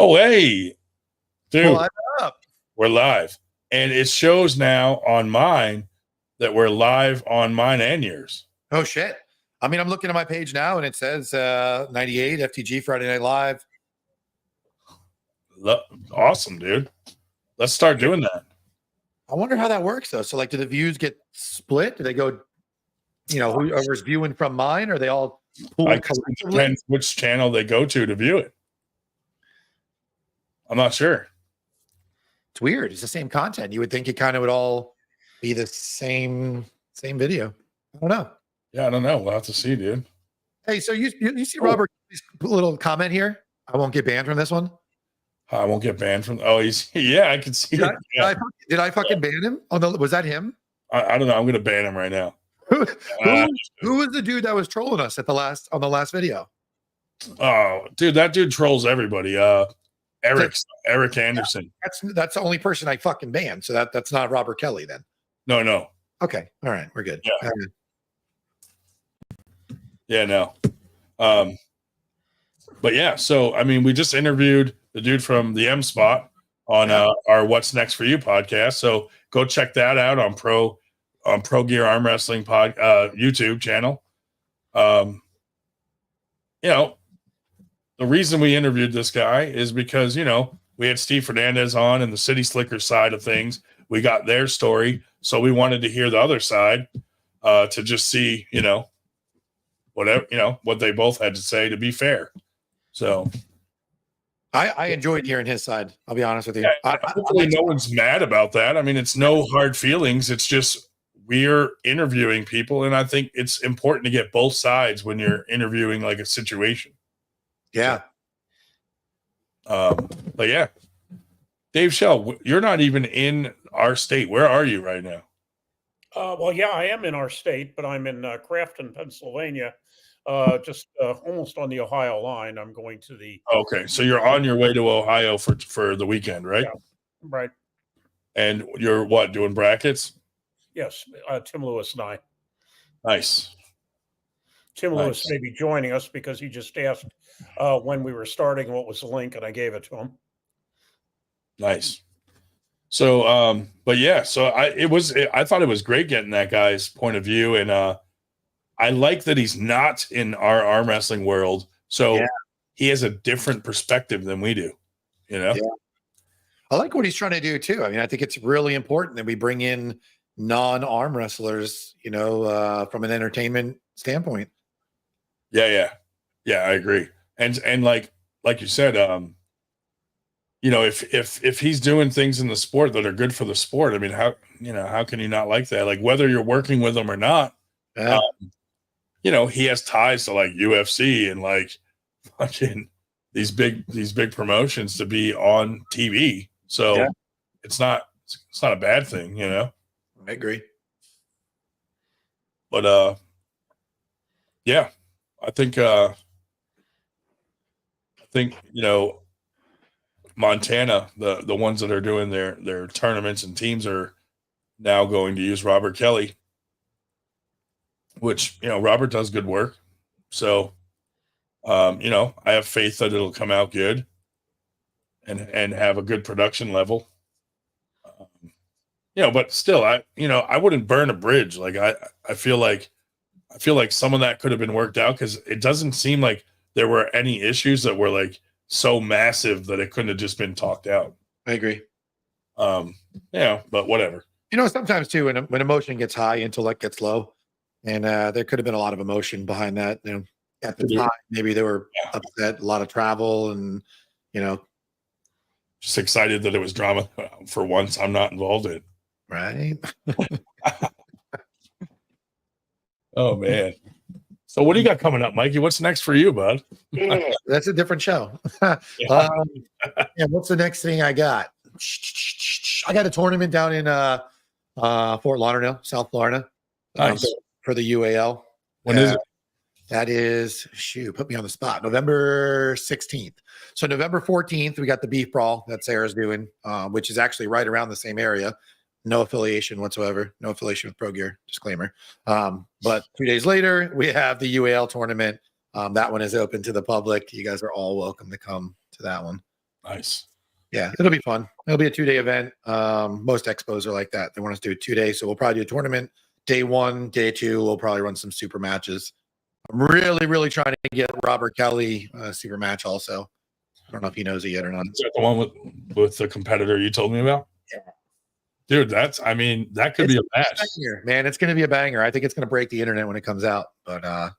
Oh, hey, dude, What up? we're live. And it shows now on mine that we're live on mine and yours. Oh, shit. I mean, I'm looking at my page now and it says 98 FTG Friday Night Live. Awesome, dude. Let's start doing that. I wonder how that works, though. So, like, do the views get split? Do they go, whoever's viewing from mine, or are they all I pooled guess it collectively? depends which channel they go to view it. I'm not sure. It's weird. It's the same content. You would think it kind of would all be the same video. I don't know. Yeah, I don't know. We'll have to see, dude. Hey, so you see Robert's little comment here? I won't get banned from this one. I won't get banned from. Oh, he's yeah. I can see it. Did I fucking ban him? Was that him? I don't know. I'm gonna ban him right now. Who was the dude that was trolling us on the last video? Oh, dude, that dude trolls everybody. Eric Anderson. That's the only person I fucking banned. So that's not Robert Kelly then. No. Okay. All right. We're good. Yeah. Yeah, no. But yeah, so I mean, we just interviewed the dude from the M Spot on our What's Next for You podcast. So go check that out on Pro Gear Arm Wrestling YouTube channel. The reason we interviewed this guy is because, we had Steve Fernandez on and the City Slicker side of things. We got their story. So we wanted to hear the other side to just see, whatever, what they both had to say, to be fair. So I enjoyed hearing his side. I'll be honest with you. Yeah, hopefully no one's mad about that. I mean, it's no hard feelings. It's just we're interviewing people, and I think it's important to get both sides when you're interviewing like a situation. Yeah. But yeah, Dave Shell, you're not even in our state. Where are you right now? Well, yeah, I am in our state, but I'm in Crafton, Pennsylvania, just almost on the Ohio line. I'm going to the. Okay, so you're on your way to Ohio for the weekend, right? Yeah, right. And you're what, doing brackets? Yes, Tim Lewis and I. Nice. Tim Lewis may be joining us because he just asked when we were starting what was the link, and I gave it to him. Nice. So, but yeah, so I thought it was great getting that guy's point of view, and I like that he's not in our arm wrestling world, so he has a different perspective than we do. Yeah. I like what he's trying to do too. I mean, I think it's really important that we bring in non-arm wrestlers, from an entertainment standpoint. Yeah, I agree. And like you said, if he's doing things in the sport that are good for the sport, I mean, how can you not like that? Like, whether you're working with him or not, he has ties to like UFC and like fucking these big promotions to be on TV. So it's not a bad thing, I agree. But yeah, I think Montana, the ones that are doing their tournaments and teams are now going to use Robert Kelly, which Robert does good work. So I have faith that it'll come out good and have a good production level. But still, I wouldn't burn a bridge. Like I feel like some of that could have been worked out, because it doesn't seem like there were any issues that were like so massive that it couldn't have just been talked out. I agree. But whatever. Sometimes too, when emotion gets high, intellect gets low, and there could have been a lot of emotion behind that. At the time, maybe they were upset, a lot of travel, and just excited that it was drama. For once, I'm not involved in it. Right. Oh man. So what do you got coming up, Mikey? What's next for you, bud? That's a different show. What's the next thing I got? I got a tournament down in Fort Lauderdale, South Florida. Nice. For the UAL. When is it? That is, put me on the spot. November 16th. So November 14th, we got the Beef Brawl that Sarah's doing, which is actually right around the same area. No affiliation whatsoever. No affiliation with Pro Gear. Disclaimer. But 2 days later, we have the UAL tournament. That one is open to the public. You guys are all welcome to come to that one. Nice. Yeah, it'll be fun. It'll be a 2-day event. Most expos are like that. They want us to do 2 days, so we'll probably do a tournament. Day 1, day 2, we'll probably run some super matches. I'm really, really trying to get Robert Kelly a super match. Also, I don't know if he knows it yet or not. Is that the one with the competitor you told me about? Yeah. Dude, that could be a match. Banger, man. It's going to be a banger. I think it's going to break the internet when it comes out. But I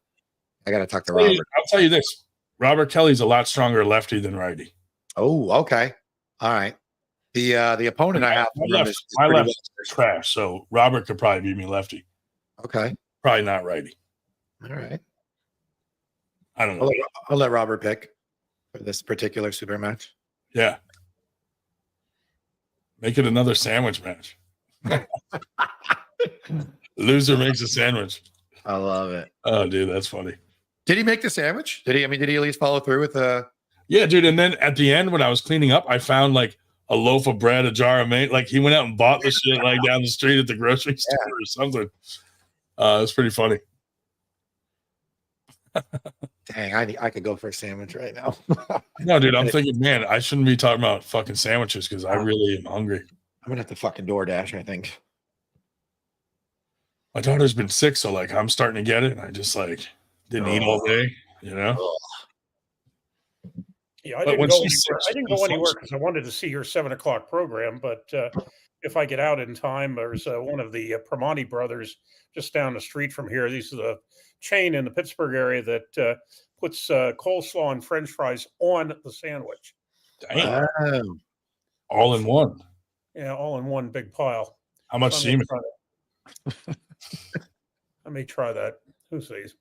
got to talk to Robert. I'll tell you this: Robert Kelly's a lot stronger lefty than righty. Oh, okay. All right. The opponent I have my left is trash, so Robert could probably beat me lefty. Okay. Probably not righty. All right. I don't know. I'll let Robert pick for this particular super match. Yeah. Make it another sandwich match. Loser makes a sandwich. I love it. Oh, dude, that's funny. Did he make the sandwich? Did he at least follow through with the? Yeah, dude. And then at the end, when I was cleaning up, I found like a loaf of bread, a jar of meat. Like he went out and bought the shit like down the street at the grocery store or something. It's pretty funny. Dang, I could go for a sandwich right now. No, dude, I'm thinking, man, I shouldn't be talking about fucking sandwiches because I really am hungry. I'm gonna have to fucking DoorDash, I think. My daughter's been sick, so like I'm starting to get it. And I just like didn't eat all day, you know. Yeah, I didn't go anywhere because I wanted to see your 7:00 program. But if I get out in time, there's one of the Primanti brothers just down the street from here. These are the chain in the Pittsburgh area that puts coleslaw and French fries on the sandwich. Damn. All in one. Yeah, all in one big pile. How much semen? I may try that. Who sees?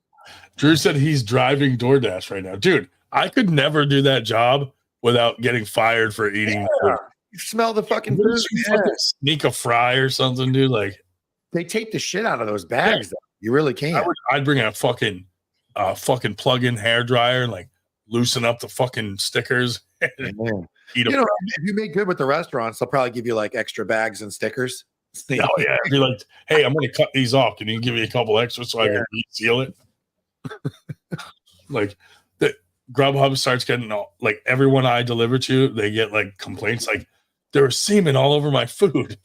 Drew said he's driving DoorDash right now. Dude, I could never do that job without getting fired for eating. Yeah. You smell the fucking food. Sneak a fry or something, dude. Like they take the shit out of those bags. Though. You really can't. I'd bring a fucking plug-in hair dryer and like loosen up the fucking stickers. And eat them. If you make good with the restaurants, they'll probably give you like extra bags and stickers. Oh yeah, be like, hey, I'm going to cut these off. Can you give me a couple extra so I can reseal it? Like the Grubhub starts getting like everyone I deliver to, they get like complaints like there was semen all over my food.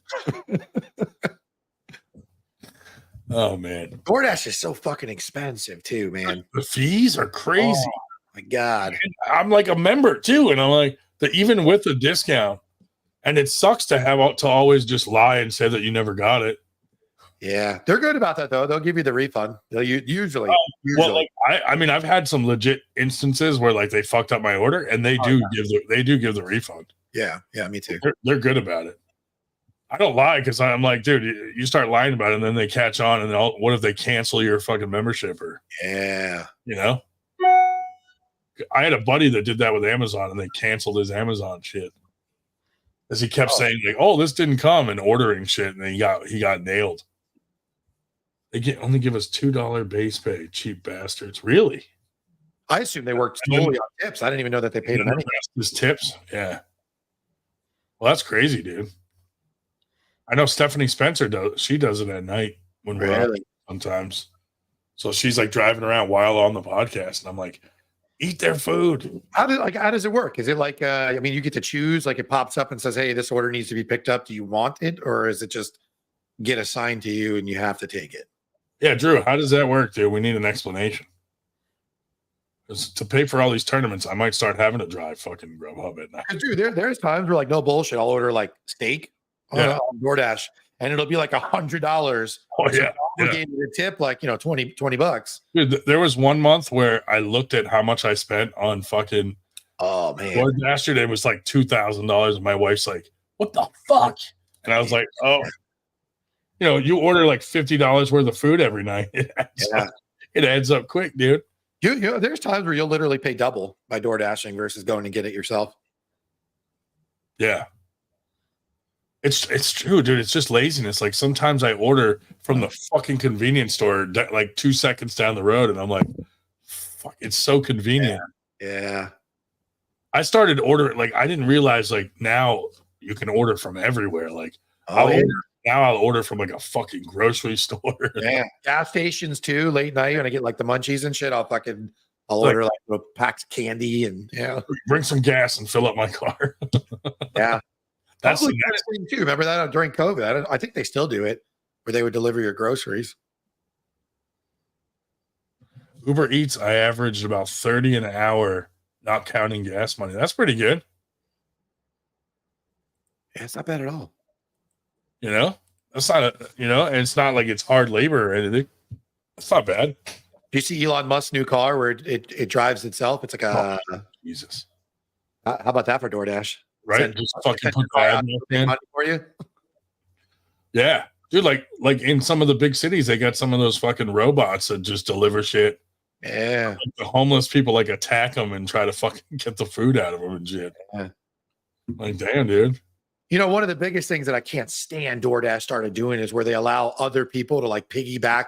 Oh man, DoorDash is so fucking expensive too, man. The fees are crazy. Oh, my God, and I'm like a member too, and I'm like that even with the discount, and it sucks to have to always just lie and say that you never got it. Yeah, they're good about that though. They'll give you the refund. They'll usually. Well, like I mean, I've had some legit instances where like they fucked up my order, and they do give the refund. Yeah, me too. They're good about it. I don't lie because I'm like, dude, you start lying about it, and then they catch on, and what if they cancel your fucking membership? Or you know, I had a buddy that did that with Amazon, and they canceled his Amazon shit as he kept saying like, "Oh, this didn't come," and ordering shit, and then he got nailed. They only give us $2 base pay, cheap bastards. Really? I assume they worked solely on tips. I didn't even know that they paid them his tips. Yeah. Well, that's crazy, dude. I know Stephanie Spencer does. She does it at night when we're out sometimes. So she's like driving around while on the podcast, and I'm like, eat their food. How does it work? Is it like I mean, you get to choose, like it pops up and says, hey, this order needs to be picked up. Do you want it? Or is it just get assigned to you and you have to take it? Yeah, Drew, how does that work, dude? We need an explanation. Because to pay for all these tournaments, I might start having to drive fucking Grubhub at night. Dude, there's times where like no bullshit, I'll order like steak on DoorDash, and it'll be like $100. Oh yeah, gave me the tip like $20. Dude, there was one month where I looked at how much I spent on fucking. Oh man, DoorDash today was like $2,000, and my wife's like, "What the fuck?" And I was like, "Oh, you order like $50 worth of food every night. It adds up quick, dude." There's times where you'll literally pay double by door dashing versus going and get it yourself. Yeah. It's true, dude. It's just laziness. Like sometimes I order from the fucking convenience store like 2 seconds down the road, and I'm like, fuck, it's so convenient. Yeah. I started ordering, like I didn't realize like now you can order from everywhere. Like I'll order from like a fucking grocery store. Yeah. Gas stations too, late night when I get like the munchies and shit, I'll I'll order like a packed candy and bring some gas and fill up my car. yeah. That's the next thing too. Remember that during COVID? I think they still do it, where they would deliver your groceries. Uber Eats. I averaged about 30 an hour, not counting gas money. That's pretty good. Yeah, it's not bad at all. You know, that's not and it's not like it's hard labor or anything. It's not bad. Do you see Elon Musk's new car where it drives itself? It's like a Jesus. How about that for DoorDash? Right? Just fucking put that in for you. Yeah, dude. Like in some of the big cities, they got some of those fucking robots that just deliver shit. Yeah. Like the homeless people like attack them and try to fucking get the food out of them and shit. Yeah. Like, damn, dude. You know, one of the biggest things that I can't stand DoorDash started doing is where they allow other people to like piggyback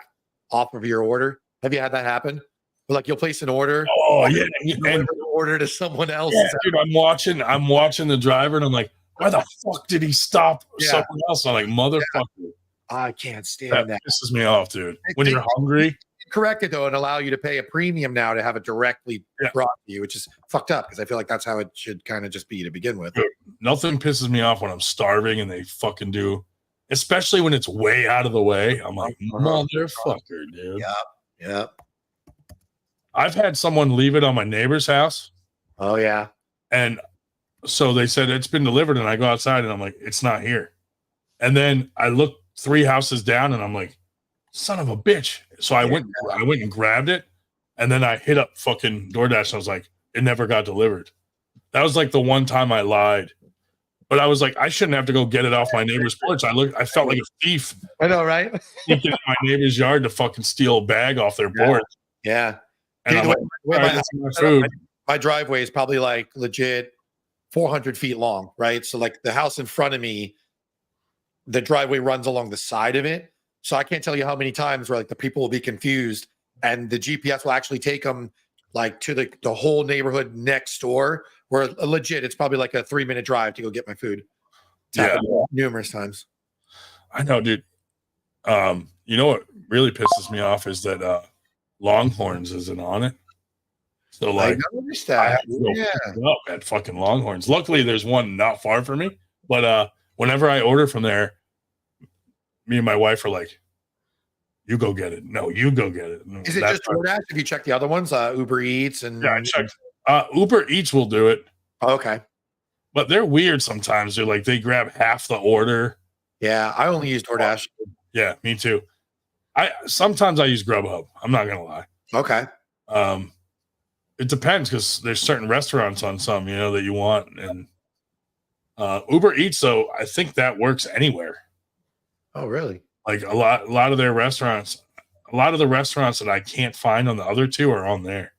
off of your order. Have you had that happen? Like you'll place an order. Oh yeah, and order to someone else. Yeah, dude, I'm watching the driver, and I'm like, why the fuck did he stop someone else? I'm like, motherfucker. I can't stand that. Pisses me off, dude. When you're hungry. Correct it though, and allow you to pay a premium now to have it directly brought to you, which is fucked up because I feel like that's how it should kind of just be to begin with. Dude, nothing pisses me off when I'm starving and they fucking do, especially when it's way out of the way. I'm like, motherfucker, dude. Yep. I've had someone leave it on my neighbor's house. Oh yeah. And so they said it's been delivered, and I go outside and I'm like, it's not here. And then I look 3 houses down and I'm like, son of a bitch. So I went and grabbed it, and then I hit up fucking DoorDash and I was like, it never got delivered. That was like the one time I lied. But I was like, I shouldn't have to go get it off my neighbor's porch. I felt like a thief. I know, right? Sneaking in my neighbor's yard to fucking steal a bag off their porch. Yeah. And Dude, I'm like, my driveway is probably like legit 400 feet long, right? So like the house in front of me, the driveway runs along the side of it. So I can't tell you how many times where like the people will be confused and the GPS will actually take them like to the whole neighborhood next door, where legit it's probably like a 3-minute drive to go get my food. It's happened numerous times. I know, dude. You know what really pisses me off is that Longhorns isn't on it. So like I noticed that. Up at fucking Longhorns. Luckily there's one not far from me, but whenever I order from there, me and my wife are like, you go get it. No, you go get it. Is it just DoorDash? If you check the other ones, Uber Eats and I checked. Uber Eats will do it. Oh, okay. But they're weird sometimes. They're like, they grab half the order. Yeah, I only use DoorDash. Yeah, me too. Sometimes I use Grubhub. I'm not gonna lie. Okay. It depends because there's certain restaurants on some, that you want. And Uber Eats, though, I think that works anywhere. Oh, really? Like a lot of their restaurants, a lot of the restaurants that I can't find on the other two are on there.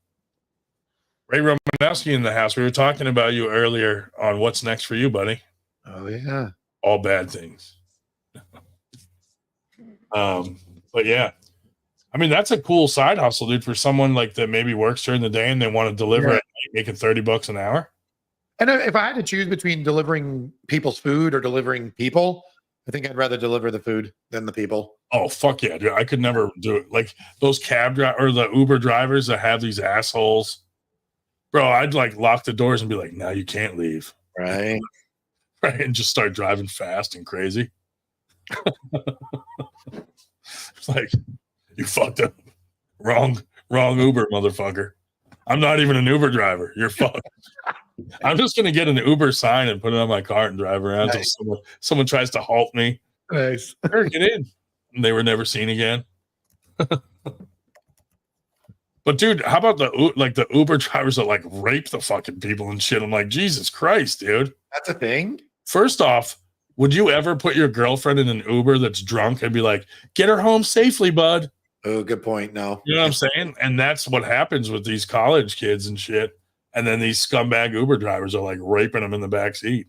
Ray Romanowski in the house. We were talking about you earlier on what's next for you, buddy. Oh yeah. All bad things. But yeah, I mean, that's a cool side hustle, dude, for someone like that maybe works during the day and they want to deliver at night, making $30 an hour. And if I had to choose between delivering people's food or delivering people, I think I'd rather deliver the food than the people. Oh, fuck yeah, dude. I could never do it. Like those cab or the Uber drivers that have these assholes. Bro, I'd like lock the doors and be like, no, you can't leave. Right. Right. And just start driving fast and crazy. It's like, you fucked up. Wrong Uber, motherfucker. I'm not even an Uber driver. You're fucked. I'm just going to get an Uber sign and put it on my car and drive around until someone tries to halt me. Nice. Sure, get in. And they were never seen again. But dude, how about the Uber drivers that like rape the fucking people and shit? I'm like, Jesus Christ, dude. That's a thing? First off, would you ever put your girlfriend in an Uber that's drunk and be like, get her home safely, bud? Oh, good point. No. You know what I'm saying? And that's what happens with these college kids and shit. And then these scumbag Uber drivers are like raping them in the back seat.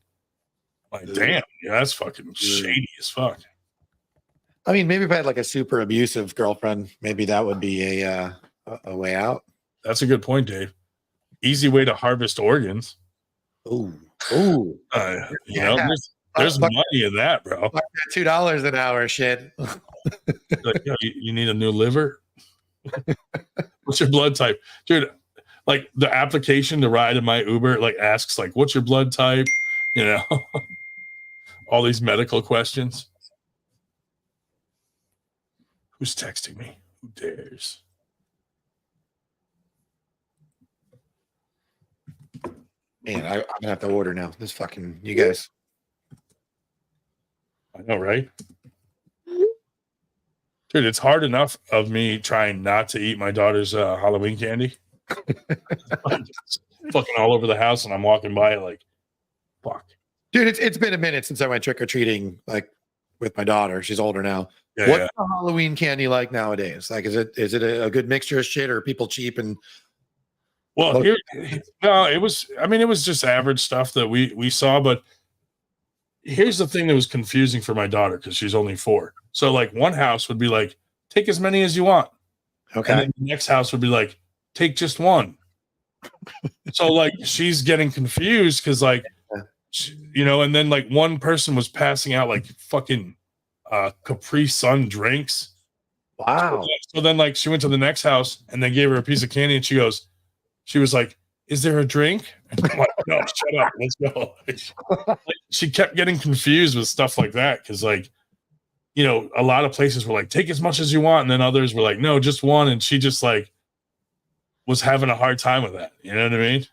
Like, damn, that's fucking shady as fuck. I mean, maybe if I had like a super abusive girlfriend, maybe that would be a way out. That's a good point, Dave. Easy way to harvest organs. Ooh. There's money in that, bro. $2 an hour, shit. Like, you need a new liver. What's your blood type, dude? like the application to ride in my Uber like asks like, what's your blood type? You know, all these medical questions. Who's texting me? Who dares? Man, I'm gonna have to order now. This fucking you guys. I know, right? Dude, it's hard enough of me trying not to eat my daughter's Halloween candy. Fucking all over the house, and I'm walking by it like, fuck. Dude, it's been a minute since I went trick or treating like with my daughter. She's older now. Yeah, What's the Halloween candy like nowadays? Like, is it a good mixture of shit, or are people cheap and? Well, no, it was. I mean, it was just average stuff that we saw. But here's the thing that was confusing for my daughter because she's only 4. So like one house would be like, take as many as you want. Okay. And then the next house would be like, take just one. So like she's getting confused because like, you know, and then like one person was passing out like fucking Capri Sun drinks. Wow. So then like she went to the next house and they gave her a piece of candy and she was like, is there a drink? And I'm like, no, shut up. Let's go. Like, she kept getting confused with stuff like that because like, you know, a lot of places were like, take as much as you want. And then others were like, no, just one. And she just like was having a hard time with that. You know what I mean?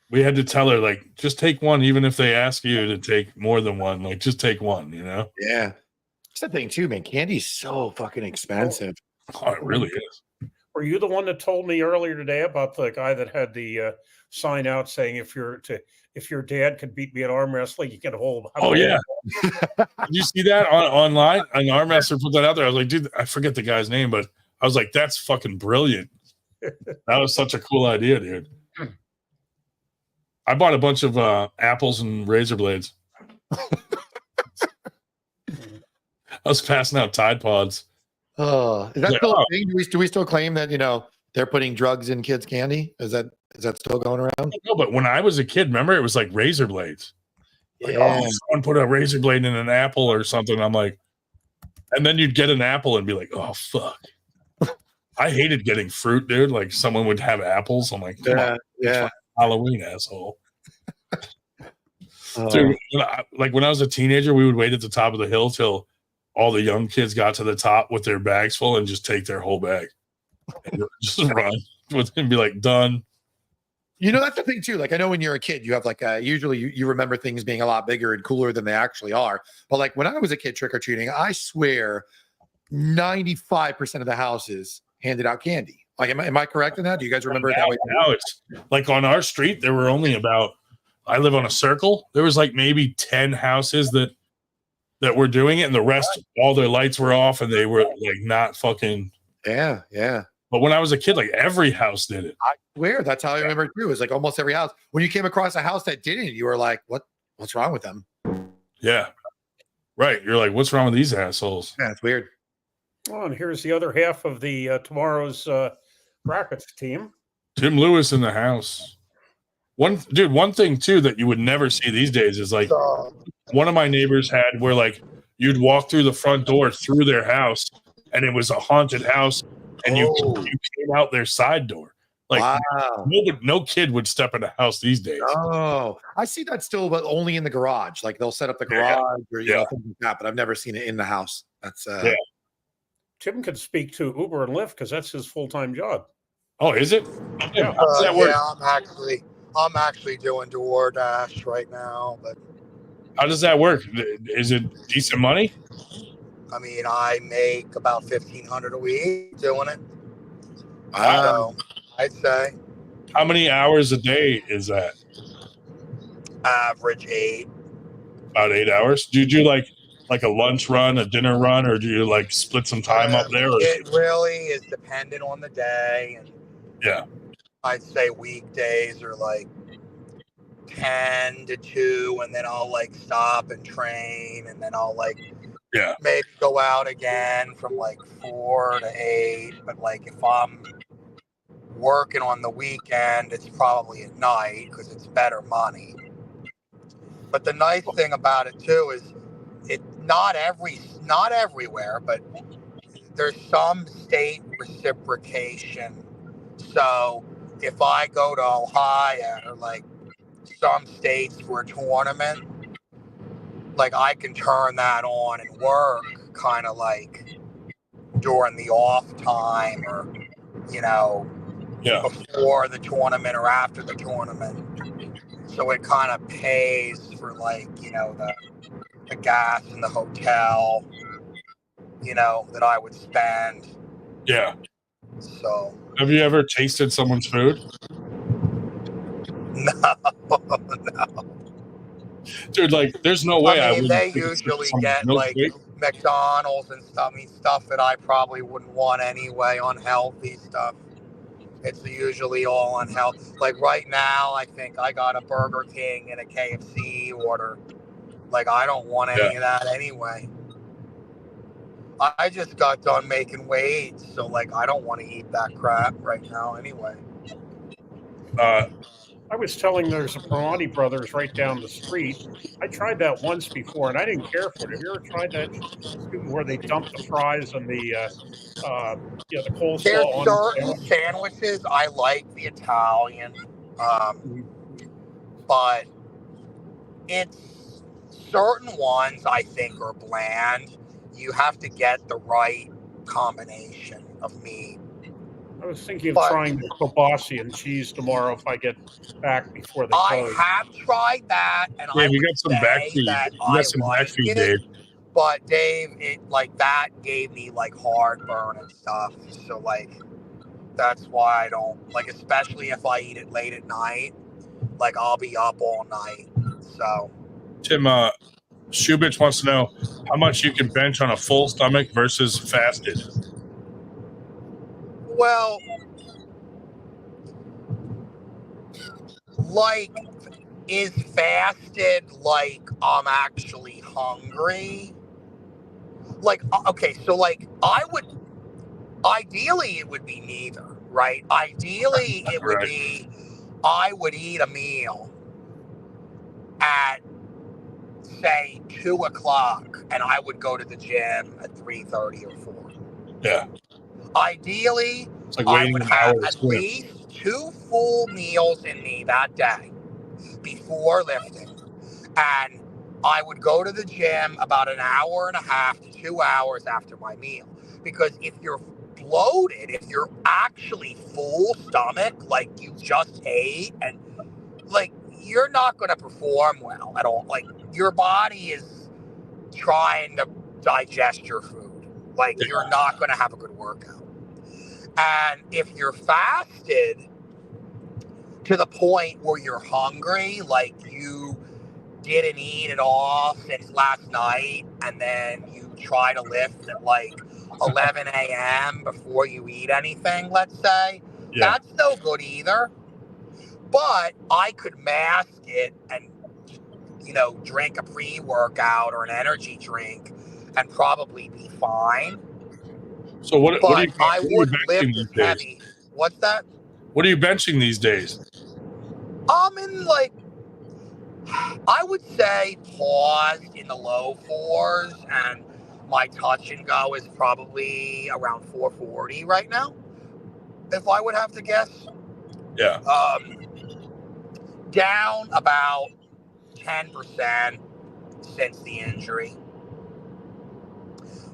We had to tell her, like, just take one, even if they ask you to take more than one. Like, just take one, you know? Yeah. That's the thing, too, man. Candy's so fucking expensive. Oh, it really is. Were you the one that told me earlier today about the guy that had the sign out saying if your dad could beat me at arm wrestling, you get a hold? Oh yeah, did you see that online? An arm wrestler put that out there. I was like, dude, I forget the guy's name, but I was like, that's fucking brilliant. That was such a cool idea, dude. I bought a bunch of apples and razor blades. I was passing out Tide Pods. Oh, is that still a thing? Do we still claim that, you know, they're putting drugs in kids' candy? Is that still going around? No, but when I was a kid, remember it was like razor blades. Like, Yeah. oh, someone put a razor blade in an apple or something. I'm like, and then you'd get an apple and be like, oh fuck. I hated getting fruit, dude. Like someone would have apples. I'm like, come on, yeah. Halloween, asshole. Dude, when I was a teenager, we would wait at the top of the hill till all the young kids got to the top with their bags full and just take their whole bag and just run with and be like, done. You know, that's the thing too. Like, I know when you're a kid, you have like usually you remember things being a lot bigger and cooler than they actually are. But like when I was a kid trick or treating, I swear 95% of the houses handed out candy. Like, am I correct in that? Do you guys remember it that way? Now it's like on our street, there were only about, I live on a circle. There was like maybe 10 houses that were doing it, and the rest, all their lights were off, and they were like not fucking. Yeah. But when I was a kid, like every house did it. I swear that's how I remember too. It was like almost every house. When you came across a house that didn't, you were like, what's wrong with them? Yeah. Right. You're like, what's wrong with these assholes? Yeah, it's weird. Well, and here's the other half of the tomorrow's brackets team. Tim Lewis in the house. One thing too that you would never see these days is like one of my neighbors had where like you'd walk through the front door through their house and it was a haunted house and you came out their side door. Like, wow. No kid would step in a house these days. Oh, I see that still, but only in the garage. Like they'll set up the garage or you know, things like that, but I've never seen it in the house. That's Tim could speak to Uber and Lyft because that's his full-time job. Oh, is it? Yeah. How does that work? Yeah, I'm actually doing DoorDash right now, but how does that work? Is it decent money? I mean, I make about $1,500 a week doing it. wow. So I'd say How many hours a day is that? average 8. About 8 hours. Do you do like a lunch run, a dinner run, or do you like split some time up there? Or It really is dependent on the day, and yeah, I'd say weekdays are like 10 to 2, and then I'll like stop and train, and then I'll like maybe go out again from like 4 to 8. But like if I'm working on the weekend, it's probably at night because it's better money. But the nice thing about it too is it not everywhere, but there's some state reciprocation So if I go to Ohio or like some states for a tournament, like I can turn that on and work kind of like during the off time or, you know, before the tournament or after the tournament. So it kind of pays for like, you know, the gas in the hotel, you know, that I would spend. Yeah. So. Have you ever tasted someone's food? No, no. Dude, like, there's no way I mean, would. they usually get like McDonald's and stuff. I mean, stuff that I probably wouldn't want anyway, unhealthy stuff. It's usually all unhealthy. Like right now, I think I got a Burger King and a KFC order. Like, I don't want any of that anyway. I just got done making weight, so like I don't want to eat that crap right now anyway. I was telling there's a Primati Brothers right down the street. I tried that once before, and I didn't care for it. Have you ever tried that where they dump the fries and the the coleslaw There's on certain sandwiches I like the Italian, but it's certain ones I think are bland. You have to get the right combination of meat. I was thinking of trying the kielbasa and cheese tomorrow if I get back before they close. I have tried that, and I you would got some back say feed. that You got some like back feed, it. Dave. But Dave, it like that gave me like heartburn and stuff. So like that's why I don't like, especially if I eat it late at night. Like I'll be up all night. So Tim Shubich wants to know how much you can bench on a full stomach versus fasted. Well, like, is fasted like I'm actually hungry? Like, okay, so like ideally it would be neither, right? Ideally it would be I would eat a meal at say 2:00 and I would go to the gym at 3:30 or 4. Yeah. Ideally, like I would have at least 2 full meals in me that day before lifting. And I would go to the gym about an hour and a half to 2 hours after my meal. Because if you're bloated, if you're actually full stomach, like you just ate, and like you're not going to perform well at all. Like your body is trying to digest your food. Like you're not going to have a good workout. And if you're fasted to the point where you're hungry, like you didn't eat at all since last night, and then you try to lift at like 11 a.m. before you eat anything, let's say, that's no good either. But I could mask it and, you know, drink a pre-workout or an energy drink and probably be fine. So what are you, I wouldn't lift as heavy. What's that? What are you benching these days? I'm in like, I would say paused in the low 4s, and my touch and go is probably around 440 right now, if I would have to guess. Yeah. Down about 10% since the injury,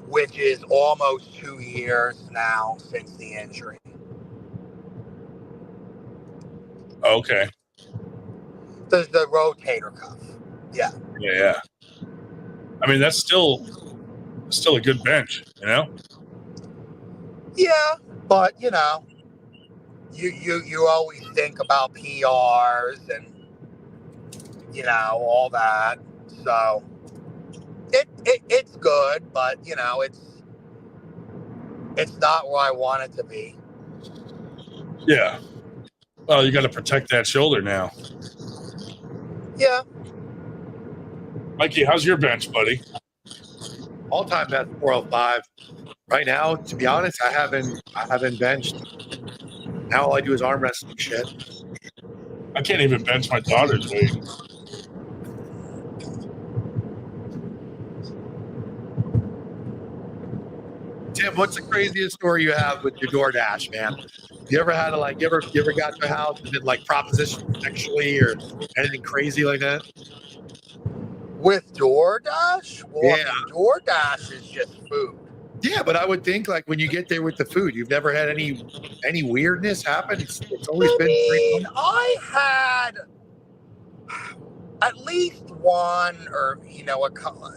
which is almost 2 years now since the injury. Okay. The rotator cuff. Yeah. Yeah. I mean, that's still a good bench, you know? Yeah, but you know, you always think about PRs and you know all that. So it's good, but you know it's not where I want it to be. Yeah. Well, you got to protect that shoulder now. Yeah. Mikey, how's your bench, buddy? All-time best 405. Right now, to be honest, I haven't benched. Now all I do is arm wrestling shit. I can't even bench my daughter's weight. Tim, what's the craziest story you have with your DoorDash, man? You ever had to like, you ever got to a house and been like propositioned sexually or anything crazy like that? With DoorDash? Well, Yeah. I mean, DoorDash is just food. Yeah, but I would think like when you get there with the food, you've never had any weirdness happen. It's always I been pretty mean, I had at least one or, you know, a couple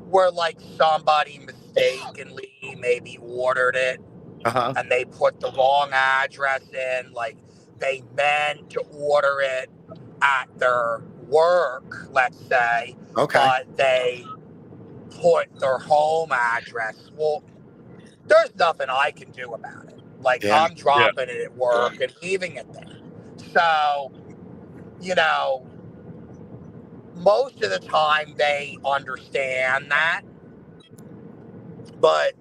where like somebody mistakenly maybe ordered it and they put the wrong address in. Like they meant to order it at their work, let's say, but they put their home address. Well, there's nothing I can do about it. Like I'm dropping it at work and leaving it there. So, you know, most of the time they understand that, but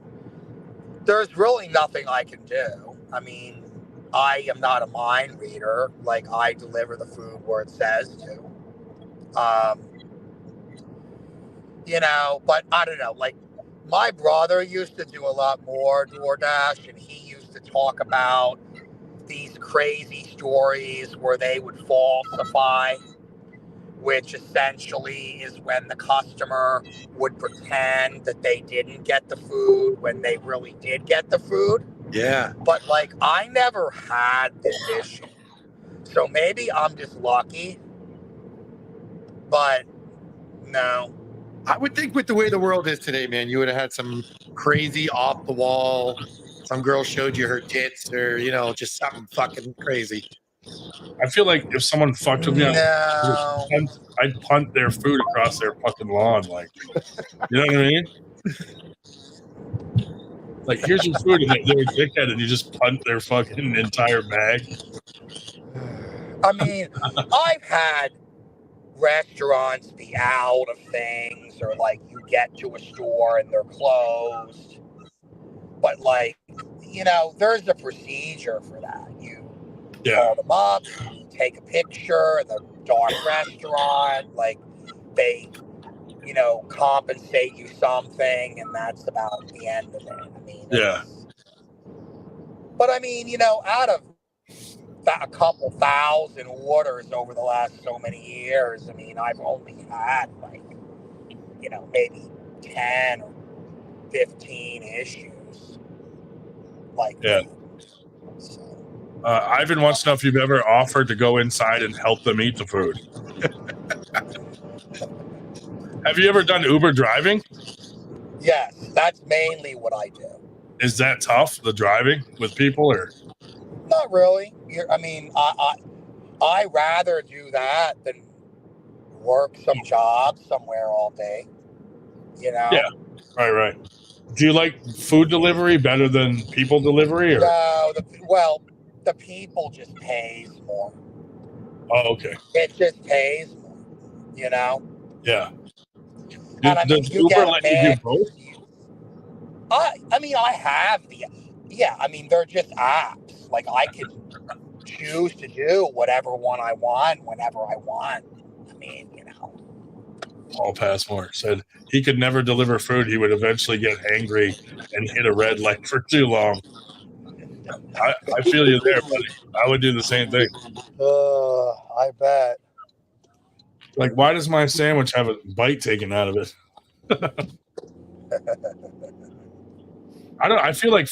there's really nothing I can do. I mean, I am not a mind reader. Like I deliver the food where it says to. You know, but I don't know, like my brother used to do a lot more DoorDash, and he used to talk about these crazy stories where they would falsify, which essentially is when the customer would pretend that they didn't get the food when they really did get the food. Yeah. But like I never had this issue. So maybe I'm just lucky. But no. I would think with the way the world is today, man, you would have had some crazy off the wall. Some girl showed you her tits, or you know, just something fucking crazy. I feel like if someone fucked with me, I'd punt their food across their fucking lawn. Like, you know what I mean? Like, here's your food, and they're a dickhead, and you just punt their fucking entire bag. I mean, I've had restaurants be out of things, or like you get to a store and they're closed, but like, you know, there's a procedure for that. You call them up, you take a picture in the dark restaurant, like they, you know, compensate you something, and that's about the end of it. I mean, but I mean, you know, out of a couple thousand orders over the last so many years, I mean, I've only had like, you know, maybe 10 or 15 issues like that. So, Ivan wants to know if you've ever offered to go inside and help them eat the food. Have you ever done Uber driving? Yes, that's mainly what I do. Is that tough, the driving with people, or? Not really. I mean, I rather do that than work some job somewhere all day. You know? Yeah. Right. Do you like food delivery better than people delivery? Or? No, the people just pays more. Oh, okay. It just pays more, you know? Yeah. And I mean, does Uber let you do both? I mean, I have I mean, they're just apps. Like I can choose to do whatever one I want, whenever I want. I mean, you know. Paul Passmore said he could never deliver food. He would eventually get angry and hit a red light for too long. I feel you there, buddy. I would do the same thing. I bet. Like, why does my sandwich have a bite taken out of it? I feel like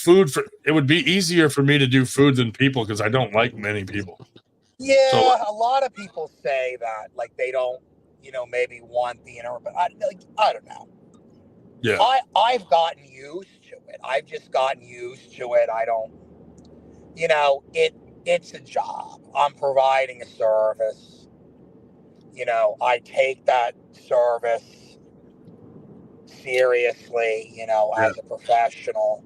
it would be easier for me to do food than people because I don't like many people. Yeah, so, a lot of people say that, like they don't, you know, maybe want the inner, but I don't know. Yeah. I've gotten used to it. I've just gotten used to it. I don't, you know, it's a job. I'm providing a service. You know, I take that service seriously, you know, as a professional,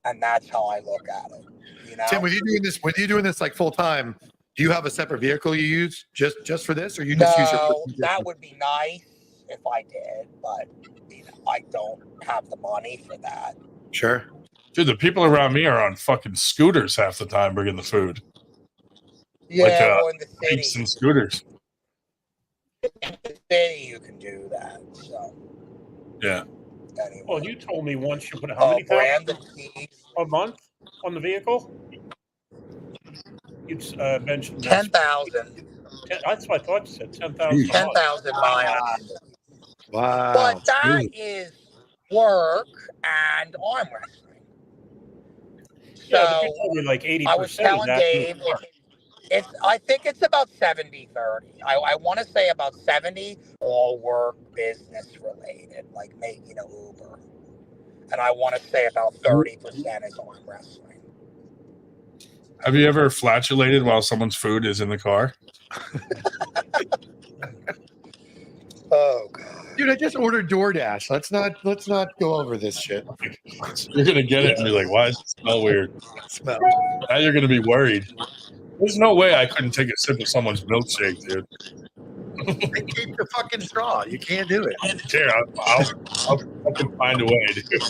and that's how I look at it. You know, Tim, when you're doing this like full time, do you have a separate vehicle you use just for this, or you just use your? That would be nice if I did, but you know, I don't have the money for that. Sure, dude. The people around me are on fucking scooters half the time bringing the food. Yeah, well, in the city, and scooters. In the city, you can do that. So. Yeah. Anyway. Well, you told me once you put how many thousand a month on the vehicle? You mentioned 10,000. That's what I thought you said. 10,000. 10,000 miles. Wow. But that is work and arm wrestling. So Yeah, but you told me like 80%. I was telling Dave, I think it's about 70-30. I want to say about 70 all work, business related, like making an Uber. And I want to say about 30% is arm wrestling. Have you ever flatulated while someone's food is in the car? Oh God. Dude, I just ordered DoorDash. Let's not go over this shit. You're gonna get it and be like, why does it smell weird? Smell. Now you're gonna be worried. There's no way I couldn't take a sip of someone's milkshake, dude. They keep the fucking straw. You can't do it. Here, I'll fucking find a way, dude.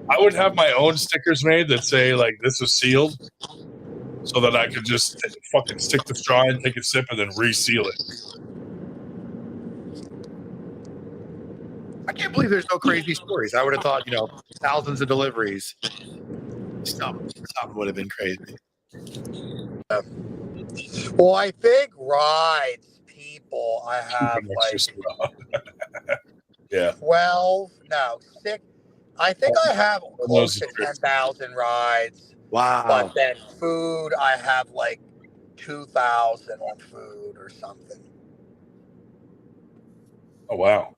I would have my own stickers made that say like this is sealed, so that I could just fucking stick the straw in, take a sip, and then reseal it. I can't believe there's no crazy stories. I would have thought, thousands of deliveries. Something would have been crazy. Well, I think rides, people, I have like 12, no, 6. I think I have close to 10,000 rides. Wow. But then food, I have like 2,000 on food or something. Oh, wow.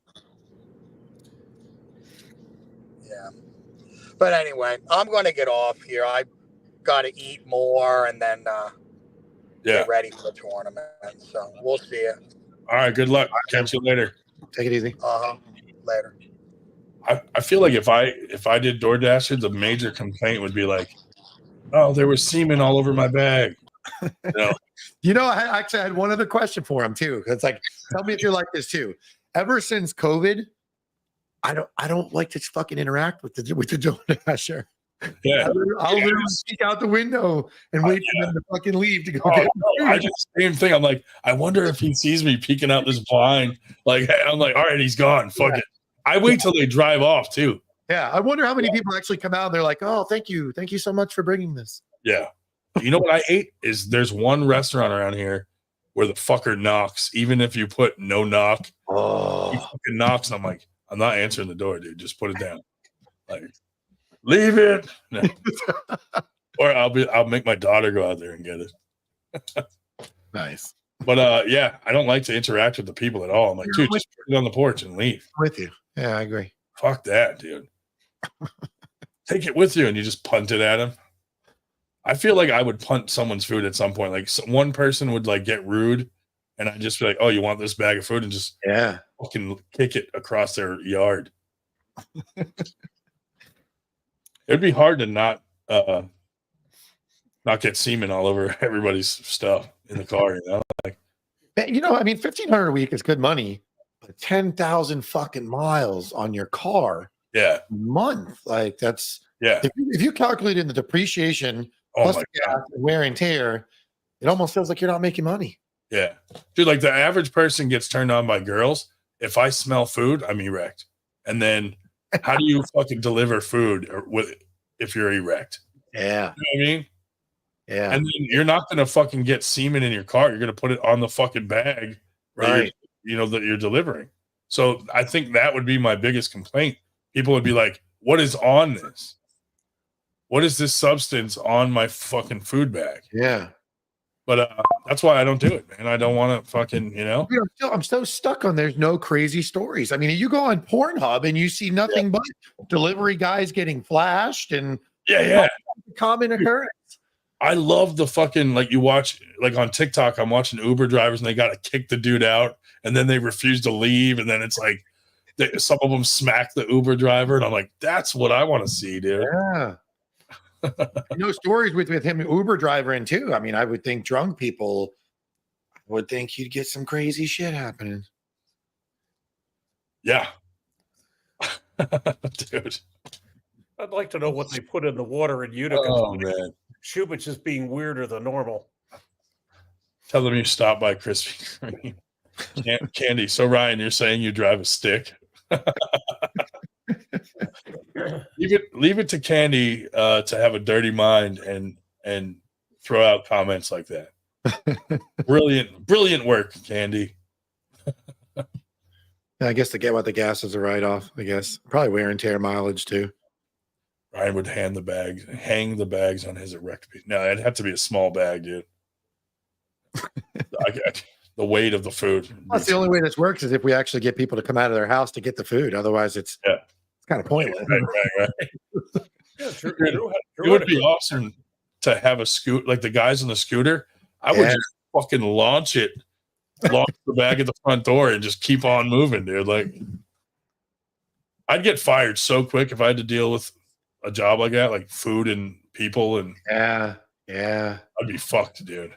Yeah. But anyway, I'm going to get off here. I got to eat more and then get ready for the tournament. So we'll see you. All right. Good luck. Catch you later. Take it easy. Later. I feel like if I did DoorDash, the major complaint would be like, oh, there was semen all over my bag. I actually had one other question for him too. It's like, tell me if you're like this too. Ever since COVID, I don't like to fucking interact with the DoorDasher. Yeah, I'll literally peek out the window and wait for them to fucking leave to go get food. I do the same thing. I'm like, I wonder if he sees me peeking out this blind. Like, I'm like, all right, he's gone. Fuck it. I wait till they drive off too. Yeah, I wonder how many people actually come out and they're like, oh, thank you so much for bringing this. Yeah. You know what I hate is there's one restaurant around here where the fucker knocks, even if you put no knock. Oh, he fucking knocks, and I'm like, I'm not answering the door, dude. Just put it down. Like, leave it. No. Or I'll make my daughter go out there and get it. Nice. But I don't like to interact with the people at all. I'm like, dude, just put it on the porch and leave. With you. Yeah, I agree. Fuck that, dude. Take it with you and you just punt it at him. I feel like I would punt someone's food at some point. Like one person would like get rude and I'd just be like, oh, you want this bag of food? And just fucking kick it across their yard. It'd be hard to not get semen all over everybody's stuff in the car, Like, I mean, $1,500 a week is good money, but 10,000 fucking miles on your car, a month, like that's If you calculate in the depreciation plus the gas and wear and tear, it almost feels like you're not making money. Yeah, dude, like the average person gets turned on by girls. If I smell food, I'm erect. And then, how do you fucking deliver food if you're erect? Yeah, you know what I mean. Yeah, and then you're not gonna fucking get semen in your car. You're gonna put it on the fucking bag, right? That you're delivering. So I think that would be my biggest complaint. People would be like, "What is on this? What is this substance on my fucking food bag?" Yeah. But that's why I don't do it, man. I don't want to fucking, I'm so stuck on there's no crazy stories. I mean, you go on Pornhub and you see nothing but delivery guys getting flashed and common occurrence. I love the fucking, like, you watch, like on TikTok, I'm watching Uber drivers and they got to kick the dude out and then they refuse to leave. And then it's like, some of them smack the Uber driver. And I'm like, that's what I want to see, dude. Yeah. Stories with him, Uber driving too. I mean, I would think drunk people would think you'd get some crazy shit happening. Yeah. Dude. I'd like to know what they put in the water in Utica. Oh, man. Shubich is being weirder than normal. Tell them you stop by Krispy Kreme. Candy. So, Ryan, you're saying you drive a stick? leave it to Candy to have a dirty mind and and throw out comments like that. Brilliant work, Candy. I guess to get what the gas is a write-off, I guess. Probably wear and tear mileage too. Ryan would hang the bags on his erect piece. No, it'd have to be a small bag, dude. The weight of the food. That's the only way this works is if we actually get people to come out of their house to get the food. Otherwise, it's kind of pointless. Right. Yeah, it would be awesome to have a scoot like the guys on the scooter. I would just fucking launch the bag at the front door and just keep on moving, dude. Like, I'd get fired so quick if I had to deal with a job like that, like food and people, and yeah, I'd be fucked, dude.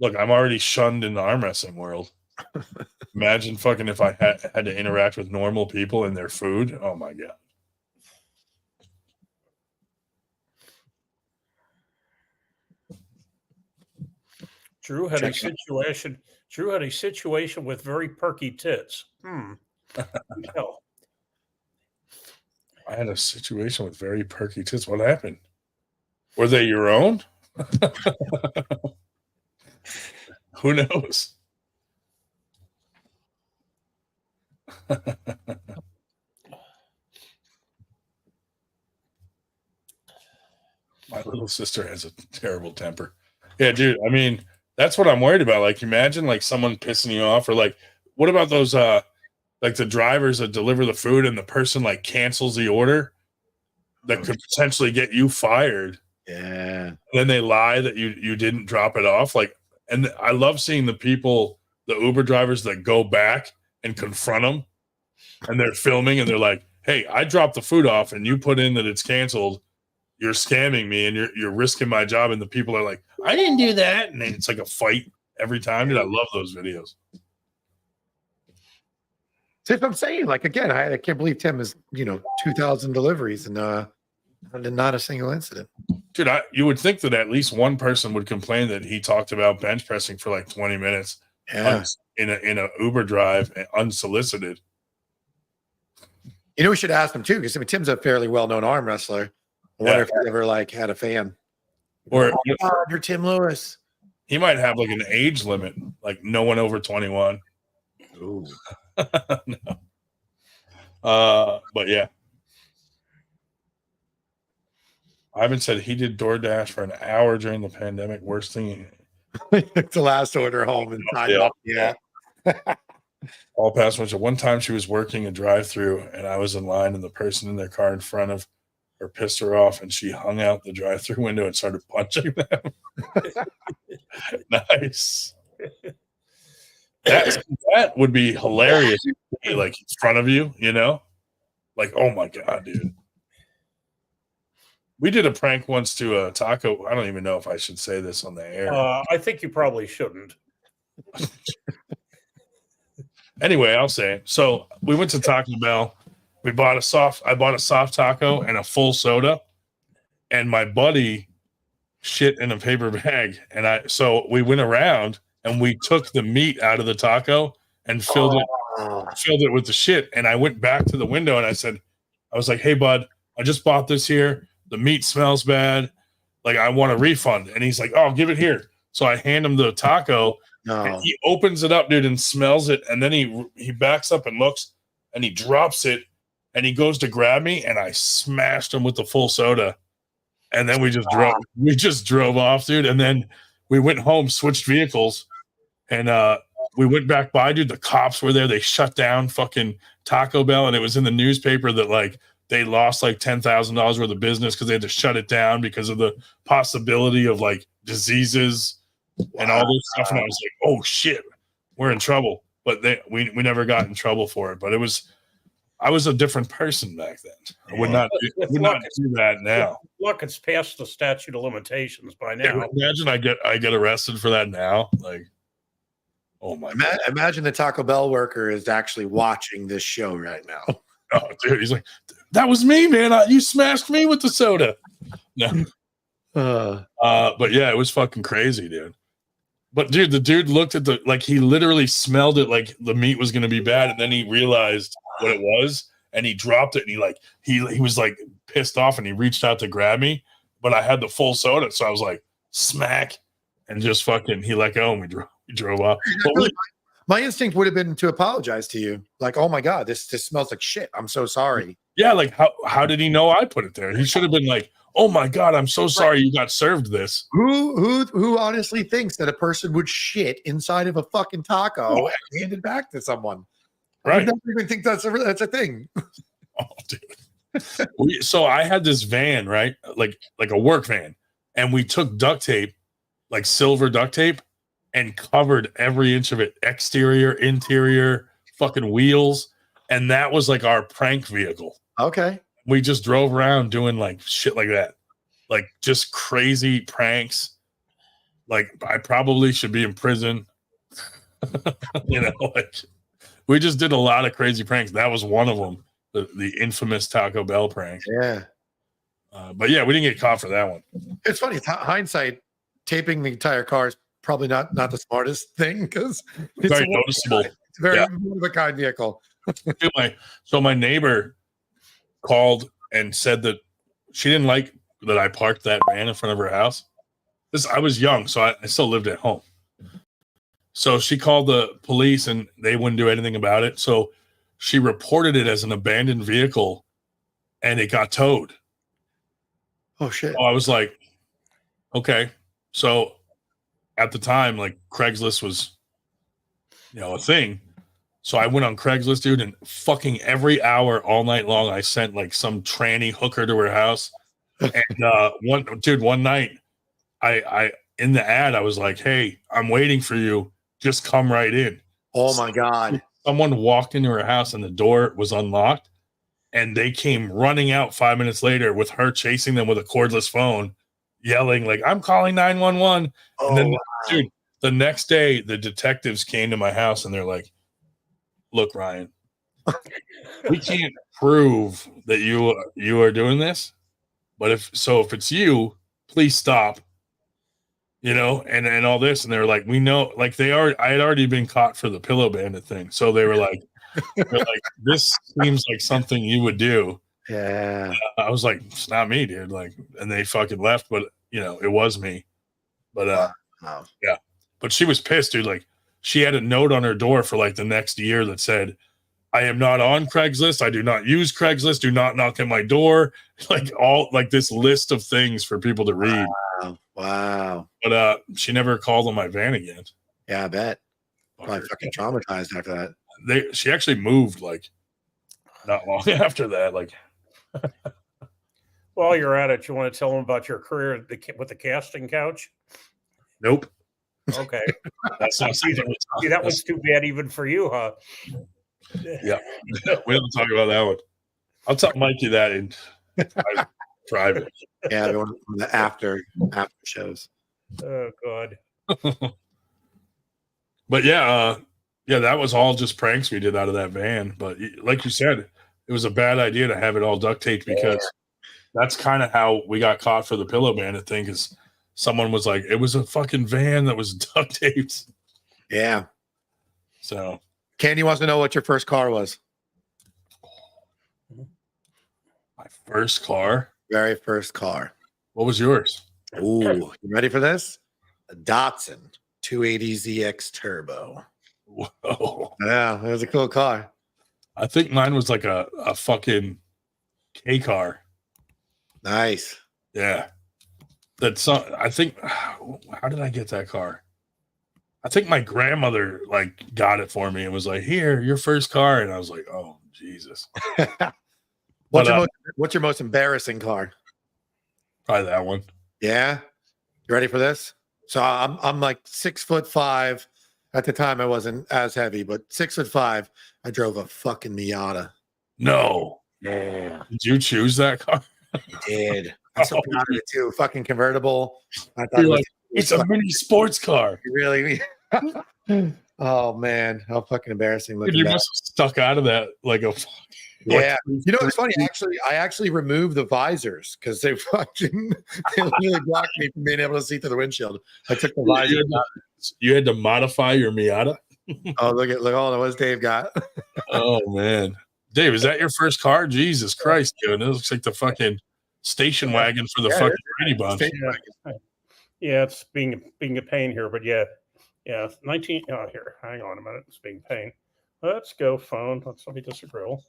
Look, I'm already shunned in the arm wrestling world. Imagine fucking if I had to interact with normal people and their food. Oh my god. Drew had a situation with very perky tits. I had a situation with very perky tits. What happened? Were they your own? Who knows? My little sister has a terrible temper. Yeah, dude. I mean, that's what I'm worried about. Like, imagine like someone pissing you off, or like, what about those like the drivers that deliver the food and the person like cancels the order that could potentially get you fired. Yeah. And then they lie that you didn't drop it off. Like, and I love seeing the people, the Uber drivers that go back and confront them, and they're filming and they're like, "Hey, I dropped the food off and you put in that it's canceled. You're scamming me and you're risking my job." And the people are like, "I didn't do that." And it's like a fight every time. Dude, I love those videos. See what I'm saying? Like, again, I can't believe Tim is, 2,000 deliveries and not a single incident. Dude, you would think that at least one person would complain that he talked about bench pressing for like 20 minutes in a Uber drive, unsolicited. We should ask him too, because Tim's a fairly well-known arm wrestler. I wonder if he ever had a fan. Or you're Tim Lewis. He might have like an age limit, like no one over 21. Ooh. No. But yeah. Ivan said he did DoorDash for an hour during the pandemic. Worst thing. Took the last order home and signed up. Yeah. All past one time she was working a drive-through and I was in line and the person in their car in front of her pissed her off and she hung out the drive-through window and started punching them. Nice. That would be hilarious. Like in front of you, like, oh my god, dude. We did a prank once to a taco. I don't even know if I should say this on the air. I think you probably shouldn't. Anyway, I'll say it. So we went to Taco Bell. I bought a soft taco and a full soda, and my buddy shit in a paper bag. And so we went around and we took the meat out of the taco and filled it with the shit. And I went back to the window and I was like, "Hey bud, I just bought this here. The meat smells bad. Like, I want a refund." And he's like, "Oh, give it here." So I hand him the taco. And he opens it up, dude, and smells it. And then he backs up and looks and he drops it and he goes to grab me and I smashed him with the full soda. And then we just drove off, dude. And then we went home, switched vehicles, and we went back by, dude. The cops were there. They shut down fucking Taco Bell, and it was in the newspaper that like they lost like $10,000 worth of business because they had to shut it down because of the possibility of like diseases and all this stuff. And I was like, "Oh shit, we're in trouble." But we never got in trouble for it. But I was a different person back then. I would not do that now. Look, it's past the statute of limitations by now. Imagine I get arrested for that now. Like, oh my God. Imagine the Taco Bell worker is actually watching this show right now. Oh, dude, he's like, "That was me, man. You smashed me with the soda." No. But yeah, it was fucking crazy, dude. But dude, the dude looked at he literally smelled it like the meat was going to be bad. And then he realized what it was and he dropped it. And he was like pissed off and he reached out to grab me. but I had the full soda, so I was like, smack, and just fucking he let go and we drove off. But my instinct would have been to apologize to you, like, oh my god, this smells like shit. I'm so sorry. Yeah, like how did he know I put it there? He should have been like, oh my god, I'm so sorry you got served this. Who honestly thinks that a person would shit inside of a fucking taco and hand it back to someone? Right. I don't even think that's a thing. Oh, dude. So I had this van, right? Like a work van, and we took duct tape, like silver duct tape, and covered every inch of it, exterior, interior, fucking wheels, and that was like our prank vehicle. Okay. We just drove around doing like shit like that, like just crazy pranks. Like I probably should be in prison. You know, like we just did a lot of crazy pranks. That was one of them, the infamous Taco Bell prank. Yeah. But yeah, we didn't get caught for that one. It's funny. Hindsight, taping the entire car is probably not the smartest thing because it's Very noticeable. It's a very one of a kind vehicle. So my neighbor called and said that she didn't like that I parked that van in front of her house. I was young, so I still lived at home. So she called the police and they wouldn't do anything about it. So she reported it as an abandoned vehicle and it got towed. Oh shit. So I was like, okay. So at the time, like Craigslist was, a thing. So I went on Craigslist, dude, and fucking every hour all night long, I sent like some tranny hooker to her house. And one night I in the ad, I was like, hey, I'm waiting for you. Just come right in. Oh my God. Someone walked into her house and the door was unlocked. And they came running out 5 minutes later with her chasing them with a cordless phone, yelling like, I'm calling 911. Oh, and then, wow. dude, the next day, the detectives came to my house and they're like, look, Ryan, we can't prove that you are doing this. But if it's you, please stop. And all this. And they were like, we know, like I had already been caught for the pillow bandit thing. So they were like, this seems like something you would do. Yeah. I was like, it's not me, dude. Like, and they fucking left, but it was me. But wow. Yeah. But she was pissed, dude. Like, she had a note on her door for like the next year that said, I am not on Craigslist. I do not use Craigslist. Do not knock at my door. Like this list of things for people to read. Wow. But she never called on my van again. Yeah, I bet. Probably fucking traumatized after that. She actually moved like not long after that. Like, while you're at it, you want to tell them about your career with the casting couch? Nope. Okay. That's not something. See, that was too bad even for you, huh? Yeah. We don't talk about that one. I'll tell Mikey that in private. Yeah, the after shows. Oh God. But yeah, that was all just pranks we did out of that van. But like you said, it was a bad idea to have it all duct taped because that's kind of how we got caught for the pillow bandit thing. Because someone was like, it was a fucking van that was duct taped. Yeah. So Candy wants to know what your first car was. My first car? Very first car. What was yours? Ooh, you ready for this? A Datsun 280ZX Turbo. Whoa. Yeah, it was a cool car. I think mine was like a fucking K car. Nice. Yeah. I think, how did I get that car? I think my grandmother like got it for me and was like, here, your first car. And I was like, oh, Jesus. What's your most embarrassing car? Probably that one. Yeah. You ready for this? So I'm like 6'5". At the time I wasn't as heavy, but 6'5". I drove a fucking Miata. No. Yeah. Did you choose that car? I did. I'm so proud of it too. Fucking convertible. I thought it's a mini sports car. Really? Oh man, how fucking embarrassing! Dude, you must have stuck out of that like a. Yeah, it's funny. I actually removed the visors because they really blocked me from being able to see through the windshield. I took the visor. You had to modify your Miata. Oh, look all what Dave got. Oh man, Dave, is that your first car? Jesus Christ, dude! It looks like the fucking station wagon for the Yeah, fucking Brady Bunch. Yeah, it's being a pain here, but yeah, 19. Oh, here, hang on a minute. It's being a pain. Let's go phone. Let me disagreeable.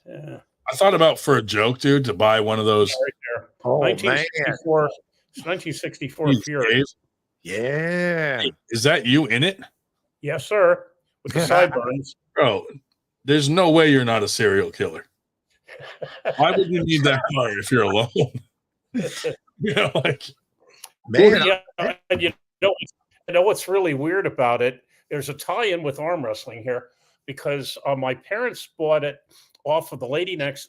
Yeah. I thought about for a joke, dude, to buy one of those. Right there. Oh, 1964. 1964 Fury. Dave, Yeah. is that you in it? Yes, sir. With the sideburns. Bro, there's no way you're not a serial killer. Why would you need that car if you're alone? You know, like, Man, and you know what's really weird about it? There's a tie-in with arm wrestling here because my parents bought it off of the lady next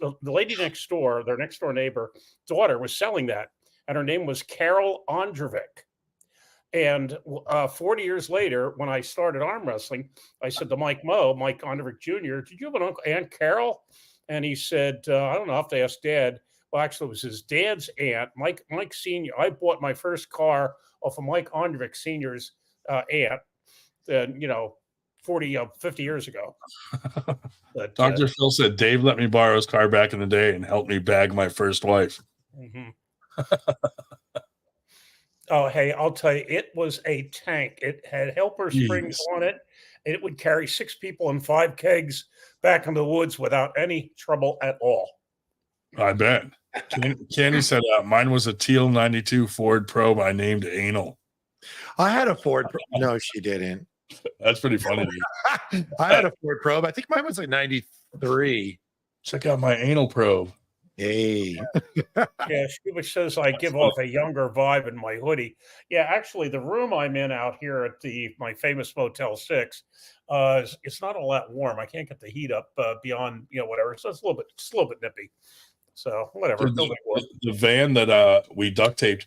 door. Their next door neighbor daughter was selling that, and her name was Carol Ondrovic. And 40 years later, when I started arm wrestling, I said to Mike Ondrovic Jr., "Did you have an uncle, Aunt Carol?" And he said, "I don't know. I have to ask Dad." Well, actually, it was his dad's aunt, Mike Sr. I bought my first car off of Mike Ondrovic Sr.'s aunt, 50 years ago. But, Dr. Phil said, Dave let me borrow his car back in the day and helped me bag my first wife. Mm-hmm. Oh, hey, I'll tell you, it was a tank. It had helper springs on it. It would carry 6 people and 5 kegs back into the woods without any trouble at all. I bet. Candy said, mine was a teal 92 Ford Probe I named Anal. I had a Ford. No, she didn't. That's pretty funny. I had a Ford Probe. I think mine was like 93. Check out my anal probe. Hey. Yeah, Scuba says I give off a younger vibe in my hoodie. Yeah, actually, the room I'm in out here at my famous Motel 6, it's not all that warm. I can't get the heat up beyond whatever. So it's a little bit nippy. So whatever. The van that we duct taped,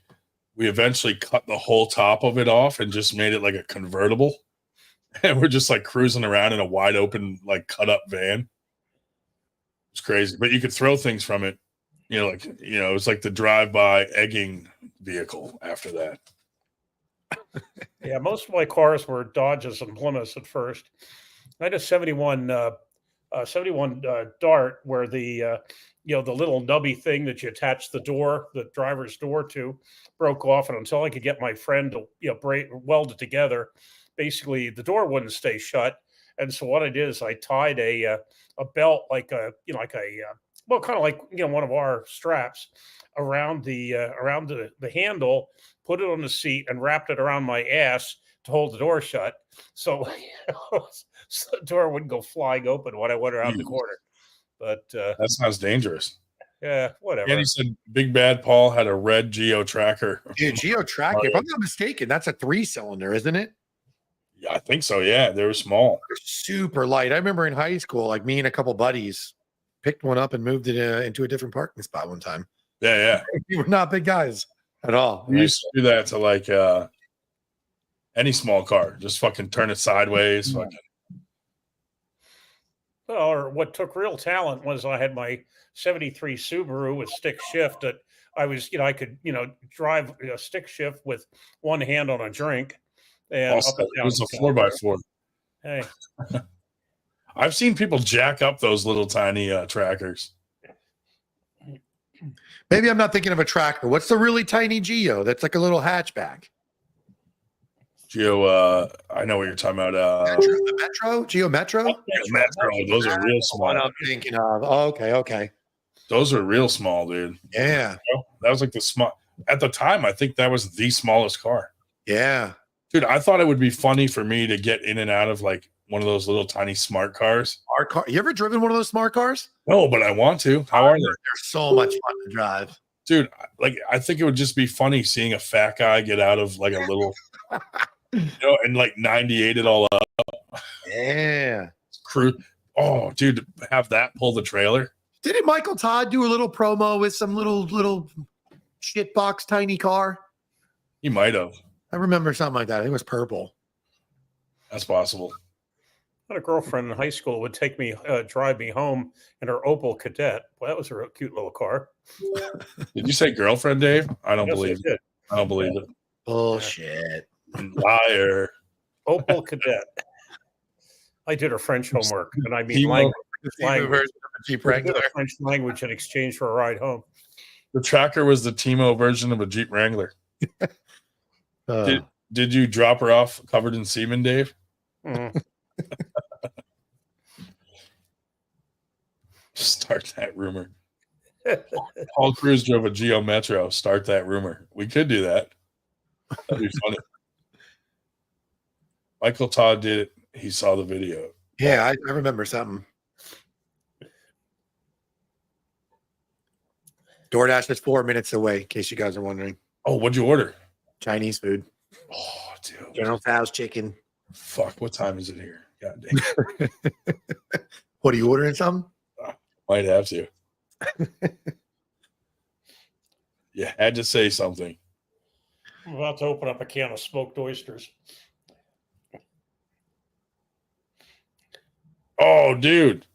we eventually cut the whole top of it off and just made it like a convertible. And we're just like cruising around in a wide open, like cut up van. It's crazy, but you could throw things from it. It's like the drive-by egging vehicle after that. Yeah, most of my cars were Dodges and Plymouths at first. I had a 71 Dart where the little nubby thing that you attach the driver's door to, broke off, and until I could get my friend to weld it together, basically the door wouldn't stay shut. And so what I did is I tied a belt kind of like one of our straps around the handle, put it on the seat, and wrapped it around my ass to hold the door shut, so the door wouldn't go flying open when I went around the corner. But that sounds dangerous. Yeah, whatever. And he said Big Bad Paul had a red Geo Tracker. Dude, Geo Tracker, if I'm not mistaken, that's a 3-cylinder, isn't it? Yeah, I think so. Yeah, they were small. They're super light. I remember in high school, like me and a couple buddies picked one up and moved it into a different parking spot one time. Yeah. We were not big guys at all. We used to do that to like any small car. Just fucking turn it sideways. Fucking. Well, or what took real talent was I had my 73 Subaru with stick shift that I could drive a stick shift with one hand on a drink. And also, it was a 4x4. Hey, I've seen people jack up those little tiny trackers. Maybe I'm not thinking of a tracker. What's the really tiny Geo? That's like a little hatchback. Geo, I know what you're talking about. The Metro? Geo Metro? Metro. Those are real small. What I'm thinking of. Oh, okay. Those are real small, dude. Yeah. That was like the small. At the time, I think that was the smallest car. Yeah. Dude, I thought it would be funny for me to get in and out of like one of those little tiny smart cars. Our car. You ever driven one of those smart cars? No, but I want to. How are they? They're so much fun to drive. Dude, like I think it would just be funny seeing a fat guy get out of like a little and like 98 it all up. Yeah. Crew. Oh, dude, have that pull the trailer. Didn't Michael Todd do a little promo with some little shitbox tiny car? He might have. I remember something like that. I think it was purple. That's possible. I had a girlfriend in high school would take me, drive me home in her Opel Kadett. Well, that was a real cute little car. Did you say girlfriend, Dave? I don't believe it. I don't believe it. Bullshit. Liar. Opel Kadett. I did her French homework, and I mean language. Cheap regular. French language in exchange for a ride home. The tracker was the Timo version of a Jeep Wrangler. Did you drop her off covered in semen, Dave? Start that rumor. Paul Cruz drove a Geo Metro. Start that rumor. We could do that. That'd be funny. Michael Todd did it. He saw the video. Yeah, I remember something. DoorDash is 4 minutes away, in case you guys are wondering. Oh, what'd you order? Chinese food. Oh, dude. General Tso's chicken. Fuck, what time is it here? God dang. What are you ordering? Something? Might have to. You had to say something. I'm about to open up a can of smoked oysters. Oh, dude.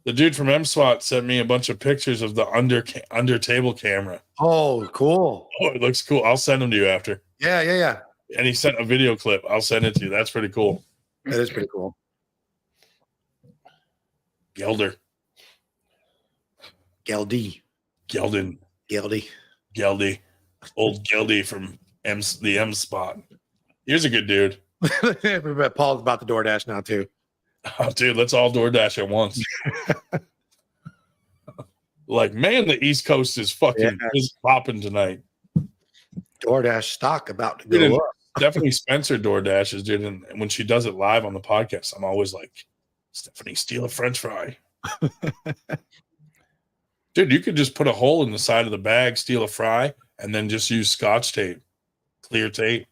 The dude from MSWAT sent me a bunch of pictures of the under table camera. Oh, cool. Oh, it looks cool. I'll send them to you after. Yeah. And he sent a video clip. I'll send it to you. That's pretty cool. That is pretty cool. Gelder. Geldy. Gelden. Geldy. Geldy. Old Geldy from the M spot. He's a good dude. Paul's about the DoorDash now, too. Oh, dude, let's all DoorDash at once. Like, man, the East Coast is fucking is popping tonight. DoorDash stock about to go up. Stephanie Spencer DoorDashes, dude, and when she does it live on the podcast, I'm always like, Stephanie, steal a French fry. Dude, you could just put a hole in the side of the bag, steal a fry, and then just use Scotch tape, clear tape.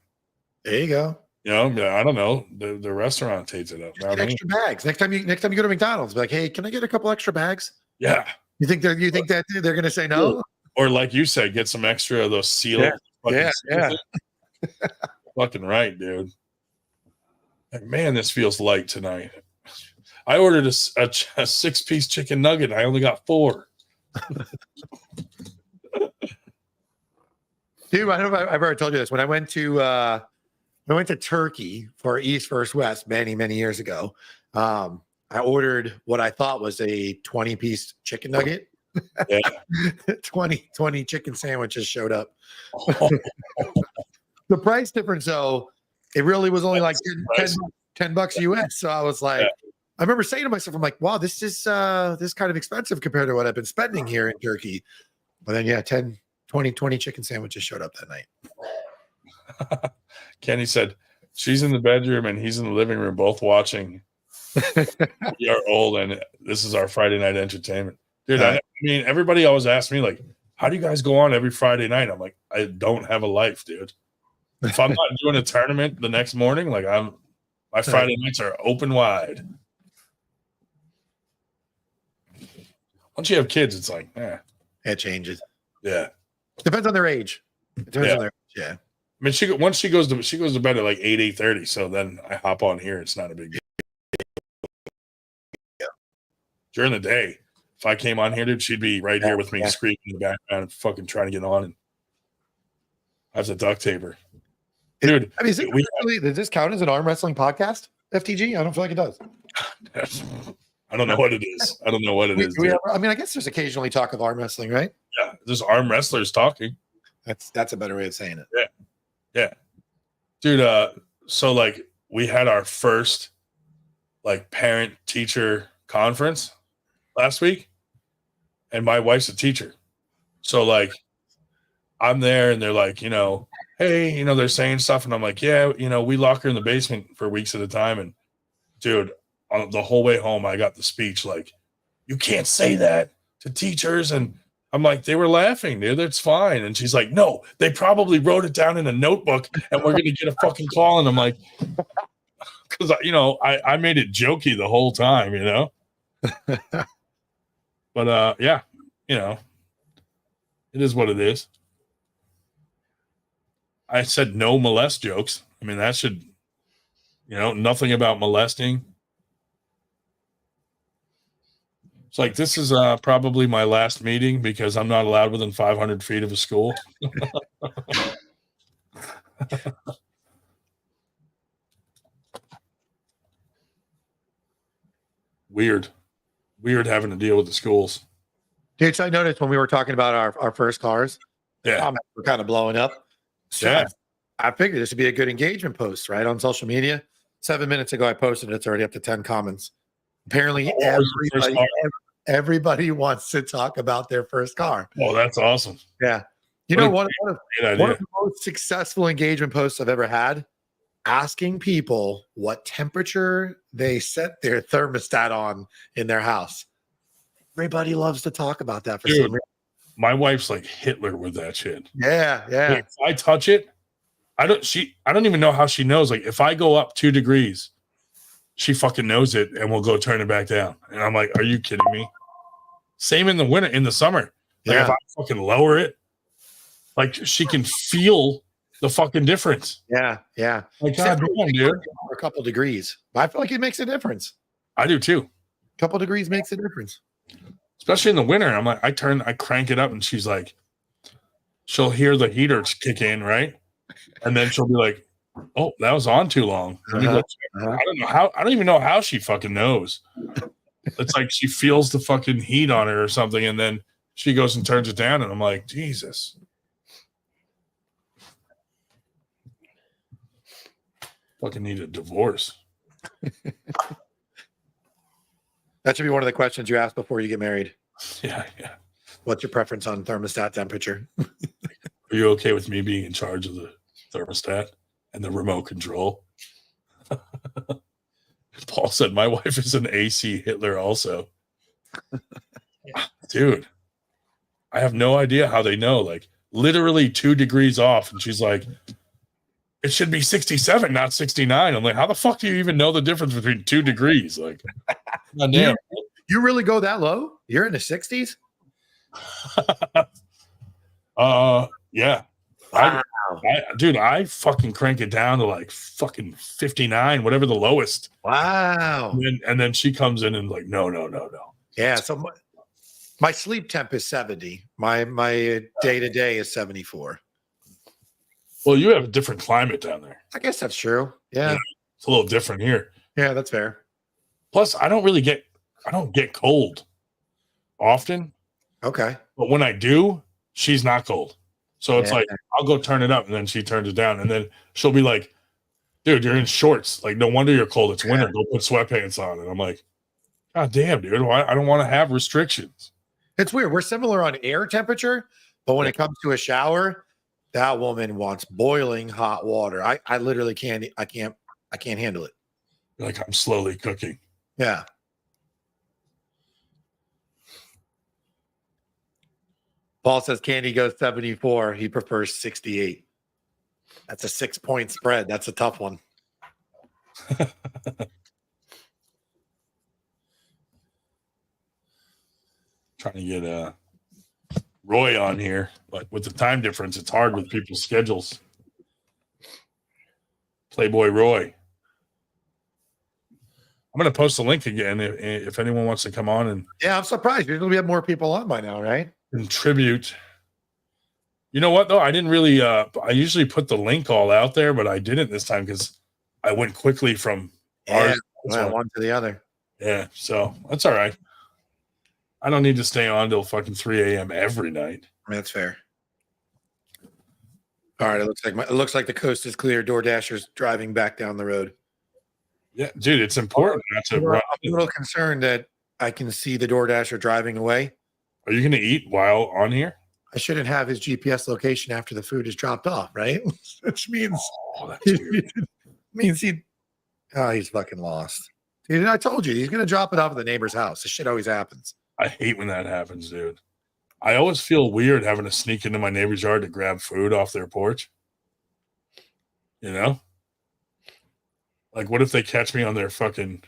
There you go. You know, I don't know. The restaurant takes it up. Get extra bags. Next time you go to McDonald's, be like, hey, can I get a couple extra bags? Yeah. You think that they're gonna say no? Or like you said, get some extra of those seals. Yeah. Fucking right, dude. Like, man, this feels light tonight. I ordered a 6-piece chicken nugget. I only got 4. Dude, I don't know if I've already told you this. When I went to Turkey for East vs. West many years ago, I ordered what I thought was a 20-piece chicken nugget. Yeah. 20 chicken sandwiches showed up. The price difference, though, it really was only like $10 US. So I was like, I remember saying to myself, I'm like, wow, this is kind of expensive compared to what I've been spending here in Turkey. But then 20 chicken sandwiches showed up that night. Kenny said, she's in the bedroom and he's in the living room, both watching. We are old and this is our Friday night entertainment. Dude, I mean, everybody always asks me, like, how do you guys go on every Friday night? I'm like, I don't have a life, dude. If I'm not doing a tournament the next morning, like my Friday nights are open wide. Once you have kids, it's like, It changes. Yeah. Depends on their age. It depends on their age. Yeah. I mean, once she goes to bed at like 8:30. So then I hop on here. It's not a big deal. Yeah. During the day, if I came on here, dude, she'd be right here with me, screaming in the background and fucking trying to get on. And I have to duct tape her. Dude, I mean, does this count as an arm wrestling podcast? FTG? I don't feel like it does. I don't know what it is. I don't know what it is. I mean, I guess there's occasionally talk of arm wrestling, right? Yeah, there's arm wrestlers talking. That's a better way of saying it. Yeah. Dude, so like we had our first like parent teacher conference last week, and my wife's a teacher. So like I'm there and they're like, hey, they're saying stuff, and I'm like, yeah, we lock her in the basement for weeks at a time. And dude, on the whole way home, I got the speech like, you can't say that to teachers. And I'm like, they were laughing, dude. That's fine. And she's like, no, they probably wrote it down in a notebook and we're going to get a fucking call. And I'm like, because, I made it jokey the whole time, But, yeah, it is what it is. I said no molest jokes. I mean, that should, nothing about molesting. It's like, this is probably my last meeting because I'm not allowed within 500 feet of a school. Weird having to deal with the schools. Dude, so I noticed when we were talking about our first cars, comments were kind of blowing up. So I figured this would be a good engagement post, right, on social media. 7 minutes ago, I posted it. It's already up to 10 comments. Apparently, everybody wants to talk about their first car. Oh, that's awesome. Yeah. You know, one of the most successful engagement posts I've ever had, asking people what temperature they set their thermostat on in their house. Everybody loves to talk about that for some reason. My wife's like Hitler with that shit. Yeah. Like, if I touch it, I don't even know how she knows. Like, if I go up 2 degrees, she fucking knows it and will go turn it back down. And I'm like, are you kidding me? Same in the winter, in the summer. Like, if I fucking lower it, like, she can feel the fucking difference. Yeah. Like, God damn, dude. For a couple degrees. I feel like it makes a difference. I do too. A couple degrees makes a difference. Especially in the winter. I'm like, I crank it up, and she's like, she'll hear the heater kick in, right? And then she'll be like, oh, that was on too long. I don't know how. I don't even know how she fucking knows. It's like she feels the fucking heat on her or something, and then she goes and turns it down, and I'm like, Jesus. Fucking need a divorce. That should be one of the questions you ask before you get married. Yeah. What's your preference on thermostat temperature? Are you okay with me being in charge of the thermostat and the remote control? Paul said, my wife is an AC Hitler also. Dude, I have no idea how they know. Like, literally 2 degrees off, and she's like, it should be 67, not 69. I'm like, how the fuck do you even know the difference between 2 degrees? Like, damn. You really go that low? You're in the 60s? Yeah. Wow. Dude, I fucking crank it down to like fucking 59, whatever the lowest. Wow. And then she comes in and like, no. Yeah. So my sleep temp is 70. My day-to-day is 74. Well, you have a different climate down there. I guess that's true. Yeah. It's a little different here. Yeah, that's fair. Plus, I don't get cold often. Okay. But when I do, she's not cold. So it's like, I'll go turn it up, and then she turns it down, and then she'll be like, dude, you're in shorts. Like, no wonder you're cold. It's winter. Go put sweatpants on. And I'm like, God damn, dude. I don't want to have restrictions. It's weird. We're similar on air temperature, but when it comes to a shower, that woman wants boiling hot water. I literally can't handle it. Like, I'm slowly cooking. Yeah. Paul says Candy goes 74. He prefers 68. That's a 6-point spread. That's a tough one. Trying to get Roy on here, but with the time difference, it's hard with people's schedules. Playboy Roy. I'm going to post a link again if anyone wants to come on and. Yeah, I'm surprised. Usually we have more people on by now, right? Contribute. You know what though? I didn't really. I usually put the link all out there, but I didn't this time because I went quickly from ours one to the other. Yeah, so that's all right. I don't need to stay on till fucking 3 a.m. every night. That's fair. All right, it looks like the coast is clear. DoorDashers driving back down the road. Yeah, dude, it's important not to run. I'm a little concerned that I can see the DoorDasher driving away. Are you going to eat while on here? I shouldn't have his GPS location after the food is dropped off, right? Which means, he's fucking lost. Dude, I told you, he's going to drop it off at the neighbor's house. This shit always happens. I hate when that happens, dude. I always feel weird having to sneak into my neighbor's yard to grab food off their porch. You know? Like, what if they catch me on their fucking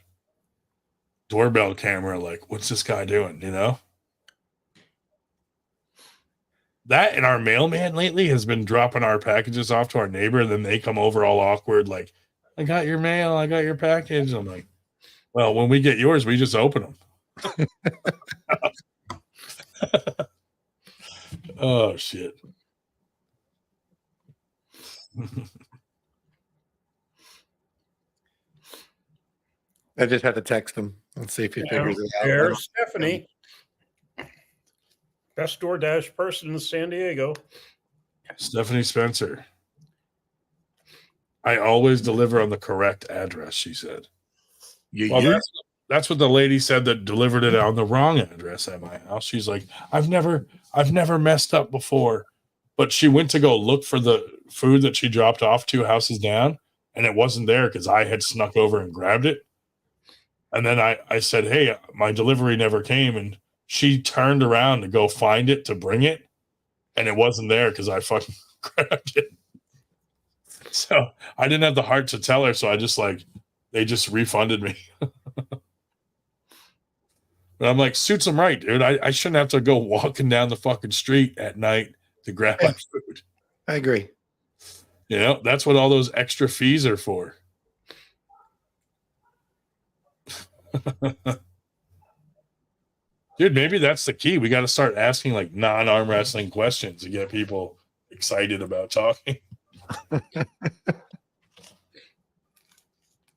doorbell camera? Like, what's this guy doing? You know? That and our mailman lately has been dropping our packages off to our neighbor, and then they come over all awkward, like, I got your mail, I got your package. I'm like, well, when we get yours, we just open them. Oh, shit. I just had to text him and see if he figures it out. There's Stephanie. Best DoorDash person in San Diego. Stephanie Spencer. I always deliver on the correct address, she said. Well, that's what the lady said that delivered it on the wrong address at my house. She's like, I've never messed up before. But she went to go look for the food that she dropped off 2 houses down, and it wasn't there because I had snuck over and grabbed it. And then I said, hey, my delivery never came. And she turned around to go find it to bring it, and it wasn't there because I fucking grabbed it. So I didn't have the heart to tell her. So I just they just refunded me. But I'm like, suits them right, dude. I shouldn't have to go walking down the fucking street at night to grab my food. I agree. You know, that's what all those extra fees are for. Dude, maybe that's the key. We got to start asking like non-arm wrestling questions to get people excited about talking.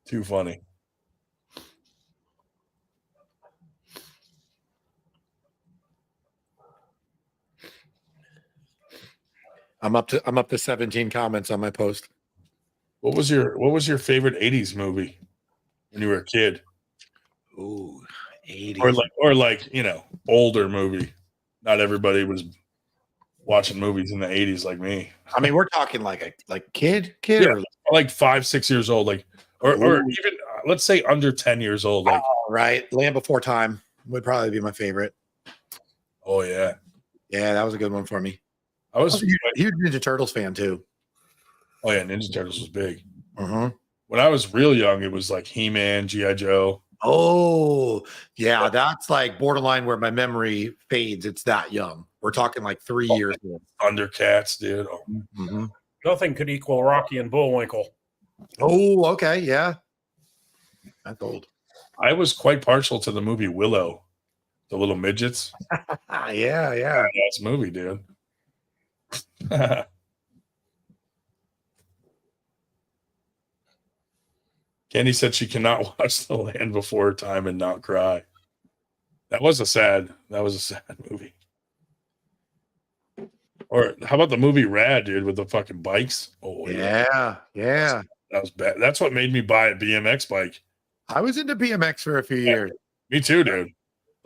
Too funny. I'm up to 17 comments on my post. What was your favorite 80s movie when you were a kid? Ooh, 80s. Or like, you know, older movie. Not everybody was watching movies in the 80s like me. I mean, we're talking like kid Yeah, or like 5-6 years old, like or even let's say under 10 years old. Like, right, Land Before Time would probably be my favorite. Oh yeah, that was a good one for me. I was a huge Ninja Turtles fan too. Oh yeah, Ninja Turtles was big. Uh-huh. When I was real young, it was like He-Man, G.I. Joe. Oh yeah, that's like borderline where my memory fades. It's that young. We're talking like 3 years old. Thundercats, dude. Oh. Mm-hmm. Nothing could equal Rocky and Bullwinkle. Oh, okay, yeah. That's old. I was quite partial to the movie Willow, the little midgets. yeah. That's a movie, dude. Candy said she cannot watch The Land Before Her Time and not cry. That was a sad movie. Or how about the movie Rad, dude, with the fucking bikes? Oh yeah. That was bad. That's what made me buy a BMX bike. I was into BMX for a few years. Me too, dude.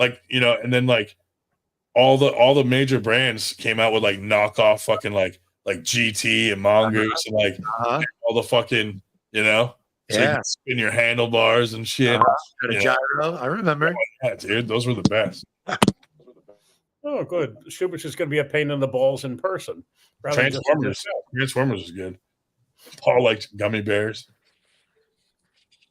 Like, you know, and then like all the major brands came out with like knockoff fucking like GT and Mongoose and like all the fucking, you know, so you can spin your handlebars and shit. Got a gyro. I remember. Yeah, dude, those were the best. Oh, good. Shubich is going to be a pain in the balls in person. Transformers was good. Paul liked gummy bears.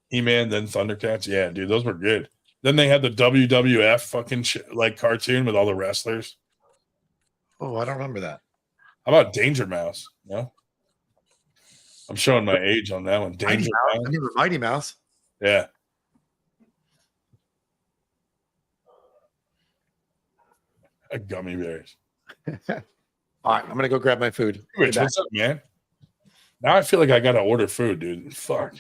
He-Man, then Thundercats. Yeah, dude, those were good. Then they had the WWF fucking like cartoon with all the wrestlers. Oh, I don't remember that. How about Danger Mouse? No, I'm showing my age on that one. Danger Mouse. I remember Mighty Mouse. Yeah. Gummy bears. All right, I'm gonna go grab my food. Rich, what's up, man? Now I feel like I gotta order food, dude. Fuck.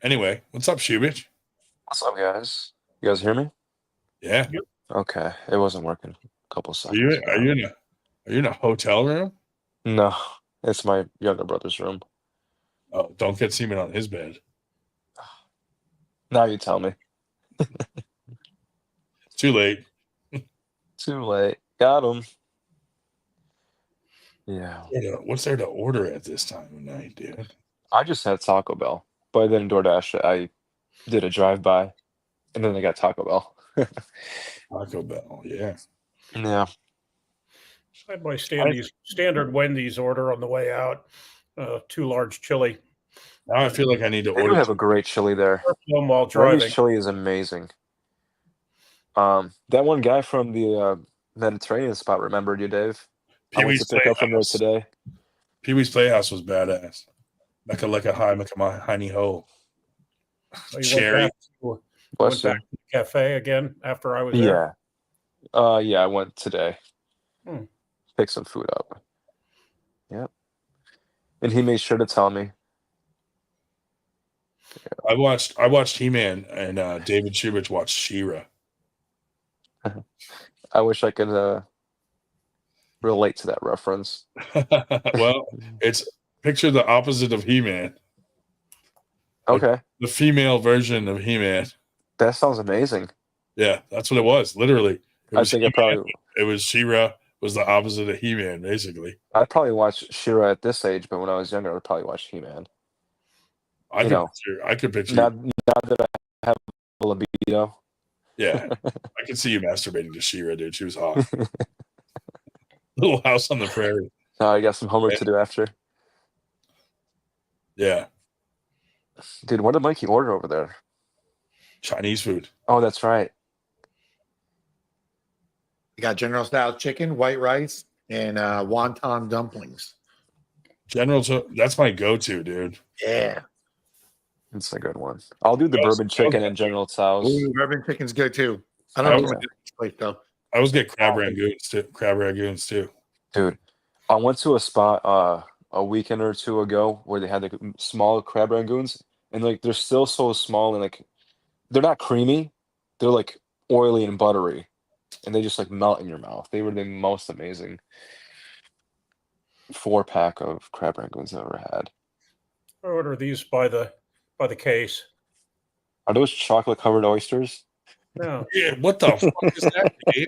Anyway, what's up, Shubich? What's up, guys? You guys hear me? Yeah. Okay, it wasn't working. A couple seconds. Are you in a hotel room? No, it's my younger brother's room. Oh, don't get semen on his bed. Now you tell me. Too late. Too late. Got him. Yeah. What's there to order at this time of night, dude? I just had Taco Bell, but then DoorDash, I did a drive-by, and then I got Taco Bell. Taco Bell, yeah. Yeah. I had my standard Wendy's order on the way out. 2 large chili. Now I feel like I need to They order. do have a great chili there. While driving. Wendy's chili is amazing. That one guy from the Mediterranean spot remembered you, Dave. I went to pick up from there today. Pee-wee's Playhouse was badass. Mecca like a high, Mecca my hiney hole. Cherry. Went back to the cafe again after I was there. Yeah, I went today. Pick some food up. Yep. And he made sure to tell me. I watched He-Man, and David Shubich watched She-Ra. I wish I could relate to that reference. Well, it's picture the opposite of He-Man. Okay. The female version of He-Man. That sounds amazing. Yeah, that's what it was. Literally, I think it was She-Ra was the opposite of He-Man, basically. I'd probably watch She-Ra at this age, but when I was younger, I'd probably watch He-Man. I could picture. Now that I have a libido. Yeah, I could see you masturbating to She-Ra, dude. She was hot. Little House on the Prairie. I got some homework to do after. Yeah. Dude, what did Mikey order over there? Chinese food. Oh, that's right. We got General Style chicken, white rice, and wonton dumplings. That's my go-to, dude. Yeah. It's a good one. I'll do the bourbon chicken and General Tso's. Ooh, bourbon chicken's good too. I don't know this place though. I always get crab ragoons too. Dude, I went to a spot a weekend or two ago where they had like small crab rangoons, and like they're still so small and like they're not creamy, they're like oily and buttery, and they just like melt in your mouth. They were the most amazing 4-pack of crab rangoons I've ever had. I order these by the case. Are those chocolate covered oysters? No. Yeah, what the fuck is that, Dave?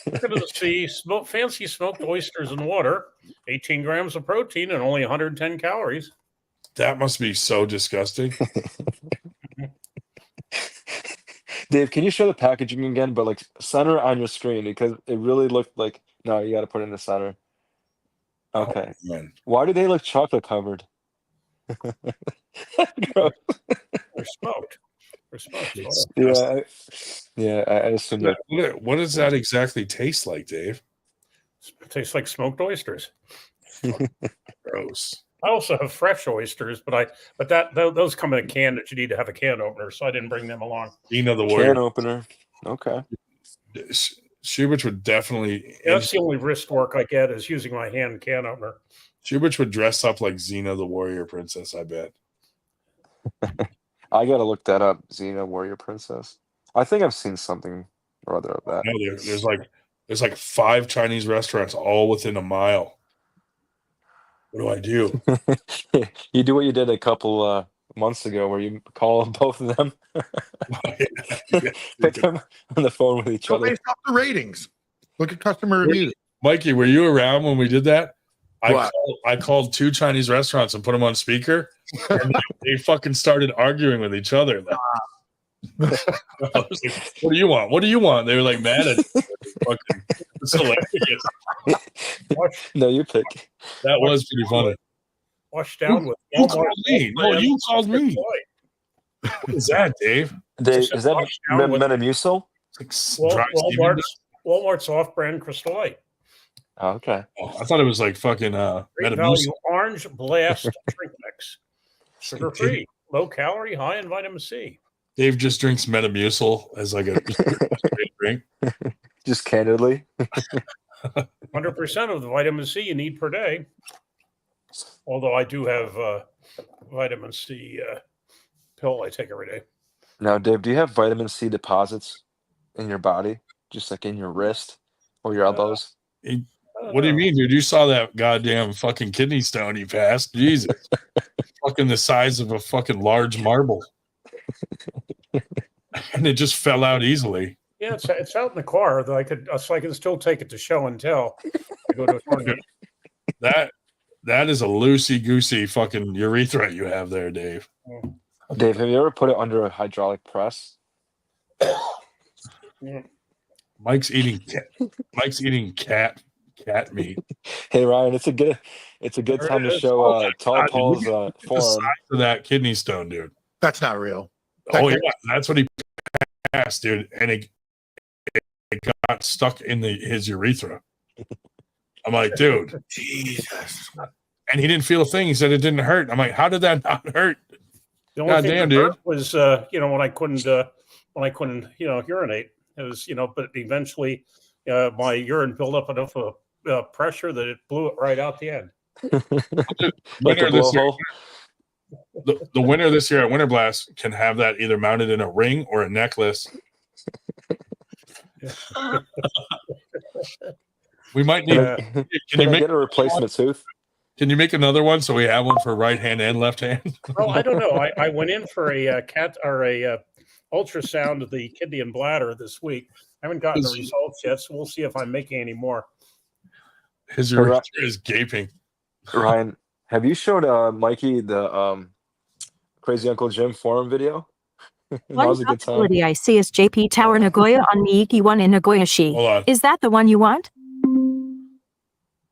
Look at the sea, fancy smoked oysters and water, 18 grams of protein and only 110 calories. That must be so disgusting. Dave, can you show the packaging again, but like center on your screen, because it really looked like, no, you got to put it in the center. Okay. Oh, why do they look chocolate covered? Gross. They're smoked. Yeah, I assume that. What does that exactly taste like, Dave? It tastes like smoked oysters. Gross. I also have fresh oysters, but those come in a can that you need to have a can opener, so I didn't bring them along. The Warrior. Can opener. Okay. Shubich would definitely. Yeah, that's the only wrist work I get is using my hand can opener. Shubich would dress up like Xena the Warrior Princess, I bet. I gotta look that up. Xena Warrior Princess. I think I've seen something or other of that. No, there's like 5 Chinese restaurants all within a mile. What do I do? You do what you did a couple months ago, where you call both of them, put them on the phone with each other. Based off the ratings. Look at customer reviews. Mikey, were you around when we did that? I called 2 Chinese restaurants and put them on speaker, and they fucking started arguing with each other. I was like, what do you want? What do you want? They were like mad at fucking. It's hilarious. No, you pick. That was pretty funny. Washed down with you called me. No, you called me. What is that, Dave? Is that Metamucil? Walmart's off-brand Crystal Light. Oh, okay. Oh, I thought it was like fucking Great value orange blast drink mix. Sugar-free, low-calorie, high in vitamin C. Dave just drinks Metamucil as like a drink. Just candidly. 100% of the vitamin C you need per day. Although I do have vitamin C pill I take every day. Now, Dave, do you have vitamin C deposits in your body, just like in your wrist or your elbows? What do you mean, dude? You saw that goddamn fucking kidney stone he passed. Jesus. Fucking the size of a fucking large marble. And it just fell out easily. Yeah, it's out in the car. So I can still take it to show and tell. I go to a tournament. That is a loosey-goosey fucking urethra you have there, Dave. Dave, have you ever put it under a hydraulic press? Yeah. Mike's eating cat meat. Hey Ryan, it's a good time to show Tall Paul's forum. The size of that kidney stone, dude. That's not real. Oh yeah, that's what he passed, dude, and it got stuck in his urethra. I'm like, dude, Jesus. And he didn't feel a thing. He said it didn't hurt. I'm like, how did that not hurt? The only thing that hurt was when I couldn't urinate. It was but eventually my urine built up enough pressure that it blew it right out the end. Winner this year, the winner this year at Winter Blast can have that either mounted in a ring or a necklace. We might need. Can I get a replacement tooth? Can you make another one so we have one for right hand and left hand? Well, I don't know. I went in for a ultrasound of the kidney and bladder this week. I haven't gotten the results yet, so we'll see if I'm making any more. His urethra is gaping. Ryan, have you showed Mikey the Crazy Uncle Jim forum video? That was a good time. One I see is JP Tower Nagoya on Miiki 1 in Nagoya-shi. Hold on. Is that the one you want?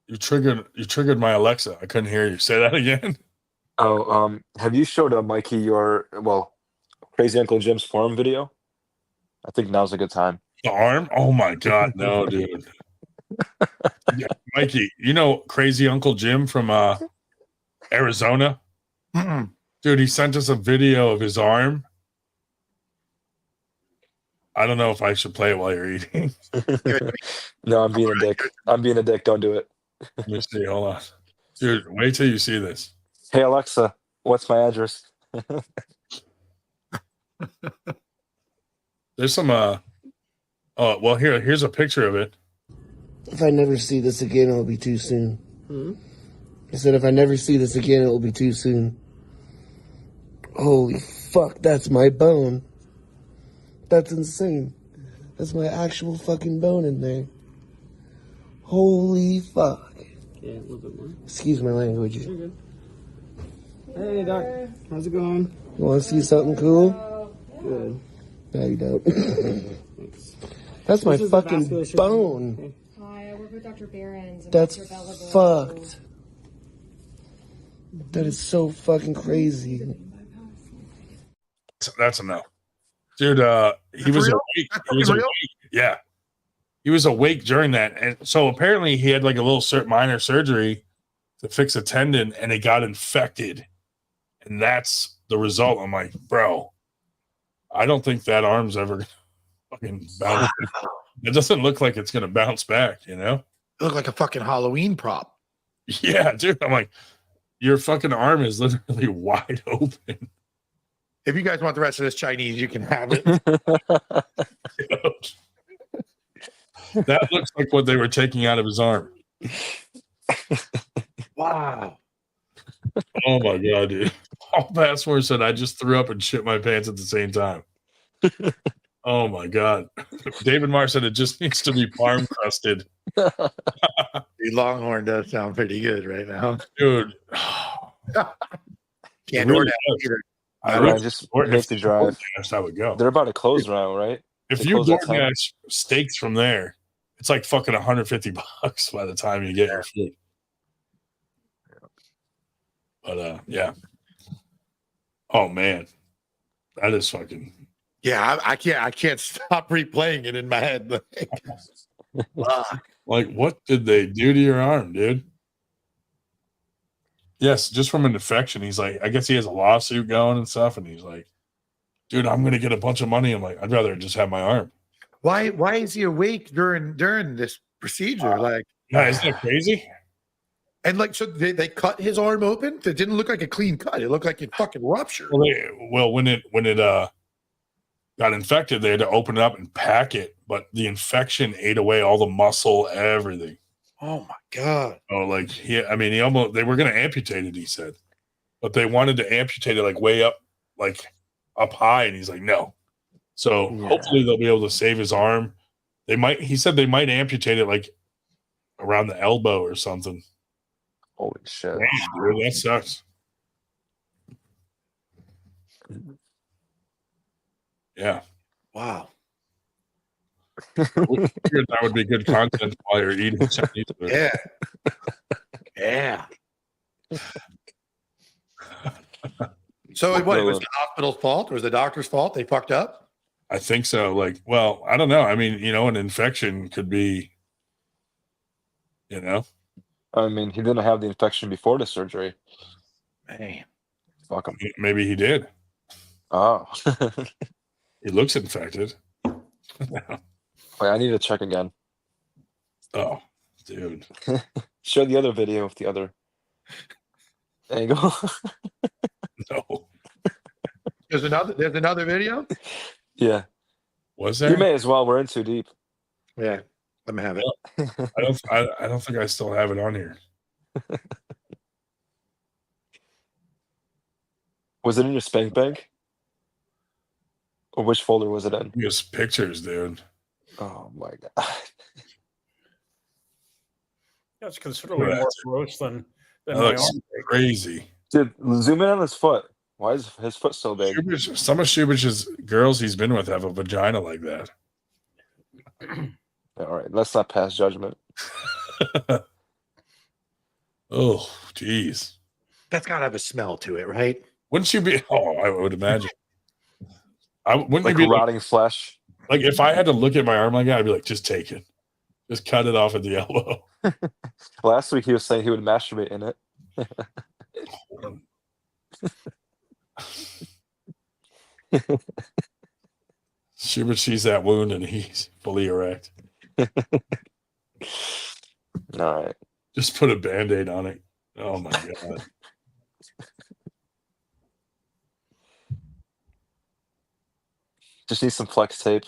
You triggered my Alexa. I couldn't hear you. Say that again. Oh, have you showed Mikey your Crazy Uncle Jim's forum video? I think now's a good time. The arm? Oh my god, no, dude. Yeah, Mikey, you know Crazy Uncle Jim from Arizona? Mm-mm. Dude, he sent us a video of his arm. I don't know if I should play it while you're eating. No, I'm being a dick. I'm being a dick. Don't do it. Let me see. Hold on. Dude, wait till you see this. Hey, Alexa, what's my address? There's some oh, well, here's a picture of it. If I never see this again, it'll be too soon. I said, if I never see this again, it will be too soon. Holy fuck, that's my bone. That's insane. That's my actual fucking bone in there. Holy fuck. Yeah, a little bit more. Excuse my language. You're good. Hey, Doc. How's it going? You want to see something cool? Good. No, you don't. Thanks. That's my This is the fucking vascular surgeon. bone. Okay. Hi, I work with Dr. Behrens. That's Dr. Bella fucked. That is so fucking crazy. That's enough. Dude, he was awake. He was awake. Yeah. He was awake during that. And so apparently he had like a little minor surgery to fix a tendon and it got infected. And that's the result. I'm like, bro, I don't think that arm's ever fucking bounce. It doesn't look like it's going to bounce back, you know? It looked like a fucking Halloween prop. Yeah, dude. I'm like, your fucking arm is literally wide open. If you guys want the rest of this Chinese, you can have it. That looks like what they were taking out of his arm. Wow. Oh my god, dude. All Passmore said I just threw up and shit my pants at the same time. Oh my god. David Marr said it just needs to be parm crusted. The Longhorn does sound pretty good right now. Dude. Can't Really order that either. I Right, would just or make if the drive. I would go. They're about to close now, right? If They you close at 10. DoorDash steaks from there, it's like fucking $150 by the time you get your food. But yeah. Oh man. That is fucking Yeah, I can't stop replaying it in my head. like what did they do to your arm, dude? Yes, just from an infection. He's like, I guess he has a lawsuit going and stuff, and he's like, dude, I'm gonna get a bunch of money. I'm like, I'd rather just have my arm. Why is he awake during this procedure? Like, Yeah, isn't that crazy? and like, so they cut his arm open. It didn't look like a clean cut. It looked like it fucking ruptured. Well, when it got infected, they had to open it up and pack it, but the infection ate away all the muscle, everything. Oh my god. Oh, like they were gonna amputate it, he said. But they wanted to amputate it like way up, like up high, and he's like, no. So hopefully they'll be able to save his arm. He said they might amputate it like around the elbow or something. Holy shit. Damn, dude, that sucks. Yeah. Wow. That would be good content while you're eating Chinese food. Yeah. Yeah. So what? It was the hospital's fault or was the doctor's fault? They fucked up? I think so. Like, well, I don't know. I mean, an infection could be, I mean, he didn't have the infection before the surgery. Man. Fuck him. Maybe he did. Oh. He looks infected. Wait, I need to check again. Oh, dude. Show the other video of the other angle. No, There's another video. Yeah. Was there? You may as well. We're in too deep. Yeah, let me have it. I don't think I still have it on here. Was it in your spank bank? Or which folder was it in? Just pictures, dude. Oh my god. That's considerably more gross than That my looks arm. crazy. Dude, zoom in on his foot. Why is his foot so big? Some of Shubich's girls he's been with have a vagina like that. All right, let's not pass judgment. Oh, geez. That's got to have a smell to it, right? Wouldn't you be? Oh, I would imagine. Wouldn't Like you be rotting flesh. Like if I had to look at my arm like that, I'd be like, just take it. Just cut it off at the elbow. Last week he was saying he would masturbate in it. Schubert sees that wound and he's fully erect. All right. Just put a Band-Aid on it. Oh my god. Just need some flex tape.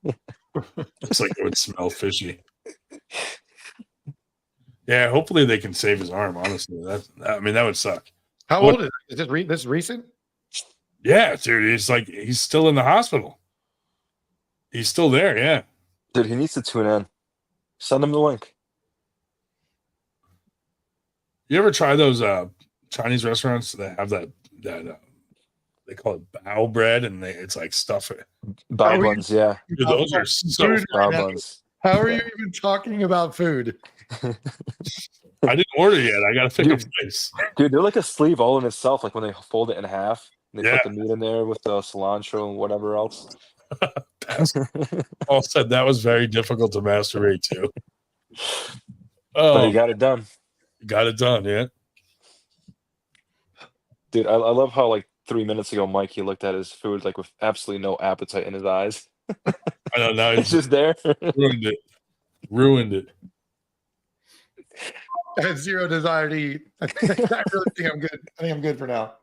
It's like it would smell fishy. Yeah, hopefully they can save his arm. Honestly, that would suck. How old is it? Is this recent? Yeah, dude, he's still in the hospital. He's still there. Yeah, dude, he needs to tune in. Send him the link. You ever try those Chinese restaurants that have that they call it bao bread and it's like stuff. Bao buns, yeah. Dude, those are so bao buns. How are you even talking about food? I didn't order yet. I got to pick a place. Dude, they're like a sleeve all in itself. Like when they fold it in half, and they Yeah. put the meat in there with the cilantro and whatever else. Paul said that was very difficult to masturbate to. But he got it done. Got it done, yeah. Dude, I love how like 3 minutes ago, Mike, he looked at his food like with absolutely no appetite in his eyes. I know now It's just there. Ruined it. I have zero desire to eat. I really think I'm good. I think I'm good for now.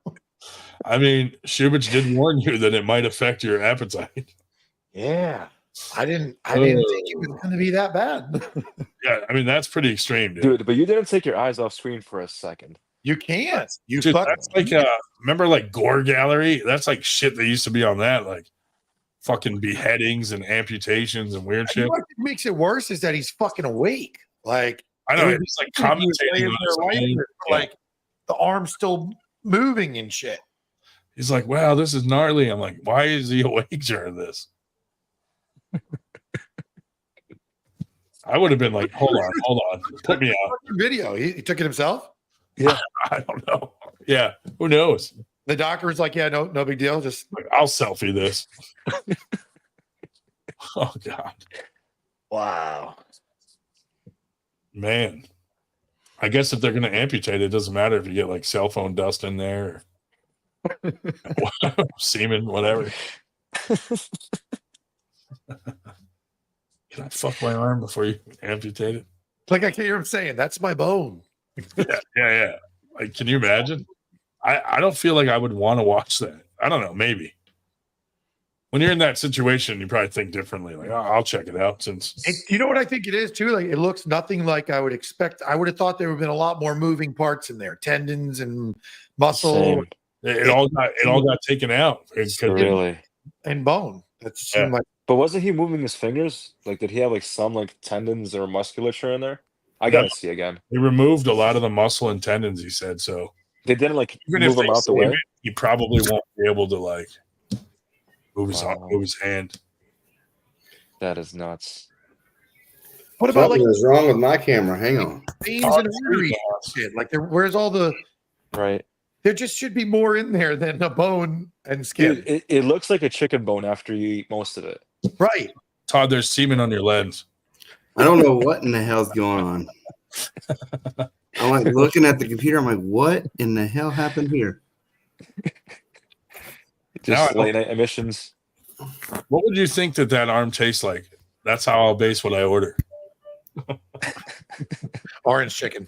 I mean, Shubich did warn you that it might affect your appetite. Yeah. I didn't think it was going to be that bad. Yeah, I mean that's pretty extreme, dude. Dude, but you didn't take your eyes off screen for a second. You can't. You Dude, fucking that's like remember like Gore Gallery? That's like shit that used to be on that, like fucking beheadings and amputations and weird shit. What makes it worse is that he's fucking awake. Like I know it he's like was commentating on his own. like the arm's still moving and shit. He's like, wow, this is gnarly. I'm like, why is he awake during this? I would have been like, hold on, put me out. Video. He took it himself? Yeah. I don't know. Yeah, who knows? The doctor was like, yeah, no big deal. Just Like, I'll selfie this. Oh god. wow. Man. I guess if they're gonna amputate, it doesn't matter if you get like cell phone dust in there or semen, whatever. Can I fuck my arm before you amputate it? Like I can hear him saying, that's my bone. Yeah. Like, can you imagine? I don't feel like I would want to watch that. I don't know, maybe. When you're in that situation, you probably think differently. Like, oh, I'll check it out since You know what I think it is too? Like it looks nothing like I would expect. I would have thought there would have been a lot more moving parts in there, tendons and muscle. Same. it all got taken out. Really? And bone. That seemed like But wasn't he moving his fingers? Like, did he have like some like tendons or musculature in there? I gotta see again. He removed a lot of the muscle and tendons, he said. So They didn't like even move if they him out the save way. it, he probably won't be able to like move his hand. That is nuts. what about Something like is wrong with my camera. Hang on. veins and arteries and shit? Like where's all the Right. there just should be more in there than a bone and skin. Dude, it looks like a chicken bone after you eat most of it. Right. Todd, there's semen on your lens. I don't know what in the hell's going on. I'm like looking at the computer. I'm like, what in the hell happened here? Just late night emissions. What would you think that arm tastes like? That's how I'll base what I order. Orange chicken.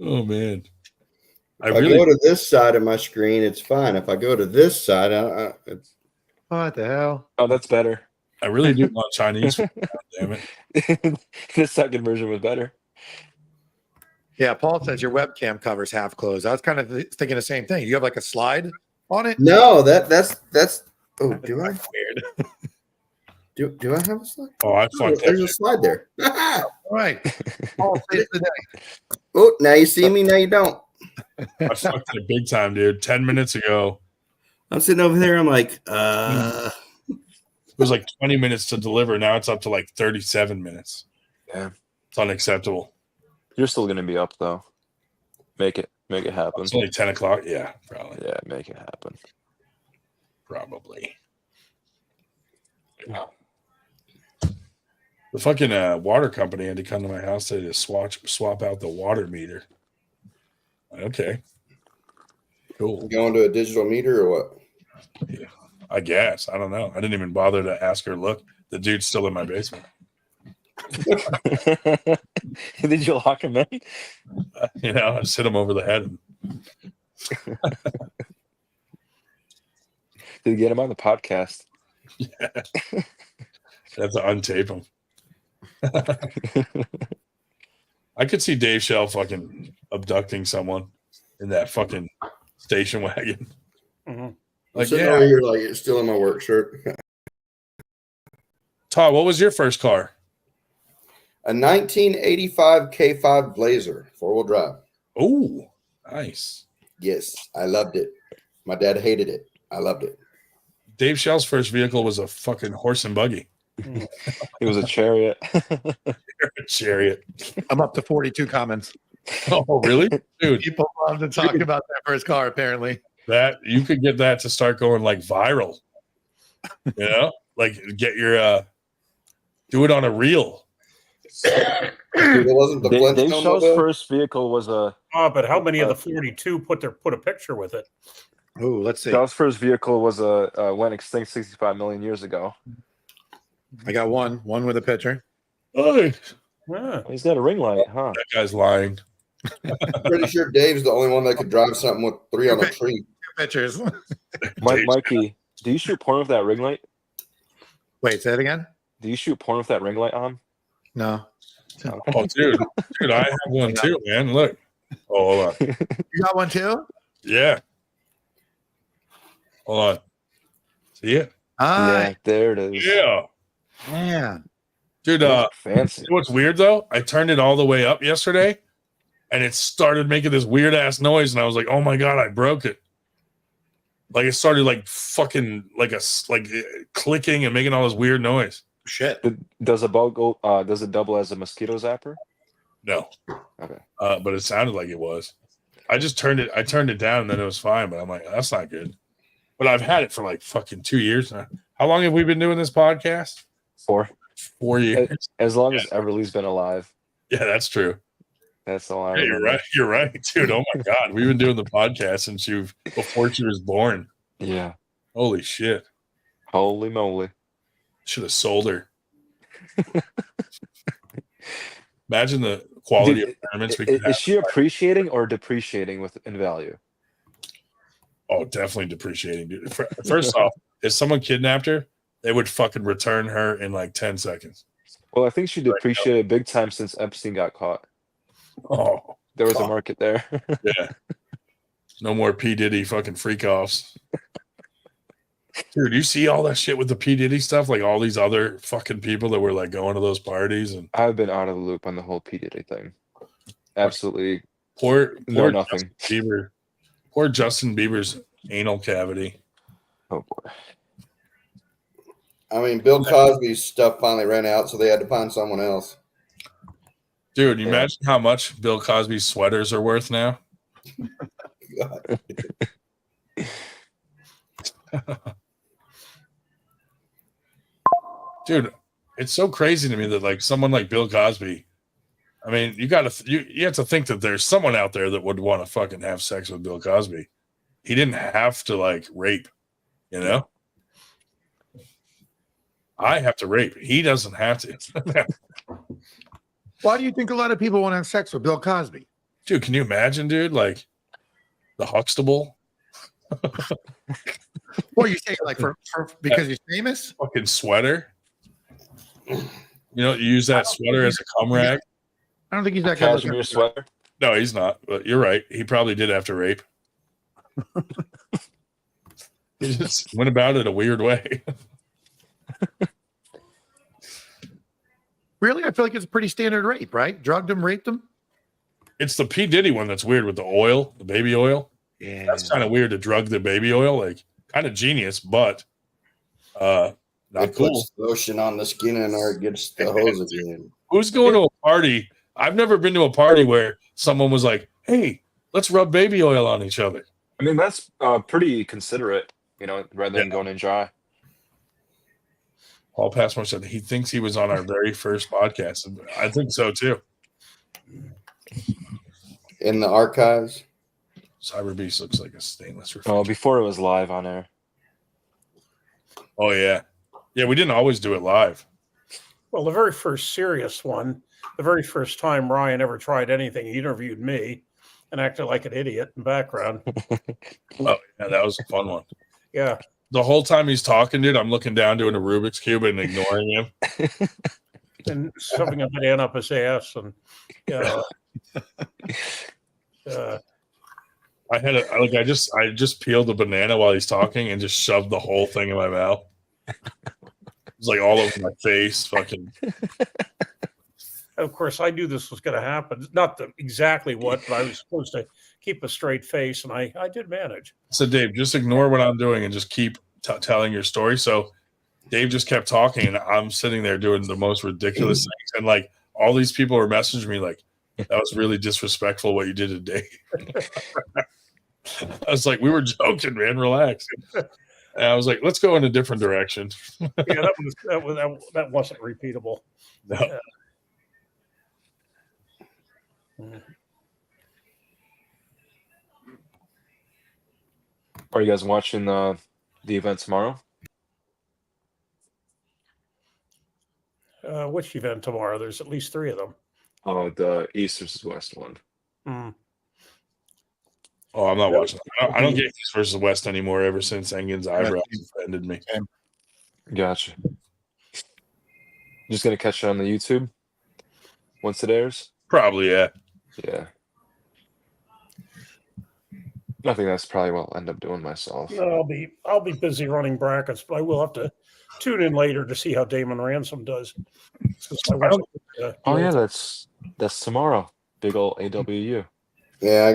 Oh man. If I go to this side of my screen, it's fine. If I go to this side, it's What the hell? Oh, that's better. I really do want Chinese food. God damn it. The second version was better. Yeah, Paul says your webcam cover's half closed. I was kind of thinking the same thing. You have like a slide on it? no. That's. Oh, do I? Weird. Do I have a slide? Oh, I fucked There's that. a slide there. All right. Paul saves the day. Oh, now you see me. Now you don't. I fucked it big time, dude. 10 minutes ago. I'm sitting over there. I'm like, It was like 20 minutes to deliver. Now it's up to like 37 minutes. Yeah. It's unacceptable. You're still gonna be up though. Make it happen. It's only 10 o'clock. Yeah, probably. Yeah, make it happen. Probably. The fucking water company had to come to my house today to swap out the water meter. Okay. Cool. going to a digital meter or what? Yeah, I guess. I don't know. I didn't even bother to ask her. Look, the dude's still in my basement. Did you lock him in? You know, I just hit him over the head. Did you get him on the podcast? Yeah. That's to untape him. I could see Dave Shell fucking abducting someone in that fucking station wagon. Mm-hmm. Like, Sitting yeah. over here, like it's still in my work shirt. Todd, what was your first car? A 1985 K5 Blazer, 4-wheel drive. Oh, nice. Yes, I loved it. My dad hated it. I loved it. Dave Shell's first vehicle was a fucking horse and buggy. It was a chariot. A chariot. I'm up to 42 comments. Oh, really? Dude, People love to talk about that first car, apparently. that you could get that to start going like viral. You know? Like get your do it on a reel. It wasn't the Dave Flintstone Shell's mobile? first vehicle was a. Oh, but how many of the 42 put a picture with it? Oh, let's see. Shell's first vehicle was a went extinct 65 million years ago. I got one with a picture. Oh, Ah. He's got a ring light, huh? that guy's lying. I'm pretty sure Dave's the only one that could drive something with 3 on a tree. Two pictures. Mikey, do you shoot porn with that ring light? Wait, say it again? Do you shoot porn with that ring light on? No. Oh, dude, I have one too, man. Look. Oh, hold on. You got one too? Yeah. Hold on. See it? Yeah, there it is. Yeah. Yeah. Dude, Fancy. you know what's weird though? I turned it all the way up yesterday and it started making this weird ass noise, and I was like, oh my god, I broke it. Like it started like fucking like clicking and making all this weird noise. Shit. Does it double as a mosquito zapper? No. Okay. But it sounded like it was. I turned it down and then it was fine, but I'm like, that's not good. But I've had it for like fucking 2 years now. How long have we been doing this podcast? 4 years. As long as Everly's been alive. Yeah, that's true. That's all I Yeah, remember. you're right, dude. Oh my god, we've been doing the podcast since before she was born. Yeah. Holy shit! Holy moly! Should have sold her. Imagine the quality of ornaments we could have. Is she appreciating or depreciating in value? Oh, definitely depreciating, dude. First off, if someone kidnapped her, they would fucking return her in like 10 seconds. Well, I think she depreciated big time since Epstein got caught. Oh, there was a market there. Yeah. No more P. Diddy fucking freak offs. Dude, you see all that shit with the P. Diddy stuff? Like all these other fucking people that were like going to those parties. And I've been out of the loop on the whole P. Diddy thing. Absolutely. Poor nothing. Justin Bieber. Poor Justin Bieber's anal cavity. Oh boy. I mean, Bill Cosby's stuff finally ran out, so they had to find someone else. Dude, you imagine how much Bill Cosby's sweaters are worth now? God. Dude, it's so crazy to me that like someone like Bill Cosby, I mean, you have to think that there's someone out there that would want to fucking have sex with Bill Cosby. He didn't have to like rape, you know? I have to rape. He doesn't have to. Why do you think a lot of people want to have sex with Bill Cosby? Dude, can you imagine, dude? Like, The Huxtable. What are you saying? Like for because he's famous? Fucking sweater. You know, you use that sweater as a cum rag. I don't think he's that good looking. Cashmere sweater. No, he's not. But you're right. He probably did after rape. He just went about it a weird way. Really? I feel like it's a pretty standard rape, right? Drugged him, raped him. It's the P. Diddy one that's weird with the oil, the baby oil. Yeah. That's kind of weird to drug the baby oil. Like, kind of genius, but not It cool. puts lotion on the skin and or it gets the hose again. Who's going to a party? I've never been to a party where someone was like, hey, let's rub baby oil on each other. I mean, that's pretty considerate, you know, rather than going in dry. Paul Passmore said he thinks he was on our very first podcast. I think so too. In the archives. Cyber Beast looks like a stainless Oh, refrigerator. before it was live on air. Oh yeah. Yeah, we didn't always do it live. Well, the very first serious one, the very first time Ryan ever tried anything, he interviewed me and acted like an idiot in background. Oh yeah, that was a fun one. Yeah. The whole time he's talking, dude, I'm looking down doing a Rubik's Cube and ignoring him. And shoving a banana up his ass. And I just peeled the banana while he's talking and just shoved the whole thing in my mouth. It's like all over my face, fucking. of course, I knew this was going to happen. Not exactly what, but I was supposed to keep a straight face, and I did manage. So, Dave, just ignore what I'm doing and just keep telling your story. So, Dave just kept talking, and I'm sitting there doing the most ridiculous things. And, like, all these people were messaging me, like, that was really disrespectful what you did to Dave. I was like, we were joking, man. Relax. And I was like, let's go in a different direction. Yeah, that wasn't repeatable. No. Are you guys watching the event tomorrow? Which event tomorrow? There's at least 3 of them. Oh, the East versus West one. Oh, I'm not watching. I don't get East versus West anymore ever since Engen's eyebrows offended me. Gotcha. Just gonna catch it on the YouTube once it airs? Probably, yeah. Yeah. I think that's probably what I'll end up doing myself. No, I'll be busy running brackets, but I will have to tune in later to see how Damon Ransom does. Oh yeah, that's tomorrow. Big old AWU. Yeah, I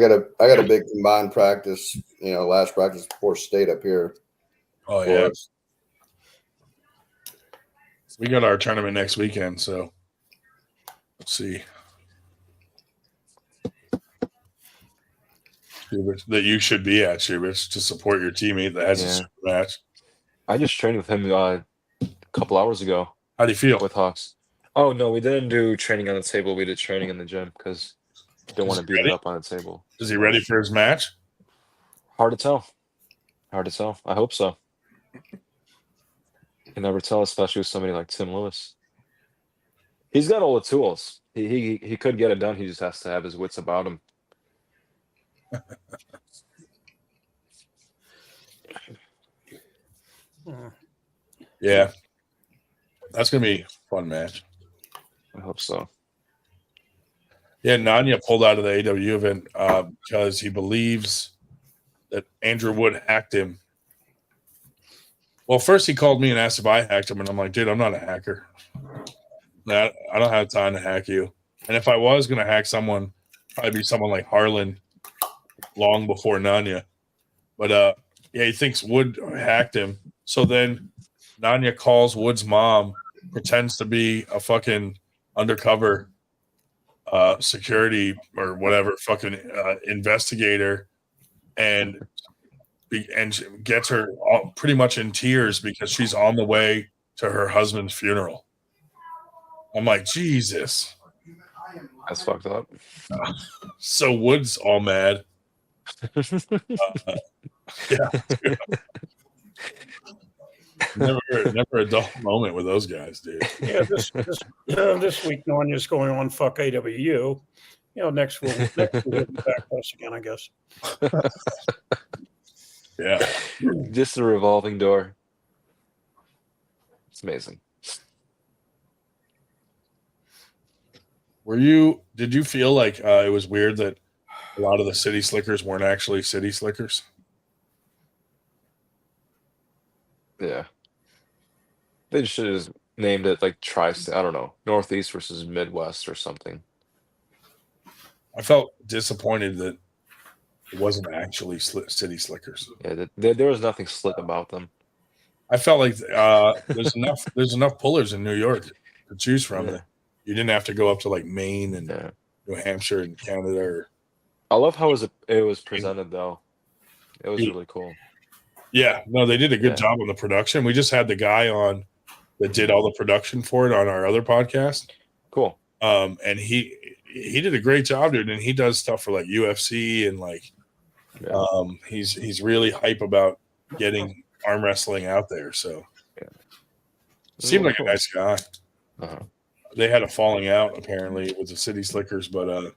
got a big combined practice, last practice before state up here. Oh yeah. We got our tournament next weekend, so let's see. That you should be at, Shubert, to support your teammate that has a super match. I just trained with him a couple hours ago. How do you feel? With Hawks. Oh, no, we didn't do training on the table. We did training in the gym because we don't want to beat it up on the table. Is he ready for his match? Hard to tell. I hope so. You can never tell, especially with somebody like Tim Lewis. He's got all the tools. He could get it done. He just has to have his wits about him. Yeah. That's going to be a fun match. I hope so. Yeah, Nanya pulled out of the AW event because he believes that Andrew Wood hacked him. Well, first he called me and asked if I hacked him, and I'm like, dude, I'm not a hacker. I don't have time to hack you. And if I was going to hack someone, probably be someone like Harlan long before Nanya. But, yeah, he thinks Wood hacked him. So then Nanya calls Wood's mom, pretends to be a fucking undercover security or whatever fucking investigator, and gets her pretty much in tears because she's on the way to her husband's funeral. I'm like, Jesus. That's fucked up. So Wood's all mad. Yeah. Never a dull moment with those guys, dude. Yeah, this week Nanya's going on fuck AWU, next we'll be back to us again, I guess. Yeah. Just a revolving door. It's amazing. Did you feel like it was weird that a lot of the city slickers weren't actually city slickers? Yeah. They should have named it like I don't know, Northeast versus Midwest or something. I felt disappointed that it wasn't actually city slickers. Yeah, there was nothing slick about them. I felt like there's enough pullers in New York to choose from. Yeah. You didn't have to go up to like Maine and New Hampshire and Canada. I love how it was presented though. It was really cool. Yeah, no, they did a good job on the production. We just had the guy on that did all the production for it on our other podcast. Cool. And he did a great job, dude. And he does stuff for like UFC and like, he's really hype about getting arm wrestling out there. So seemed like a nice guy. They had a falling out apparently with the city slickers, but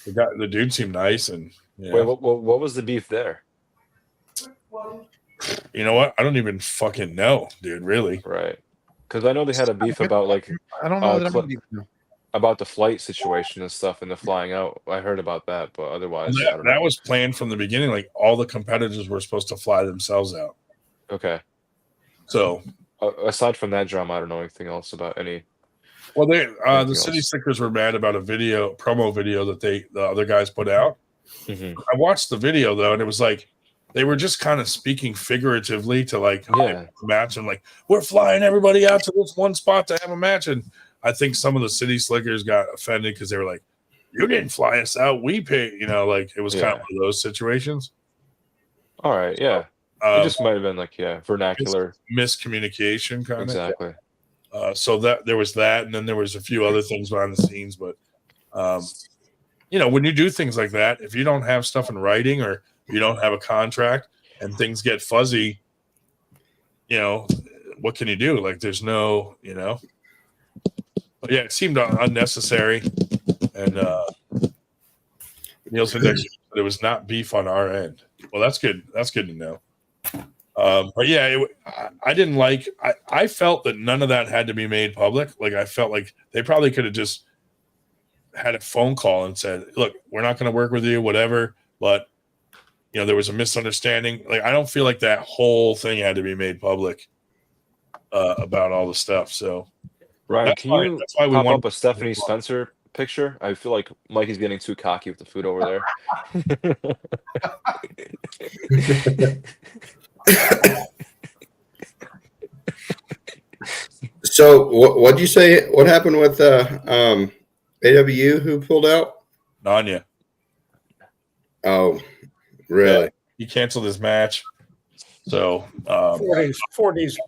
the dude seemed nice. And wait, what was the beef there? You know what? I don't even fucking know, dude. Really? Right? Because I know they had a beef about like I don't know that about the flight situation and stuff and the flying out. I heard about that, but otherwise, that was planned from the beginning. Like all the competitors were supposed to fly themselves out. Okay. So aside from that drama, I don't know anything else about any. Well, the city slickers were mad about a promo video that the other guys put out. Mm-hmm. I watched the video though, and it was like they were just kind of speaking figuratively to like match and like we're flying everybody out to this one spot to have a match. And I think some of the city slickers got offended because they were like, "You didn't fly us out, we paid." Like it was kind of one of those situations. All right, yeah. It just might have been like vernacular miscommunication, kind of. Exactly. So that there was that, and then there was a few other things behind the scenes. But when you do things like that, if you don't have stuff in writing or you don't have a contract and things get fuzzy, what can you do? Like there's no, But yeah, it seemed unnecessary. And Nielsen said it was not beef on our end. Well, that's good. That's good to know. But yeah, I didn't like. I felt that none of that had to be made public. Like I felt like they probably could have just had a phone call and said, "Look, we're not going to work with you, whatever." But there was a misunderstanding. Like I don't feel like that whole thing had to be made public about all the stuff. So, Ryan, that's why we pop want up a Stephanie Spencer picture? I feel like Mikey's getting too cocky with the food over there. So what'd you say? What happened with AW who pulled out? Nanya. Oh, really? Yeah, he canceled his match. So 4 days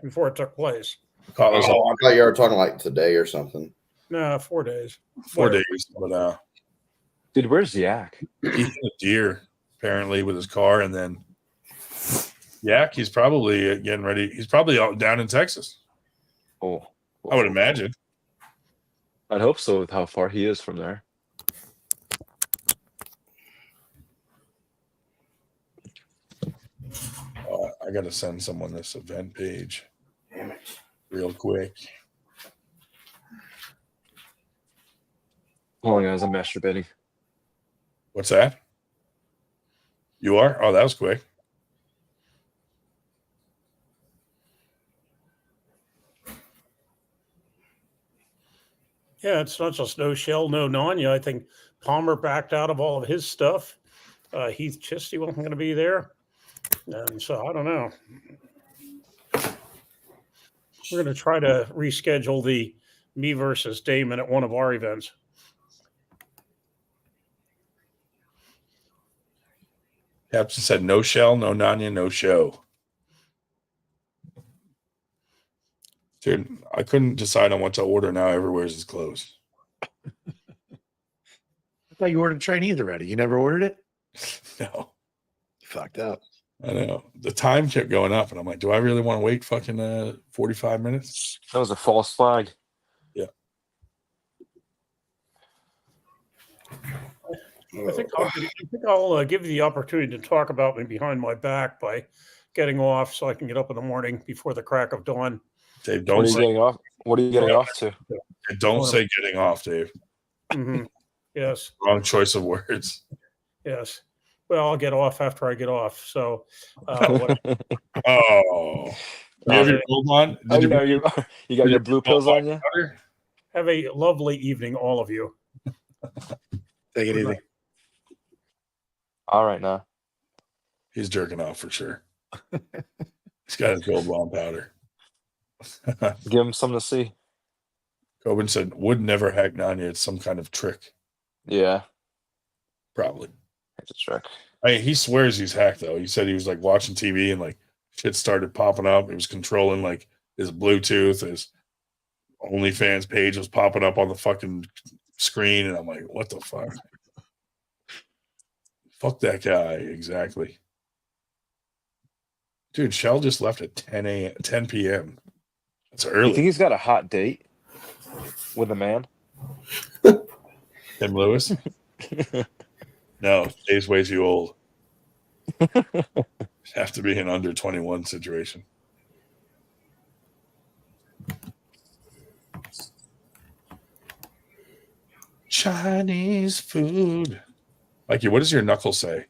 before it took place. I thought you were talking like today or something. No, 4 days. 4 days. But dude, where's Yak? He hit a deer apparently with his car, and then Yak, he's probably getting ready. He's probably out down in Texas. Oh, I would imagine. I'd hope so with how far he is from there. I got to send someone this event page real quick. Hold on, guys. I'm masturbating. What's that? You are? Oh, that was quick. Yeah, it's not just no Shell, no Nanya. I think Palmer backed out of all of his stuff. Heath Chisty wasn't going to be there. And so I don't know. We're going to try to reschedule the me versus Damon at one of our events. Captain said no Shell, no Nanya, no show. Dude, I couldn't decide on what to order now. Everywhere's is closed. I thought you ordered Chinese already. You never ordered it? No. Fucked up. I know. The time kept going up, and I'm like, do I really want to wait fucking 45 minutes? That was a false flag. Yeah. I think I'll give you the opportunity to talk about me behind my back by getting off so I can get up in the morning before the crack of dawn. Dave, What are you getting off? What are you getting off to? Don't say getting off, Dave. Mm-hmm. Yes. Wrong choice of words. Yes. Well, I'll get off after I get off. So, Oh, you have your gold on? You got your blue pills on you? Have a lovely evening, all of you. Take it easy. All right, now. He's jerking off for sure. He's got his gold blonde powder. Give him something to see. Coben said, would never hack Nanya. It's some kind of trick. Yeah. Probably. It's a trick. He swears he's hacked, though. He said he was like watching TV and like shit started popping up. He was controlling like his Bluetooth. His OnlyFans page was popping up on the fucking screen. And I'm like, what the fuck? Fuck that guy. Exactly. Dude, Shell just left at 10 p.m. That's early. You think he's got a hot date with a man? Tim Lewis? No, Dave's way too old. Have to be an under 21 situation. Chinese food. Mikey, what does your knuckle say?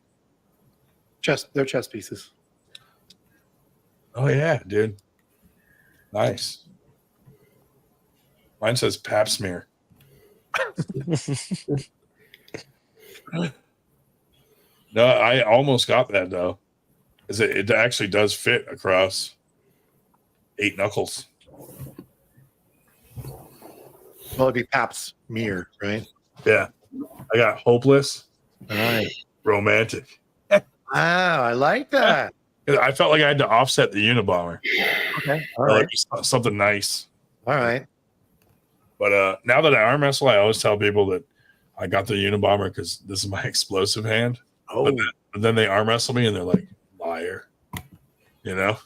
They're chess pieces. Oh, yeah, dude. Nice. Mine says pap smear. No, I almost got that, though. Because it actually does fit across 8 knuckles. Well, it'd be Pap's mirror, right? Yeah. I got hopeless. All right. Romantic. Wow, I like that. I felt like I had to offset the Unabomber. Okay. All right. Like something nice. All right. But now that I arm wrestle, I always tell people that I got the Unabomber because this is my explosive hand. Oh. But then they arm wrestle me and they're like, liar. You know?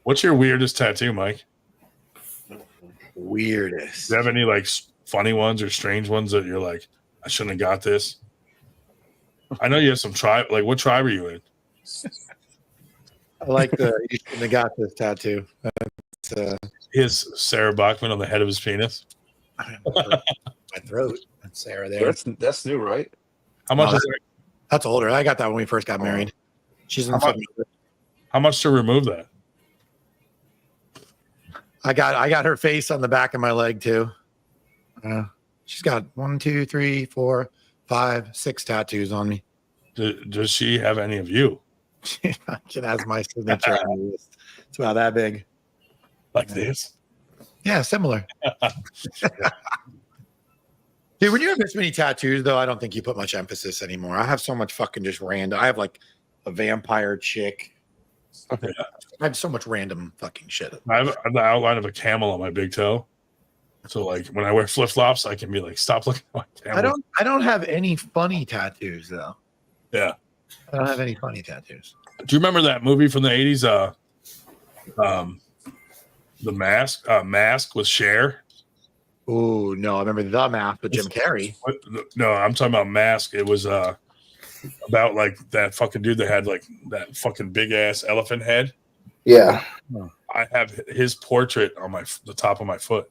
What's your weirdest tattoo, Mike? Weirdest. Do you have any like funny ones or strange ones that you're like, I shouldn't have got this? I know you have some tribe. Like, what tribe are you in? I like you shouldn't have got this tattoo. That's, his Sarah Bachman on the head of his penis. My throat. That's Sarah there. That's new, right? How much is that? That's older. I got that when we first got married. She's in how much to remove that? I got her face on the back of my leg too. She's got 1, 2, 3, 4, 5, 6 tattoos on me. Does she have any of you? She has my signature on the wrist. It's about that big. Like this? Yeah, similar. Dude, when you have this many tattoos, though, I don't think you put much emphasis anymore. I have so much fucking just random. I have like a vampire chick. Yeah. I have so much random fucking shit. I have the outline of a camel on my big toe. So like when I wear flip flops, I can be like, stop looking at my camel. I don't have any funny tattoos though. Yeah. I don't have any funny tattoos. Do you remember that movie from the 80s? The Mask with Cher? Oh no, I remember The Mask with Jim Carrey. No, I'm talking about Mask. It was about like that fucking dude that had like that fucking big ass elephant head. Yeah. I have his portrait on the top of my foot.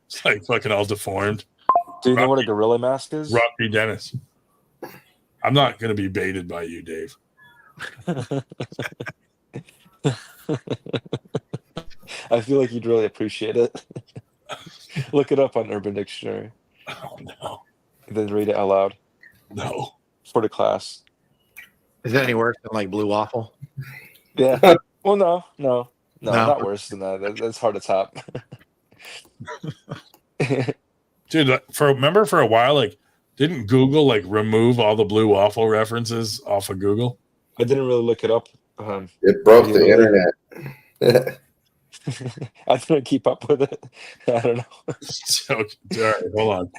It's like fucking all deformed. Do you know what a gorilla mask is? Rocky Dennis. I'm not going to be baited by you, Dave. I feel like you'd really appreciate it. Look it up on Urban Dictionary. Oh, no. And then read it out loud. No. For the class. Is it any worse than like blue waffle? Yeah. Well, no, not worse than that. That's hard to top. Dude, remember for a while, like, didn't Google like remove all the blue waffle references off of Google? I didn't really look it up. It broke the internet. I didn't keep up with it. I don't know. So, all right, hold on.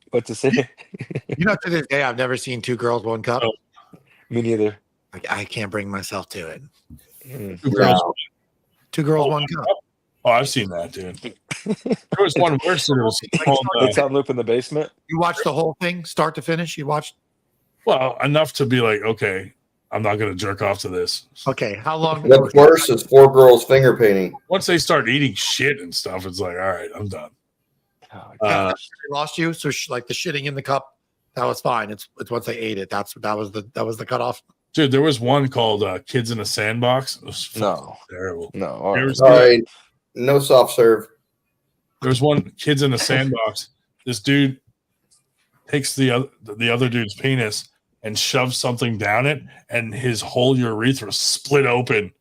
What to say? You know, to this day, I've never seen 2 girls, 1 cup. Oh. Me neither. Like, I can't bring myself to it. 2 girls. 2 girls, 1 cup. Oh, I've seen that, dude. There was one worse. It was called, It's on loop in the basement. You watched the whole thing, start to finish. You watched. well, enough to be like, okay, I'm not going to jerk off to this. Okay, how long? The worst is 4 girls finger painting. Once they start eating shit and stuff, it's like, all right, I'm done. They lost you. So like the shitting in the cup, that was fine. It's once they ate it. That was the cutoff. Dude, there was one called Kids in a Sandbox. It was terrible. No, all There right. was, All right, no soft serve. there was one Kids in a Sandbox. This dude takes the other dude's penis and shoves something down it, and his whole urethra split open.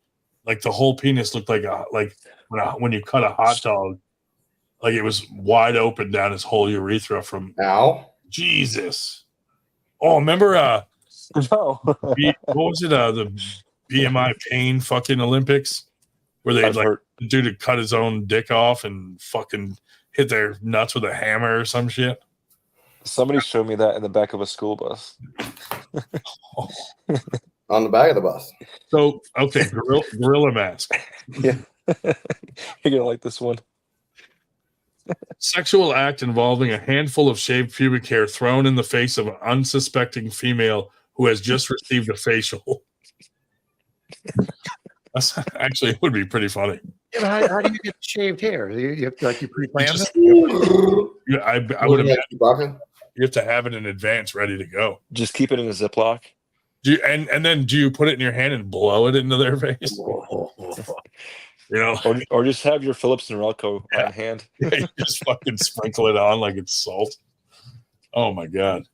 Like the whole penis looked like when you cut a hot dog. Like it was wide open down his whole urethra from Jesus. Oh, remember no. what was it? The BMI pain fucking Olympics where they the dude had cut his own dick off and fucking hit their nuts with a hammer or some shit. Somebody showed me that in the back of a school bus. On the back of the bus. So okay, gorilla mask. Yeah. You're gonna like this one. Sexual act involving a handful of shaved pubic hair thrown in the face of an unsuspecting female who has just received a facial. That's actually, it would be pretty funny. Yeah, how do you get shaved hair? You have to, like, you pre-plan it? I would imagine you have to have it in advance, ready to go. Just keep it in a Ziploc. And then do you put it in your hand and blow it into their face? You know, or just have your Phillips Norelco on hand. Yeah, you just fucking sprinkle it on like it's salt. Oh my god.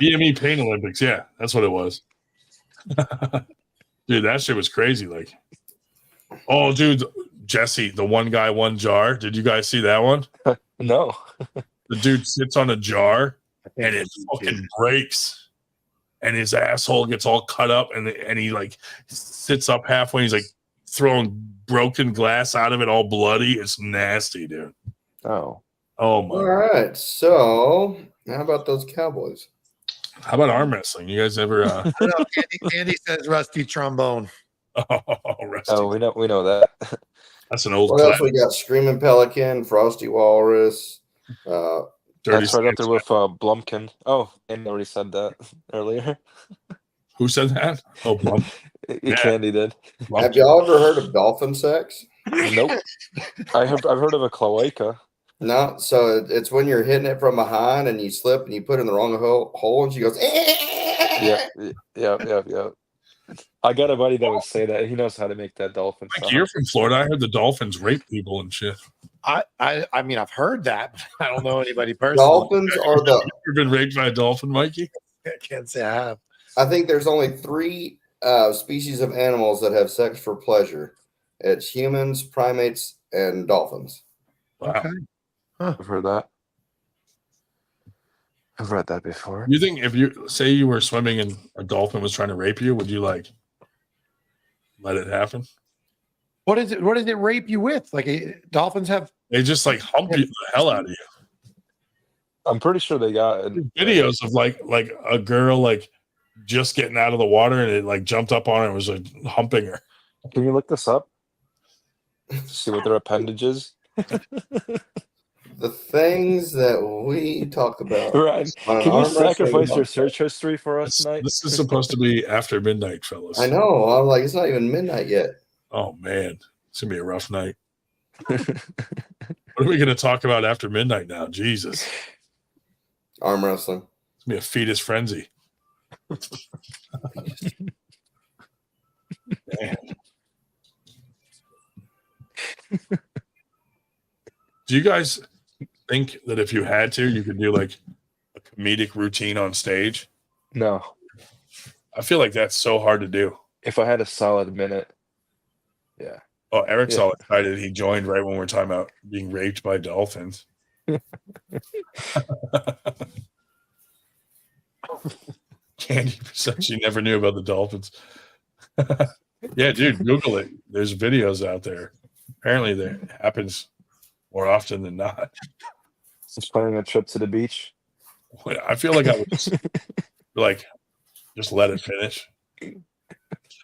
BME Pain Olympics, yeah, that's what it was. Dude, that shit was crazy. Like, oh, dude, Jesse, the one guy, one jar. Did you guys see that one? No. The dude sits on a jar and it fucking breaks, and his asshole gets all cut up, and he like sits up halfway. And he's like throwing broken glass out of it, all bloody. It's nasty, dude. Oh my. All right. So, how about those Cowboys? How about arm wrestling? You guys ever? I don't know. Andy says rusty trombone. Rusty. Oh, we know that. That's an old. What else we got? Screaming Pelican, Frosty Walrus. That's right up there with Blumpkin. Oh, Andy already said that earlier. Who said that? Oh, Blumpkin. Yeah. Candy did. Have y'all ever heard of dolphin sex? Nope. I've heard of a cloaca. No, so it's when you're hitting it from behind and you slip and you put it in the wrong hole and she goes. Yeah. I got a buddy that would say that. He knows how to make that dolphin sound. You're from Florida. I heard the dolphins rape people and shit. I mean, I've heard that, but I don't know anybody personally. Dolphins are the. You ever been raped by a dolphin, Mikey? I can't say I have. I think there's only 3 species of animals that have sex for pleasure. It's humans, primates, and dolphins. Wow. Okay. Huh. I've heard that. I've read that before. You think if you say you were swimming and a dolphin was trying to rape you, would you like let it happen? What is it? What does it rape you with? Like dolphins have? They just like hump you the hell out of you. I'm pretty sure they got videos of like a girl like just getting out of the water and it like jumped up on her and was like humping her. Can you look this up? See what their appendage is? The things that we talk about. Right. Can you sacrifice your search history for us tonight? This is supposed to be after midnight, fellas. I know. I'm like, it's not even midnight yet. Oh man, it's gonna be a rough night. What are we gonna talk about after midnight now? Jesus. Arm wrestling. It's gonna be a fetus frenzy. Man. Do you guys think that if you had to, you could do like a comedic routine on stage? No. I feel like that's so hard to do. If I had a solid minute, yeah. Oh, Eric's all excited. He joined right when we're talking about being raped by dolphins. Candy said she never knew about the dolphins. Yeah, dude, Google it. There's videos out there. Apparently, that happens more often than not. Just planning a trip to the beach. I feel like I would just, like, just let it finish.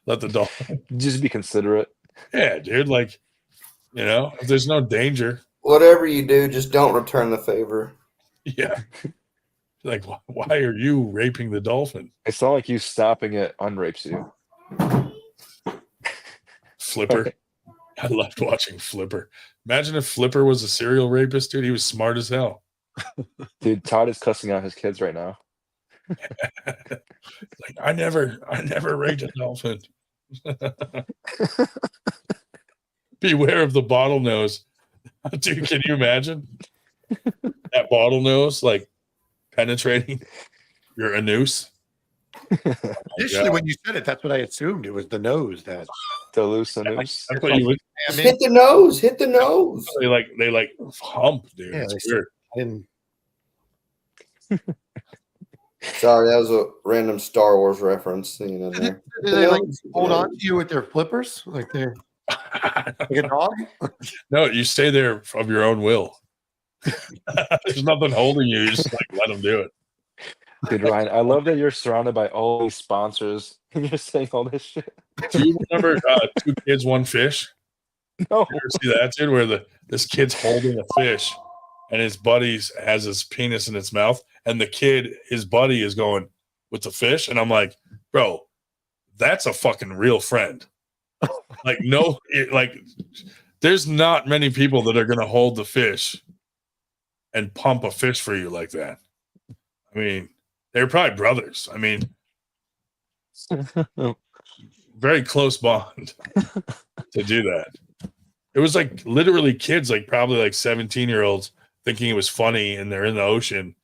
Let the dolphin. Just be considerate. Yeah, dude. Like, You know, if there's no danger. Whatever you do, just don't return the favor. Yeah. Like, why are you raping the dolphin? It's not like you stopping it unrapes you. Flipper. I loved watching Flipper. Imagine if Flipper was a serial rapist, dude. He was smart as hell. Dude, Todd is cussing out his kids right now. Like, I never raped a dolphin. Beware of the bottlenose. Dude, can you imagine that bottlenose like penetrating your anus? Initially, when you said it, that's what I assumed. It was the nose that The loose anus. That's what you would. Just hit the nose. Hit the nose. They like hump, dude. Yeah, It's they weird. didn't. Sorry, that was a random Star Wars reference seen in there. Do they like hold on to you with their flippers, like they're like a dog? No, you stay there of your own will. There's nothing holding you. You just like let them do it. Dude, Ryan, I love that you're surrounded by all these sponsors and you're saying all this shit. Do you remember Two Kids, One Fish? No. You ever see that, dude? Where this kid's holding a fish and his buddy has his penis in its mouth, and the kid, his buddy, is going with the fish, and I'm like, bro, that's a fucking real friend. Like, no, there's not many people that are gonna hold the fish and pump a fish for you like that. I mean, they're probably brothers. I mean, very close bond to do that. It was like literally kids, like probably like 17-year-olds, thinking it was funny, and they're in the ocean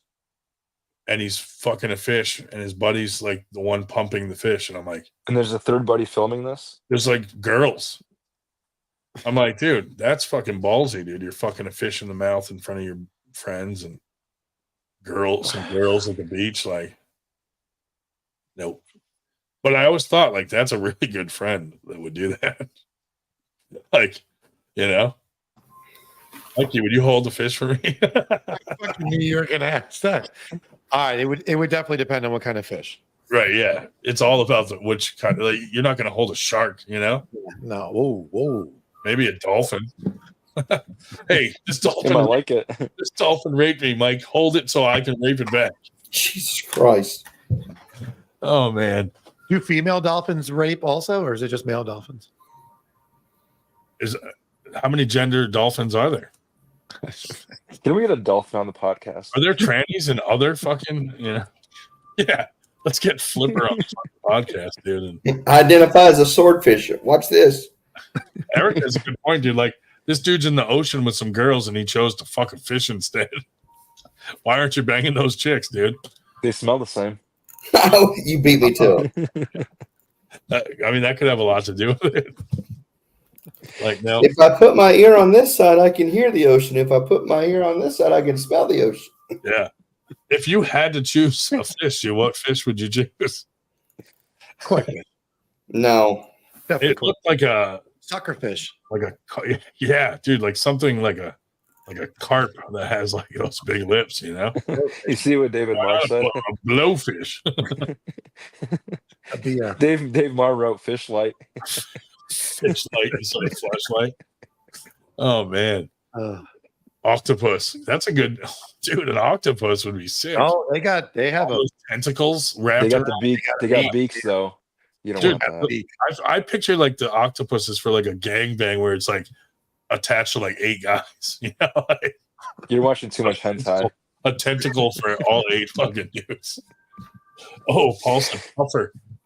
and he's fucking a fish and his buddy's like the one pumping the fish. And I'm like, And there's a third buddy filming this? there's like girls. I'm like, dude, that's fucking ballsy, dude. You're fucking a fish in the mouth in front of your friends and girls at the beach. Like, nope. But I always thought, like, that's a really good friend that would do that. Like, you know, Mikey, would you hold the fish for me? Fucking knew you were gonna ask that. All right, it would definitely depend on what kind of fish. Right, yeah. It's all about which kind of, like, you're not going to hold a shark, you know? No, whoa. Maybe a dolphin. Hey, this I dolphin, might like it. this dolphin raped me, Mike. Hold it so I can rape it back. Jesus Christ. Oh, man. Do female dolphins rape also, or is it just male dolphins? How many gender dolphins are there? Can we get a dolphin on the podcast? Are there trannies and other fucking, you know? Yeah. Let's get Flipper on the podcast, dude. And Identify as a swordfish. Watch this. Eric has a good point, dude. Like, this dude's in the ocean with some girls and he chose to fuck a fish instead. Why aren't you banging those chicks, dude? They smell the same. You beat me to it. I mean, that could have a lot to do with it. Like, no. If I put my ear on this side, I can hear the ocean. If I put my ear on this side, I can smell the ocean. Yeah. If you had to choose a fish, what fish would you choose? No. It looked like a Sucker fish. Yeah, dude, like something like a carp that has like those big lips, you know? You see what David Marr said? A blowfish. Dave Marr wrote fish light. Fish light instead of flashlight. Oh man. Octopus. That's a good dude. An octopus would be sick. Oh, they have those tentacles wrapped. They got around. the beak. They got beaks though. You don't Dude, want that. I picture like the octopuses for like a gangbang where it's like attached to like 8 guys. You know, like, You're watching too much hentai. a tentacle for all 8 fucking dudes. Oh, Paulson,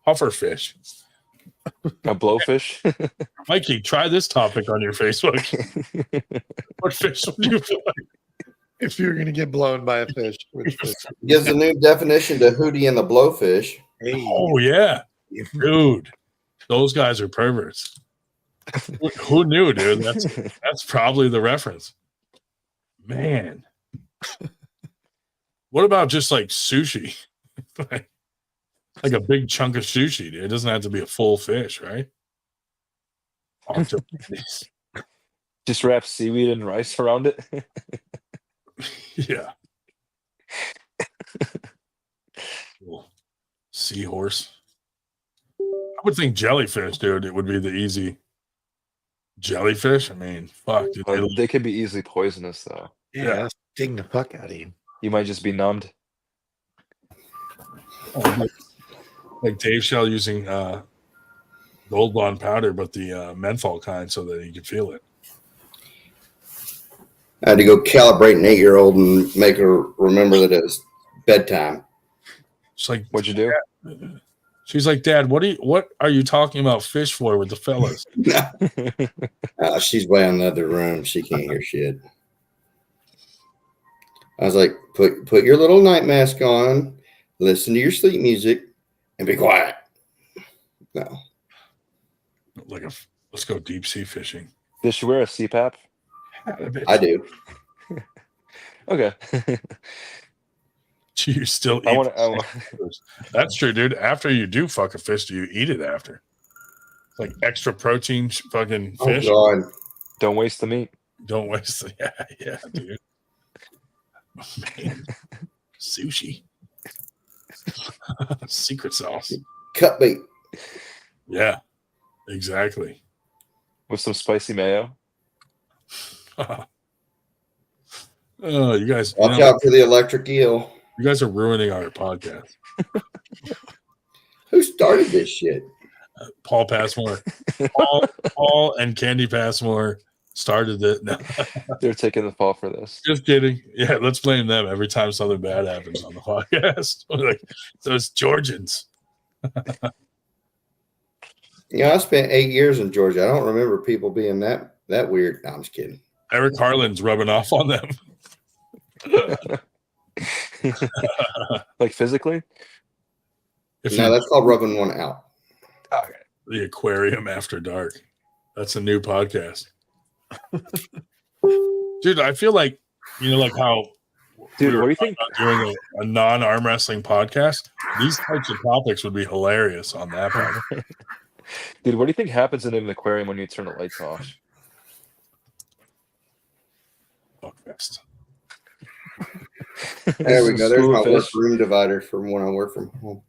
puffer fish. A blowfish. Mikey, try this topic on your Facebook. What fish would you like? If you're gonna get blown by a fish, which fish? Gives a new definition to Hootie and the Blowfish. Hey. Oh yeah, dude, those guys are perverts. Who knew, dude? That's probably the reference. Man, what about just like sushi? Like a big chunk of sushi, dude. It doesn't have to be a full fish, right? Octopus. Just wrap seaweed and rice around it. Yeah. Cool. Seahorse. I would think jellyfish, dude. It would be the easy. Jellyfish? I mean, fuck, dude. They could be easily poisonous, though. Yeah, sting the fuck out of you. You might just be numbed. Like Dave Shell using Gold Bond powder, but the menthol kind, so that you can feel it. I had to go calibrate an 8-year-old and make her remember that it was bedtime. It's like, what'd you do? She's like, Dad, what are you talking about fish for with the fellas? She's way in the other room. She can't hear shit. I was like, put your little night mask on, listen to your sleep music, and be quiet. No. Let's go deep sea fishing. Does she wear a CPAP? I do. Okay. You still eat? That's true, dude. After you do fuck a fish, do you eat it after? It's like extra protein fucking fish. Oh, God. Don't waste the meat. Don't waste the yeah, dude. Man. Sushi. Secret sauce. Cut bait. Yeah, exactly. With some spicy mayo. Oh, you guys. Watch out for the electric eel. You guys are ruining our podcast. Who started this shit? Paul Passmore. Paul and Candy Passmore started it. No. They're taking the fall for this. Just kidding. Yeah, let's blame them every time something bad happens on the podcast. Like those Georgians. Yeah, I spent 8 years in Georgia. I don't remember people being that weird. No, I'm just kidding. Eric Harlan's rubbing off on them. Like physically? No, that's called rubbing one out. Okay. The Aquarium After Dark. That's a new podcast. Dude, I feel like, like how what do you think? Doing a non-arm wrestling podcast, these types of topics would be hilarious on that podcast. Dude, what do you think happens in an aquarium when you turn the lights off? Fuckfest. There we go. There's my work-room divider from when I work from home.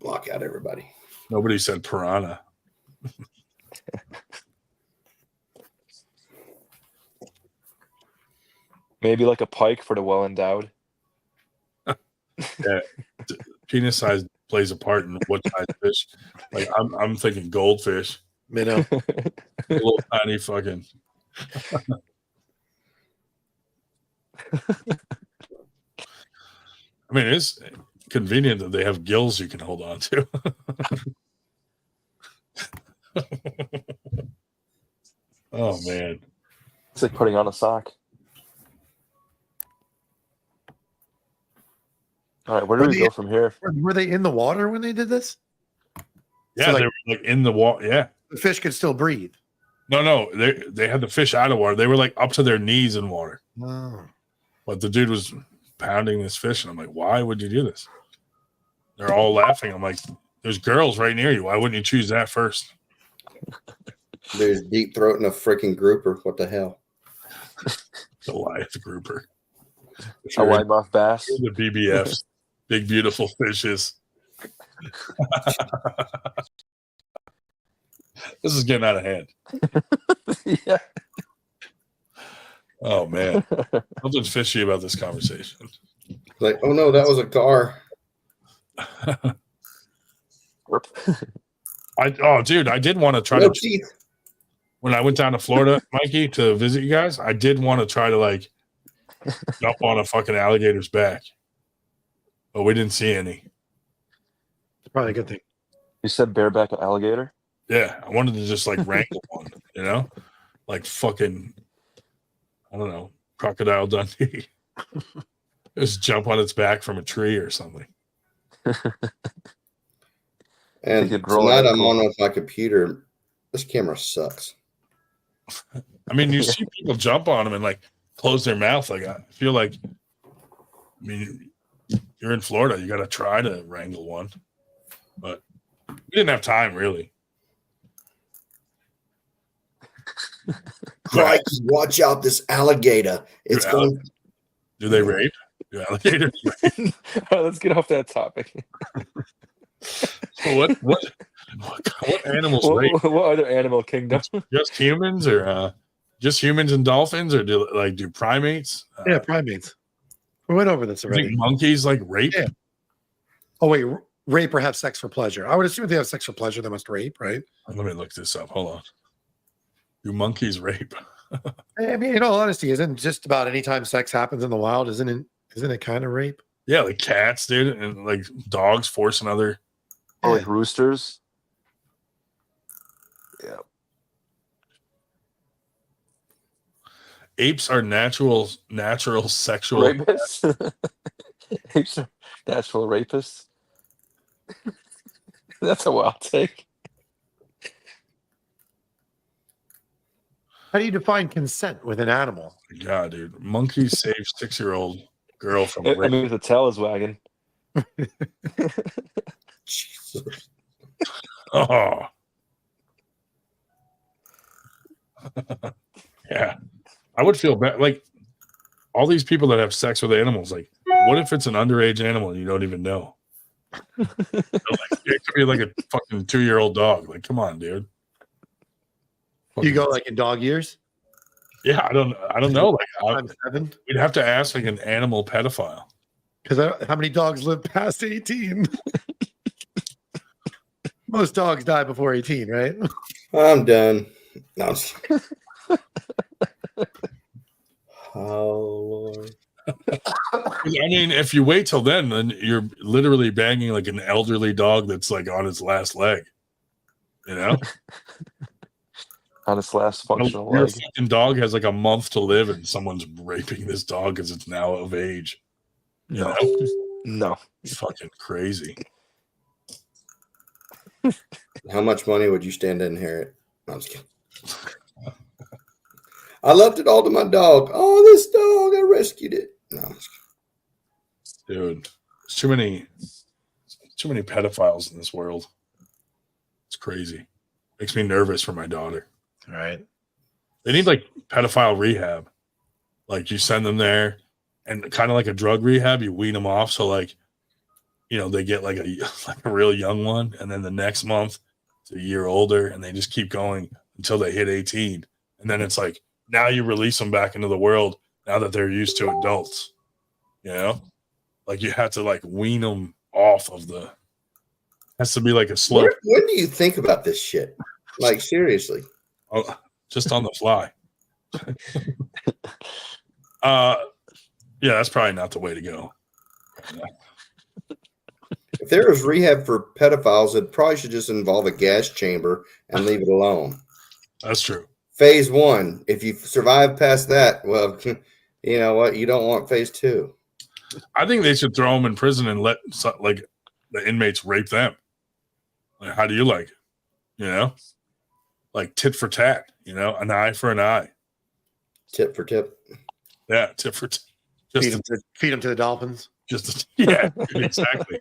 Block out everybody. Nobody said piranha. Maybe like a pike for the well-endowed. Yeah, penis size plays a part in what size fish. Like I'm thinking goldfish. Minnow. Little tiny fucking. I mean, it's convenient that they have gills you can hold on to. Oh man, it's like putting on a sock. All right, where do we go from here? Were they in the water when they did this? Yeah, So, they were like in the water. Yeah, the fish could still breathe. No, they had the fish out of water. They were like up to their knees in water. Oh. But the dude was pounding this fish, and I'm like, why would you do this? They're all laughing. I'm like, there's girls right near you. Why wouldn't you choose that first? There's deep throating a freaking grouper. What the hell? Goliath grouper. A wide mouth bass. The BBFs. Big, beautiful fishes. This is getting out of hand. Yeah. Oh, man. Something's fishy about this conversation. Like, oh, no, that was a car. Dude, I did want to try when I went down to Florida, Mikey, to visit you guys, I did want to try to like jump on a fucking alligator's back, but we didn't see any. It's probably a good thing. You said bareback alligator? Yeah, I wanted to just like wrangle one, like fucking, I don't know, Crocodile Dundee. Just jump on its back from a tree or something. And tonight I'm on with my computer. This camera sucks. I mean, you see people jump on them and like close their mouth. Like I feel like, I mean, you're in Florida, you got to try to wrangle one, but we didn't have time really. Crikey, watch out, this alligator. It's going. Do they rape? Do alligators rape? All right, let's get off that topic. So What animals rape? What other animal kingdom? Just humans, or just humans and dolphins, or do primates? Yeah, primates. We went over this I already. think monkeys like rape. Yeah. Oh wait, rape or have sex for pleasure? I would assume if they have sex for pleasure, they must rape, right? Let me look this up. Hold on. Do monkeys rape? I mean, in all honesty, isn't just about any time sex happens in the wild, isn't it kind of rape? Yeah, like cats, dude, and like dogs force another. Or like roosters. Yeah. Apes are natural sexual Rapists. Apes are natural rapists. That's a wild take. How do you define consent with an animal? God, dude, monkeys save 6-year-old girl from I rape. mean, the tail is wagging. Jesus. Oh, yeah. I would feel bad. Like all these people that have sex with animals. Like, what if it's an underage animal and you don't even know? Like, it could be like a fucking 2-year-old dog. Like, come on, dude. You go like in dog years? Yeah, I don't know. Like, Times 7? we'd have to ask like an animal pedophile. Because how many dogs live past 18? Most dogs die before 18, right? I'm done. No, I'm just- oh Lord. I mean, if you wait till then you're literally banging like an elderly dog that's like on its last leg. You know? On its last functional Your leg. fucking dog has like a month to live, and someone's raping this dog because it's now of age. You No. know? No. It's fucking crazy. How much money would you stand to inherit? No, I'm just kidding. I left it all to my dog. Oh, this dog, I rescued it. No, I'm just kidding. Dude, there's too many pedophiles in this world. It's crazy. Makes me nervous for my daughter. Right. They need like pedophile rehab. Like you send them there, and kind of like a drug rehab, you wean them off. So like, you know, they get like a real young one, and then the next month it's a year older, and they just keep going until they hit 18. And then it's like now you release them back into the world now that they're used to adults. You know, like you have to like wean them off of the. Has to be like a slow. When do you think about this shit? Like seriously? Oh, just on the fly. Yeah, that's probably not the way to go. If there was rehab for pedophiles, it probably should just involve a gas chamber and leave it alone. That's true. Phase 1. If you survive past that, well, you know what? You don't want phase 2. I think they should throw them in prison and let like the inmates rape them. Like, how do you like it? You know, like tit for tat. You know, an eye for an eye. Tip for tip. Yeah, tit for tat. Feed them to the dolphins. Yeah, exactly.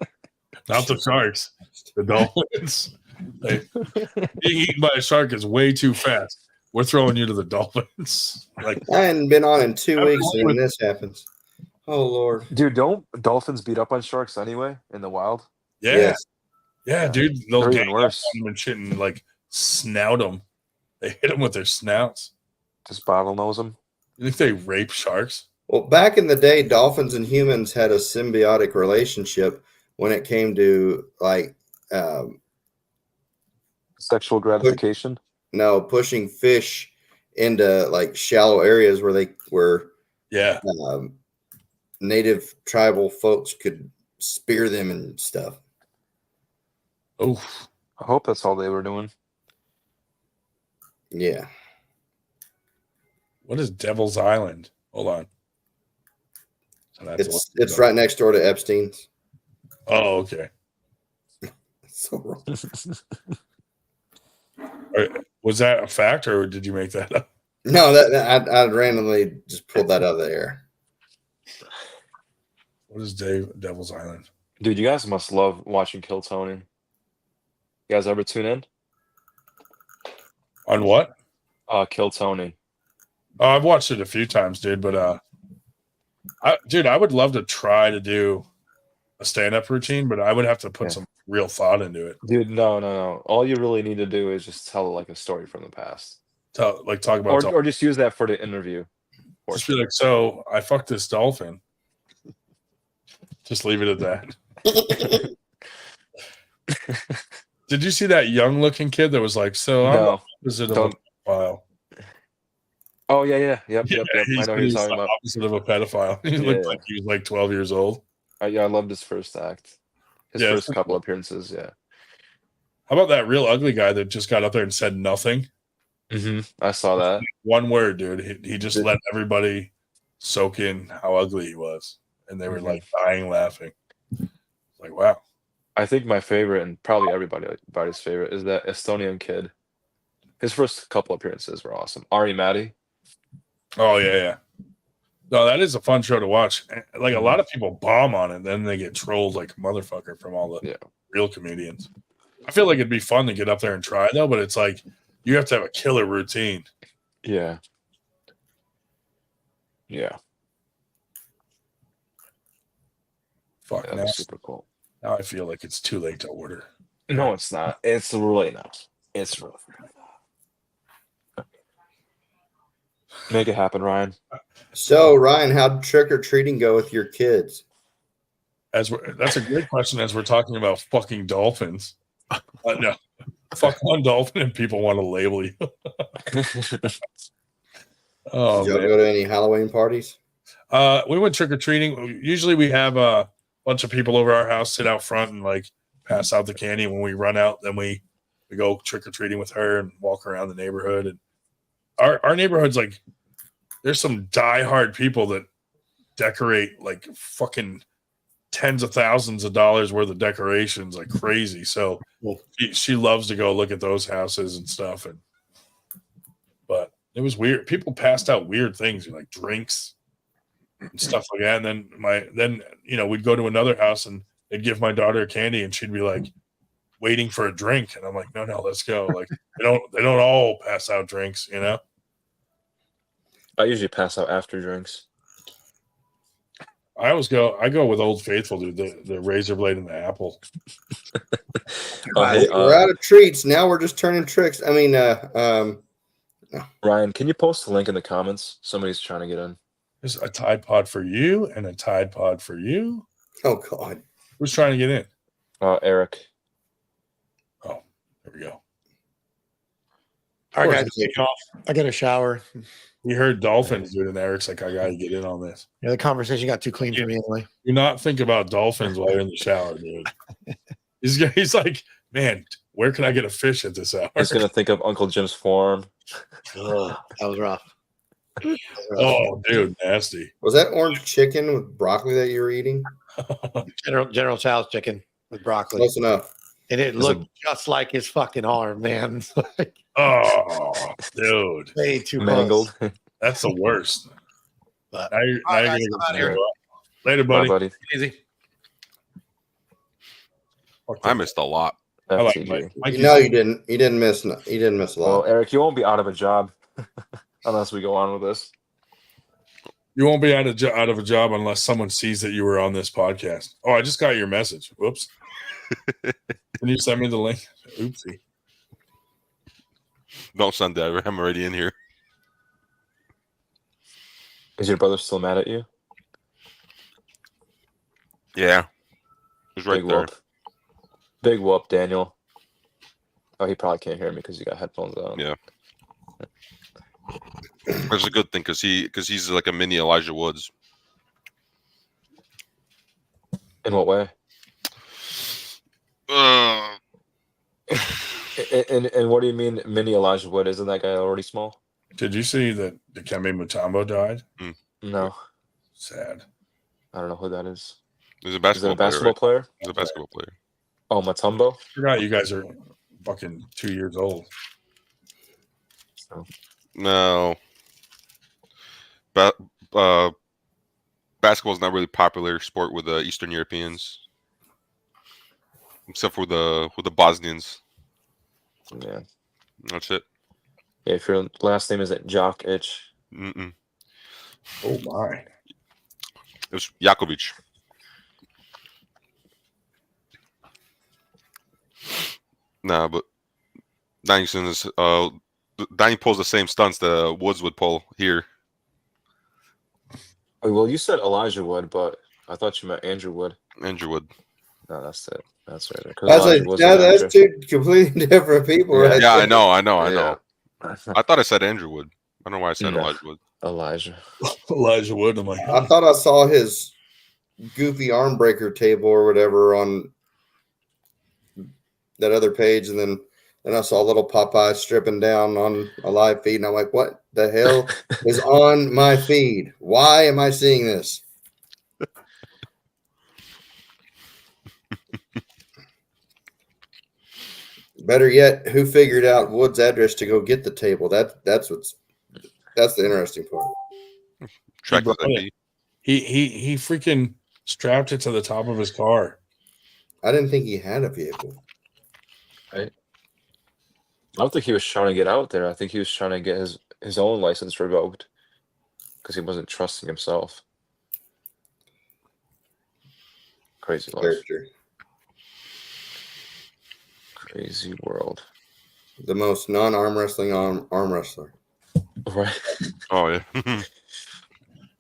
Not the sharks, the dolphins. Like, being eaten by a shark is way too fast. We're throwing you to the dolphins. Like I hadn't been on in 2 weeks and this happens. Oh Lord, dude! Don't dolphins beat up on sharks anyway in the wild? yeah, Yes. yeah, dude. They'll They're gang even up worse. on them and shit and like snout them. They hit them with their snouts. Just bottlenose them. You think they rape sharks? Well, back in the day, dolphins and humans had a symbiotic relationship when it came to like Sexual gratification. pushing fish into like shallow areas where they were Yeah. native tribal folks could spear them and stuff. Oh, I hope that's all they were doing. Yeah. what is Devil's Island? Hold on. It's right next door to Epstein's. Oh, okay. So wrong. Was that a fact, or did you make that up? No, that I randomly just pulled that out of the air. What is Devil's Island? Dude, you guys must love watching Kill Tony. You guys ever tune in? On what? Kill Tony. I've watched it a few times, dude. But I would love to try to do a stand-up routine, but I would have to put some real thought into it. Dude, no. All you really need to do is just tell like a story from the past, Talk about or just use that for the interview. Just be like, so I fucked this dolphin. Just leave it at that. Did you see that young looking kid that was like, so I'm No, opposite of a pedophile? Oh yeah. Yep. I know He's who you're talking about. opposite of a pedophile. He looked like he was like 12 years old. I loved his first act. His first couple appearances, yeah. How about that real ugly guy that just got up there and said nothing? I saw that. One word, dude. He just let everybody soak in how ugly he was, and they were like dying laughing. Like, wow. I think my favorite, and probably everybody's favorite, is that Estonian kid. His first couple appearances were awesome. Ari Matti. Oh yeah. No, that is a fun show to watch. Like a lot of people bomb on it, and then they get trolled like a motherfucker from all the real comedians. I feel like it'd be fun to get up there and try though, but it's like you have to have a killer routine. Yeah. Fuck, that was super cool. Now I feel like it's too late to order. No, it's not. It's really not. It's really not. Make it happen, Ryan. So, Ryan, how'd trick-or-treating go with your kids? That's a great question as we're talking about fucking dolphins. No. Fuck one dolphin and people want to label you. Oh, did y'all go to any Halloween parties? We went trick-or-treating. Usually we have a bunch of people over our house sit out front and like pass out the candy. When we run out, then we go trick-or-treating with her and walk around the neighborhood. And our neighborhood's like, there's some diehard people that decorate like fucking tens of thousands of dollars worth of decorations like crazy. So she loves to go look at those houses and stuff. But it was weird. People passed out weird things like drinks and stuff like that. And then we'd go to another house and they'd give my daughter candy and she'd be like waiting for a drink. And I'm like, no, let's go. Like they don't all pass out drinks, you know? I usually pass out after drinks. I go with Old Faithful, dude. The razor blade and the apple. We're out of treats. Now we're just turning tricks. I mean, no. Ryan, can you post the link in the comments? Somebody's trying to get in. There's a Tide Pod for you and a Tide Pod for you. Oh, God. Who's trying to get in? Eric. Oh, there we go. All right, guys, take off. I got a shower. We heard dolphins, dude, and Eric's like, I got to get in on this. Yeah, the conversation got too clean for me anyway. Do not think about dolphins while you're in the shower, dude. He's like, man, where can I get a fish at this hour? He's going to think of Uncle Jim's farm. That was rough. Oh, dude, nasty. Was that orange chicken with broccoli that you were eating? General Chow's chicken with broccoli. Close enough. And it looked just like his fucking arm, man. Oh, dude. Way too mangled. That's the worst. But, now you're guys, gonna go later, buddy. Bye, buddy. Easy. I missed a lot. I like FTG. Mike. No, you didn't. You didn't miss. You didn't miss a lot. Well, Eric, you won't be out of a job unless we go on with this. You won't be out of a job unless someone sees that you were on this podcast. Oh, I just got your message. Whoops. Can you send me the link? Oopsie. Don't send that. I'm already in here. Is your brother still mad at you? Yeah. He's right Big there. whoop. Big whoop, Daniel. Oh, he probably can't hear me because you got headphones on. Yeah. That's a good thing because he's like a mini Elijah Woods. In what way? And what do you mean, mini Elijah Wood? Isn't that guy already small? Did you see that Dikembe Mutombo died? No. Sad. I don't know who that is. He's a basketball player. He's a basketball player. Oh, Mutombo? I forgot you guys are fucking 2 years old. Oh. No. Basketball is not really popular sport with Eastern Europeans, except for the Bosnians. Yeah. That's it. Yeah, if your last name isn't Jock Itch. Mm-mm. Oh my. It was Jakovic. Nah, but Danny pulls the same stunts the Woods would pull here. Oh, well, you said Elijah Wood, but I thought you meant Andrew Wood. Andrew Wood. No, that's it. That's right. I Because was like, Elijah Wood's now an that's actor. two completely different people, right? Yeah, there. I know. Yeah. I thought I said Andrew Wood. I don't know why I said No. Elijah Wood. Elijah. Elijah Wood. I'm like, I thought I saw his goofy arm breaker table or whatever on that other page, and then I saw little Popeye stripping down on a live feed, and I'm like, what the hell is on my feed? Why am I seeing this? Better yet, who figured out Wood's address to go get the table? That's the interesting part. Track brought the it. He freaking strapped it to the top of his car. I didn't think he had a vehicle. Right. I don't think he was trying to get out there. I think he was trying to get his own license revoked because he wasn't trusting himself. Crazy life. Character. Crazy world. The most non-arm wrestling arm wrestler. Right. Oh yeah.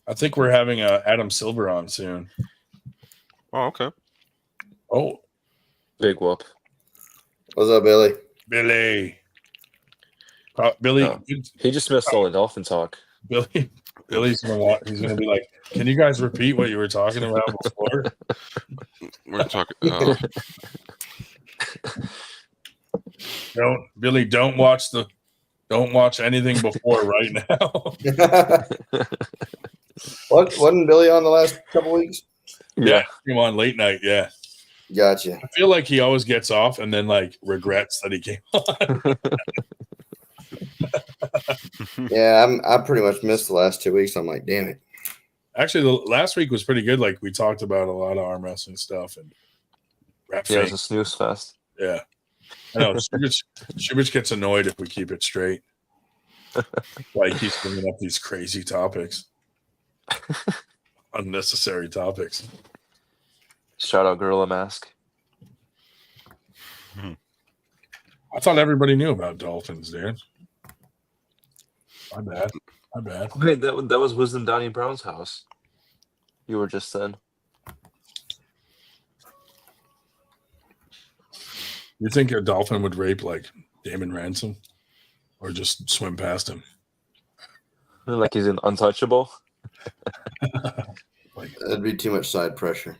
I think we're having Adam Silver on soon. Oh, okay. Oh, Big whoop. What's up, Billy? Billy. Billy. No, he just missed all the dolphin talk. Billy's he's gonna be like, can you guys repeat what you were talking about before? We're talking. Don't watch anything before right now. Wasn't Billy on the last couple weeks? Yeah, came on late night. Yeah, gotcha. I feel like he always gets off and then like regrets that he came on. Yeah, I pretty much missed the last 2 weeks. I'm like, damn it. Actually, the last week was pretty good. Like we talked about a lot of arm wrestling stuff and rap. Yeah, it was a snooze fest. Yeah, I know. Shubich gets annoyed if we keep it straight. Like he's bringing up these crazy topics, unnecessary topics. Shout out Gorilla Mask. I thought everybody knew about dolphins, dude. My bad. Wait, that was Wisdom Donnie Brown's house. You were just then. You think a dolphin would rape like Damon Ransom, or just swim past him? Like he's an untouchable. That'd be too much side pressure.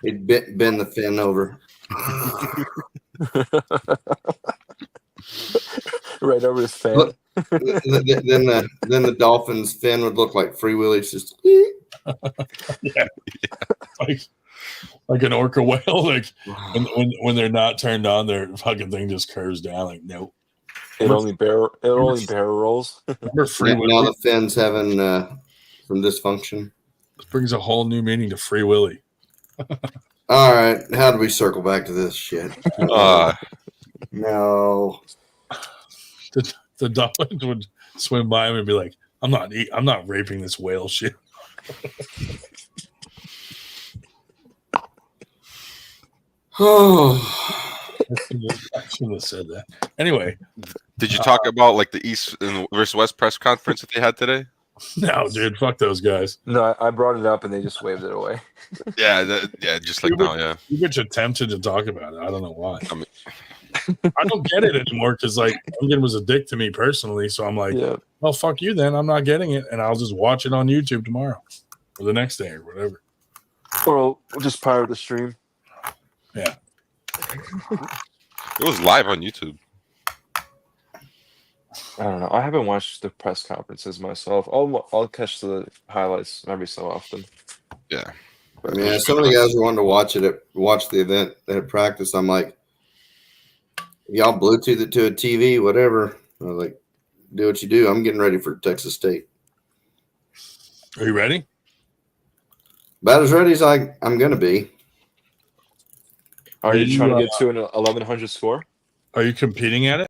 He'd bend the fin over. Right over his fan. Look, then the dolphin's fin would look like Free Willy's, just Yeah. Like an orca whale. Like when they're not turned on, their fucking thing just curves down. Like nope. It only barrel rolls. Remember Free Willy? Now the fin's having some dysfunction. This brings a whole new meaning to Free Willy. All right, how do we circle back to this shit? No. The dolphins would swim by him and be like, I'm not raping this whale shit. Oh, I shouldn't have said that. Anyway, did you talk about like the East versus West press conference that they had today? No, dude, fuck those guys. No, I brought it up and they just waved it away. Yeah, just like now, yeah. You bitch attempted to talk about it. I don't know why. I don't get it anymore because like Hogan was a dick to me personally. So I'm like, well, fuck you then. I'm not getting it, and I'll just watch it on YouTube tomorrow or the next day or whatever. Or we'll just pirate the stream. Yeah. It was live on YouTube. I don't know. I haven't watched the press conferences myself. I'll catch the highlights every so often. Yeah. I mean, some of the guys who wanted to watch the event at practice, I'm like, y'all Bluetooth it to a TV, whatever. I was like, do what you do. I'm getting ready for Texas State. Are you ready? About as ready as I'm going to be. Are you trying to get to an 1100 score? Are you competing at it?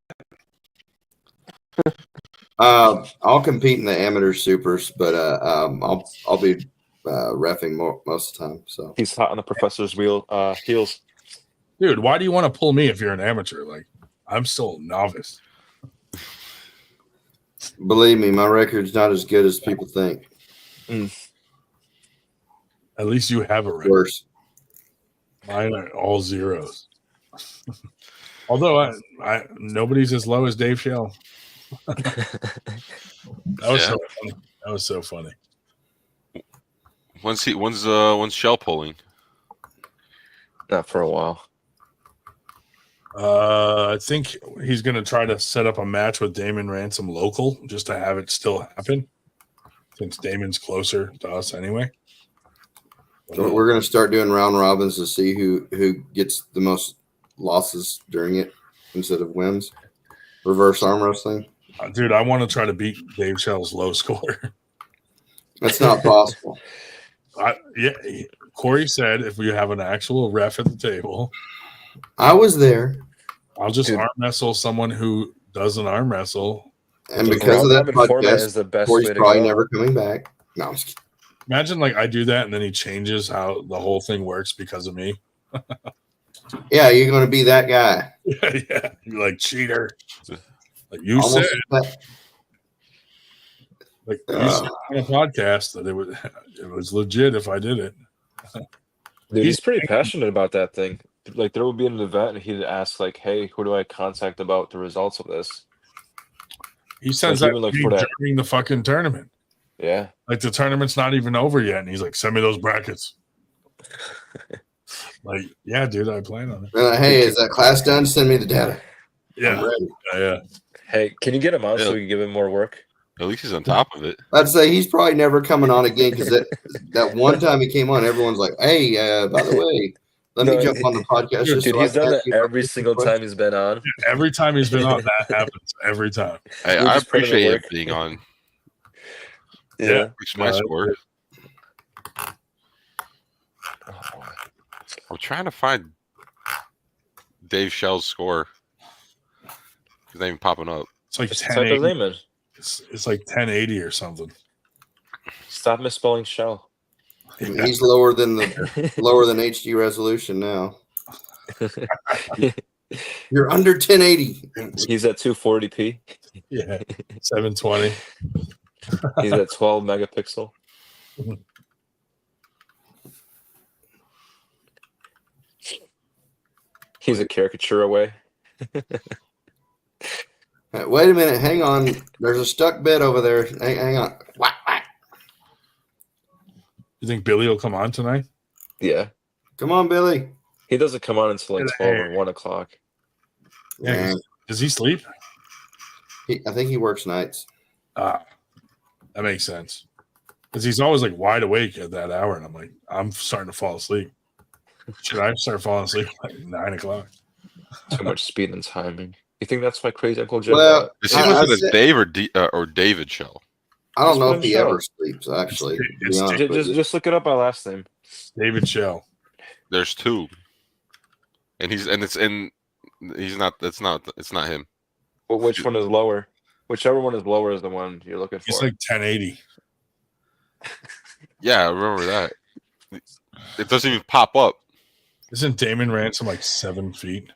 I'll compete in the amateur supers, but I'll be reffing most of the time. So he's hot on the professor's heels. Dude, why do you want to pull me if you're an amateur? Like, I'm still a novice. Believe me, my record's not as good as people think. At least you have a record. Worse. Mine are all zeros. Although I nobody's as low as Dave Shell. That was so funny. That was so funny. When's Shell pulling? Not for a while. I think he's going to try to set up a match with Damon Ransom local just to have it still happen, since Damon's closer to us anyway. So we're going to start doing round robins to see who gets the most losses during it instead of wins. Reverse arm wrestling. Dude, I want to try to beat Dave Shell's low score. That's not possible. Corey said if we have an actual ref at the table, I was there. I'll just arm wrestle someone who doesn't arm wrestle. And because of that podcast, is the best Corey's way to probably go. never coming back. No, I'm just kidding. Imagine like I do that and then he changes how the whole thing works because of me. Yeah, you're going to be that guy. Yeah, you're like cheater. Like you Almost said, like you said on a podcast that it was legit if I did it. Dude, he's pretty passionate about that thing. Like there would be an event and he'd ask like, "Hey, who do I contact about the results of this?" He says like, that, even, like, to me during the fucking tournament. Yeah. Like the tournament's not even over yet, and he's like, "Send me those brackets." Like, yeah, dude, I plan on it. Hey, is that class done? Send me the data. Yeah, I'm ready. Yeah. Hey, can you get him on so we can give him more work? At least he's on top of it. I'd say he's probably never coming on again because that one time he came on, everyone's like, "Hey, by the way, let me jump on the podcast." Dude, so he's done that every single time he's been on. Every time he's been on, that happens. Every time. Hey, I appreciate him being on. Yeah. It's my score. I'm trying to find Dave Shell's score. His name popping up. It's like Just type his name in. It's like 1080 or something. Stop misspelling Shell. He's lower than HD resolution now. You're under 1080. He's at 240p. Yeah, 720. He's at 12 megapixel. He's a caricature away. Wait a minute. Hang on. There's a stuck bed over there. Hang on. Whack, whack. You think Billy will come on tonight? Yeah. Come on, Billy. He doesn't come on until like 12 or 1 o'clock. Yeah. Does he sleep? I think he works nights. That makes sense. Because he's always like wide awake at that hour. And I'm like, I'm starting to fall asleep. Should I start falling asleep at like 9 o'clock? Too much speed and timing. You think that's why Crazy Uncle Jim? Is he listed as Dave or David Shell? I don't know if he ever sleeps. Actually, just look it up by last name. David Shell. There's two, and he's not. It's not him. Well, which one is lower? Whichever one is lower is the one you're looking for. It's like 1080. Yeah, I remember that. It doesn't even pop up. Isn't Damon Ransom like 7 feet?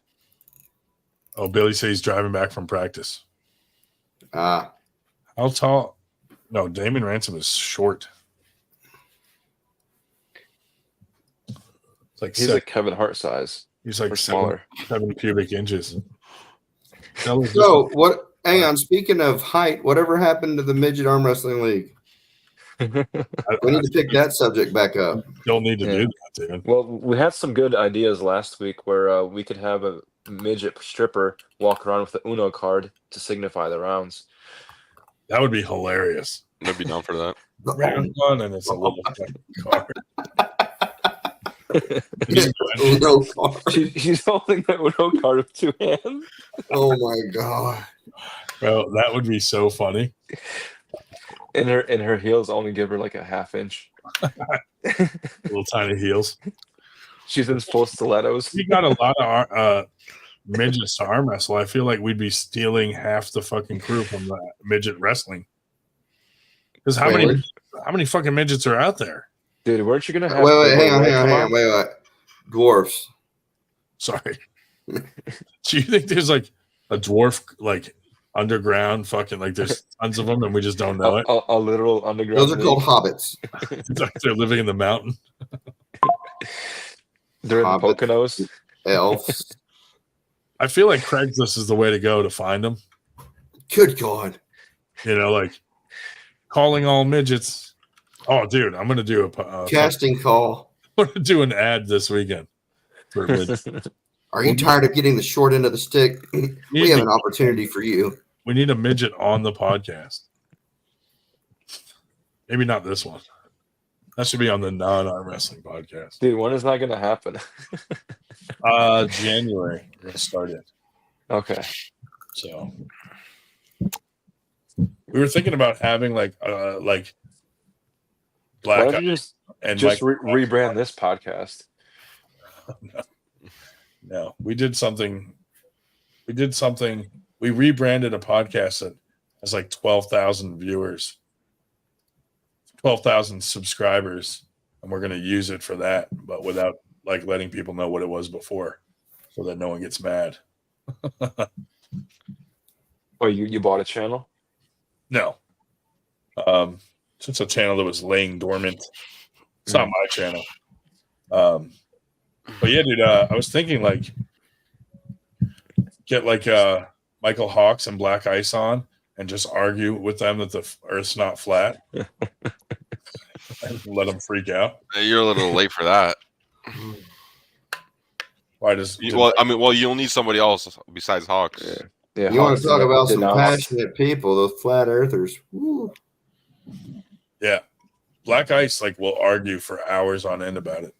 Oh, Billy says he's driving back from practice. How tall? No, Damon Ransom is short. It's like he's like Kevin Hart size. He's like smaller. 7 cubic inches. So what? Hang on. Speaking of height, whatever happened to the midget arm wrestling league? We need to pick that subject back up. Don't need to do that, dude. Well, we had some good ideas last week where we could have a midget stripper walk around with the Uno card to signify the rounds. That would be hilarious. I'd be down for that. Round one, and it's a little card. Uno card. She's holding the Uno card with 2 hands. Oh my god! Bro, that would be so funny. And her heels only give her like a ½ inch. Little tiny heels. She's in full stilettos. We got a lot of midgets to arm wrestle. I feel like we'd be stealing half the fucking crew from the midget wrestling. Because how many fucking midgets are out there? Dude, weren't you gonna have Wait, hang on. Wait. Dwarfs. Sorry. Do you think there's like a dwarf like underground fucking like there's tons of them and we just don't know it? A literal underground. Those are called hobbits. It's like they're living in the mountain. They're in the Hobbits, Poconos. elves. I feel like Craigslist is the way to go to find them. Good God. You know, like calling all midgets. Oh, dude, I'm gonna do a Casting call. I'm gonna do an ad this weekend for midgets. Are you tired of getting the short end of the stick? We have an opportunity for you. We need a midget on the podcast. Maybe not this one. That should be on the non-arm wrestling podcast. Dude, when is that going to happen? January. We're gonna start it. Okay. So we were thinking about having like Why black don't you just and rebrand this podcast? No, we did something. We rebranded a podcast that has like 12,000 viewers, 12,000 subscribers, and we're going to use it for that, but without like letting people know what it was before, so that no one gets mad. Oh, you bought a channel? No, it's a channel that was laying dormant. It's not my channel. But yeah, dude, I was thinking like get like Michael Hawks and Black Ice on and just argue with them that the Earth's not flat. And let them freak out. You're a little late for that. Why does you'll need somebody else besides Hawks. Yeah. You want to talk about some denounce. passionate people, those flat earthers. Woo. Yeah, Black Ice like will argue for hours on end about it.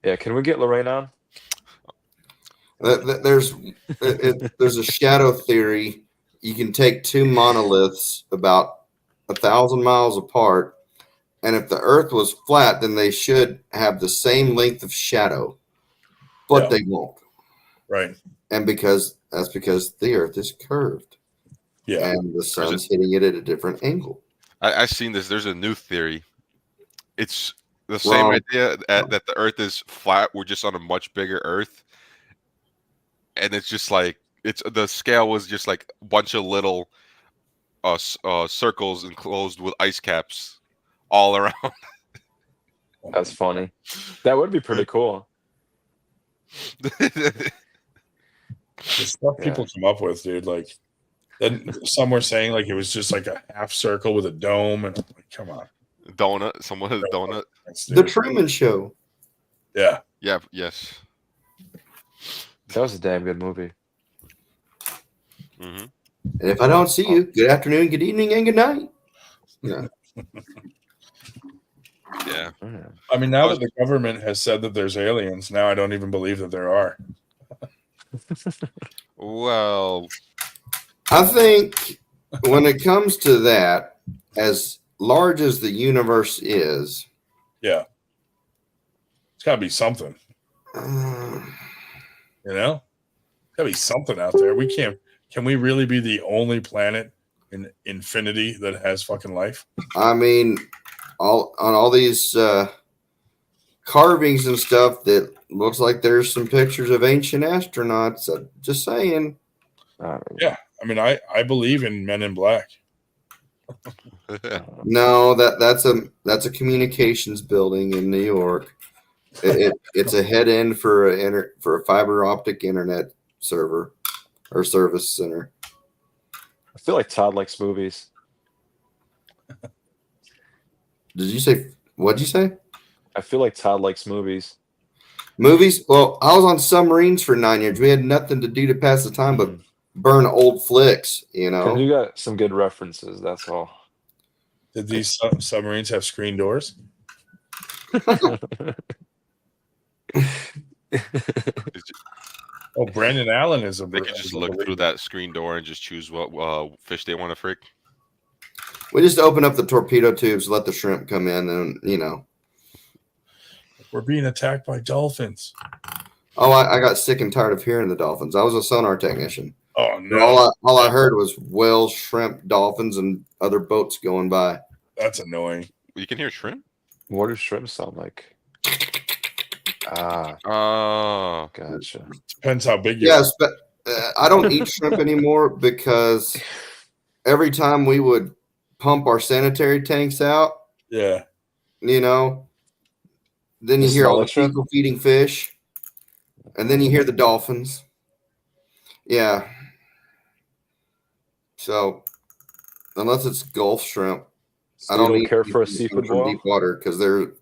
Yeah, can we get Lorraine on? There's a shadow theory. You can take two monoliths about 1,000 miles apart, and if the Earth was flat, then they should have the same length of shadow, but they won't. Right. And that's because the Earth is curved. Yeah. And the sun's hitting it at a different angle. I've seen this. There's a new theory. It's the same idea that the Earth is flat. We're just on a much bigger Earth, and it's just like the scale was just like a bunch of little circles enclosed with ice caps all around. That's funny. That would be pretty cool. The stuff people come up with, dude. Like, then some were saying like it was just like a half circle with a dome, and I'm like, come on, Donut. Someone has a donut. The Truman Show. Yeah. Yeah. Yes. That was a damn good movie. Mm-hmm. And if I don't see you, good afternoon, good evening, and good night. Yeah. Yeah. I mean, now that the government has said that there's aliens, now I don't even believe that there are. Well, I think when it comes to that, as large as the universe is, yeah, it's got to be something. You know, got to be something out there. We can't. Can we really be the only planet in infinity that has fucking life? I mean, all these carvings and stuff that looks like there's some pictures of ancient astronauts. Just saying. Yeah, I mean, I believe in Men in Black. No, that's a communications building in New York. It's a head end for a fiber optic internet server or service center. I feel like Todd likes movies. What'd you say? I feel like Todd likes movies. Movies? Well, I was on Submarines for 9 years. We had nothing to do to pass the time but burn old flicks, you know. You got some good references, that's all. Did these submarines have screen doors? Oh, Brandon Allen is a. They could just look through that screen door and just choose what fish they want to frick. We just open up the torpedo tubes, let the shrimp come in, and you know. We're being attacked by dolphins. Oh, I got sick and tired of hearing the dolphins. I was a sonar technician. Oh no! All I heard was whales, shrimp, dolphins, and other boats going by. That's annoying. You can hear shrimp. What do shrimp sound like? Oh, gotcha. Depends how big you Yes, but I don't eat shrimp anymore because every time we would pump our sanitary tanks out, Yeah. you know, then you The hear all smaller the shrimp? people feeding fish, and then you hear the dolphins. Yeah. So unless it's Gulf shrimp, So I you don't don't eat care for a anything that comes seafood from boil? deep water because they're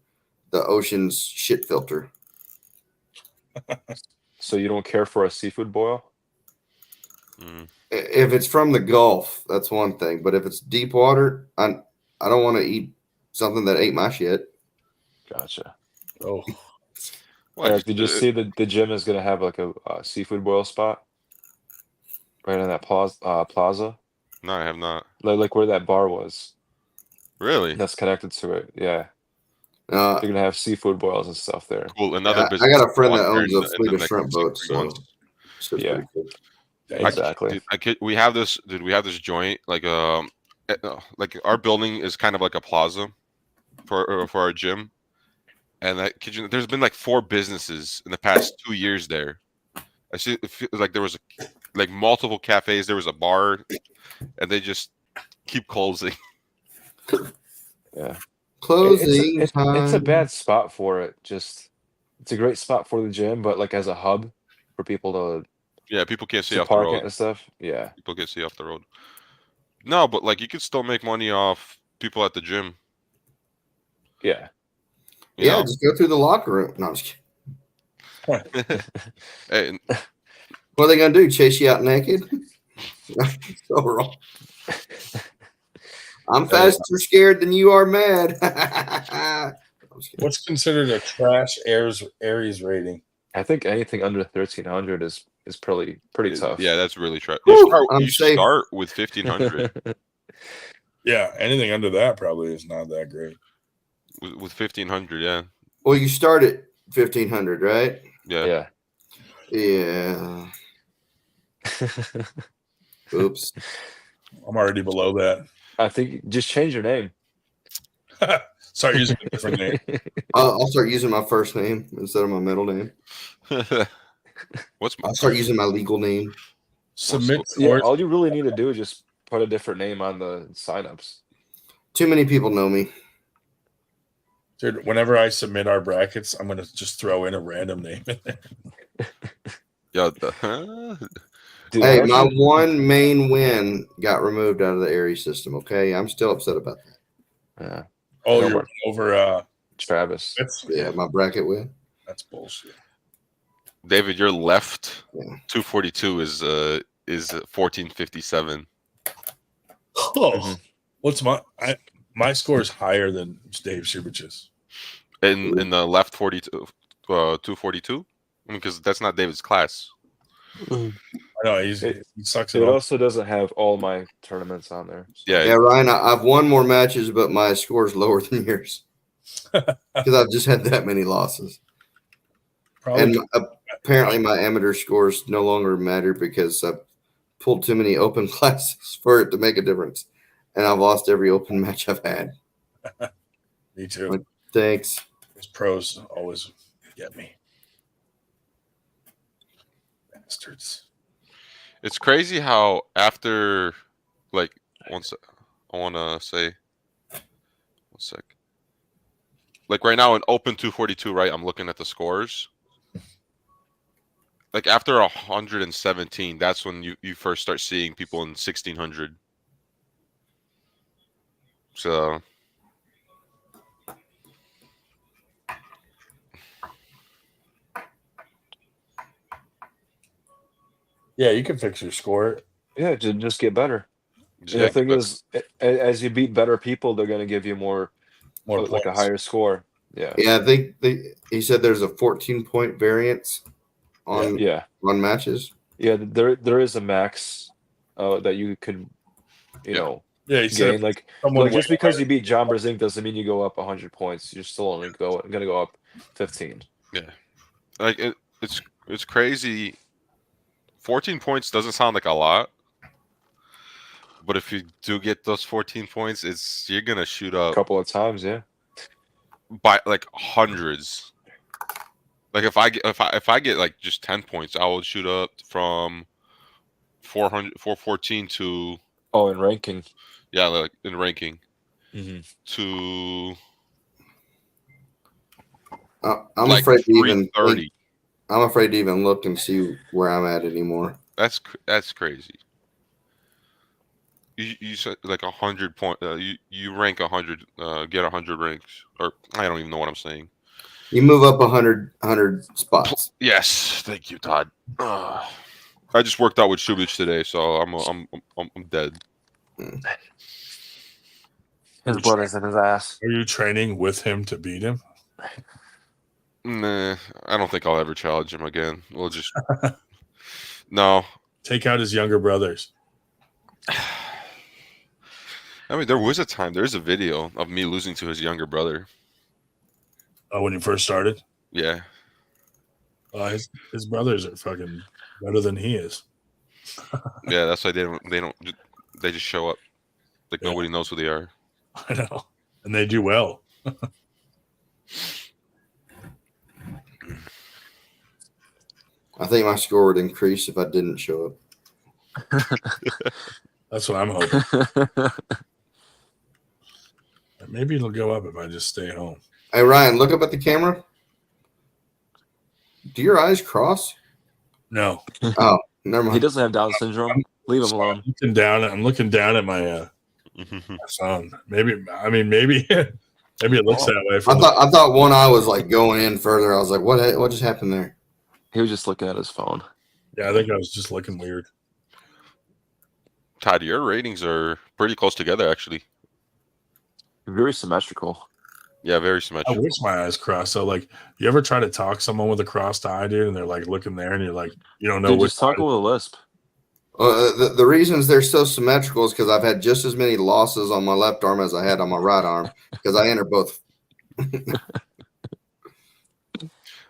the ocean's shit filter. So you don't care for a seafood boil? If it's from the Gulf, that's one thing. But if it's deep water, I don't want to eat something that ate my shit. Gotcha. Oh, Eric, did you see the gym is gonna have like a seafood boil spot right on that plaza? no, I have not. Like where that bar was. Really? That's connected to it. Yeah. Uh, They're gonna have seafood boils and stuff there. Cool. Another I business got a friend on that there owns a in fleet the of next shrimp boats, 3 so months. shit's Yeah. pretty cool. Exactly. We have this, dude. We have this joint, like our building is kind of like a plaza for our gym, and there's been like 4 businesses in the past 2 years there. I see, it feels like there was like multiple cafes. There was a bar, and they just keep closing. Yeah. Closing It's a time. bad spot for it. Just it's a great spot for the gym, but like as a hub for people Yeah, people can't see to off the park road. and stuff. Yeah. People can't see off the road. No, but like you could still make money off people at the gym. Yeah. You know? Just go through the locker room. No, I'm just kidding. Hey, What are they gonna do? Chase you out naked? So wrong. I'm faster scared than you are mad. what's considered a trash Aries rating? I think anything under 1300 is pretty tough. yeah, that's really true. Whew, I'm You safe. start with 1500. Yeah, anything under that probably is not that great. With 1500, yeah. Well, you start at 1500, right? Yeah. Yeah. Oops. I'm already below that. I think just change your name. Start using a different name. I'll start using my first name instead of my middle name. I'll start using my legal name. Submit Yeah, all you really need to do is just put a different name on the signups. Too many people know me. Dude, whenever I submit our brackets, I'm gonna just throw in a random name in there. Yo, Dude, hey, my one main win got removed out of the Aries system. Okay, I'm still upset about that. Yeah. Oh, you're over Travis. Yeah, my bracket win. That's bullshit. David, your left 242 is 1457. Oh, what's my score is higher than Dave Shubich's. In the left 242? Because that's not David's class. I know he sucks at It all. also doesn't have all my tournaments on there. So. Yeah, Ryan, I've won more matches, but my score is lower than yours because I've just had that many losses. Probably. And apparently, my amateur scores no longer matter because I've pulled too many open classes for it to make a difference, and I've lost every open match I've had. Me too. But thanks. Those pros always get me. Bastards. It's crazy how after, like, I want to say, 1 sec. Like right now in Open 242, right? I'm looking at the scores. Like after 117, that's when you first start seeing people in 1600. So. Yeah, you can fix your score. Yeah, just get better. And the thing is, as you beat better people, they're going to give you more like a higher score. Yeah. Yeah, I think he said there's a 14-point variance on on matches. Yeah, there is a max that you could, you know, gain. Like just because you beat John Brezink doesn't mean you go up 100 points. You're still only going to go up 15. Yeah, like it's crazy. 14 points doesn't sound like a lot, but if you do get those 14 points, you're gonna shoot up a couple of times, yeah, by like hundreds. Like if I get like just 10 points, I would shoot up from 414 to in ranking. Yeah, like in ranking Mm-hmm. to I'm like afraid to even 330. I'm afraid to even look and see where I'm at anymore. That's crazy. You said like 100 point. You rank 100. Get 100 ranks, or I don't even know what I'm saying. You move up 100 spots. Yes, thank you, Todd. I just worked out with Shubich today, so I'm dead. His blood is in his ass. Are you training with him to beat him? Nah, I don't think I'll ever challenge him again. We'll just no. Take out his younger brothers. I mean, there was a time. There's a video of me losing to his younger brother. Oh, when he first started? Yeah. His brothers are fucking better than he is. Yeah, that's why they just show up. Like nobody knows who they are. I know. And they do well. I think my score would increase if I didn't show up. That's what I'm hoping. Maybe it'll go up if I just stay home. Hey, Ryan, look up at the camera. Do your eyes cross? No. Oh, never mind. He doesn't have Down syndrome. Leave him alone. I'm looking down at my phone. Maybe it looks that way. I thought one eye was like going in further. I was like, what just happened there? He was just looking at his phone. Yeah, I think I was just looking weird. Todd, your ratings are pretty close together, actually. Very symmetrical. Yeah, very I symmetrical. wish my eyes crossed. So, like, you ever try to talk someone with a crossed eye, dude, and they're like looking there, and you're like, you don't know. Dude, just talk with a lisp. The reasons they're so symmetrical is because I've had just as many losses on my left arm as I had on my right arm because I enter both.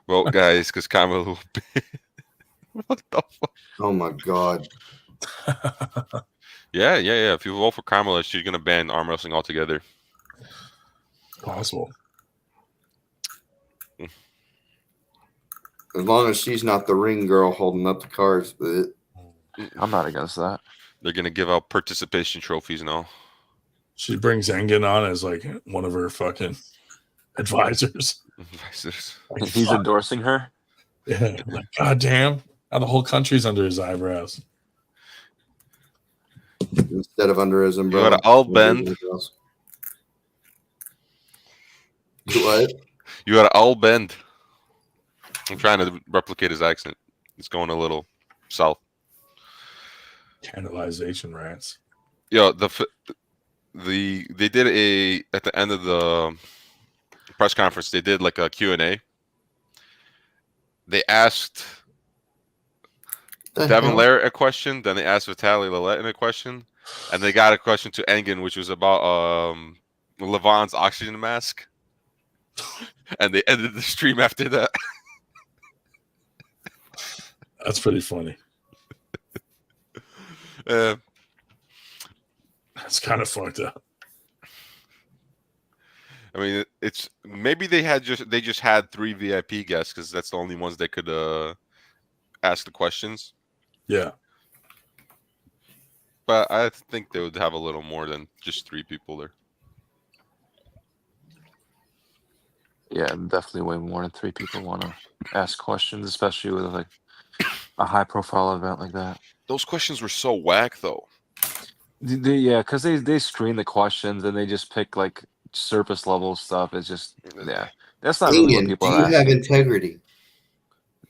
Well, guys, because Kamala. What the fuck? Oh my god. Yeah. If you vote for Kamala, she's gonna ban arm wrestling altogether. Possible. As long as she's not the ring girl holding up the cards. I'm not against that. They're gonna give out participation trophies now. She brings Engen on as like one of her fucking advisors. Like, he's endorsing her. Yeah, like goddamn, now the whole country's under his eyebrows. Instead of under his umbrella. You gotta all bend. What? You gotta all bend. I'm trying to replicate his accent. It's going a little south. Cannibalization rats. Yo, they did at the end of the press conference, they did like a Q&A. They asked Devin Lair a question, then they asked Vitaly Lillet a question, and they got a question to Engen, which was about Levon's oxygen mask. And they ended the stream after that. That's pretty funny. That's kind of fucked up. I mean, it's maybe they just had 3 VIP guests because that's the only ones they could ask the questions. Yeah, but I think they would have a little more than just 3 people there. Yeah, definitely way more than 3 people want to ask questions, especially with like a high-profile event like that. Those questions were so whack, though. Yeah, because they screen the questions and they just pick like surface level stuff. It's just that's not really what people do are you have asking. integrity?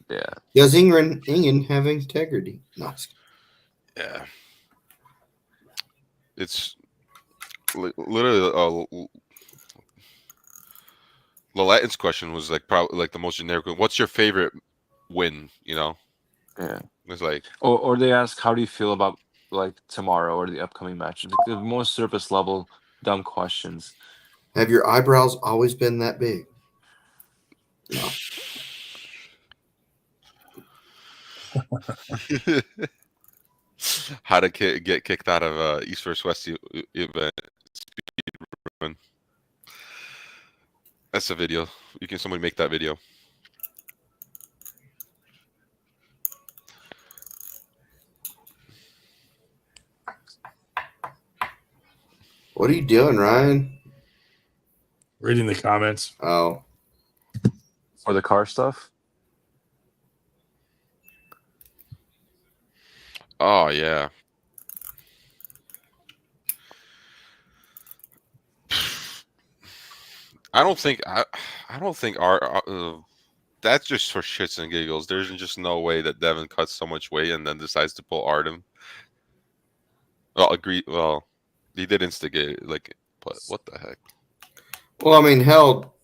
Yeah. Does Ingen have integrity? No. Yeah. It's literally Latin's question was like probably like the most generic one. What's your favorite win? You know? Yeah. It's like or they ask, how do you feel about like tomorrow or the upcoming matches? The most surface level dumb questions. Have your eyebrows always been that big? No. How to get kicked out of East vs West event. That's a video. Somebody make that video. What are you doing, Ryan? Reading the comments. Oh. For the car stuff? Oh yeah. I don't think our that's just for shits and giggles. There's just no way that Devin cuts so much weight and then decides to pull Artem. Well, agree. Well, he did instigate it, like, but what the heck? Well, I mean, hell,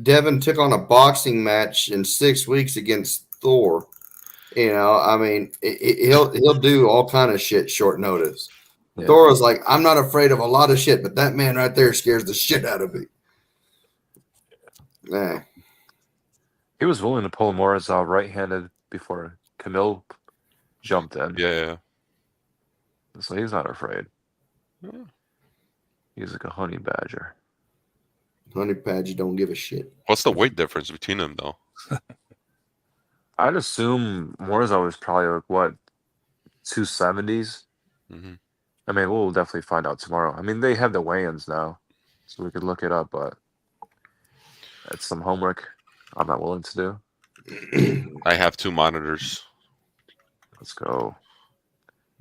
Devin took on a boxing match in 6 weeks against Thor. You know, I mean, he'll do all kind of shit short notice. Yeah. Thor was like, I'm not afraid of a lot of shit, but that man right there scares the shit out of me. Nah. He was willing to pull Mora's right-handed before Camille jumped in. Yeah. So he's not afraid. Yeah. He's like a honey badger. Honey badger don't give a shit. What's the weight difference between them, though? I'd assume Morza was probably like, what, 270s? Mm-hmm. I mean, we'll definitely find out tomorrow. I mean, they have the weigh-ins now, so we could look it up, but that's some homework I'm not willing to do. I have 2 monitors. Let's go.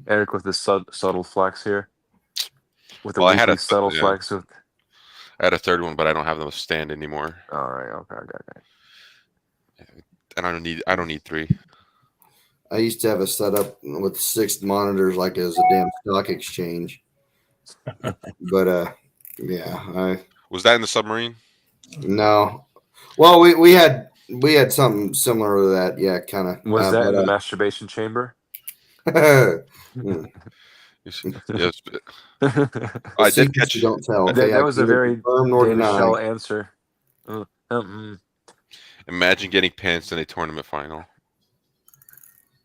Eric with this subtle flex here. With the I had a subtle flex. With... I had a third one, but I don't have them stand anymore. All right. Okay. And I don't need 3. I used to have a setup with 6 monitors, like it was a damn stock exchange. But yeah, was that in the submarine? No. Well, we had something similar to that. Yeah, kind of. Was that in the masturbation chamber? Yes. I did catch. Don't tell. Okay, that was a very Shell answer. Imagine getting pants in a tournament final.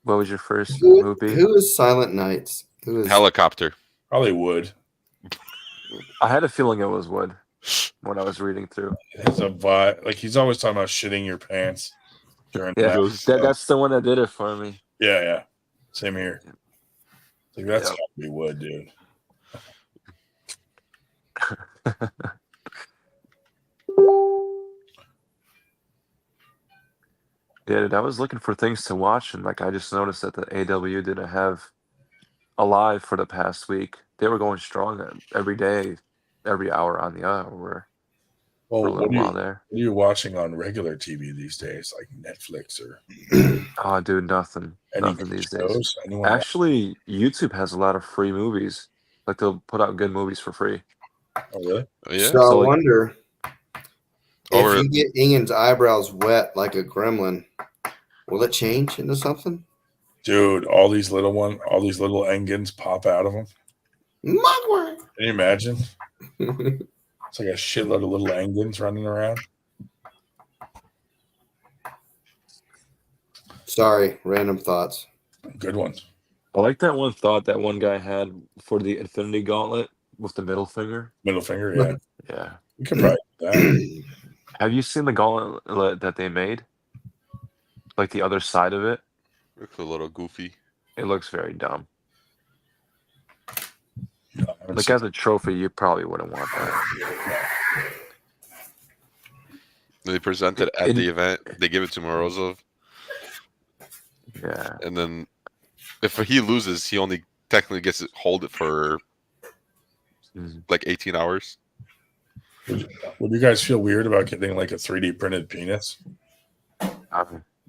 What was your first movie? Who is Silent Nights? Who is Helicopter? Probably Wood. I had a feeling it was Wood when I was reading through. It's a vibe. Like he's always talking about shitting your pants during that's the one that did it for me. Yeah. Same here. Like that's gotta be Wood, dude. Yeah, dude, I was looking for things to watch, and like I just noticed that the AW didn't have Alive for the past week. They were going strong every day, every hour on the hour. Well, what are you watching on regular TV these days, like Netflix or? Oh, dude, nothing these days. Actually, YouTube has a lot of free movies. Like they'll put out good movies for free. Oh, really? Oh, yeah. So I wonder if you get Ingen's eyebrows wet like a gremlin, will it change into something? Dude, all these little Engins pop out of them. Can you imagine? It's like a shitload of little Engins running around. Sorry, random thoughts. Good ones. I like that one thought that one guy had for the Infinity Gauntlet with the middle finger. Middle finger, yeah. Yeah. We could probably do that. Have you seen the gauntlet that they made? Like the other side of it? Looks a little goofy. It looks very dumb. No, like as a trophy, you probably wouldn't want that. They present it at the event. They give it to Morozov. Yeah. And then if he loses, he only technically gets to hold it for like 18 hours. Would you guys feel weird about getting like a 3D printed penis?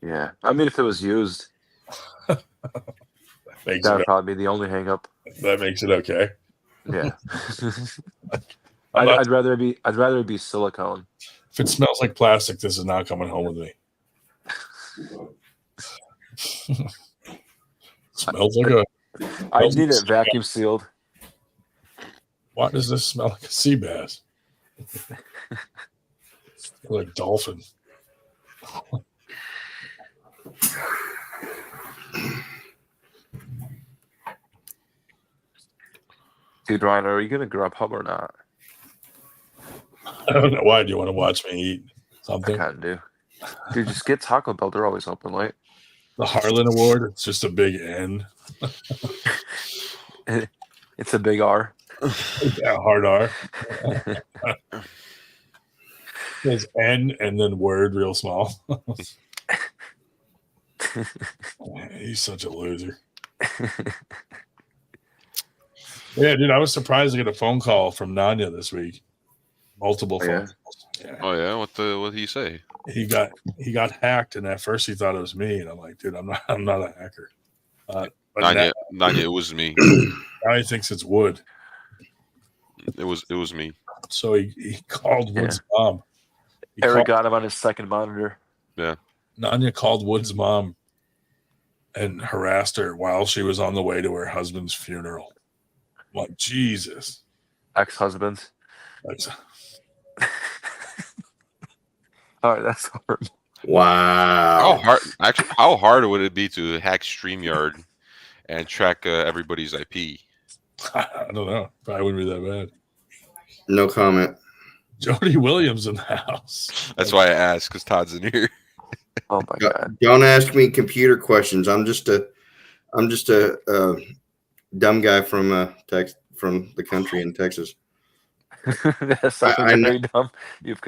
Yeah. I mean, if it was used, that would probably be the only hang-up. That makes it okay. Yeah. I'd rather it be silicone. If it smells like plastic, this is not coming home with me. Smells like a. I need it vacuum sealed. Why does this smell like a sea bass? Like dolphin. Dude, Ryan, are you gonna Grubhub or not? I don't know. Why do you want to watch me eat something? I kind of do. Dude, just get Taco Bell. They're always open late. The Harlan Award. It's just a big N. It's a big R. Yeah, hard R. There's N and then word real small. He's such a loser. Yeah, dude, I was surprised to get a phone call from Nanya this week. Multiple phone calls. Yeah. Oh yeah, what did he say? He got hacked, and at first he thought it was me, and I'm like, dude, I'm not a hacker. But Nanya, it was me. Now he thinks it's Wood. It was me. So he called Wood's mom. Eric got him on his second monitor. Yeah. Nanya called Wood's mom and harassed her while she was on the way to her husband's funeral. I'm like, Jesus. Ex-husband. All right, that's hard. Wow. How hard would it be to hack StreamYard and track everybody's IP? I don't know. Probably wouldn't be that bad. No comment. Jody Williams in the house. That's why I asked, because Todd's in here. Oh my God! Don't ask me computer questions. I'm just a dumb guy from the country in Texas. That sounds very dumb.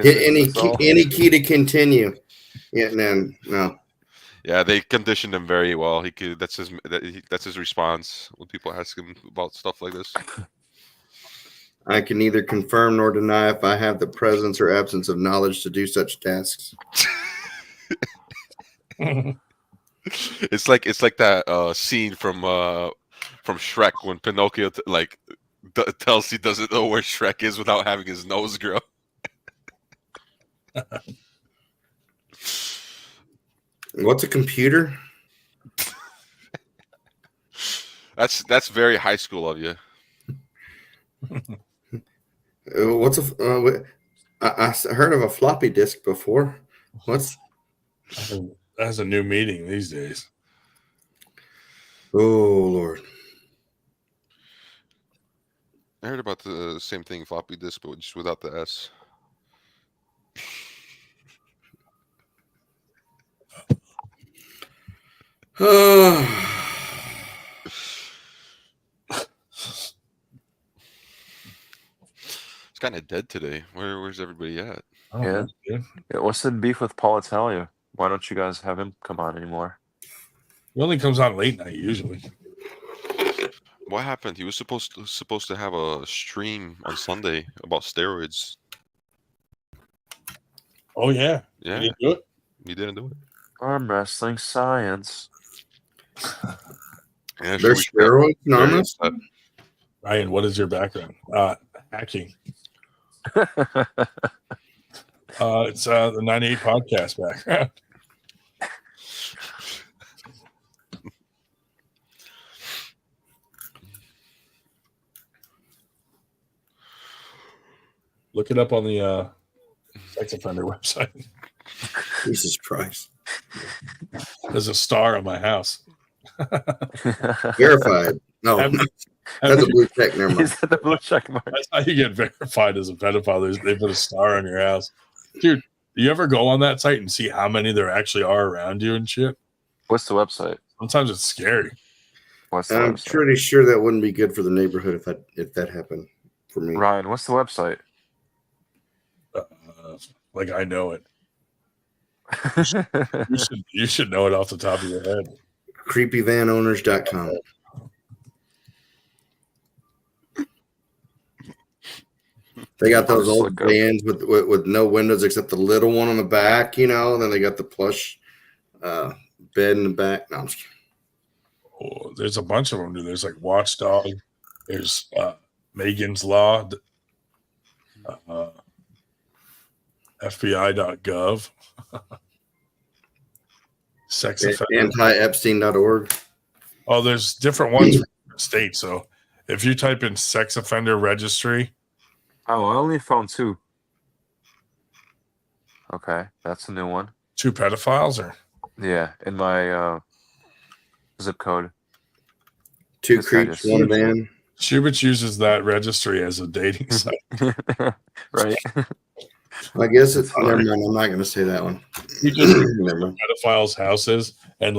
Any key to continue. Yeah, no. Yeah, they conditioned him very well. That's his response when people ask him about stuff like this. I can neither confirm nor deny if I have the presence or absence of knowledge to do such tasks. It's like that scene from Shrek when Pinocchio tells he doesn't know where Shrek is without having his nose grow. What's a computer? That's very high school of you. What's I heard of a floppy disk before. What's that's a new meeting these days. Oh Lord. I heard about the same thing, floppy disk, but just without the S. It's kind of dead today. Where's everybody at? Yeah. What's the beef with Paul Italia? Why don't you guys have him come on anymore? He only comes on late night usually. What happened? He was supposed to have a stream on Sunday about steroids. Oh yeah. Yeah. He didn't do it? He didn't do it. Arm wrestling science. Yeah, there's steroids in arm wrestling? Ryan, what is your background? Hacking. It's the 98 podcast background. Look it up on the sex offender website. Jesus Christ. There's a star on my house. Verified. No, that's a blue check. Never mind. Is that the blue check mark? That's how you get verified as a pedophile. They put a star on your house. Dude, do you ever go on that site and see how many there actually are around you and shit? What's the website? Sometimes it's scary. I'm pretty sure that wouldn't be good for the neighborhood if that happened for me. Ryan, what's the website? Like I know it. you should know it off the top of your head. Creepyvanowners.com. They got those old vans with no windows except the little one on the back, and then they got the plush bed in the back. No, I'm just kidding. Oh, there's a bunch of them, dude. There's like Watchdog. There's Megan's Law. FBI.gov. Sex offender. Anti-Epstein.org. Oh, there's different ones for different states. So if you type in sex offender registry. Oh, I only found 2. Okay, that's a new one. 2 pedophiles, or? Yeah, in my zip code. 2 creeps, 1 van. Shubich uses that registry as a dating site. Right. I guess it's never mind. I'm not going to say that one. He just pedophiles' houses and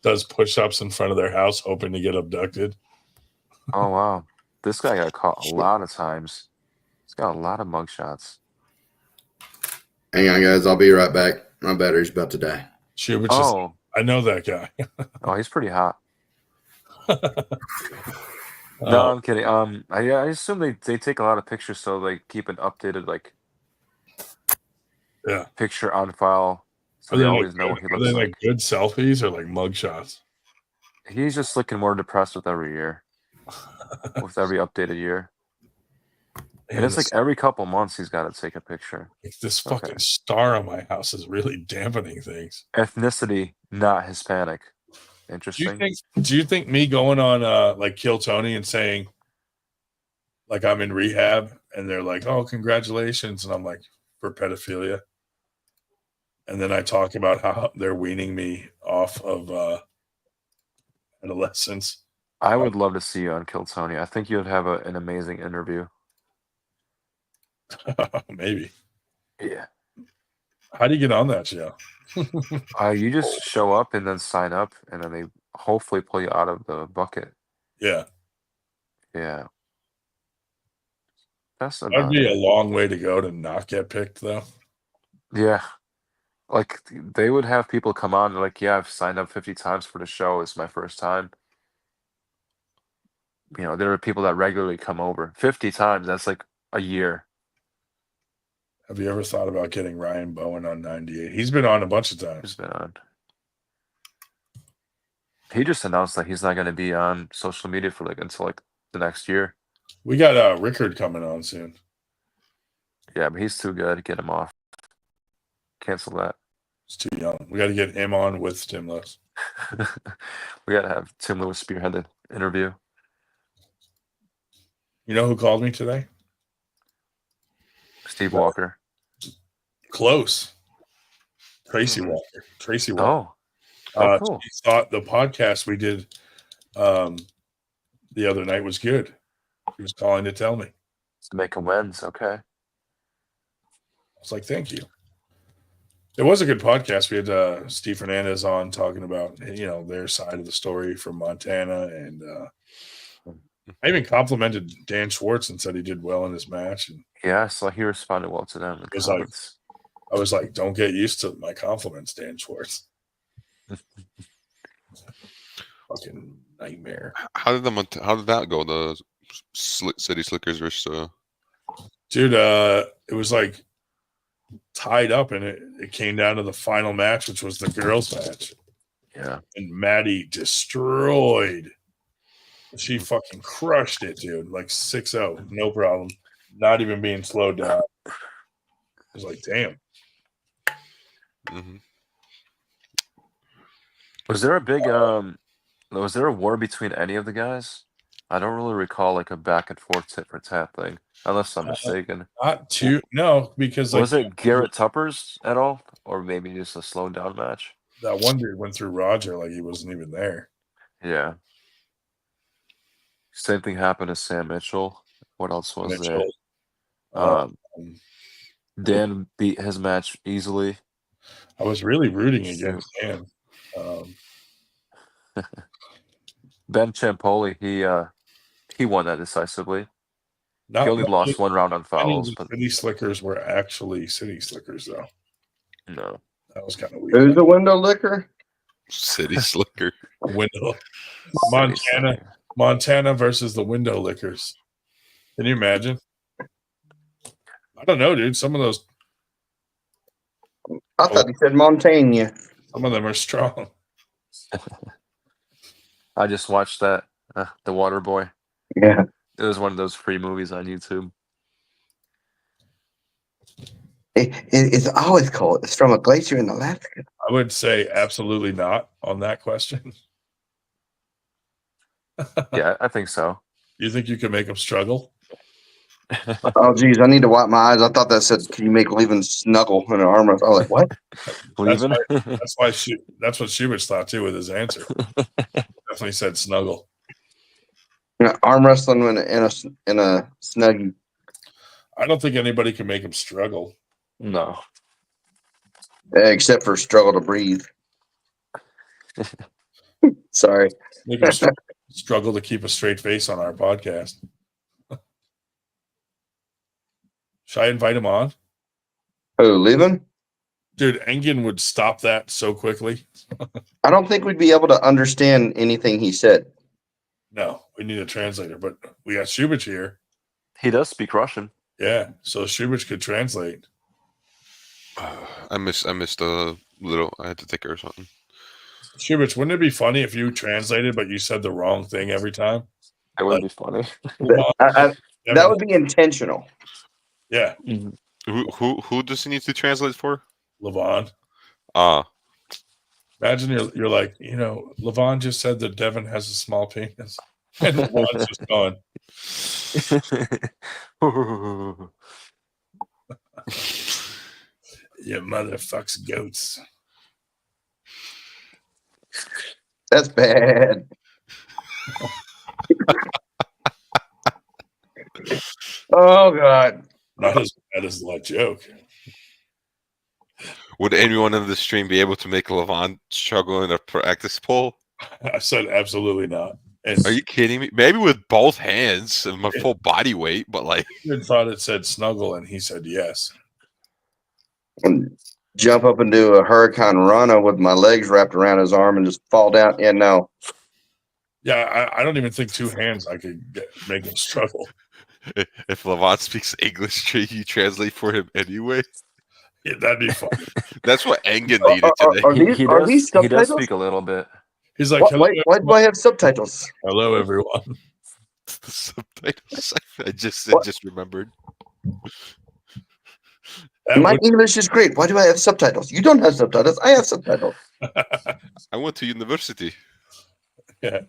does push-ups in front of their house, hoping to get abducted. Oh wow, This guy got caught a lot of times. He's got a lot of mugshots. Hang on, guys. I'll be right back. My battery's about to die. I know that guy. Oh, he's pretty hot. No, I'm kidding. I assume they take a lot of pictures, so they keep an updated picture on file, so they always know what he looks like. Good selfies or like mugshots? He's just looking more depressed with every year, with every updated year. And it's like every couple months he's got to take a picture. This fucking star on my house is really dampening things. Ethnicity, not Hispanic. Interesting. Do you think me going on like Kill Tony and saying like I'm in rehab and they're like, oh, congratulations, and I'm like, for pedophilia, and then I talk about how they're weaning me off of adolescence? I would love to see you on Kill Tony. I think you'd have an amazing interview. Maybe. Yeah. How do you get on that show? You just show up and then sign up, and then they hopefully pull you out of the bucket. Yeah. Yeah. That's That'd be a long way to go to not get picked, though. Yeah. Like, they would have people come on and like, yeah, I've signed up 50 times for the show. It's my first time. You know, there are people that regularly come over. 50 times, that's like a year. Have you ever thought about getting Ryan Bowen on 98? He's been on a bunch of times. He's been on. He just announced that he's not going to be on social media for until the next year. We got Rickard coming on soon. Yeah, but he's too good. Get him off. Cancel that. He's too young. We got to get him on with Tim Lewis. We got to have Tim Lewis spearhead the interview. You know who called me today? Steve Walker. Close. Tracy Walker. Tracy Walker. Cool. She thought the podcast we did the other night was good. She was calling to tell me. To make amends. Okay. I was like, thank you. It was a good podcast. We had Steve Fernandez on talking about, their side of the story from Montana. And I even complimented Dan Schwartz and said he did well in his match. And yeah, so he responded well to them. I was like, don't get used to my compliments, Dan Schwartz. Fucking nightmare. How did that go? The City Slickers versus dude, it was like tied up, and it came down to the final match, which was the girls match. Yeah. And Maddie destroyed. She fucking crushed it, dude. Like 6-0, no problem. Not even being slowed down. I was like, damn. Mm-hmm. Was there a big was there a war between any of the guys? I don't really recall like a back and forth tit for tat thing, unless I'm mistaken. No, because was it Garrett Tupper's at all, or maybe just a slowed down match? That one dude went through Roger like he wasn't even there. Yeah. Same thing happened to Sam Mitchell. What else was there? Dan beat his match easily. I was really rooting against Dan. Ben Ciampoli, he won that decisively. He only lost one round on fouls. But City Slickers were actually City Slickers, though. No, that was kind of weird. Who's the window licker? City Slicker. Window. Montana versus the Window Lickers. Can you imagine? I don't know, dude. Some of those. I thought you said Montana. Some of them are strong. I just watched that, The Water Boy. Yeah. It was one of those free movies on YouTube. It's always cold. It's from a glacier in Alaska. I would say absolutely not on that question. Yeah, I think so. You think you can make them struggle? Oh, geez, I need to wipe my eyes. I thought that said, "Can you make Levin snuggle in an arm?" I was like, "What?" That's what Schubert thought too with his answer. Definitely said snuggle. Arm wrestling in a snuggie. I don't think anybody can make him struggle. No, except for struggle to breathe. Sorry. Make him struggle to keep a straight face on our podcast. Should I invite him on? Oh, leaving? Dude, Engen would stop that so quickly. I don't think we'd be able to understand anything he said. No, we need a translator, but we got Shubich here. He does speak Russian. Yeah, so Shubich could translate. I missed a little. I had to take her or something. Shubich, wouldn't it be funny if you translated, but you said the wrong thing every time? It would be funny. That would be intentional. Yeah. Who does he need to translate for? Levon. Imagine you're like, Levon just said that Devin has a small penis. And Levon's just going. You motherfucks goats. That's bad. Oh God. Not as bad as that joke. Would anyone in the stream be able to make Levon struggle in a practice poll? I said absolutely not. Are you kidding me? Maybe with both hands and my full body weight, but like I thought it said snuggle, and he said yes. And jump up and do a hurricane rana with my legs wrapped around his arm and just fall down. Yeah, no. Yeah, I don't even think two hands I could make him struggle. If Levon speaks English, you translate for him anyway. Yeah, that'd be fun. That's what Engen needed today. He does speak a little bit. He's like, why do I have subtitles? Hello, everyone. The subtitles. I just remembered. My English is great. Why do I have subtitles? You don't have subtitles. I have subtitles. I went to university. Yeah.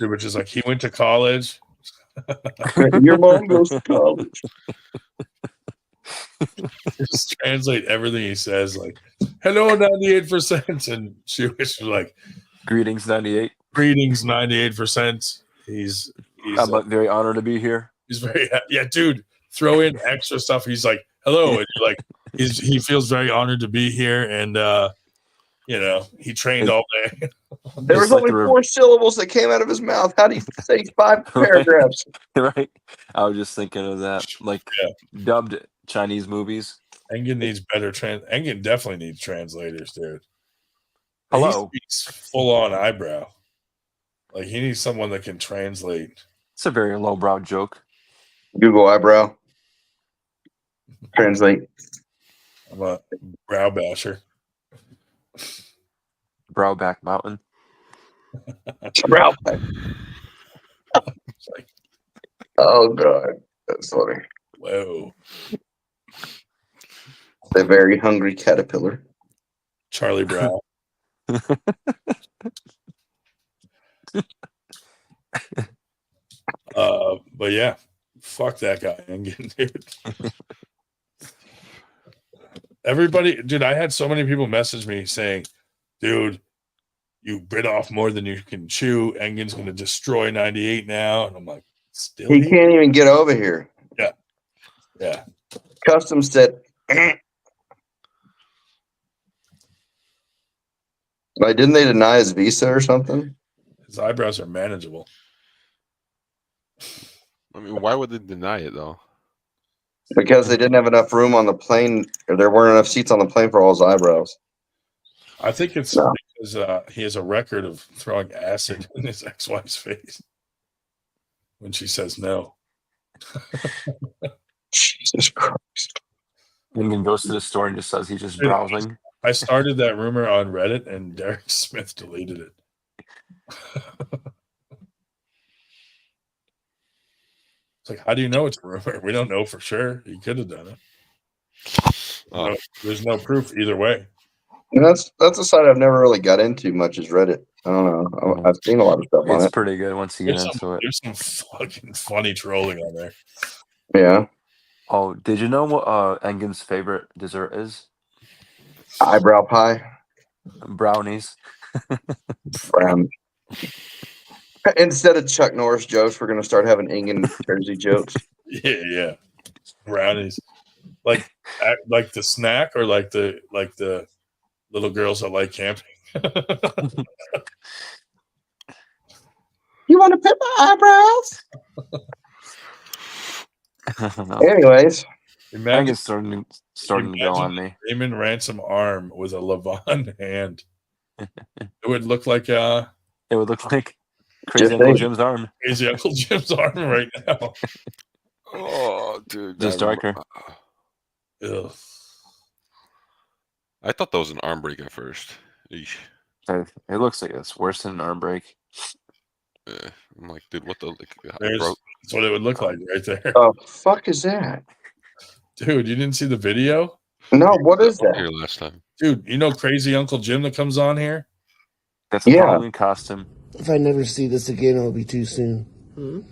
Which is like, he went to college. Your mom goes to college. Just translate everything he says, like, hello, 98%. And she was like, greetings, 98. Greetings, 98%. He's I'm very honored to be here. He's very, yeah, dude, throw in extra stuff. He's like, hello. And you're like, he feels very honored to be here. And, he trained all day. There was only 4 syllables that came out of his mouth. How do you say 5 paragraphs? Right. I was just thinking of that. Like dubbed Chinese movies. Engen needs better Engen definitely needs translators, dude. Hello. He's full on eyebrow. Like, he needs someone that can translate. It's a very lowbrow joke. Google eyebrow. Translate. I'm a brow basher. Browback Mountain. Browback. Oh God, that's funny. Whoa. The very hungry caterpillar. Charlie Brown. But yeah, fuck that guy, Engen, dude. Everybody, dude, I had so many people message me saying, dude, you bit off more than you can chew. Engen's going to destroy 98 now. And I'm like, still? He can't even get over here. Yeah. Yeah. Custom said, like, didn't they deny his visa or something? His eyebrows are manageable. I mean, why would they deny it though? Because they didn't have enough room on the plane, or there weren't enough seats on the plane for all his eyebrows. I think it's because he has a record of throwing acid in his ex-wife's face when she says no. Jesus Christ. Engen goes to the store and just says he's just browsing. I started that rumor on Reddit and Derek Smith deleted it. It's like, how do you know it's a rumor? We don't know for sure. He could have done it. There's no proof either way. And that's a site I've never really got into much is Reddit. I don't know. I've seen a lot of stuff on it. It's pretty good once you get into it. There's some fucking funny trolling on there. Yeah. Oh, did you know what Engen's favorite dessert is? Eyebrow pie. Brownies. Brown. Instead of Chuck Norris jokes, we're going to start having Engen Jersey jokes. Yeah. Brownies. Like the snack or like the little girls that like camping. You want to pet my eyebrows? Anyways, I think Imagine, it's starting to go on me. Raymond Ransom arm with a Levon hand. It would look like It would look like Crazy Just Uncle saying. Jim's arm. Crazy Uncle Jim's arm right now. Oh, dude. Just darker. Ugh. I thought that was an arm break at first. Eesh. It looks like it's worse than an arm break. I'm like, dude, what the? That's what it would look like right there. The fuck is that? Dude, you didn't see the video? No, what is that? Here last time. Dude, you know Crazy Uncle Jim that comes on here? That's a Halloween costume. If I never see this again, it'll be too soon.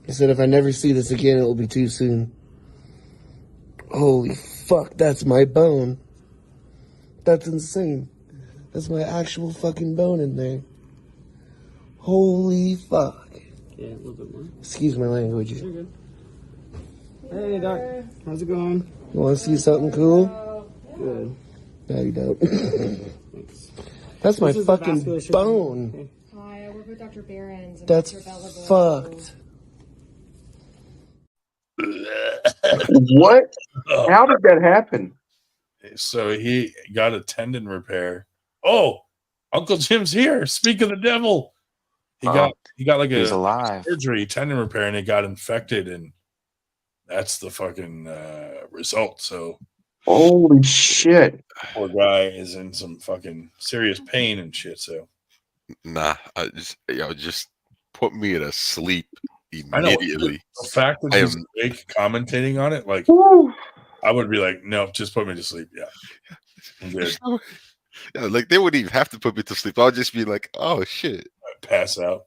I said, if I never see this again, it'll be too soon. Holy fuck, that's my bone. That's insane. That's my actual fucking bone in there. Holy fuck. Yeah, a little bit more. Excuse my language. You're good. Hey, Doc. How's it going? You want to see something cool? Good. No, you don't. Thanks. That's my This is the fucking vasculature. bone. Hi, I work with Dr. Behrens. I'm That's Dr. Belleville. fucked. What? How did that happen? So he got a tendon repair. Oh, Uncle Jim's here. Speak of the devil. He got like he's a alive. surgery, tendon repair, and it got infected, and that's the fucking result. So Holy shit. poor guy is in some fucking serious pain and shit. So Nah, just put me to sleep I know immediately. the fact that I he's am- awake commentating on it, like I would be like, no, just put me to sleep. Yeah, I'm good. Yeah, like they wouldn't even have to put me to sleep. I'll just be like, oh shit, I'd pass out.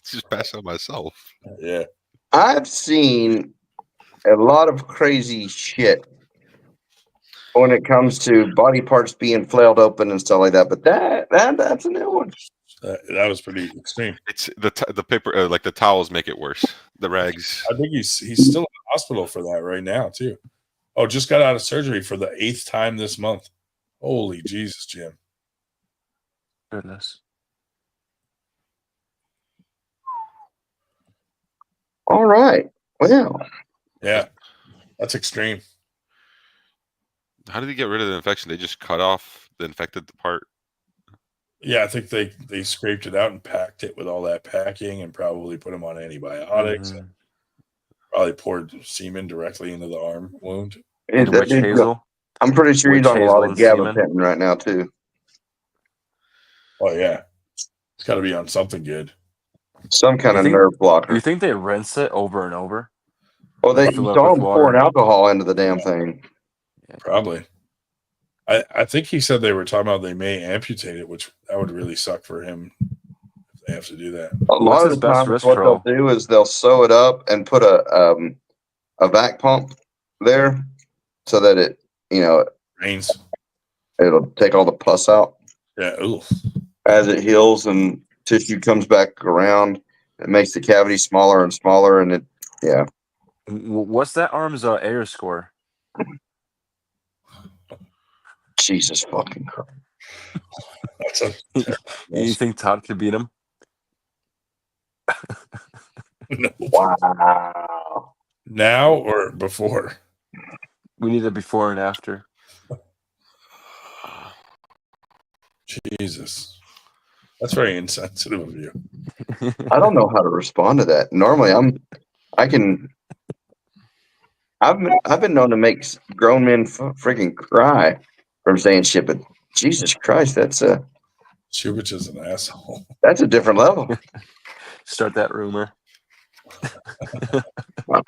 just pass out myself. Yeah, I've seen a lot of crazy shit when it comes to body parts being flailed open and stuff like that. But that's a new one. that was pretty extreme. It's the paper, like the towels make it worse. The rags. I think he's still in the hospital for that right now too. Oh, just got out of surgery for the 8th time this month. Holy Jesus, Jim. Goodness. All right. Well, Yeah, that's extreme. How did he get rid of the infection? They just cut off the infected part. Yeah, I think they scraped it out and packed it with all that packing and probably put him on antibiotics. And probably poured semen directly into the arm wound. And witch hazel. I'm pretty sure he's Witch on a hazel lot of and semen. gabapentin right now too. Oh yeah, it's got to be on something good. Some kind You of think- nerve blocker. You think they rinse it over and over? Well, they Fill it up saw with him water. pouring alcohol into the damn thing. Probably. I think he said they were talking about they may amputate it, which that would really suck for him if they have to do that. A lot of the time, what they'll do is they'll sew it up and put a vac pump there so that it, Rains. It'll take all the pus out. Yeah. Ooh. As it heals and tissue comes back around, it makes the cavity smaller and smaller, and What's that arm's air score? Jesus fucking Christ. That's a You think Todd could beat him? no. Wow. Now or before? We need a before and after. Jesus. That's very insensitive of you. I don't know how to respond to that. Normally, I've been known to make grown men freaking cry from saying shit, but Jesus Christ, Chubich is an asshole. That's a different level. Start that rumor.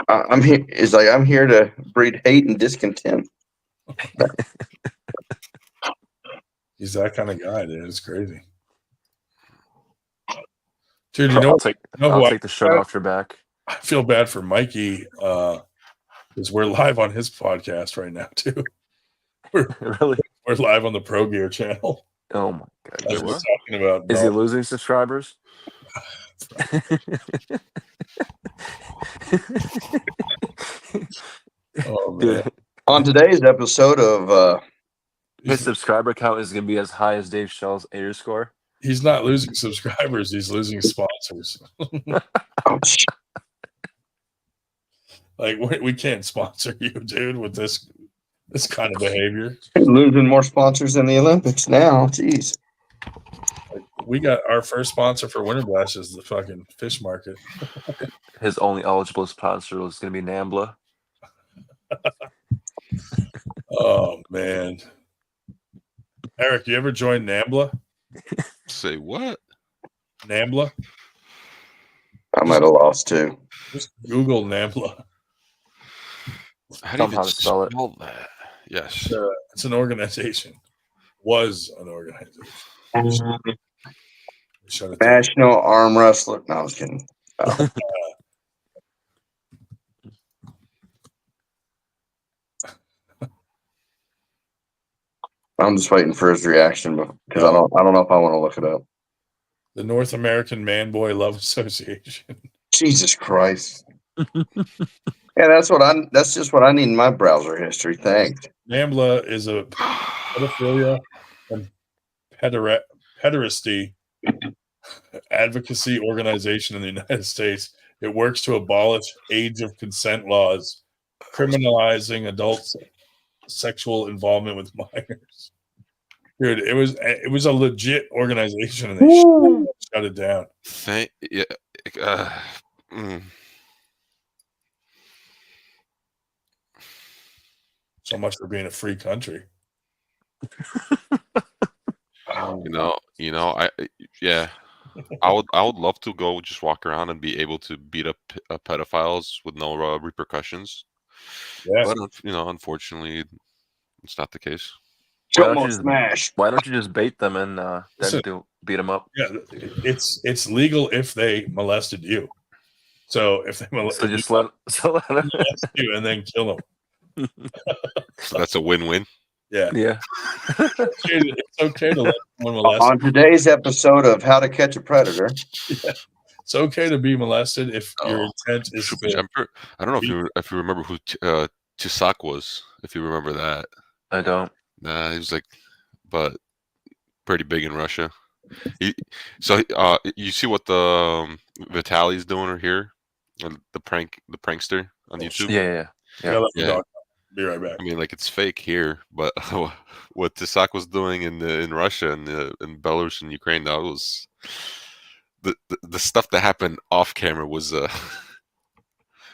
I'm here. It's like I'm here to breed hate and discontent. He's that kind of guy, dude. It's crazy. Dude, I'll take the shirt off your back. I feel bad for Mikey because we're live on his podcast right now, too. Really? We're live on the Pro Gear channel. Oh, my God. As we're talking about Is he losing subscribers? Oh, man. On today's episode of his subscriber count is going to be as high as Dave Schell's air score. He's not losing subscribers. He's losing sponsors. Like we can't sponsor you, dude, with this kind of behavior. Losing more sponsors in the Olympics now. Jeez. We got our first sponsor for Winter Blast is the fucking fish market. His only eligible sponsor was going to be Nambla. Oh man, Eric, you ever joined Nambla? Say what? Nambla? I'm at a loss too. Just Google Nambla. How do you even spell it? that? Yes. It's an organization. Was an organization. Shut it down. National Arm Wrestling. No, I was kidding. Oh. I'm just waiting for his reaction because I don't know if I want to look it up. The North American Man Boy Love Association. Jesus Christ. Yeah, that's just what I need in my browser history. Thanks. NAMBLA is a pedophilia and pederasty advocacy organization in the United States. It works to abolish age of consent laws, criminalizing adults' sexual involvement with minors. Dude, it was a legit organization, and they shut it down. So much for being a free country. I would love to go just walk around and be able to beat up pedophiles with no repercussions. Yeah. But unfortunately, it's not the case. Why don't you just bait them and then beat them up? Yeah, it's legal if they molested you. So if they molested you and then kill them. So that's a win-win. Yeah. It's okay to let someone molest. On today's episode of How to Catch a Predator. Yeah. It's okay to be molested if your intent is to. I don't know if you remember who Tisak was. If you remember that. I don't. Nah, he was but pretty big in Russia. You see what the Vitaly's doing here? The prankster on YouTube. Yeah. Be right back. I mean, it's fake here, but what Tisak was doing in Russia and in Belarus and Ukraine, that was the stuff that happened off camera was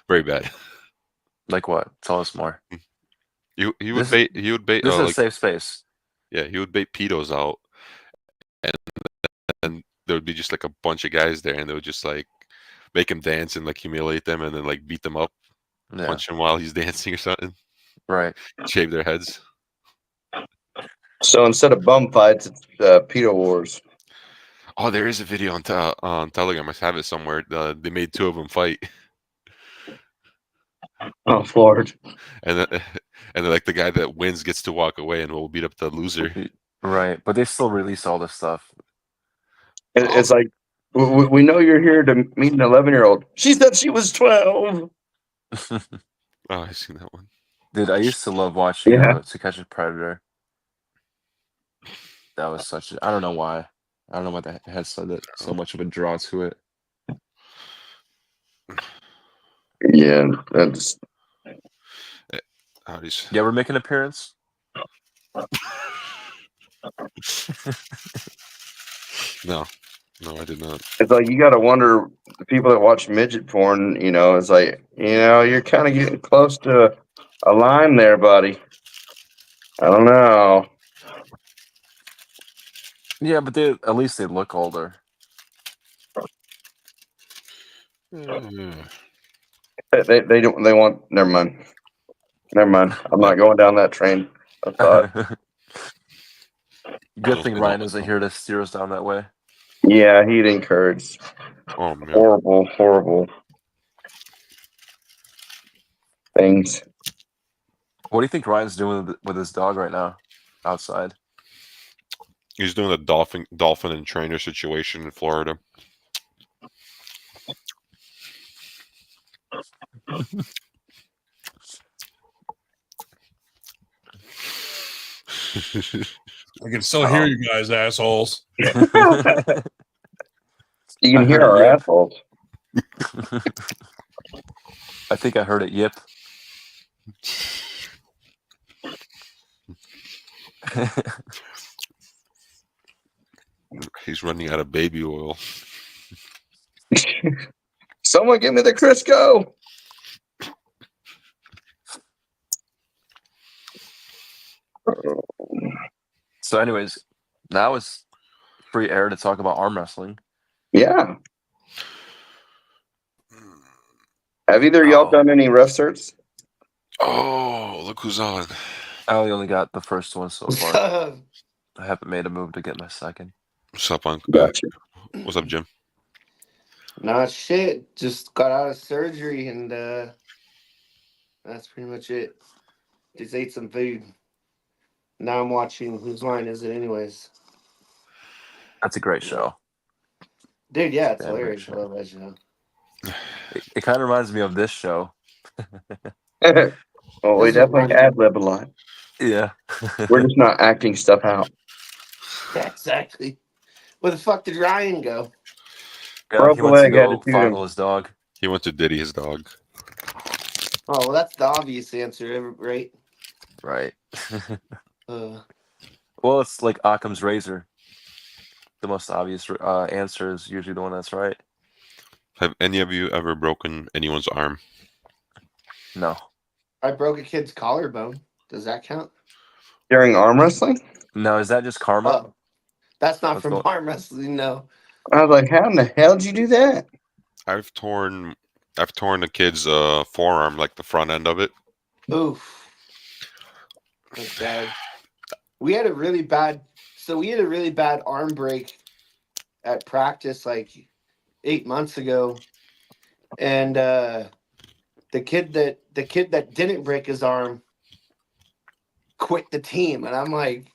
very bad. Like what? Tell us more. He would bait. This is a safe space. Yeah, he would bait pedos out, and there would be just a bunch of guys there, and they would just make him dance and humiliate them, and then beat them up, punch him while he's dancing or something. Right. Shave their heads. So instead of bum fights, it's pedo wars. Oh, there is a video on Telegram. I have it somewhere. They made two of them fight. Oh Lord! And then the guy that wins gets to walk away, and we'll beat up the loser. Right, but they still release all this stuff. It's we know you're here to meet an 11-year-old. She said she was 12. Oh, I've seen that one. Dude, I used to love watching To Catch a Predator. That was I don't know why. I don't know why that had so much of a draw to it. Yeah, that's. You ever make an appearance? No, I did not. It's you got to wonder the people that watch midget porn. It's you're kind of getting close to a line there, buddy. I don't know. Yeah, but at least they look older. They don't. They want. Never mind. I'm not going down that train. I thought. Good thing Ryan isn't here to steer us down that way. Yeah, he'd encourage. Oh man! Horrible things. What do you think Ryan's doing with his dog right now, outside? He's doing a dolphin and trainer situation in Florida. I can still hear you guys, assholes. You can hear our assholes. I think I heard it. Yip. He's running out of baby oil. Someone give me the Crisco. So, anyways, now it's free air to talk about arm wrestling. Yeah. Have either of y'all done any ref certs? Oh, look who's on. I only got the first one so far. I haven't made a move to get my second. What's up, Uncle? Gotcha. What's up, Jim? Nah, shit. Just got out of surgery and that's pretty much it. Just ate some food. Now I'm watching Whose Line Is It Anyways? That's a great show. Dude, yeah, it's Damn great hilarious. I show. love that show. It kind of reminds me of this show. Well, we Doesn't definitely remind me- ad lib a lot. Yeah. We're just not acting stuff out. Yeah, exactly. Where the fuck did Ryan go? Yeah, Broke he a went to leg, had go to shoot fondle him. his dog. He went to Diddy his dog. Oh, well, that's the obvious answer, right? Right. Uh, Well, it's like Occam's razor. The most obvious answer is usually the one that's right. Have any of you ever broken anyone's arm? No. I broke a kid's collarbone. Does that count? During arm wrestling? No, is that just karma? Oh, that's not What's from going- arm wrestling, no. I was like, how in the hell did you do that? I've torn a kid's forearm, like the front end of it. Oof. That's bad. We had a really bad arm break at practice like 8 months ago. And the kid that didn't break his arm quit the team. And I'm like,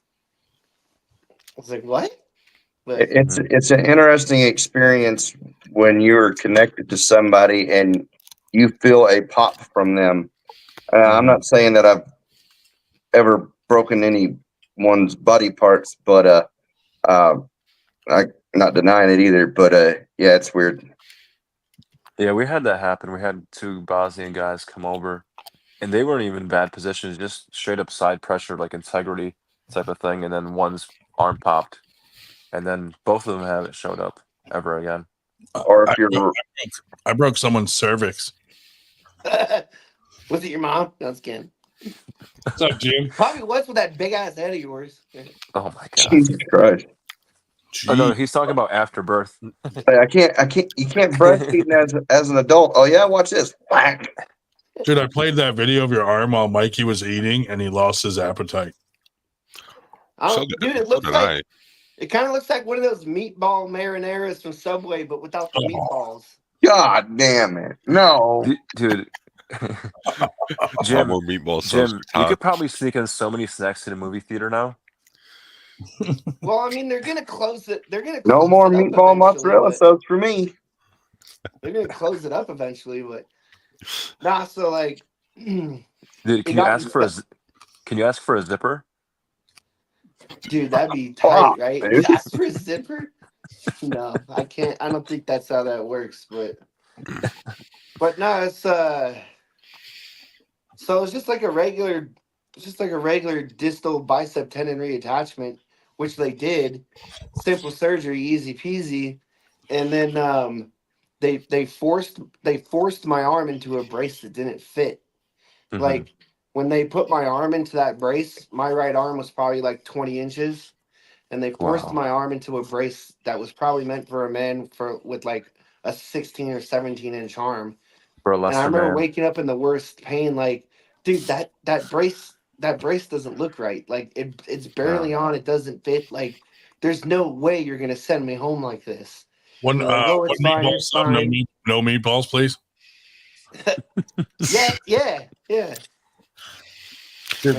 I was like, what? But It's an interesting experience when you're connected to somebody and you feel a pop from them. I'm not saying that I've ever broken anyone's body parts, but I'm not denying it either. But yeah, it's weird. Yeah, we had that happen. We had two Bosnian guys come over, and they weren't even in bad positions, just straight up side pressure, like integrity type of thing. And then one's arm popped, and then both of them haven't showed up ever again. Or if you're, I broke someone's cervix. was it your mom? No, it's Ken. What's up, Jim? Probably was with that big ass head of yours. Oh my god! Jesus Christ. Oh no, he's talking about after birth. I can't. You can't breastfeed as an adult. Oh yeah, watch this. Whack. Dude, I played that video of your arm while Mikey was eating, and he lost his appetite. Dude, it looks like it kind of looks like one of those meatball marinaras from Subway, but without the meatballs. God damn it! No, dude. Jim, more meatballs. Jim, you could probably sneak in so many snacks to the movie theater now. Well, I mean, they're gonna close it. They're gonna no close more it up meatball eventually, mozzarella but- sauce for me. They're gonna close it up eventually, but nah. So like, dude, can you ask for a zipper? Dude, that'd be tight, right? dude. Ask for a zipper? No, I can't. I don't think that's how that works. But no, it's so it's just like a regular distal bicep tendon reattachment, which they did, simple surgery, easy peasy, and then they forced my arm into a brace that didn't fit. Mm-hmm. Like when they put my arm into that brace, my right arm was probably like 20 inches, and they forced my arm into a brace that was probably meant for a man with like a 16 or 17-inch arm. For a And I lesser remember man. waking up in the worst pain, like, dude, that brace doesn't look right. Like it's barely on, it doesn't fit. Like, there's no way you're gonna send me home like this. One, You're like, oh, one it's fine, meatball it's sub, fine. no meatballs, please. Yeah. Dude,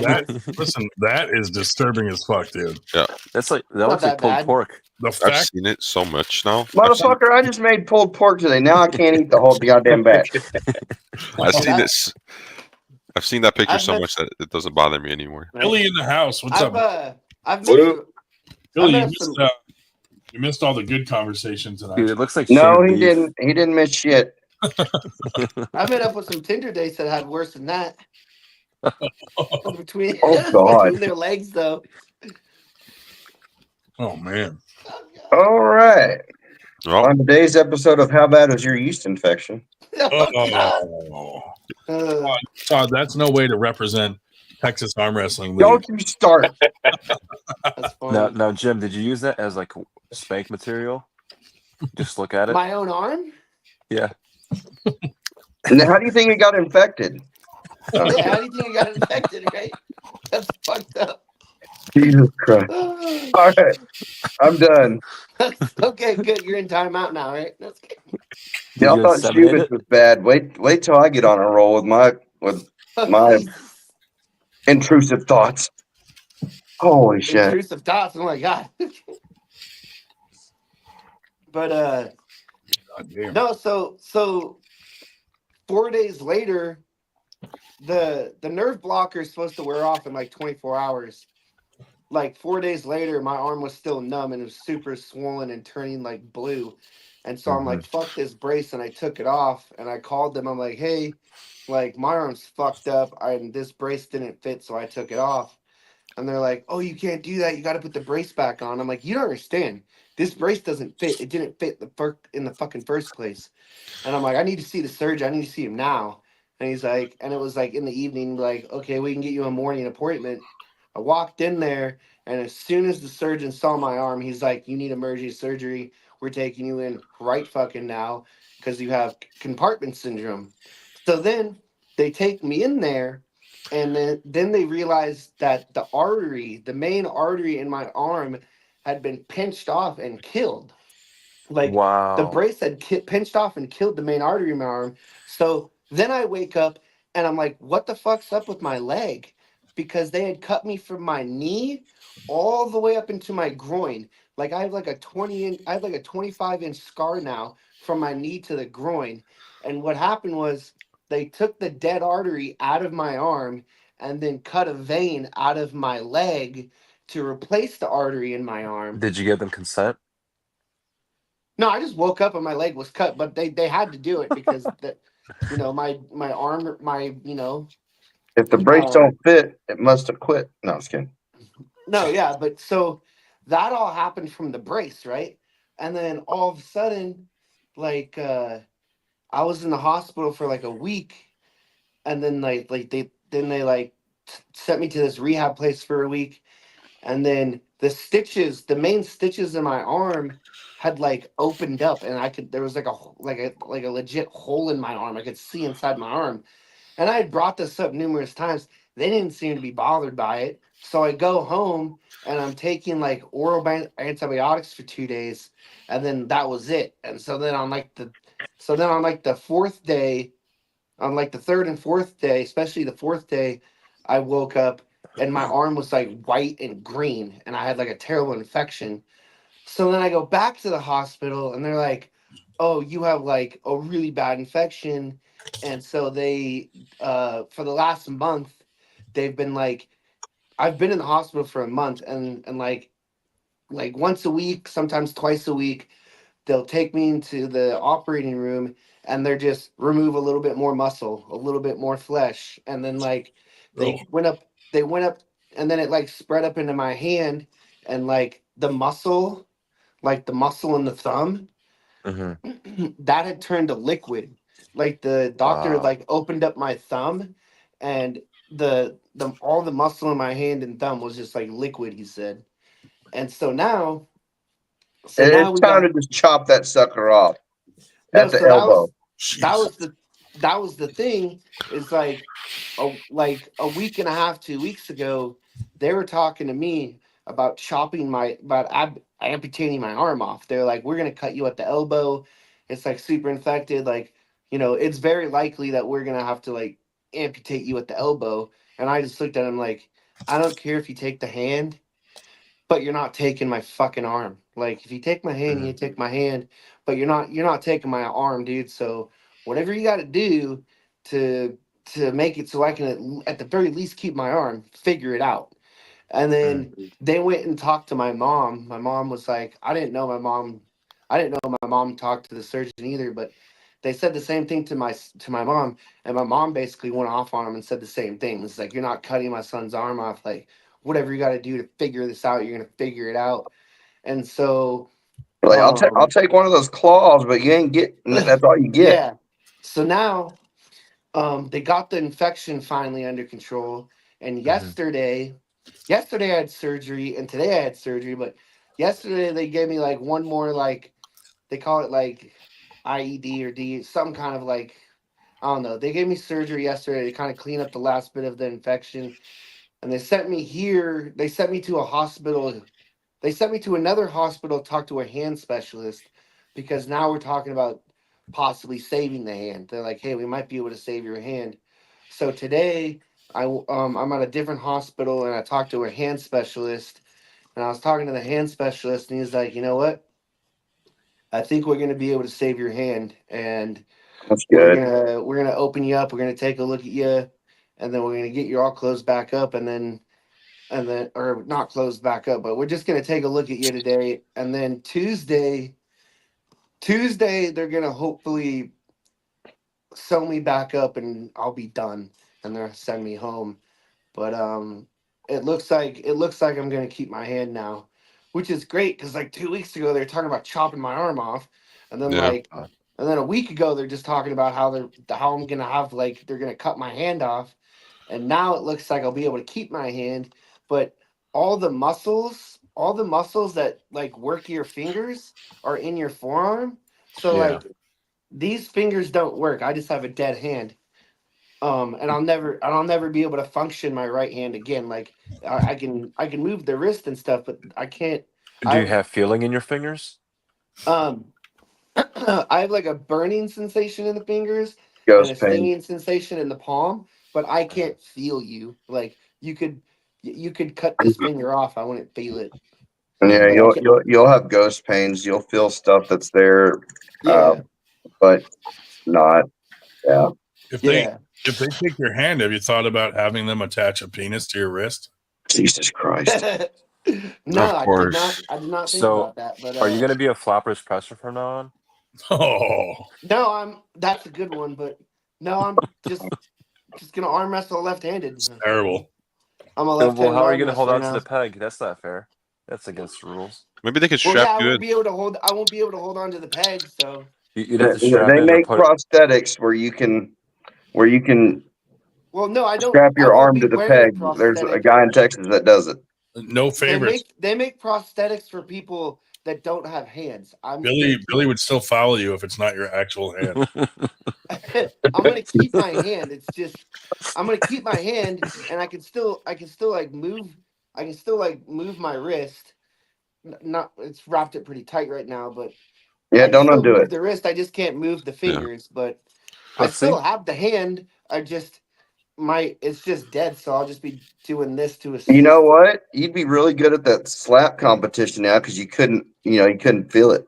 listen, that is disturbing as fuck, dude. Yeah, that looks Not like that pulled bad. pork. The I've fact, seen it so much now. Motherfucker, I just made pulled pork today. Now I can't eat the whole goddamn batch. I've seen this. I've seen that picture I've so met- much that it doesn't bother me anymore. Billy in the house. What's up, I've What met up? Billy? I've You met missed all the good conversations tonight. Dude, it looks like No, shaved he beef. didn't. He didn't miss shit. I met up with some Tinder dates that had worse than that. Between, Oh God! between their legs, though. Oh man. All right. Well, On today's episode of How Bad Was Your Yeast Infection? Oh, Todd, that's no way to represent Texas Arm Wrestling League. Don't you start. That's funny. Now, Jim, did you use that as like spank material? Just look at it. My own arm? Yeah. Now, how do you think we got infected? Yeah, how do you think you got infected, right? That's fucked up. Jesus Christ. All right. I'm done. Okay, good. You're in timeout now, right? That's good. Y'all thought Shubitz was bad. Wait till I get on a roll with my intrusive thoughts. Holy shit. Intrusive thoughts. Oh my god. But no, so 4 days later, the nerve blocker is supposed to wear off in like 24 hours. Like 4 days later, my arm was still numb and it was super swollen and turning like blue. And so I'm like, fuck this brace. And I took it off and I called them. I'm like, hey, like my arm's fucked up. And this brace didn't fit. So I took it off. And they're like, oh, you can't do that. You got to put the brace back on. I'm like, you don't understand. This brace doesn't fit. It didn't fit in the fucking first place. And I'm like, I need to see the surgeon. I need to see him now. And he's like, and it was like in the evening, like, okay, we can get you a morning appointment. I walked in there, and as soon as the surgeon saw my arm, he's like, you need emergency surgery. We're taking you in right fucking now because you have compartment syndrome. So then they take me in there, and then they realized that the artery, the main artery in my arm, had been pinched off and killed. Like the brace had pinched off and killed the main artery in my arm. So then I wake up and I'm like, what the fuck's up with my leg? Because they had cut me from my knee all the way up into my groin. Like I have like a 25-inch scar now from my knee to the groin. And what happened was they took the dead artery out of my arm and then cut a vein out of my leg to replace the artery in my arm. Did you give them consent? No, I just woke up and my leg was cut, but they had to do it because my arm, if the brace don't fit, it must have quit. No, I'm just kidding. No, yeah, but so that all happened from the brace, right? And then all of a sudden, like I was in the hospital for like a week, and then they sent me to this rehab place for a week, and then the main stitches in my arm had like opened up, and there was like a legit hole in my arm. I could see inside my arm, and I had brought this up numerous times. They didn't seem to be bothered by it. So I go home and I'm taking like oral antibiotics for 2 days, and then that was it. And so then on the fourth day, on like the third and fourth day, especially the fourth day, I woke up and my arm was like white and green, and I had like a terrible infection. So then I go back to the hospital and they're like, oh, you have like a really bad infection. And so they, for the last month, they've been like, I've been in the hospital for a month, and like once a week, sometimes twice a week, they'll take me into the operating room and they're just remove a little bit more muscle, a little bit more flesh. And then like they went up, and then it like spread up into my hand, and like the muscle in the thumb, that had turned to liquid. Like the doctor like opened up my thumb, and the all the muscle in my hand and thumb was just like liquid, he said. And so now It's time to just chop that sucker off at the elbow. That was the thing, is like a week and a half, 2 weeks ago, they were talking to me about amputating my arm off. They're like, we're gonna cut you at the elbow. It's like super infected. Like, it's very likely that we're gonna have to like amputate you at the elbow. And I just looked at him like, I don't care if you take the hand, but you're not taking my fucking arm. Like, if you take my hand, you take my hand, but you're not taking my arm, dude. So whatever you got to do to make it so I can at the very least keep my arm, figure it out. And then they went and talked to my mom. My mom was like, I didn't know my mom talked to the surgeon either, but they said the same thing to my mom, and my mom basically went off on him and said the same thing. It's like, you're not cutting my son's arm off. Like, whatever you got to do to figure this out, you're gonna figure it out. And so, like, I'll take one of those claws, but you ain't get. That's all you get. Yeah. So now, they got the infection finally under control. And yesterday I had surgery, and today I had surgery. But yesterday they gave me like one more, like, they call it like IED or D, some kind of like, I don't know. They gave me surgery yesterday to kind of clean up the last bit of the infection. And they sent me here. They sent me to a hospital. They sent me to another hospital to talk to a hand specialist, because now we're talking about possibly saving the hand. They're like, hey, we might be able to save your hand. So today I'm at a different hospital, and I talked to a hand specialist, and I was talking to the hand specialist, and he's like, you know what? I think we're going to be able to save your hand, and That's good. we're gonna open you up. We're gonna take a look at you, and then we're gonna get you all closed back up, and then or not closed back up, but we're just gonna take a look at you today, and then Tuesday they're gonna hopefully sew me back up, and I'll be done, and they'll send me home. But it looks like I'm gonna keep my hand now, which is great, because like 2 weeks ago they were talking about chopping my arm off, and then and then a week ago they're just talking about how I'm gonna have, like, they're gonna cut my hand off, and now it looks like I'll be able to keep my hand, but all the muscles that like work your fingers are in your forearm. So like these fingers don't work. I just have a dead hand. And I'll never be able to function my right hand again. Like I can move the wrist and stuff, but I can't. Do you have feeling in your fingers? I have like a burning sensation in the fingers and a Ghost pain. stinging sensation in the palm, but I can't feel you. Like you could cut this finger off, I wouldn't feel it. Yeah, But you'll have ghost pains. You'll feel stuff that's there, yeah. but not. Yeah. If they take your hand, have you thought about having them attach a penis to your wrist? Jesus Christ. No, Of course. I did not think about that. But are you going to be a floppers presser from now on? Oh no, that's a good one. But no, I'm just gonna arm wrestle left-handed. It's terrible. I'm a left-handed. Well, how are you going to hold on now. to the peg? That's not fair. That's against the rules. Maybe they could strap I you won't in. be able to hold. I won't be able to hold on to the peg. So you'd have to strap they in. make prosthetics where you can. Well, no, I don't. Strap your I won't arm be to the wearing peg. a There's a prosthetic. guy in Texas that does it. No favorites. They make prosthetics for people that don't have hands. Billy would still follow you if it's not your actual hand. I'm gonna keep my hand. It's just I'm gonna keep my hand, and I can still like move. I can still like move my wrist. Not it's wrapped it pretty tight right now, but Yeah, don't still undo move it. the wrist. I just can't move the fingers, but I Let's still see. have the hand. It's just dead, so I'll just be doing this to assist. You know what? You'd be really good at that slap competition now because you couldn't feel it.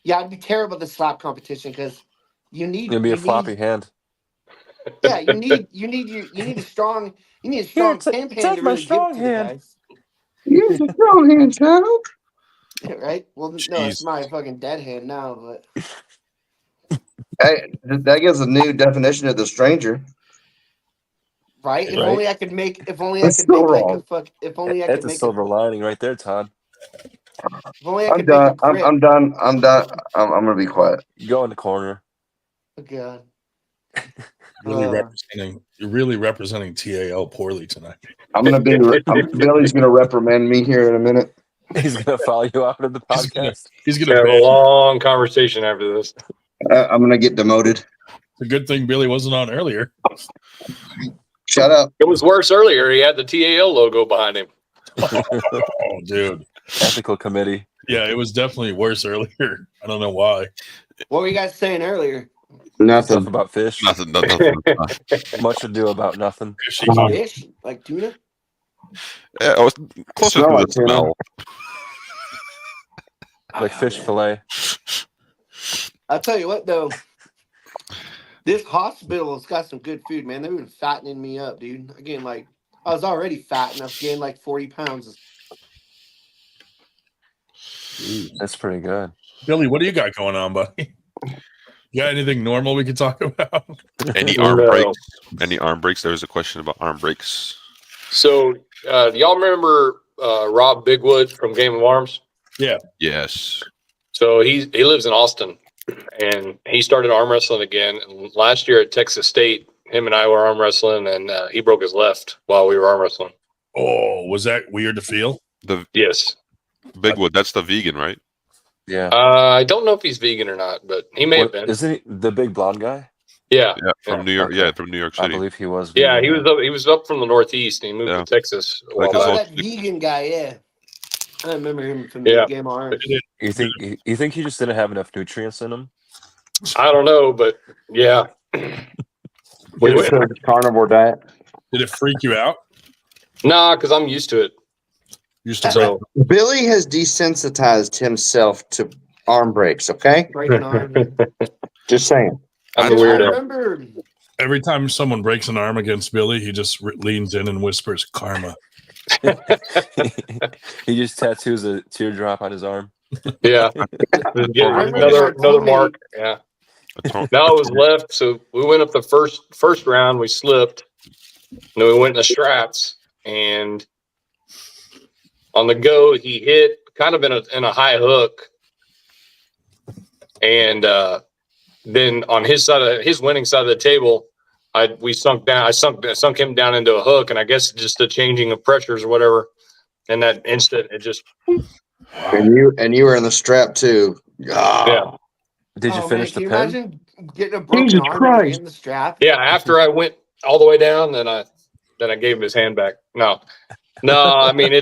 Yeah, I'd be terrible at the slap competition because It'd be a floppy hand. Yeah, you need a strong hand to really give to the guys. Use a strong hand, child. Right? Well, no, it's my fucking dead hand now, but Hey, that gives a new definition of the stranger. right? If only I could make That's so wrong. That's a silver lining right there, Todd. If only I I'm could make done. a grip. I'm done. I'm done. I'm gonna be quiet. Go in the corner. Oh God. You're really representing TAL poorly tonight. Billy's gonna reprimand me here in a minute. He's gonna follow you out of the podcast. He's gonna have a long conversation after this. I'm gonna get demoted. It's a good thing Billy wasn't on earlier. Shut up. It was worse earlier. He had the TAL logo behind him. Oh, dude. Ethical committee. Yeah, it was definitely worse earlier. I don't know why. What were you guys saying earlier? Nothing. Stuff about fish. Nothing. Much ado about nothing. Fish? Like tuna? Yeah, I was closer to the smell. Like fish fillet. I'll tell you what, though. This hospital's got some good food, man. They've been fattening me up, dude. Again, like I was already fat, and I've gained like 40 pounds. That's pretty good. Billy, what do you got going on, buddy? You got anything normal we could talk about? Any arm breaks? Any arm breaks? There was a question about arm breaks. So, do y'all remember Rob Bigwood from Game of Arms? Yeah. Yes. So he lives in Austin, and he started arm wrestling again. And last year at Texas State, him and I were arm wrestling, and he broke his left while we were arm wrestling. Oh, was that weird to feel? Yes. Bigwood, that's the vegan, right? Yeah. I don't know if he's vegan or not, but he may have been. Isn't he the big blonde guy? Yeah. From New York. Okay. Yeah, from New York City. I believe he was. Yeah, vegan, he was up from the Northeast, and he moved to Texas. Like Oh, that vegan guy, yeah. I remember him from the Game of Arms. You think he just didn't have enough nutrients in him? I don't know, but yeah. With a carnivore diet. Did it freak you out? Nah, because I'm used to it. Used to so. Billy has desensitized himself to arm breaks, okay? Breaking arms. Just saying. I'm a weirdo. I remember. Every time someone breaks an arm against Billy, he just leans in and whispers, "Karma." He just tattoos a teardrop on his arm. Yeah. Another mark. Yeah. Now it was left, so we went up the first round. We slipped, and then we went in the straps, and on the go he hit kind of in a high hook, and then on his winning side of the table, we sunk down. I sunk him down into a hook, and I guess just the changing of pressures or whatever. In that instant, it just. And you were in the strap too. Yeah. Did you finish the pin? Imagine getting a broken arm in the strap? Yeah, after I went all the way down, then I gave him his hand back. No, I mean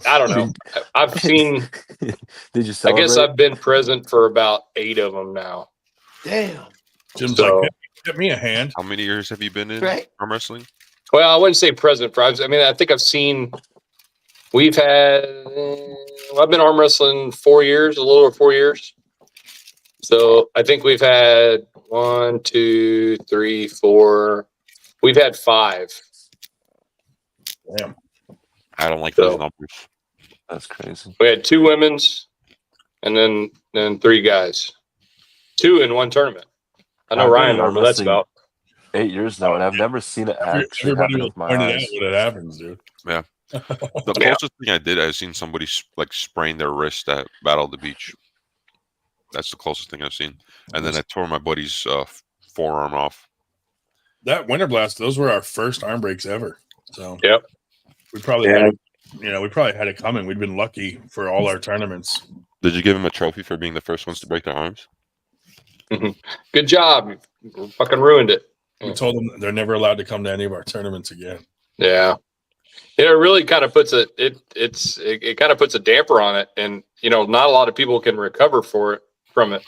I don't know. I've seen. Did you I guess celebrate? I've been present for about 8 of them now. Damn. Jim's like, "Get me a hand." How many years have you been in arm wrestling? Well, I wouldn't say present for. I mean, I think I've seen. We've had. I've been arm wrestling 4 years, a little over 4 years. So I think we've had 1, 2, 3, 4. We've had 5. Damn. I don't like those numbers. That's crazy. We had 2 women's, and then 3 guys. 2 in one tournament. I know Ryan knows what that's about. 8 years now, and I've never seen it actually Everybody happen will with my point it out eyes. when it happens, dude. Yeah. The closest thing I've seen somebody like sprain their wrist at Battle of the Beach. That's the closest thing I've seen. And then I tore my buddy's forearm off. That Winter Blast, those were our first arm breaks ever. So yep, we probably had it coming. We'd been lucky for all our tournaments. Did you give him a trophy for being the first ones to break their arms? Good job. You fucking ruined it. We told them they're never allowed to come to any of our tournaments again. Yeah. It really kind of puts it kind of puts a damper on it, and not a lot of people can recover from it.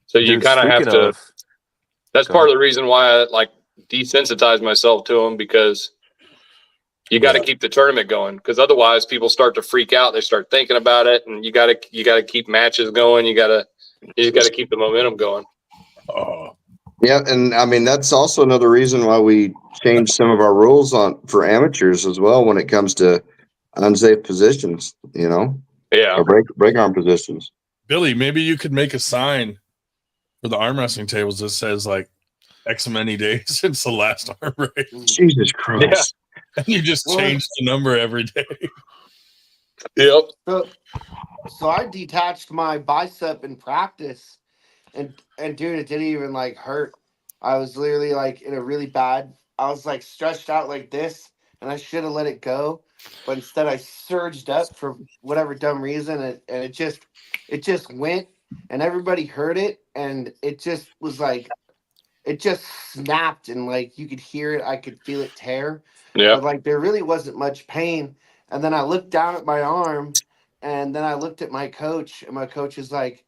So you kind of have to. That's part of the reason why I desensitize myself to them, because you got to keep the tournament going, because otherwise people start to freak out. They start thinking about it, and you got to keep matches going. You just got to keep the momentum going. Oh. Yeah, and I mean that's also another reason why we changed some of our rules for amateurs as well when it comes to unsafe positions, Yeah. Or break arm positions. Billy, maybe you could make a sign for the arm wrestling tables that says X many days since the last arm race. Jesus Christ. Yeah. And you just change the number every day. Yep. So I detached my bicep in practice. And dude, it didn't even hurt. I was literally in a really bad. I was stretched out like this, and I should have let it go, but instead I surged up for whatever dumb reason, and it just went, and everybody heard it, and it just was it just snapped, and you could hear it, I could feel it tear. Yeah. But there really wasn't much pain, and then I looked down at my arm, and then I looked at my coach, and my coach is like,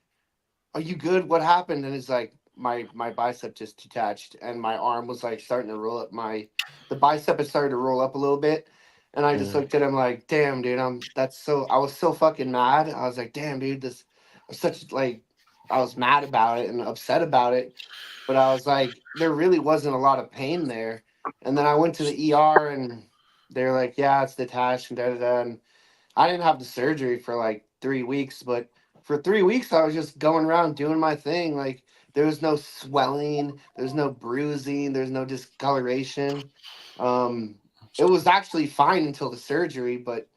"Are you good? What happened?" And it's my bicep just detached, and my arm was starting to roll up. The bicep had started to roll up a little bit, and I just looked at him like, "Damn, dude, I was so fucking mad. I was like, damn, dude, this was such I was mad about it and upset about it, but I was like, there really wasn't a lot of pain there." And then I went to the ER, and they're like, "Yeah, it's detached," and and I didn't have the surgery for 3 weeks, but for 3 weeks, I was just going around doing my thing, There was no swelling. There's no bruising. There's no discoloration. It was actually fine until the surgery, but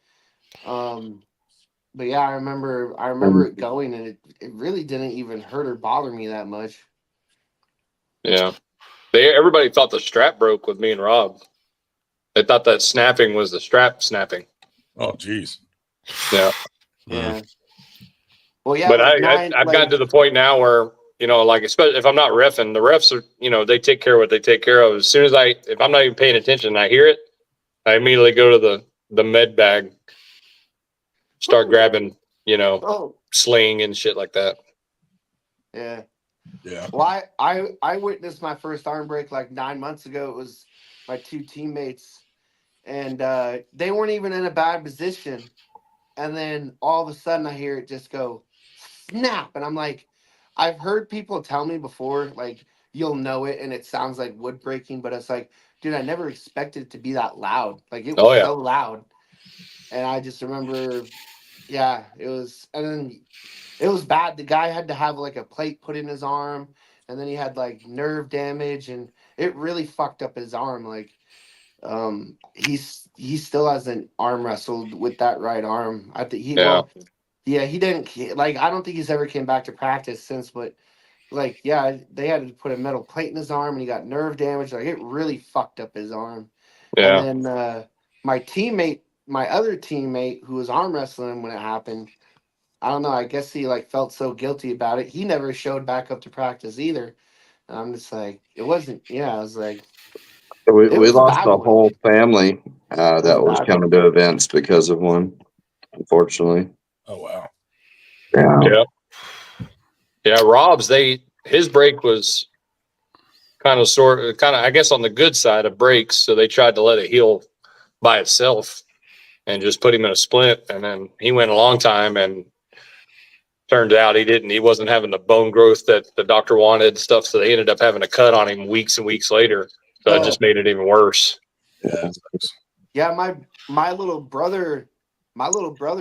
yeah, I remember it going, and it really didn't even hurt or bother me that much. Yeah. Everybody thought the strap broke with me and Rob. They thought that snapping was the strap snapping. Oh, geez. Yeah. Yeah. Well, yeah, But like, I've gotten to the point now where, like, especially if I'm not reffing, the refs are, they take care of what they take care of. As soon as if I'm not even paying attention and I hear it, I immediately go to the med bag, start grabbing, sling and shit like that. Yeah. Yeah. Well, I witnessed my first arm break like 9 months ago. It was my two teammates, and they weren't even in a bad position. And then all of a sudden I hear it just go snap. And I'm like, I've heard people tell me before, like, you'll know it and it sounds like wood breaking, but it's like, dude, I never expected it to be that loud. Like, it was so loud. And I just remember, yeah, it was, and then it was bad. The guy had to have like a plate put in his arm, and then he had like nerve damage, and it really fucked up his arm. Like, he still hasn't arm wrestled with that right arm. I think he he didn't, like, I don't think he's ever came back to practice since, but like, yeah, they had to put a metal plate in his arm, and he got nerve damage. Like, it really fucked up his arm. Yeah. And then my other teammate who was arm wrestling when it happened, I don't know, I guess he like felt so guilty about it. He never showed back up to practice either. And I'm just like, it wasn't, I was like, We was a lost bad a one. whole family that was bad coming to events because of one, unfortunately. Oh, wow. Yeah. Yeah. Rob's, his break was kind of I guess on the good side of breaks. So they tried to let it heal by itself and just put him in a splint. And then he went a long time, and turned out he wasn't having the bone growth that the doctor wanted and stuff. So they ended up having a cut on him weeks and weeks later. So it just made it even worse. Yeah, my little brother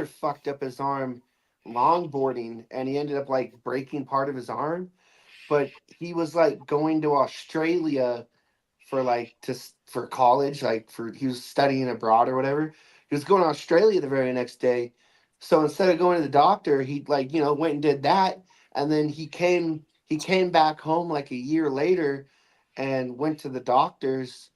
fucked up his arm longboarding, and he ended up like breaking part of his arm. But he was like going to Australia for college, he was studying abroad or whatever. He was going to Australia the very next day. So instead of going to the doctor, he went and did that, and then he came back home like a year later and went to the doctors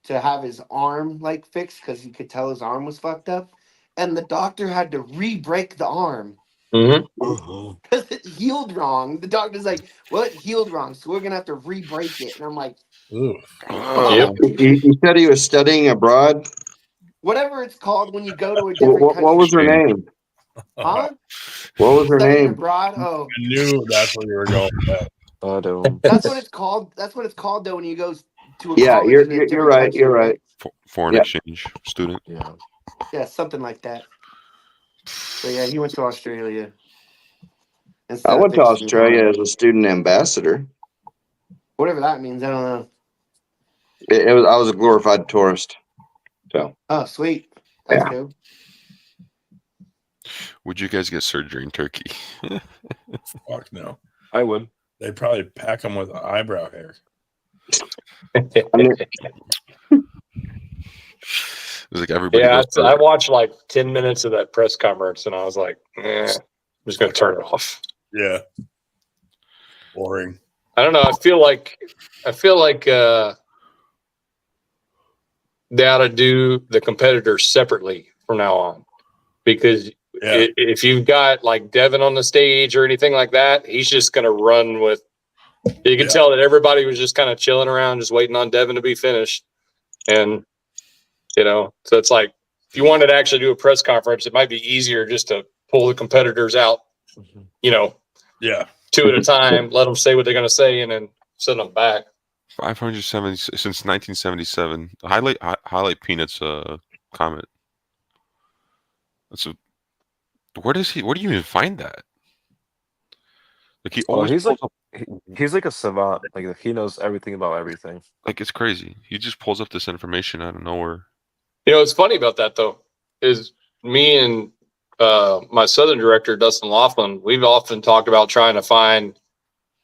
to have his arm like fixed because he could tell his arm was fucked up, and the doctor had to re-break the arm because it healed wrong. The doctor's like, well, it healed wrong, so we're gonna have to re-break it. And I'm like, You said he was studying abroad. whatever it's called when you go to a different country. What was her name? Huh? What was her Studying name? abroad. Oh, I knew that's where you were going with that. that's what it's called. That's what it's called though when you go to a Yeah, college in a you're different right. country, You're right. Foreign exchange student. Yeah, something like that. So yeah, he went to Australia. I went to Australia as a student ambassador. Whatever that means, I don't know. I was a glorified tourist. So. Oh, sweet. That's cool. Would you guys get surgery in Turkey? Fuck no. I would. They'd probably pack them with eyebrow hair. It was like everybody. Yeah, I watched like 10 minutes of that press conference, and I was like, I'm just gonna turn it off. Yeah. Boring. I don't know. I feel like they ought to do the competitors separately from now on, because if you've got like Devin on the stage or anything like that, he's just going to run with. You can tell that everybody was just kind of chilling around, just waiting on Devin to be finished, and so it's like if you wanted to actually do a press conference, it might be easier just to pull the competitors out, two at a time, let them say what they're going to say, and then send them back. 570 since 1977. Highlight Peanuts comment. Where do you even find that? Like he always he's like a savant. Like he knows everything about everything. Like it's crazy. He just pulls up this information out of nowhere. What's funny about that though is me and my Southern director Dustin Laughlin. We've often talked about trying to find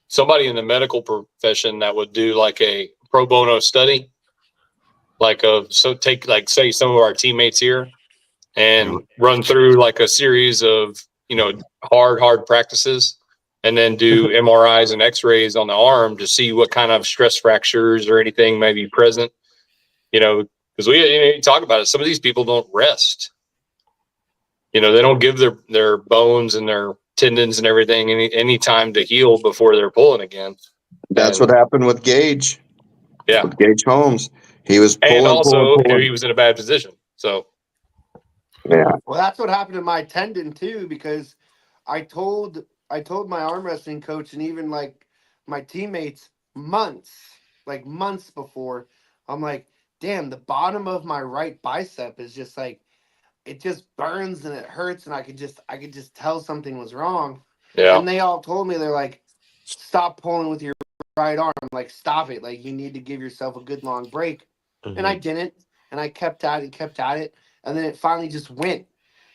somebody in the medical profession that would do like a pro bono study, take like say some of our teammates here and run through like a series of hard practices, and then do MRIs and X-rays on the arm to see what kind of stress fractures or anything may be present. Because we talk about it, some of these people don't rest. They don't give their bones and their tendons and everything any time to heal before they're pulling again. That's what happened with Gage. Yeah, with Gage Holmes, he was pulling, and also pulling. he was in a bad position. So yeah. Well, that's what happened to my tendon too, because I told my arm wrestling coach and even like my teammates months before. I'm like, damn, the bottom of my right bicep is just like, it just burns and it hurts, and I could just tell something was wrong. Yeah. And they all told me, they're like, stop pulling with your right arm, like stop it, like you need to give yourself a good long break. And I didn't, and I kept at it, and then it finally just went.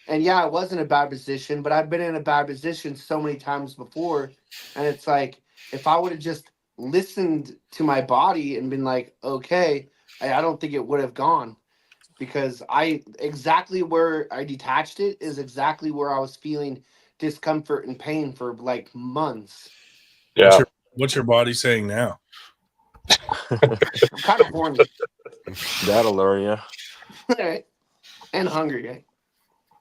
And yeah, I was in a bad position, but I've been in a bad position so many times before, and it's like, if I would have just listened to my body and been like, okay, I don't think it would have gone, because exactly where I detached it is exactly where I was feeling discomfort and pain for like months. Yeah. What's your body saying now? I'm kind of horny. That'll learn you. Right. And hungry. Right?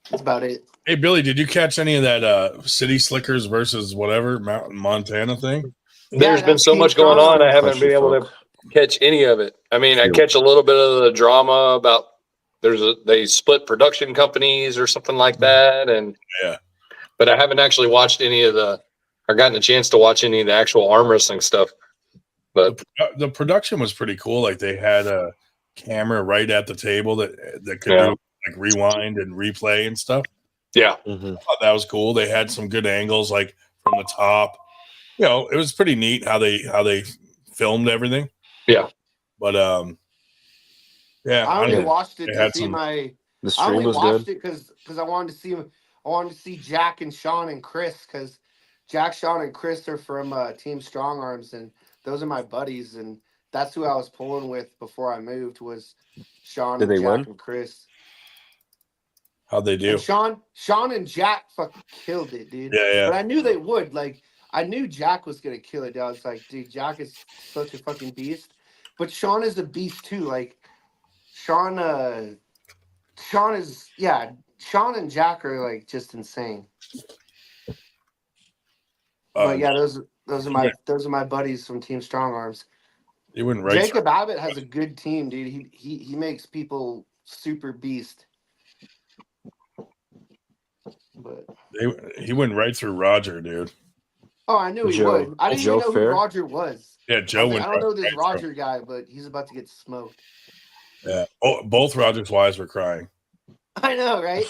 That's about it. Hey, Billy, did you catch any of that City Slickers versus whatever Mountain Montana thing? There's been so much going on, I haven't been able to catch any of it. I mean, I catch a little bit of the drama about they split production companies or something like that, and but I haven't actually watched or gotten a chance to watch any of the actual arm wrestling stuff. But the production was pretty cool. Like they had a camera right at the table that could do like rewind and replay and stuff. Yeah, I thought that was cool. They had some good angles, like from the top. It was pretty neat how they filmed everything. Yeah, but yeah, I only watched it to see The stream was good. it because I wanted to see him. I wanted to see Jack and Sean and Chris, because Jack, Sean, and Chris are from Team Strong Arms, and those are my buddies, and that's who I was pulling with before I moved, was Sean Did and they Jack win? and Chris. How'd they do? And Sean and Jack fucking killed it, dude. Yeah. But I knew they would. Like, I knew Jack was gonna kill it. I was like, dude, Jack is such a fucking beast. But Sean is a beast too. Like, Sean and Jack are like just insane. But yeah, those are my buddies from Team Strong Arms. You wouldn't write. Jacob Abbott has a good team, dude. He makes people super beast. But he went right through Roger, dude. Oh, I knew he would. I didn't even know who Roger was. Yeah, Joe went. I don't know this Roger guy, but he's about to get smoked. Yeah. Oh, both Roger's wives were crying. I know, right?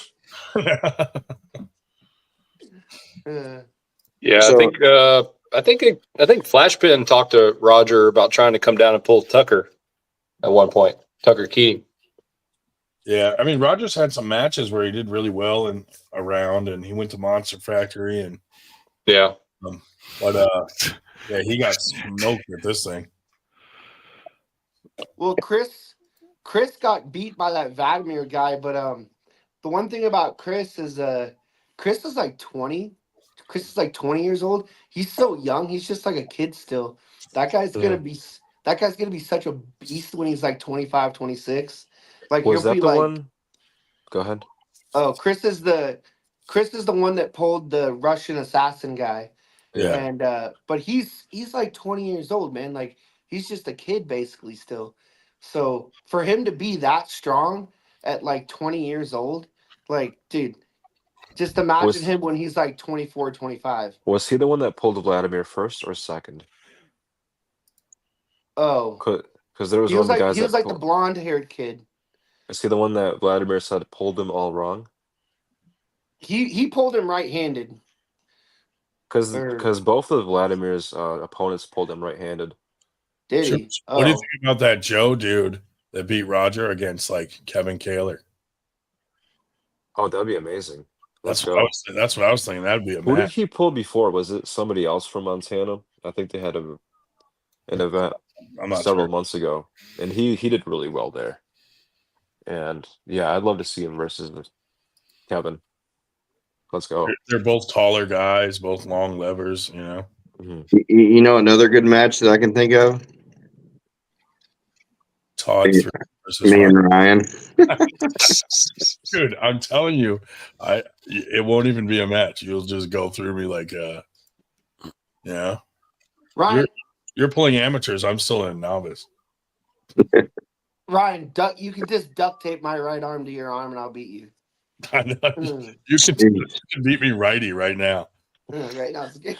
Yeah, so, I think Flashpin talked to Roger about trying to come down and pull Tucker at one point. Tucker Keating. Yeah, I mean, Rogers had some matches where he did really well and around, and he went to Monster Factory, and yeah, yeah, he got smoked at this thing. Well, Chris got beat by that Vladimir guy, but the one thing about Chris is Chris is like 20. Chris is like 20 years old. He's so young. He's just like a kid still. That guy's gonna be such a beast when he's like 25, 26. Like, was he'll that be the like, one? Go ahead. Oh, Chris is the one that pulled the Russian assassin guy. Yeah. And but he's like 20 years old, man. Like, he's just a kid basically still. So for him to be that strong at like 20 years old, like, dude, just imagine him when he's like 24, 25. Was he the one that pulled Vladimir first or second? Oh, because there was he was one like guy he was like the blonde haired kid. Is he the one that Vladimir said pulled him all wrong? He pulled him right handed. Because both of Vladimir's opponents pulled him right handed. Did he? Oh. What do you think about that Joe dude that beat Roger against like Kevin Kaler? Oh, that'd be amazing. That's what I was thinking. That'd be a Who match. did he pull before? Was it somebody else from Montana? I think they had an event I'm not several sure. months ago, and he did really well there. And yeah, I'd love to see him versus Kevin. Let's go. They're both taller guys, both long levers. You know. You know another good match that I can think of? Todd versus Me and Ryan. Dude, I'm telling you, it won't even be a match. You'll just go through me like yeah. Ryan, you're pulling amateurs. I'm still a novice. Ryan, you can just duct tape my right arm to your arm and I'll beat you. I know. You can beat me righty right now. Right now, it's good.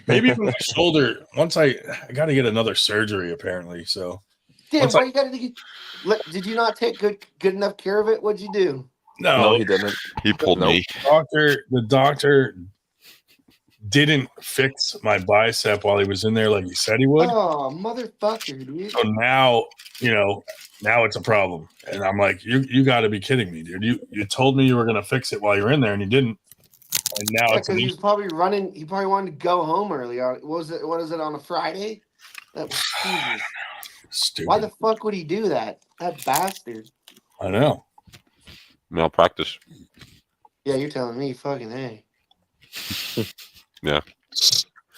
Maybe even my shoulder. Once I got to get another surgery apparently. So Damn, why you got to get? Did you not take good enough care of it? What'd you do? No, he didn't. He pulled me. The doctor didn't fix my bicep while he was in there like he said he would. Oh, motherfucker, dude. So now, now it's a problem. And I'm like, you got to be kidding me, dude. You told me you were going to fix it while you were in there and you didn't. And now it's because he was probably running. He probably wanted to go home early. What was it on a Friday? That was Jesus. Stupid. Why the fuck would he do that? That bastard. I know. Malpractice. Yeah, you're telling me, fucking hey. Yeah.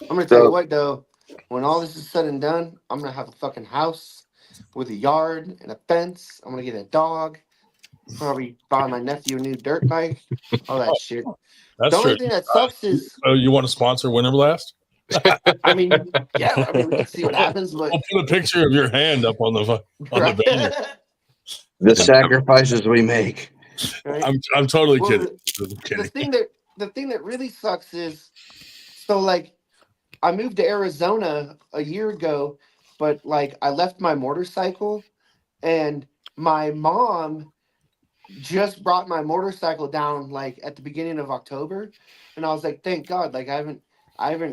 I'm gonna tell you what though. When all this is said and done, I'm gonna have a fucking house with a yard and a fence. I'm gonna get a dog. Probably buy my nephew a new dirt bike. All that shit. That's the only true. thing that sucks is. Oh, you want to sponsor Winter Blast? I mean, yeah. I mean, we can see what happens. But I'll put a picture of your hand up on the banner. The sacrifices we make. Right? I'm totally Well, kidding. The thing that really sucks is, so like, I moved to Arizona a year ago, but like I left my motorcycle, and my mom just brought my motorcycle down like at the beginning of October, and I was like, thank God, like I haven't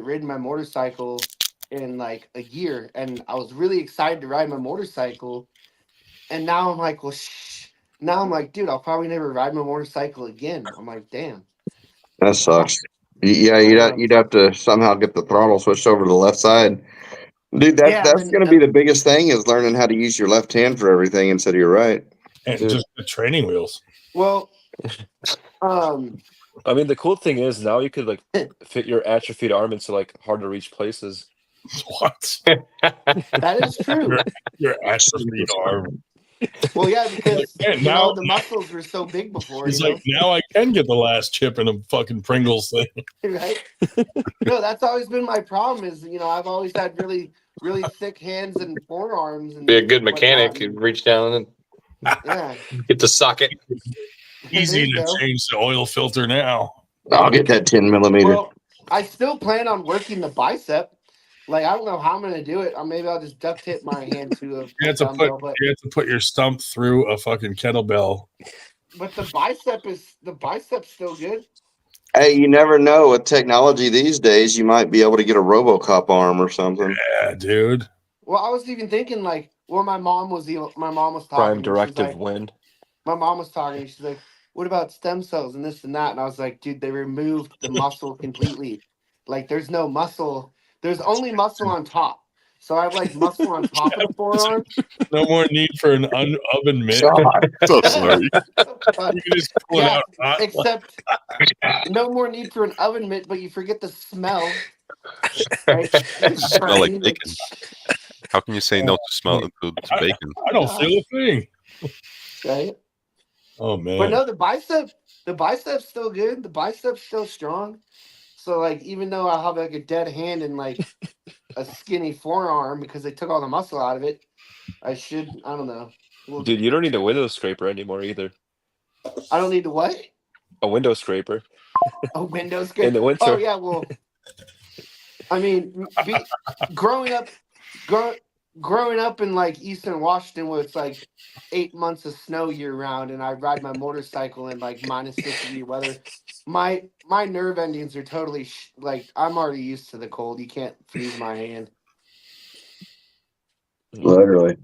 ridden my motorcycle in like a year, and I was really excited to ride my motorcycle, and now I'm like, well, now I'm like, dude, I'll probably never ride my motorcycle again. I'm like, damn. That sucks. Yeah, you'd have to somehow get the throttle switched over to the left side. Dude, that's going to be the biggest thing is learning how to use your left hand for everything instead of your right. And just the training wheels. Well, I mean, the cool thing is now you could like fit your atrophied arm into like hard to reach places. What? That is true. Your atrophied arm. Well, yeah, because like, now the muscles were so big before. He's like, now I can get the last chip in a fucking Pringles thing. Right? No, that's always been my problem. Is I've always had really, really thick hands and forearms. And be a good mechanic. You reach down and get the socket. Easy to change the oil filter now. I'll get that 10 millimeter. Well, I still plan on working the bicep. Like, I don't know how I'm going to do it. Or maybe I'll just duct tape my hand to a you have to put your stump through a fucking kettlebell. But the bicep's still good. Hey, you never know. With technology these days, you might be able to get a RoboCop arm or something. Yeah, dude. Well, I was even thinking like, my mom was talking. Prime directive win. My mom was talking. She's like, "What about stem cells and this and that?" And I was like, "Dude, they removed the muscle completely. Like, there's no muscle. There's only muscle on top. So I have like muscle on top of the forearm. No more need for an oven mitt. So sorry. You can just pull it out hot. Except no more need for an oven mitt, but you forget the smell. Right? Smell like bacon. How can you say no to smell to bacon? I don't feel a thing. Right? Oh man. But no, the bicep's still good. The bicep's still strong. So like, even though I have like a dead hand and like a skinny forearm because they took all the muscle out of it, I don't know. Dude, you don't need a window scraper anymore either. I don't need the what? A window scraper. A window scraper? In the winter. Oh yeah, well, I mean, growing up in like Eastern Washington where it's like 8 months of snow year round and I ride my motorcycle in like minus 60 weather, my nerve endings are totally like, I'm already used to the cold. You can't freeze my hand. Literally.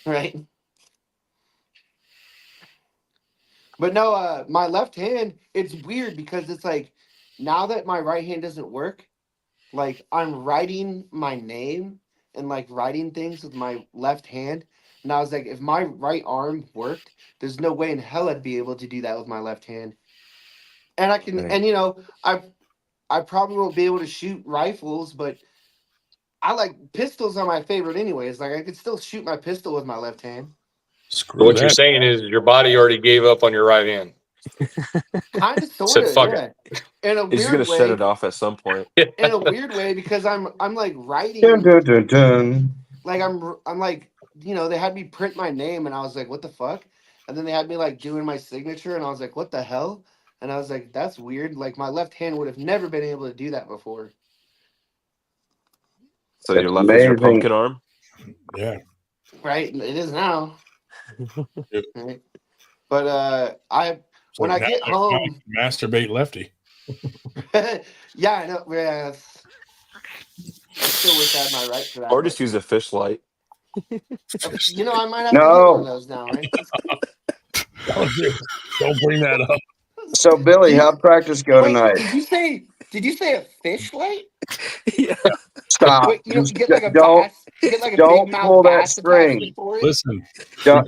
Right. But no, my left hand, it's weird because it's like, now that my right hand doesn't work, like I'm writing my name and like writing things with my left hand. And I was like, if my right arm worked, there's no way in hell I'd be able to do that with my left hand. And I can, and you know, I probably won't be able to shoot rifles, but I like pistols are my favorite anyways. Like I could still shoot my pistol with my left hand. So what you're saying is your body already gave up on your right hand. Kind of, sort Said, of, fuck yeah. In a He's just weird gonna shut way. it off at some point. In a weird way, because I'm like writing. Dun, dun, dun, dun. Like I'm like, you know, they had me print my name, and I was like, what the fuck? And then they had me like doing my signature, and I was like, what the hell? And I was like, that's weird. Like my left hand would have never been able to do that before. So your left is your pumpkin arm? Yeah. Right. It is now. Right. But when I get home, masturbate lefty. yeah, I know. Yeah, I still wish I had my right for that. Or just use a fish light. You know, I might have to get one of those now, right? Don't bring that up. So Billy, how'd practice go tonight? Did you say a fish light? Yeah. Stop. Wait, you get like a don't bass. You get like a don't big mouth pull that bass string. attachment for it? Listen.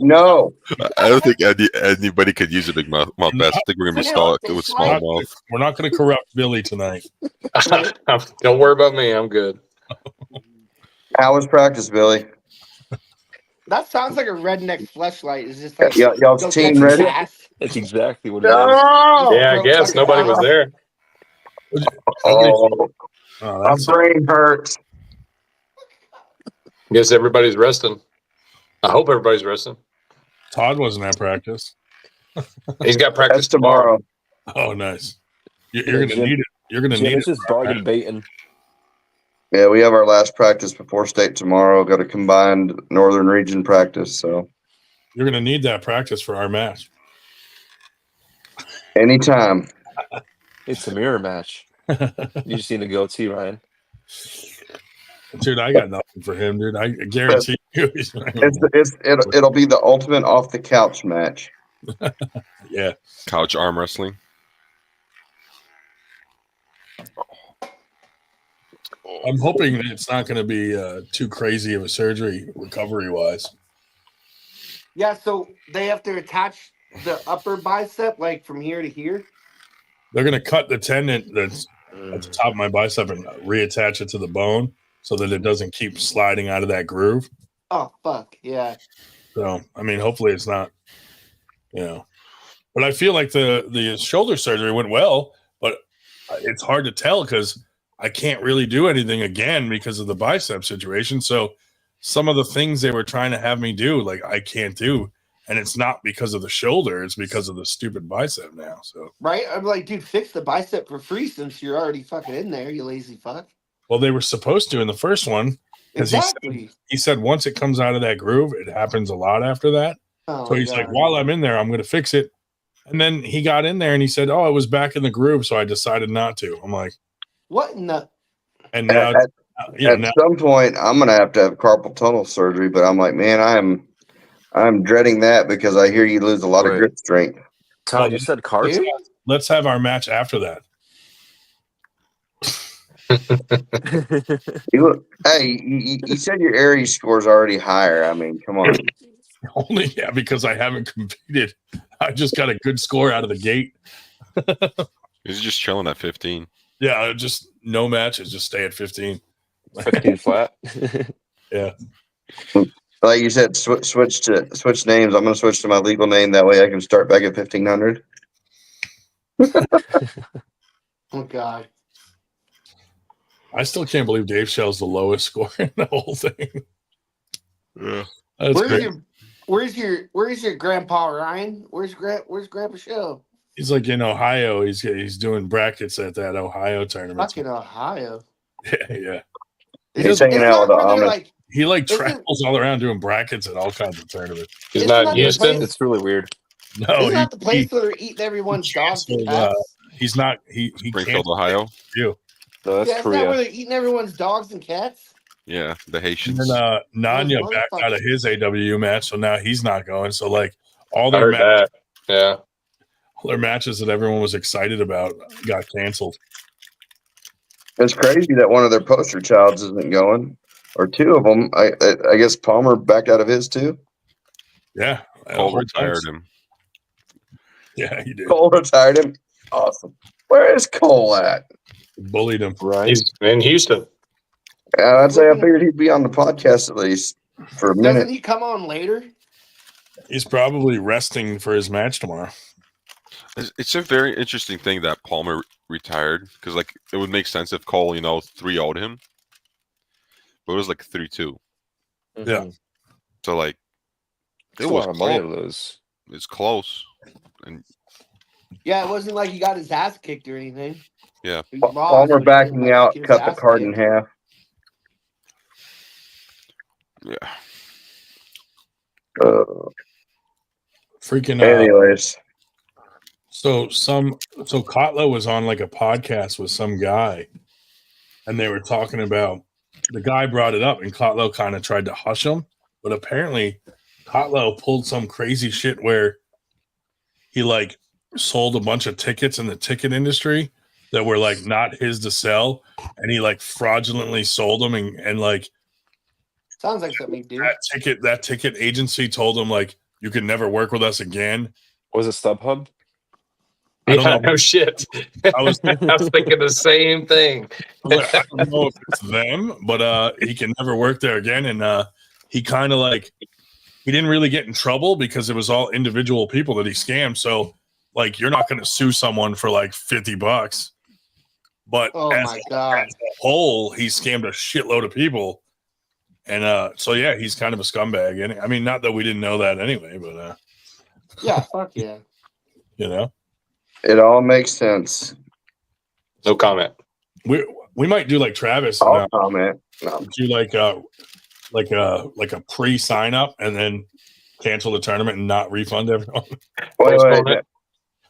No. I don't think anybody could use a big mouth bass. I think we're gonna be stuck with small mouth. We're not going to corrupt Billy tonight. Don't worry about me. I'm good. How was practice, Billy? That sounds like a redneck fleshlight. It's just like y'all's go team catch a ready? bass. That's exactly what it No! is. Yeah, I guess nobody was there. Oh, Oh, my brain hurts. Guess everybody's resting. I hope everybody's resting. Todd wasn't at practice. He's got practice That's tomorrow. Oh, nice. You're going to need it. You're going to need it. It's just bargain baiting. Yeah, we have our last practice before state tomorrow. Got a combined northern region practice, so You're going to need that practice for our match. anytime. It's a mirror match. You just need a goatee, Ryan. Dude, I got nothing for him, dude. I guarantee you. It'll be the ultimate off the couch match. Yeah. Couch arm wrestling. I'm hoping that it's not going to be too crazy of a surgery recovery-wise. Yeah, so they have to attach the upper bicep like from here to here. They're going to cut the tendon that's at the top of my bicep and reattach it to the bone so that it doesn't keep sliding out of that groove. Oh, fuck. Yeah. So, I mean, hopefully it's not, But I feel like the shoulder surgery went well, but it's hard to tell because I can't really do anything again because of the bicep situation. So some of the things they were trying to have me do, like I can't do. And it's not because of the shoulder. It's because of the stupid bicep now. So right. I'm like, dude, fix the bicep for free since you're already fucking in there, you lazy fuck. Well, they were supposed to in the first one. Exactly. He said once it comes out of that groove, it happens a lot after that. Oh, so he's like, while I'm in there, I'm going to fix it. And then he got in there and he said, oh, it was back in the groove. So I decided not to. I'm like, what in the? And now, at some point, I'm going to have carpal tunnel surgery. But I'm like, man, I'm dreading that because I hear you lose a lot of grip strength. Todd, you said carpal. Let's have our match after that. You said your area score is already higher. I mean, come on. Only because I haven't competed. I just got a good score out of the gate. He's just chilling at 15. Yeah, just no matches. Just stay at 15. 15 flat. Yeah. Like you said, switch names. I'm going to switch to my legal name. That way I can start back at 1,500. Oh, God. I still can't believe Dave Shell's the lowest score in the whole thing. Yeah. Where's your grandpa Ryan? Where's Grandpa Shell? He's like in Ohio. He's doing brackets at that Ohio tournament. Fucking Ohio. Yeah. He's hanging out with the Amish. He travels all around doing brackets at all kinds of tournaments. He's not Houston. It's really weird. No, isn't that the place where they're eating everyone's dogs and cats? He's not. He Springfield, Ohio. You. No, that's Isn't Korea. that where they're eating everyone's dogs and cats? Yeah, the Haitians. And then Nanya backed out of his AWU match, so now he's not going. So like all I their heard that. Yeah. all their matches that everyone was excited about got canceled. It's crazy that one of their poster childs isn't going, or two of them. I guess Palmer backed out of his too. Yeah, Cole retired him. Yeah, he did. Cole retired him. Awesome. Where is Cole at? Bullied him. Right. He's in Houston. I'd say I figured he'd be on the podcast at least for a minute. Doesn't he come on later? He's probably resting for his match tomorrow. It's a very interesting thing that Palmer retired because, like, it would make sense if Cole, 3-0'd him, but it was like 3-2. Yeah. So like, It's a lot of money to lose. It's close, and Yeah, it wasn't like he got his ass kicked or anything. yeah. He lost, Palmer but he backing didn't, out, get his cut the ass card in kicked. half. Yeah. Freaking. Anyways. So Kotla was on like a podcast with some guy, and they were talking about, the guy brought it up, and Kotlo kind of tried to hush him, but apparently Kotlo pulled some crazy shit where he like sold a bunch of tickets in the ticket industry that were like not his to sell, and he like fraudulently sold them, and like Sounds like something he'd do. that ticket agency told him like, you can never work with us again. Was it StubHub? I don't know. No shit. I was thinking the same thing. I don't know if it's them, but he can never work there again. And he kind of like, he didn't really get in trouble because it was all individual people that he scammed. So like, you're not going to sue someone for like $50, but Oh my god! as a whole, he scammed a shitload of people. And so yeah, he's kind of a scumbag. And I mean, not that we didn't know that anyway, but Yeah, fuck yeah. It all makes sense. No comment. We might do like Travis. I'll comment. No. Do like a pre-sign up and then cancel the tournament and not refund everyone. Wait.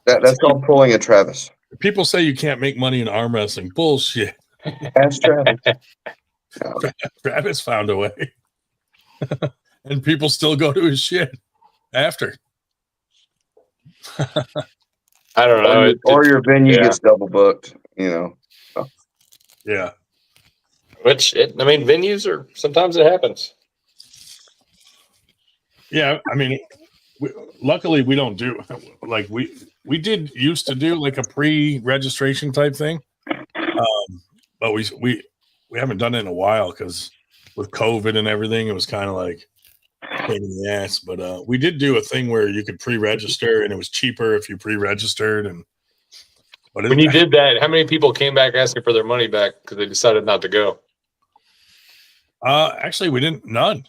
That's called pulling a Travis. People say you can't make money in arm wrestling. Bullshit. Ask Travis. Travis found a way. And people still go to his shit after. I don't know. Or your venue gets double booked, So. Yeah. Venues are, sometimes it happens. Yeah, I mean, luckily we don't do, like, we did used to do like a pre-registration type thing, but we haven't done it in a while because with COVID and everything, it was kind of like pain in the ass. But we did do a thing where you could pre-register, and it was cheaper if you pre-registered. And when you did that, how many people came back asking for their money back because they decided not to go? Actually, we didn't. None.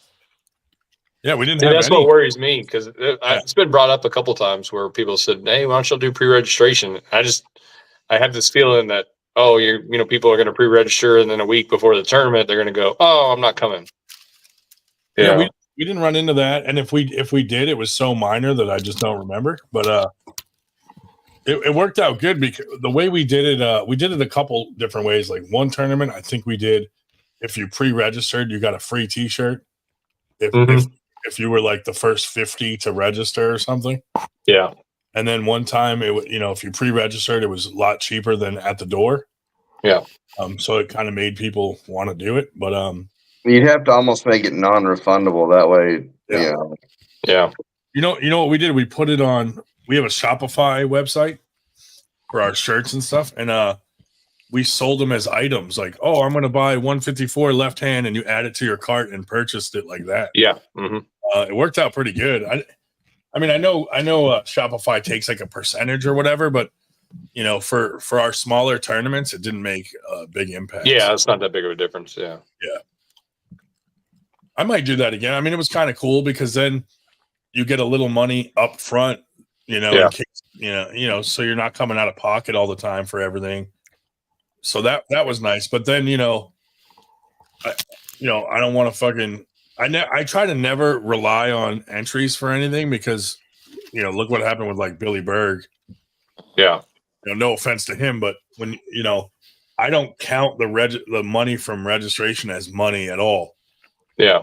Yeah, we didn't. See, have that's any. what worries me because it's been brought up a couple times where people said, "Hey, why don't you do pre-registration?" I have this feeling that people are going to pre-register, and then a week before the tournament, they're going to go, "Oh, I'm not coming." Yeah, we didn't run into that, and if we did, it was so minor that I just don't remember. But it worked out good because the way we did it a couple different ways. Like one tournament, I think we did, if you pre-registered, you got a free T-shirt. If you were like the first 50 to register or something. Yeah. And then one time, if you pre-registered, it was a lot cheaper than at the door. Yeah. So it kind of made people want to do it, but you'd have to almost make it non-refundable that way. Yeah. You know what we did? We put it on. We have a Shopify website for our shirts and stuff, and we sold them as items. Like, oh, I'm going to buy 154 left hand, and you add it to your cart and purchased it like that. Yeah. Mm-hmm. It worked out pretty good. I mean, I know Shopify takes like a percentage or whatever, but for our smaller tournaments, it didn't make a big impact. Yeah, it's not that big of a difference. Yeah. Yeah. I might do that again. I mean, it was kind of cool because then you get a little money up front, in case, so you're not coming out of pocket all the time for everything. So that was nice. But then, I don't want to fucking. I try to never rely on entries for anything because, look what happened with like Billy Berg. Yeah. No offense to him, but when I don't count the money from registration as money at all. Yeah.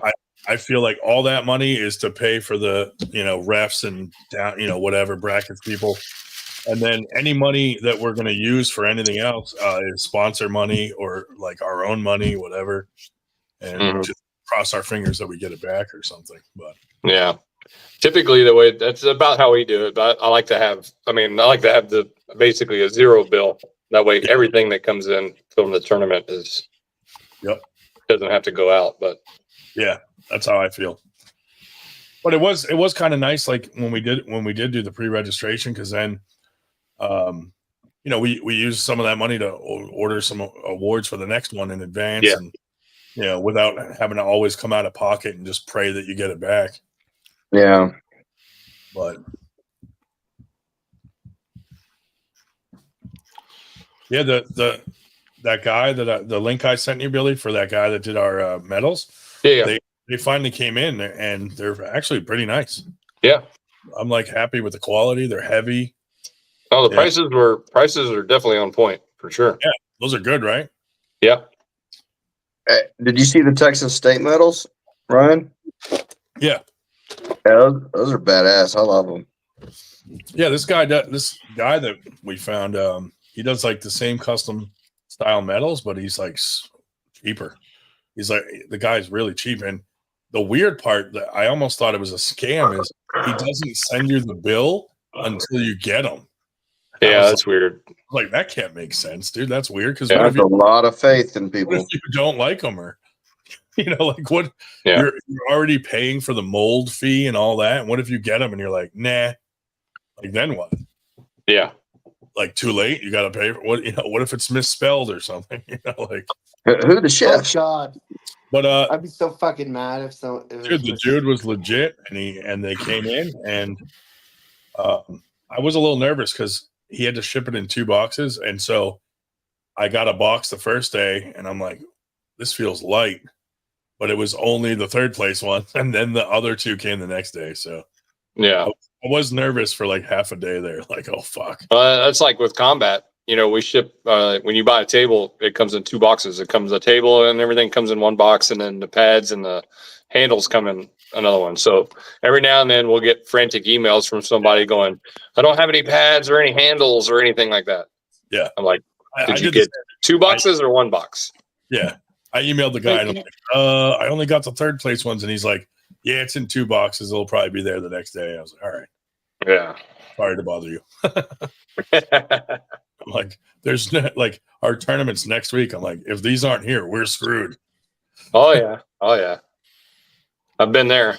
I feel like all that money is to pay for the refs and down whatever brackets people. And then any money that we're going to use for anything else is sponsor money or like our own money, whatever. And just cross our fingers that we get it back or something. But yeah, typically the way that's about how we do it. But I like to have, the basically a zero bill. That way, everything that comes in from the tournament doesn't have to go out. But yeah, that's how I feel. But it was kind of nice, like when we did do the pre-registration, because then, we used some of that money to order some awards for the next one in advance, and without having to always come out of pocket and just pray that you get it back. Yeah, but yeah, that guy the link I sent you, Billy, for that guy that did our medals. Yeah. They finally came in and they're actually pretty nice. Yeah. I'm like happy with the quality. They're heavy. Oh, the prices are definitely on point for sure. Yeah, those are good, right? Yeah. Did you see the Texas State medals, Ryan? Yeah. Yeah, those are badass. I love them. Yeah, this guy that we found, he does like the same custom style medals, but he's like cheaper. He's like, the guy's really cheap. And the weird part that I almost thought it was a scam is he doesn't send you the bill until you get them. Yeah, that's weird. Like, that can't make sense, dude. That's weird. Because that's a lot of faith in people. What if you don't like them, or like what? Yeah. You're already paying for the mold fee and all that. And what if you get them and you're like, nah? Like, then what? Yeah. Like, too late. You got to pay for what? What if it's misspelled or something? Like, who the chef? Oh God. But I'd be so fucking mad if the dude was legit, and they came in, and I was a little nervous because he had to ship it in 2 boxes, and so I got a box the first day, and I'm like, this feels light, but it was only the 3rd place one, and then the other 2 came the next day. So yeah, I was nervous for like half a day there, like, oh fuck. That's like with combat. We ship when you buy a table, it comes in 2 boxes. It comes a table and everything comes in 1 box, and then the pads and the handles come in another one. So every now and then we'll get frantic emails from somebody going, I don't have any pads or any handles or anything like that. Yeah. I'm like, did you get 2 boxes or 1 box? Yeah. I emailed the guy and I'm like, I only got the 3rd place ones. And he's like, yeah, it's in 2 boxes. It'll probably be there the next day. I was like, all right. Yeah. Sorry to bother you. I'm like, there's like our tournament's next week. I'm like, if these aren't here, we're screwed. Oh yeah. Oh yeah. I've been there.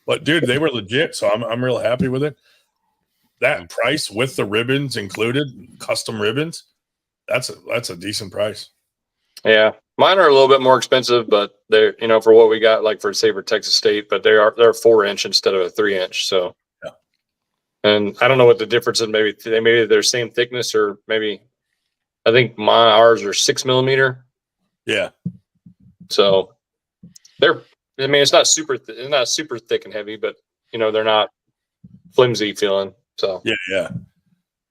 But dude, they were legit, so I'm real happy with it. That price with the ribbons included, custom ribbons, that's a decent price. Yeah. Mine are a little bit more expensive, but they're, for what we got, like for Texas State, but they're 4-inch instead of a 3-inch. So yeah. And I don't know what the difference is. Maybe they're same thickness, or maybe I think ours are 6 millimeter. Yeah. So it's not super thick and heavy, but they're not flimsy feeling. So yeah.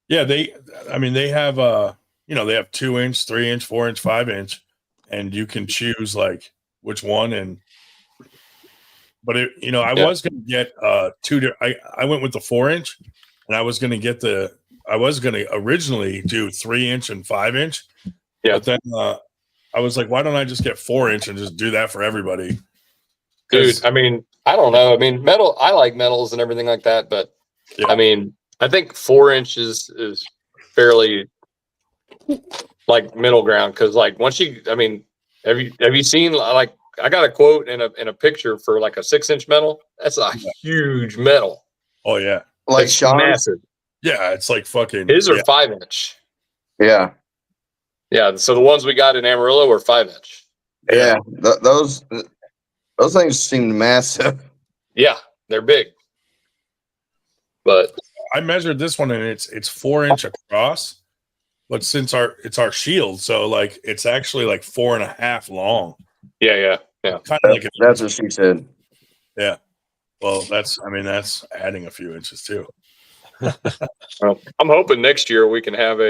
They have they have 2-inch, 3-inch, 4-inch, 5-inch, and you can choose like which one. But I was gonna get I went with the 4-inch, and I was gonna originally do 3-inch and 5-inch. Yeah. But then I was like, why don't I just get 4-inch and just do that for everybody? Dude, I don't know. Metal, I like metals and everything like that, but yeah. I think 4 inches is fairly like middle ground. Cause like once you, have you seen, like, I got a quote in a picture for like a 6-inch metal. That's a huge metal. Oh yeah. Like Sean? Massive. Yeah. It's like fucking. His are 5-inch. Yeah. Yeah. So the ones we got in Amarillo were 5-inch. Yeah. Those things seem massive. Yeah, they're big. But I measured this one, and it's 4-inch across, but since it's our shield, so like it's actually like 4.5 long. Yeah. Kind of like that's what she said. Yeah. Well, that's adding a few inches too. Well, I'm hoping next year we can have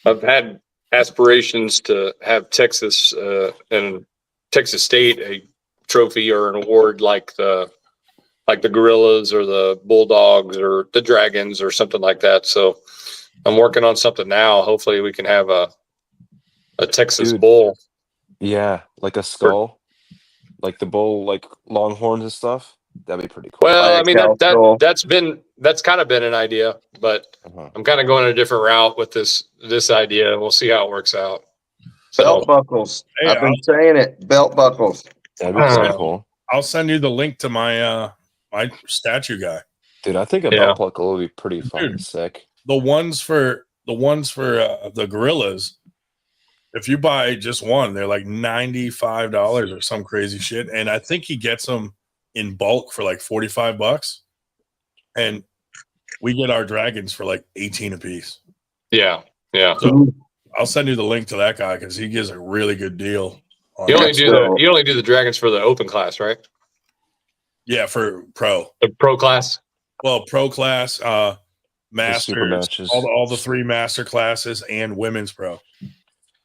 I've had aspirations to have Texas and Texas State a trophy or an award like the like the gorillas or the bulldogs or the dragons or something like that. So I'm working on something now. Hopefully we can have a Texas bull. Yeah, like a skull, like the bull, like longhorns and stuff. That'd be pretty cool. Well, I mean that's kind of been an idea, but I'm kind of going a different route with this idea. We'll see how it works out. So, Belt buckles. Hey, I've been saying it. Belt buckles. That'd be pretty cool. I'll send you the link to my my statue guy. Dude, I think a belt buckle would be pretty fucking sick. The ones for the gorillas, if you buy just one, they're like $95 or some crazy shit. And I think he gets them in bulk for like $45. And we get our dragons for like 18 a piece. Yeah. So I'll send you the link to that guy because he gives a really good deal. You only do the dragons for the open class, right? Yeah, for pro. The pro class. Well, pro class, masters, matches. all the 3 master classes, and women's pro.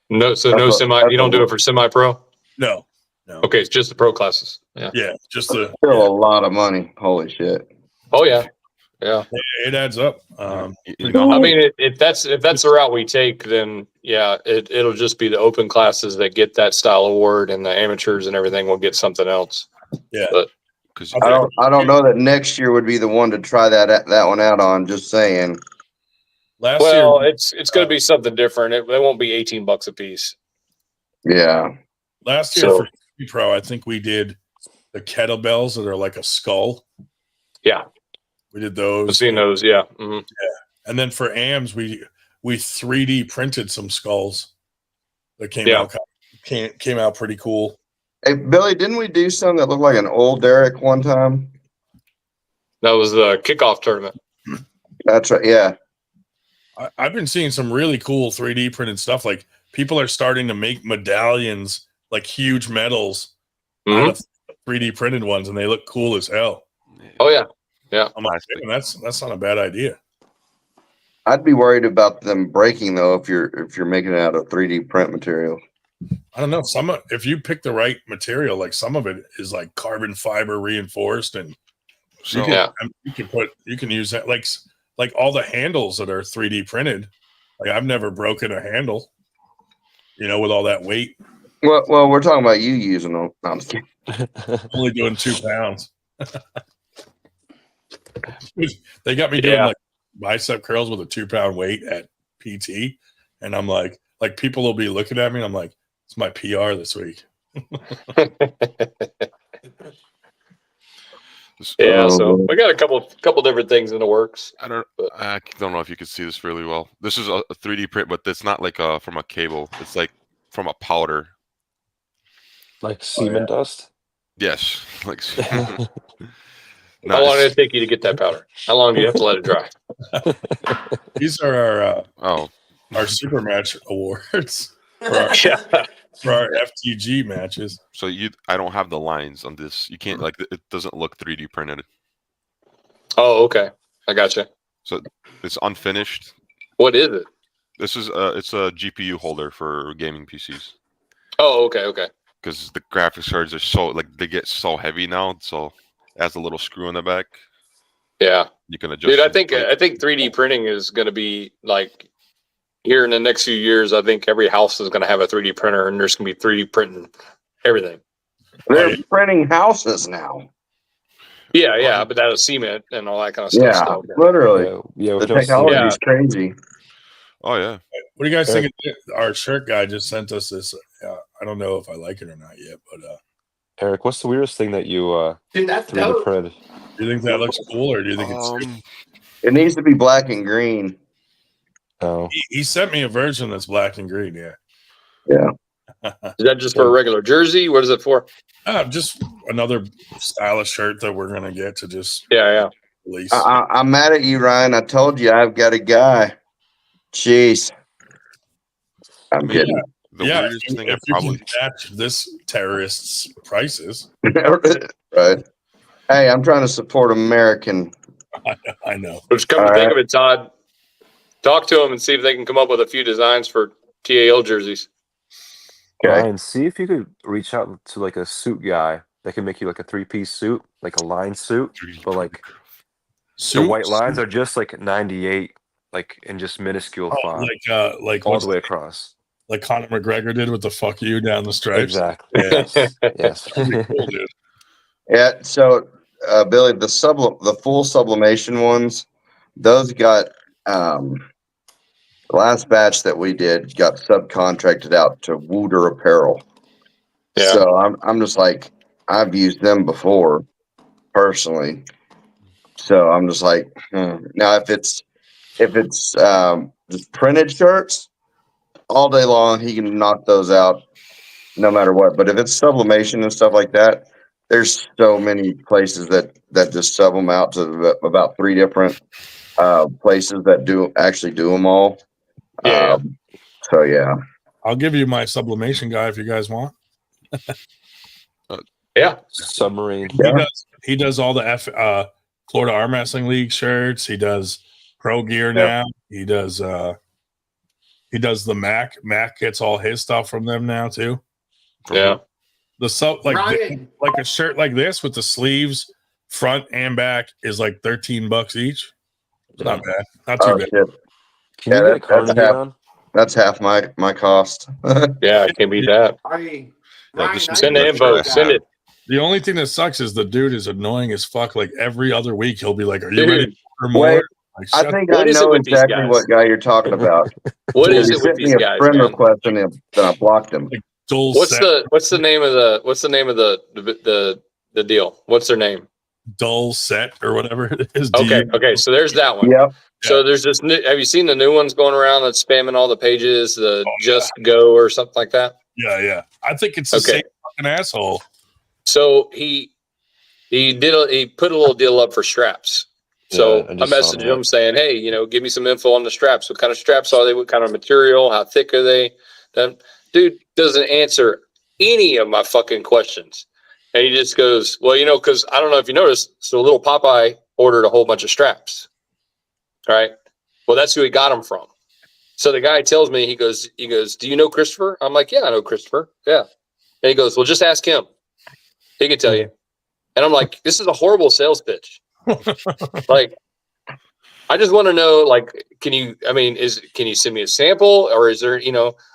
No, so no semi. You don't do it for semi pro. No. Okay, it's just the pro classes. Yeah, just the still a lot of money. Holy shit! Oh yeah. It adds up. I mean, if that's the route we take, then yeah, it'll just be the open classes that get that style award, and the amateurs and everything will get something else. Yeah, but I don't know that next year would be the one to try that one out on. Just saying. Last year, it's going to be something different. It won't be $18 a piece. Yeah. Last year for pro, I think we did the kettlebells that are like a skull. Yeah. We did those. I've seen those, yeah. Mm-hmm. Yeah. And then for AMs, we 3D printed some skulls that came out pretty cool. Hey Billy, didn't we do something that looked like an old Derek one time? That was the kickoff tournament. That's right, yeah. I've been seeing some really cool 3D printed stuff. Like people are starting to make medallions, like huge medals out of 3D printed ones, and they look cool as hell. Oh yeah. Yeah. I'm like, that's not a bad idea. I'd be worried about them breaking though if you're making it out of 3D print material. I don't know. If you pick the right material, like some of it is like carbon fiber reinforced, and you can use that like all the handles that are 3D printed. Like I've never broken a handle, with all that weight. Well, we're talking about you using them. No, I'm just kidding. Only doing 2 pounds. They got me doing like bicep curls with a 2-pound weight at PT, and I'm like people will be looking at me, and I'm like, it's my PR this week. So we got a couple different things in the works. I don't know if you can see this really well. This is a 3D print, but it's not like from a cable. It's like from a powder. Like semen dust? Yes. Like How long did it take you to get that powder? How long do you have to let it dry? These are our super match awards for our FTG matches. So I don't have the lines on this. You can't it doesn't look 3D printed. Oh, okay. I gotcha. So it's unfinished. What is it? This is it's a GPU holder for gaming PCs. Oh, okay. Because the graphics cards are they get so heavy now, so it has a little screw in the back. Yeah, you can adjust. Dude, I think 3D printing is going to be like here in the next few years. I think every house is going to have a 3D printer, and there's going to be 3D printing everything. They're printing houses now. Yeah, but that is cement and all that kind of stuff. Yeah, so. literally. Yeah, the technology is crazy. Oh yeah. What do you guys think? Our shirt guy just sent us this. I don't know if I like it or not yet, but Eric, what's the weirdest thing that you Dude, that's 3D dope. printed? Do you think that looks cool, or do you think it's? It needs to be black and green. Oh, he sent me a version that's black and green. Yeah. Is that just for a regular jersey? What is it for? Just another stylish shirt that we're gonna get to just release. I'm mad at you, Ryan. I told you I've got a guy. Jeez. I'm kidding. The weirdest thing if you can match this terrorist's prices. Right. Hey, I'm trying to support American. I know. Just come to think of it, Todd, talk to them and see if they can come up with a few designs for TAL jerseys. Ryan, see if you could reach out to like a suit guy They can make you like a 3-piece suit, like a line suit, but like the Suit? white lines are just like 98, like in just minuscule font, like all the way across. Like Conor McGregor did with the "fuck you" down the stripes. Exactly. Yes. Yes. That'd be cool, dude. Yeah. So, Billy, the full sublimation ones, those got the last batch that we did got subcontracted out to Wooter Apparel. Yeah. So I'm just like, I've used them before personally. So I'm just like, now if it's just printed shirts all day long, he can knock those out no matter what. But if it's sublimation and stuff like that, there's so many places that just sub them out to about 3 different places that actually do them all. Yeah. So yeah, I'll give you my sublimation guy if you guys want. Yeah. Submarine. He does all the Florida Arm Wrestling League shirts. He does pro gear now. He does the Mac. Mac gets all his stuff from them now too. Yeah. The like a shirt like this with the sleeves front and back is like $13 each. It's not bad. Not too bad. Shit. Can you get a carnegie on? That's half my cost. Yeah, I can't beat that. Send the info. Send it. The only thing that sucks is the dude is annoying as fuck. Like every other week, he'll be like, "Are you Dude, ready for more?" Wait, Like, I shut think What I is it know with these exactly guys? what guy you're talking about. What is He it with sent these me a guys, friend man? request and then I blocked him. like dual What's set, the name of the deal? What's their name? dull set or whatever it is. Okay, so there's that one. Yep. So there's this new. Have you seen the new ones going around that's spamming all the pages? The Just Go or something like that. Yeah. I think it's the same fucking asshole. So he put a little deal up for straps. So Yeah, I I just saw messaged that. him saying, "Hey, give me some info on the straps. What kind of straps are they? What kind of material? How thick are they?" That dude doesn't answer any of my fucking questions, and he just goes, "Well, because I don't know if you noticed. So little Popeye ordered a whole bunch of straps. All right. Well, that's who he got them from. So the guy tells me, he goes, "Do you know Christopher?" I'm like, "Yeah, I know Christopher. Yeah." And he goes, "Well, just ask him. He can tell you." And I'm like, "This is a horrible sales pitch." Like, I just want to know, like, can you send me a sample, or is there,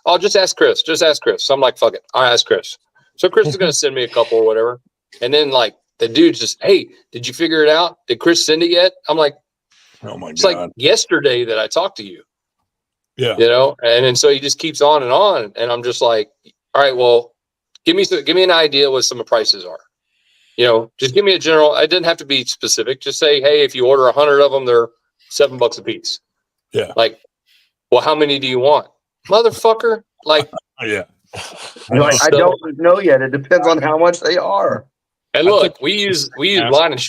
I'll just ask Chris. Just ask Chris. So I'm like, fuck it. I'll ask Chris. So Chris is going to send me a couple or whatever. And then like the dude's just, "Hey, did you figure it out? Did Chris send it yet?" I'm like, Oh my it's god. like yesterday that I talked to you. Yeah. And then so he just keeps on, and I'm just like, all right, well, give me an idea what some of the prices are. Just give me a general. It doesn't have to be specific. Just say, hey, if you order 100 of them, they're $7 a piece. Yeah. Like, well, how many do you want, motherfucker? Like, Yeah. Like, I don't know yet. It depends on how much they are. and look, we use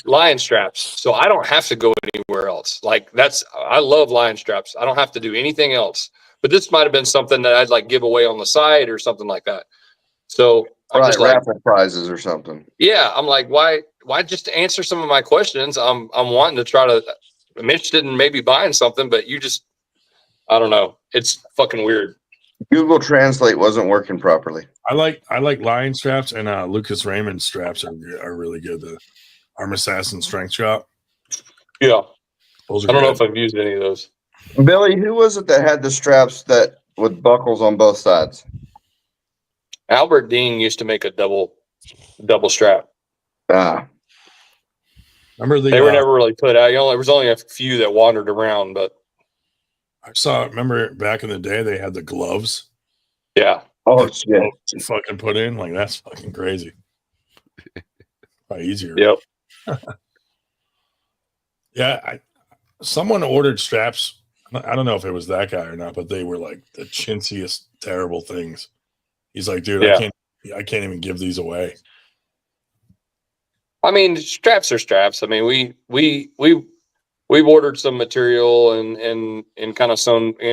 lion straps, so I don't have to go anywhere else. Like I love lion straps. I don't have to do anything else. But this might have been something that I'd like give away on the side or something like that. So I'm just like, raffle prizes or something. yeah, I'm like, why just answer some of my questions? I'm wanting to try to. I'm interested in maybe buying something, but I don't know. It's fucking weird. Google Translate wasn't working properly. I like lion straps, and Lucas Raymond straps are really good. The Arm Assassin Strength Shop. Yeah. Those are I don't know good. if I've used any of those. Billy, who was it that had the straps that with buckles on both sides? Albert Dean used to make a double strap. Remember They were never really put out. There was only a few that wandered around, but remember back in the day they had the gloves. Yeah. Oh shit. To fucking put in, like, that's fucking crazy. Probably easier. Yep. Yeah, someone ordered straps. I don't know if it was that guy or not, but they were like the chintziest, terrible things. He's like, dude, Yeah. I can't even give these away. I mean, straps are straps. I mean, we've ordered some material and kind of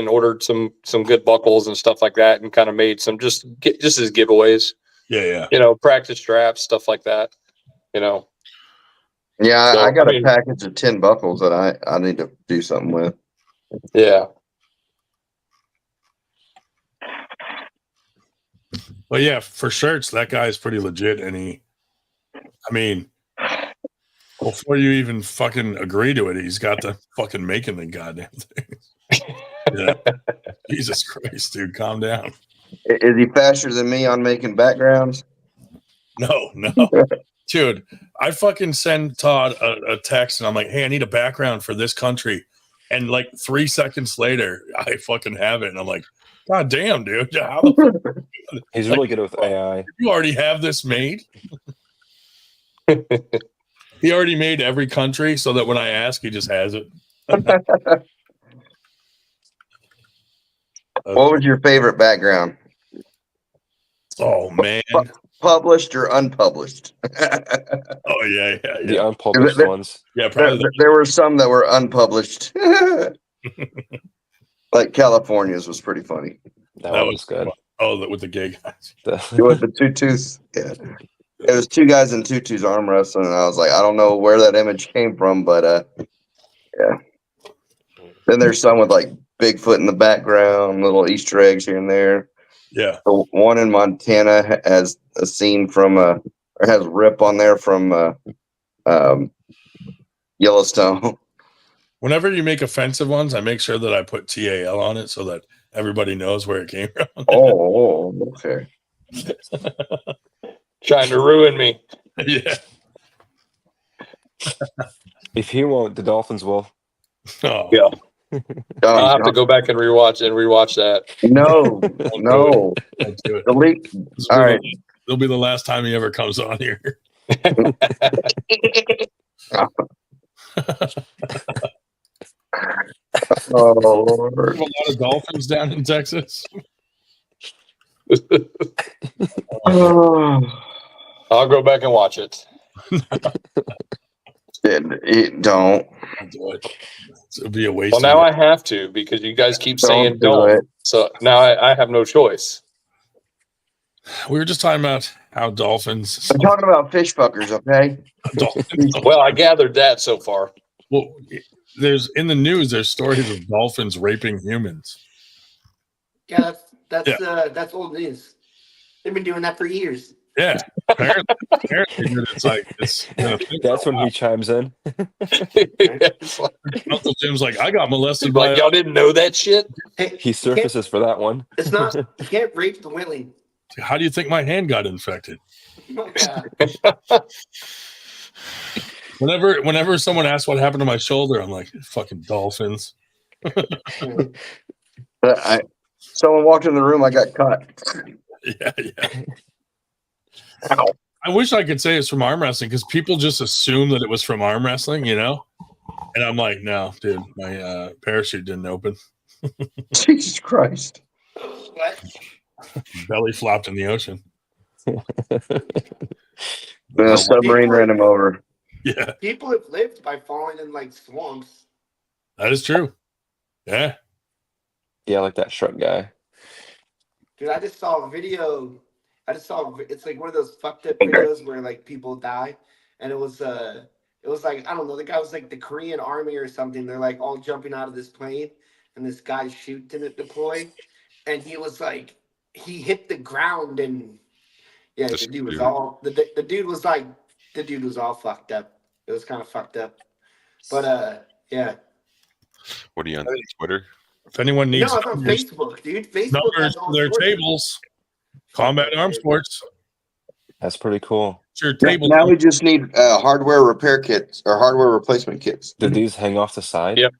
ordered some good buckles and stuff like that, and kind of made some just as giveaways. Yeah. Practice straps, stuff like that. Yeah, So, I got a package of 10 buckles that I need to do something with. Yeah. But yeah, for shirts, that guy's pretty legit, and I mean, before you even fucking agree to it, he's got to fucking making the goddamn thing. Yeah. Jesus Christ, dude, calm down. Is he faster than me on making backgrounds? No. Dude, I fucking send Todd a text and I'm like, hey, I need a background for this country. And like 3 seconds later, I fucking have it. And I'm like, God damn, dude. How the fuck? He's really good with AI. You already have this made? He already made every country so that when I ask, he just has it. What was your favorite background? Oh, man. Published or unpublished? Oh, yeah. The unpublished ones. Yeah, probably. There were some that were unpublished. Like California's was pretty funny. That was good. Oh, with the gay guys. With the tutus. Yeah. It was 2 guys in tutus arm wrestling, and I was like, I don't know where that image came from, but yeah. Then there's some with like Bigfoot in the background, little Easter eggs here and there. Yeah. The one in Montana has a scene from or has Rip on there from Yellowstone. Whenever you make offensive ones, I make sure that I put TAL on it so that everybody knows where it came from. Oh, okay. Trying to ruin me. Yeah. If he won't, the Dolphins will. Oh. Yeah. I'll have to go back and rewatch that. No. Don't do it. Delete. All right. It'll be the last time he ever comes on here. Oh, Lord. There's a lot of dolphins down in Texas. I'll go back and watch it. Don't. It'll be a waste. Well, now I have to because you guys keep saying don't. So now I have no choice. We were just talking about how dolphins. I'm talking about fish fuckers, okay? Well, I gathered that so far. Well, there's stories of dolphins raping humans. Yeah, that's old news. They've been doing that for years. Yeah, apparently it's like it's. That's when he chimes in. Uncle Jim's like, I got molested by y'all didn't know that shit. He surfaces for that one. It's not. You can't rape the willing. How do you think my hand got infected? Whenever someone asks what happened to my shoulder, I'm like, fucking dolphins. Someone walked in the room, I got cut. Yeah. Ow. I wish I could say it's from arm wrestling because people just assume that it was from arm wrestling, you know? And I'm like, no, dude, my parachute didn't open. Jesus Christ. What? Belly flopped in the ocean. The submarine ran him over. Yeah. People have lived by falling in like swamps. That is true. Yeah. Yeah, like that shrug guy. Dude, I just saw a video. It's like one of those fucked up videos where like people die, and it was like, I don't know, the guy was like the Korean army or something. They're like all jumping out of this plane, and this guy shooting it deploy, and he was like, he hit the ground, and yeah, the dude was all the dude was like, the dude was all fucked up. It was kind of fucked up, but yeah. What are you on Twitter? If anyone needs, no, it's on Facebook, dude. Facebook numbers for their tables. Combat Arm Sports. That's pretty cool. Your table. Now we just need hardware repair kits or hardware replacement kits. Did these hang off the side? Yep.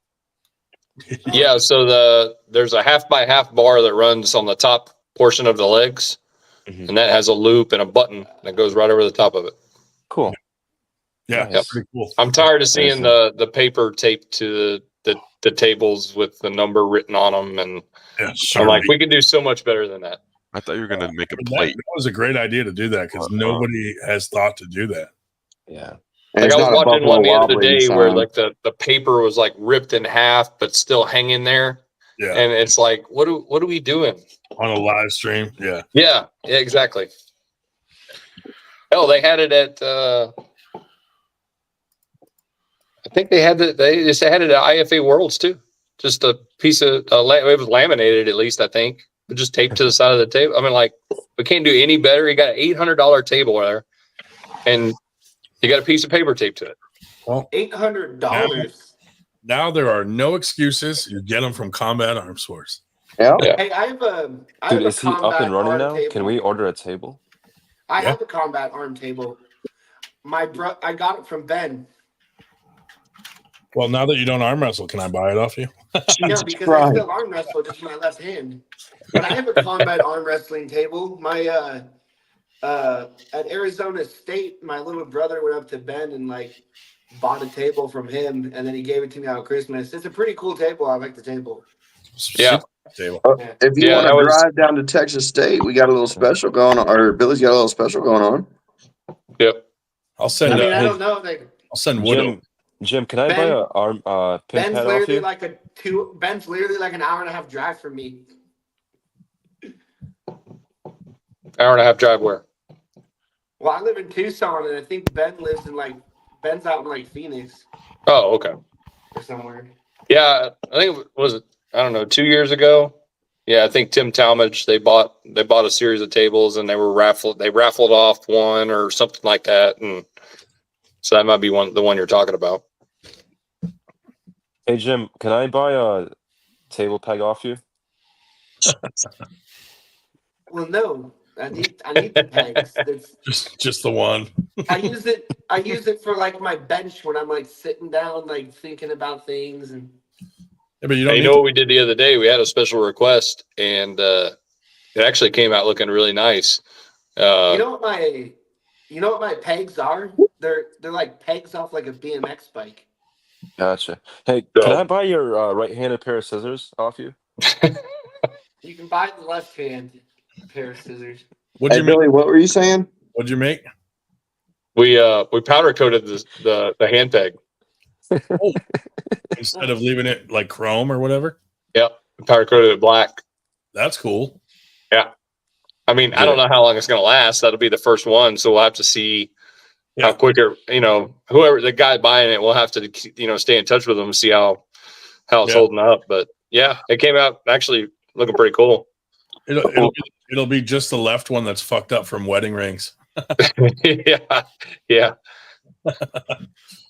Yeah, so there's a 1/2x1/2 bar that runs on the top portion of the legs, and that has a loop and a button that goes right over the top of it. Cool. Yeah, yep. Pretty cool. I'm tired of seeing the paper taped to the tables with the number written on them, and I'm like, we can do so much better than that. I thought you were going to make a plate. That was a great idea to do that because nobody has thought to do that. Yeah. Like I was watching one the other day where like the paper was like ripped in half but still hanging there. Yeah. And it's like, what are we doing? On a live stream. Yeah. Yeah, exactly. Hell, they had it at I think they just had it at IFA Worlds too. Just a piece of it was laminated at least, I think. But just taped to the side of the table. I mean, like, we can't do any better. You got an $800 table there, and You got a piece of paper taped to it. Well, $800. now there are no excuses. You get them from Combat Arms Force. Yeah. Hey, I have a Dude, is he up combat and running arm now? table. Can we order a table? I have a combat arm table. I got it from Ben. Well, now that you don't arm wrestle, can I buy it off you? No, because I still arm wrestle just my left hand. But I have a combat arm wrestling table. My at Arizona State, my little brother went up to Ben and like bought a table from him, and then he gave it to me on Christmas. It's a pretty cool table. I like the table. Yeah. Table. If you want to drive down to Texas State, we got a little special going on, or Billy's got a little special going on. Yep. I'll send. I mean, I don't know. Like, I'll send wood. Jim, can I buy a arm pin Ben's pad off literally you? like Ben's literally like an hour and a half drive from me. Hour and a half drive where? Well, I live in Tucson, and I think Ben's out in like Phoenix Oh, okay. or somewhere. Yeah, I think it was I don't know, 2 years ago. Yeah, I think Tim Talmadge, they bought a series of tables and they raffled off one or something like that, and so that might be the one you're talking about. Hey Jim, can I buy a table peg off you? Well, no, I need the pegs. Just the one. I use it for like my bench when I'm like sitting down, like thinking about things. And yeah, but you know what we did the other day? We had a special request, and it actually came out looking really nice. You know what my pegs are? They're like pegs off like a BMX bike. Gotcha. Hey, can I buy your right-handed pair of scissors off you? You can buy the left hand pair of scissors. What'd you Billy, what were you saying? What'd you make? We powder coated the hand peg. Oh, instead of leaving it like chrome or whatever. Yep, powder coated it black. That's cool. Yeah, I mean, I don't know how long it's going to last. That'll be the first one, so we'll have to see how quick whoever the guy buying it, we'll have to stay in touch with them and see how it's holding up. But yeah, it came out actually looking pretty cool. It'll be just the left one that's fucked up from wedding rings. yeah.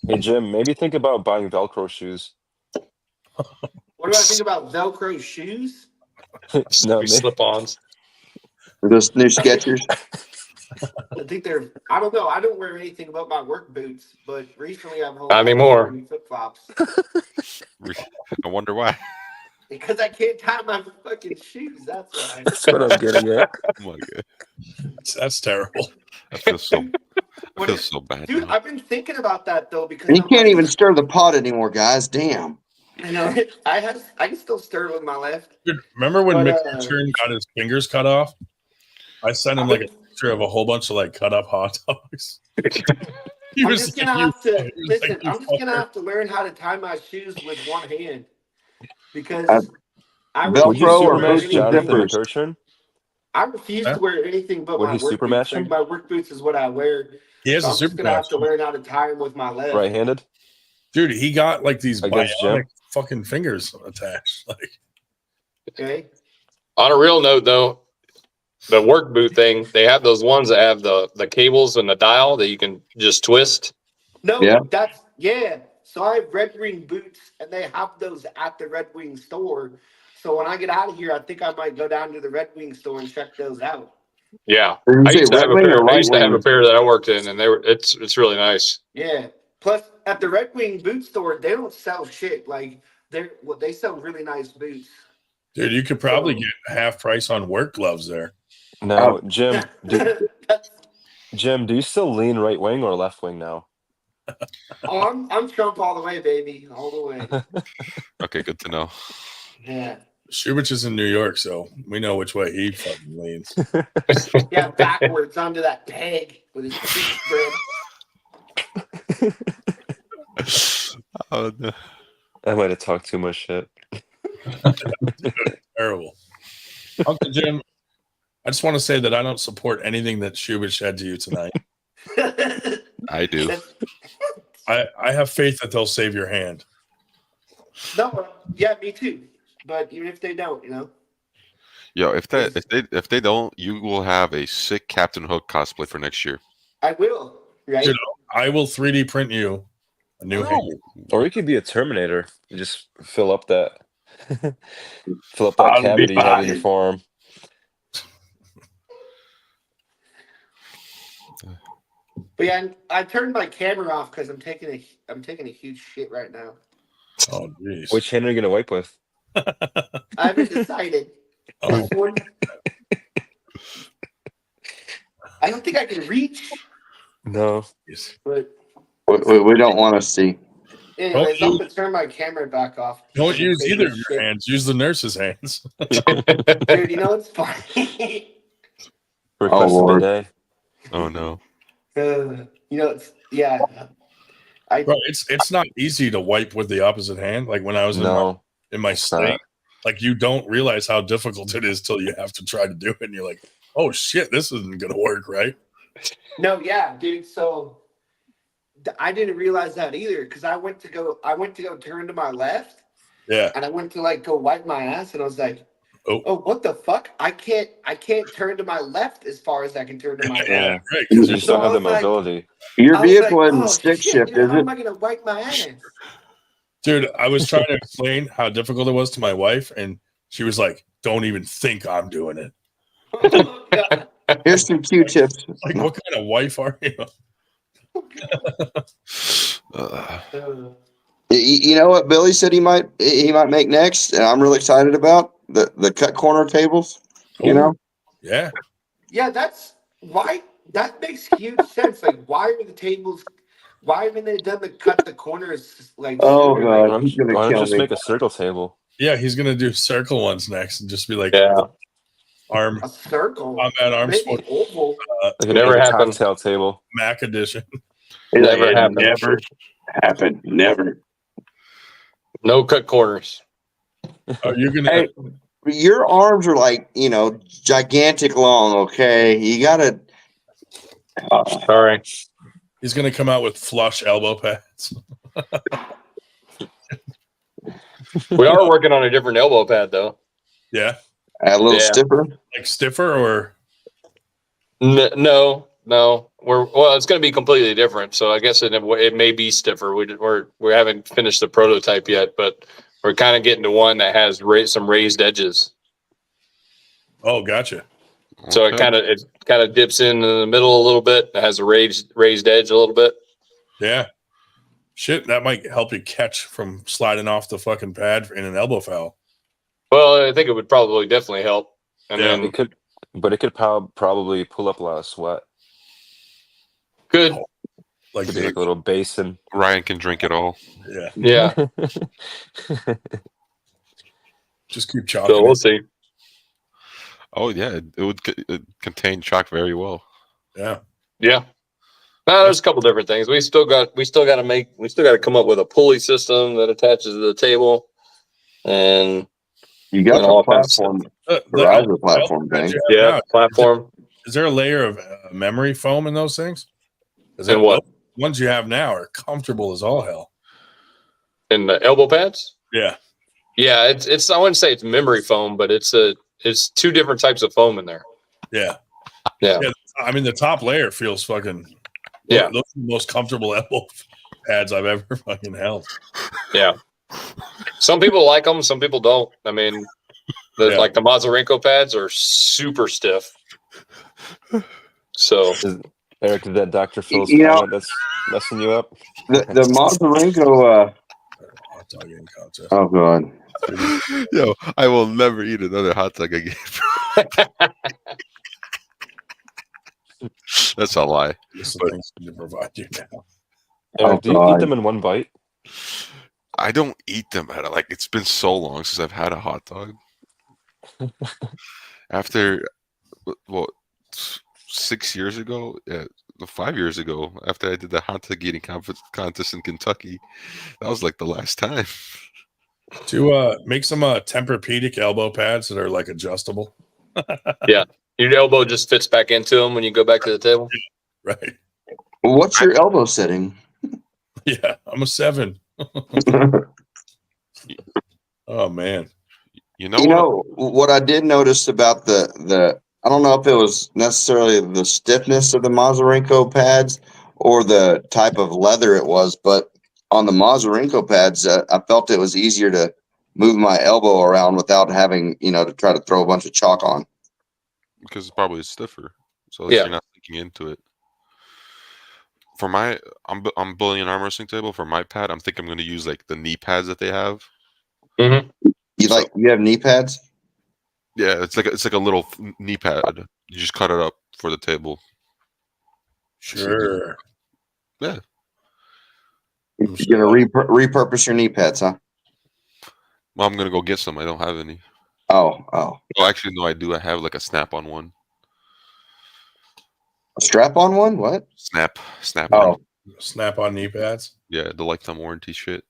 Hey Jim, maybe think about buying Velcro shoes. What do I think about Velcro shoes? No, slip-ons. Those new Skechers. I think I don't know. I don't wear anything but my work boots, but recently I've Not anymore. flip flops I wonder why. because I can't tie my fucking shoes. That's why. That's what I'm getting at. Oh my god, that's terrible. I feel so bad. Dude, I've been thinking about that though because And you can't even stir the pot anymore, guys. Damn. You know, I can still stir it with my left. Dude, remember when But, Mick Return got his fingers cut off? I sent him like a picture of a whole bunch of like cut up hot dogs. I'm just gonna have to listen. I'm just gonna have to learn how to tie my shoes with one hand because I Velcro or zippers. I refuse to wear anything but Would my he work super boots. match Like him? my work boots is what I wear. He has so a I'm super just gonna have match. to learn how to tie them with my left. Right-handed? Dude, he got like these Against bionic fucking fingers attached. Like, okay. On a real note, though, the work boot thing, they have those ones that have the cables and the dial that you can just twist. No, So I have Red Wing boots, and they have those at the Red Wing store. So when I get out of here, I think I might go down to the Red Wing store and check those out. Yeah, I used to have a pair that I worked in, and it's really nice. Yeah. Plus, at the Red Wing boot store, they don't sell shit. Like they sell really nice boots. dude, you could probably get half price on work gloves there. Now, Jim, do you still lean right wing or left wing now? Oh, I'm Trump all the way, baby, all the way. Okay, good to know. Yeah. Shubich is in New York, so we know which way he fucking leans. Yeah, backwards onto that peg with his feet spread. Oh, no. I might have talked too much shit. Terrible. Uncle Jim, I just want to say that I don't support anything that Shubich said to you tonight. I do. I have faith that they'll save your hand. No, yeah, me too. But even if they don't, Yo, if they don't, you will have a sick Captain Hook cosplay for next year. I will. Right? Dude, I will 3D print you a new hand. Or you could be a Terminator and just fill up that I'll cavity be you have in your fine. forearm. But yeah, I turned my camera off because I'm taking a huge shit right now. Oh, jeez. Which hand are you gonna wipe with? I haven't decided. Oh. This one. I don't think I can reach. No. But We don't want to see. anyways, I'm gonna turn my camera back off. Don't use Taking either a of your shit. hands. Use the nurse's hands. Dude, you know what's funny? Request a Lord. bidet. Oh no. You know, Bro, it's not easy to wipe with the opposite hand. Like when I was in my state, like you don't realize how difficult it is till you have to try to do it, and you're like, oh shit, this isn't gonna work, right? No, yeah, dude. So I didn't realize that either because I went to go turn to my left. Yeah. And I went to like go wipe my ass, and I was like, oh what the fuck? I can't turn to my left as far as I can turn to my Yeah, right. right. You just don't have the mobility. Your I was vehicle like, isn't oh, stick shit, shift, you know, is how it? am I gonna wipe my ass? Dude, I was trying to explain how difficult it was to my wife, and she was like, don't even think I'm doing it. Here's some Q-tips. Like, what kind of wife are you? You know what Billy said he might make next, and I'm really excited about the cut corner tables. You know, yeah, Yeah, that's why. That makes huge sense. Like, why are the tables? Why haven't they done the cut the corners like? Oh, sooner? God, Like, he's gonna Why don't you kill just me. make a circle table? Yeah, he's gonna do circle ones next and just be like, arm a circle, combat arm maybe sport, oval. Like a cocktail table. Mac edition. Never happened. Never happened. Never. No cut corners. Are you gonna? Hey, your arms are like gigantic long. Okay, you gotta. Sorry. He's gonna come out with flush elbow pads. We are working on a different elbow pad though. Yeah, a little stiffer. Like stiffer or? No. It's going to be completely different. So I guess it may be stiffer. We haven't finished the prototype yet, but we're kind of getting to one that has some raised edges. Oh, gotcha. So it kind of dips in the middle a little bit. It has a raised edge a little bit. Yeah. Shit, that might help you catch from sliding off the fucking pad in an elbow foul. Well, I think it would probably definitely help. And Yeah. then It could probably pull up a lot of sweat. good. Like Could be like a little basin. Ryan can drink it all. Yeah. Yeah. Just keep chalking. So we'll see. Oh yeah, it would contain chalk very well. Yeah. Yeah. No, there's a couple different things. We still got to come up with a pulley system that attaches to the table, and You got all the kinds of platform, the riser platform thing. Yeah, platform. Is there a layer of memory foam in those things? In what? The ones you have now are comfortable as all hell. In the elbow pads? Yeah. Yeah, it's I wouldn't say it's memory foam, but it's two different types of foam in there. Yeah. Yeah. I mean, the top layer feels fucking. Yeah. Those are the most comfortable elbow pads I've ever fucking held. Yeah. Some people like them, some people don't. I mean, like the Mazarenko pads are super stiff. So, Eric, did that Dr. Phil's You know- comment that's messing you up? The Mazarenko. Oh god. Yo, I will never eat another hot dog again. That's a lie. This is But things to provide you now. Eric, do you eat them in one bite? I don't eat them at like it's been so long since I've had a hot dog. After 6 years ago, 5 years ago, after I did the hot dog eating contest in Kentucky, that was like the last time. To make some Tempur-Pedic elbow pads that are like adjustable. yeah. Your elbow just fits back into them when you go back to the table. Right. What's your elbow setting? Yeah, I'm a 7. Oh man. You know what I did notice about the I don't know if it was necessarily the stiffness of the Mazarenko pads or the type of leather it was, but on the Mazurenko pads, I felt it was easier to move my elbow around without having, to try to throw a bunch of chalk on. Because it's probably stiffer, so at least you're not thinking into it. For I'm building an arm wrestling table. For my pad, I'm thinking I'm going to use like the knee pads that they have. Mm-hmm. You have knee pads? Yeah, it's like a little knee pad. You just cut it up for the table. Sure. Yeah. You're gonna repurpose your knee pads, huh? Well, I'm gonna go get some. I don't have any. Oh. Oh, actually, no, I do. I have like a snap-on one. A strap-on one? What? Snap Oh. on. Snap-on knee pads. Yeah, the lifetime warranty shit.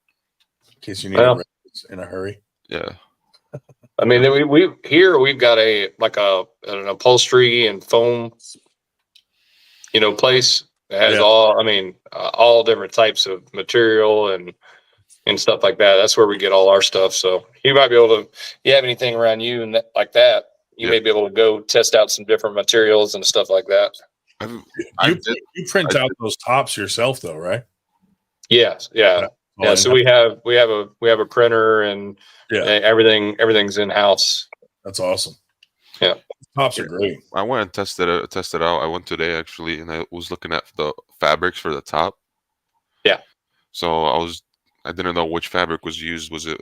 In case you need it in a hurry. Yeah. I mean, we've got an upholstery and foam, place that has all different types of material and stuff like that. That's where we get all our stuff. So you might be able to, you have anything around you and like that, you may be able to go test out some different materials and stuff like that. You print out those tops yourself though, right? Yes. Yeah. Yeah. So we have a printer and everything's in house. That's awesome. Yeah. Tops are great. I went and tested it out. I went today actually, and I was looking at the fabrics for the top. Yeah. So I didn't know which fabric was used. Was it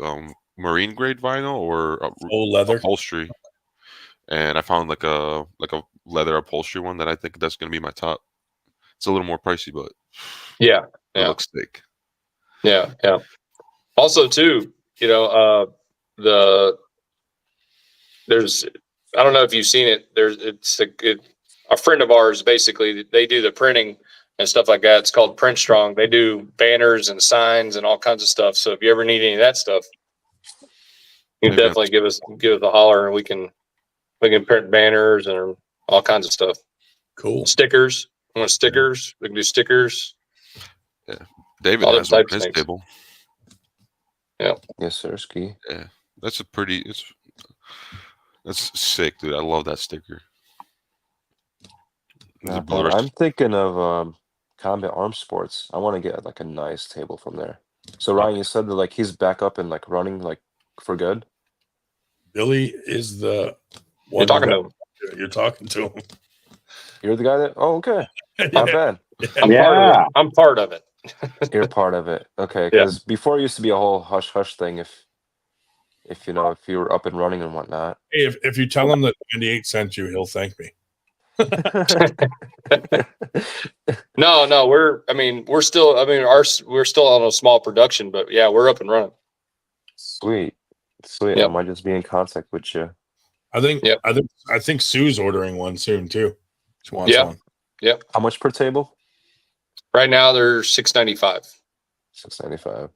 marine grade vinyl or leather upholstery? And I found like a leather upholstery one that I think that's going to be my top. It's a little more pricey, but it looks thick. Yeah. Yeah. Also too, there's, I don't know if you've seen it. A friend of ours, basically they do the printing and stuff like that. It's called Print Strong. They do banners and signs and all kinds of stuff. So if you ever need any of that stuff, you definitely give us a holler and we can print banners and all kinds of stuff. Cool. Stickers. You want stickers? We can do stickers. Yeah. David all has one types on of his things. table. Yeah. Yes, sir. Ski. Yeah. That's sick, dude. I love that sticker. I'm thinking of Combat Arms Sports. I want to get like a nice table from there. So Ryan, you said that like he's back up and like running like for good. Billy is the one. You're talking to him. You're talking to him. You're the guy that. Oh, okay. Not bad. I'm part of it. You're part of it. Okay, because before it used to be a whole hush hush thing. If you were up and running and whatnot. Hey, if you tell him that 98 sent you, he'll thank me. No, we're still on a small production, but yeah, we're up and running. Sweet. Yep. I might just be in contact with you. I think Sue's ordering one soon too. She wants one. Yep. How much per table? Right now they're $6.95. $6.95.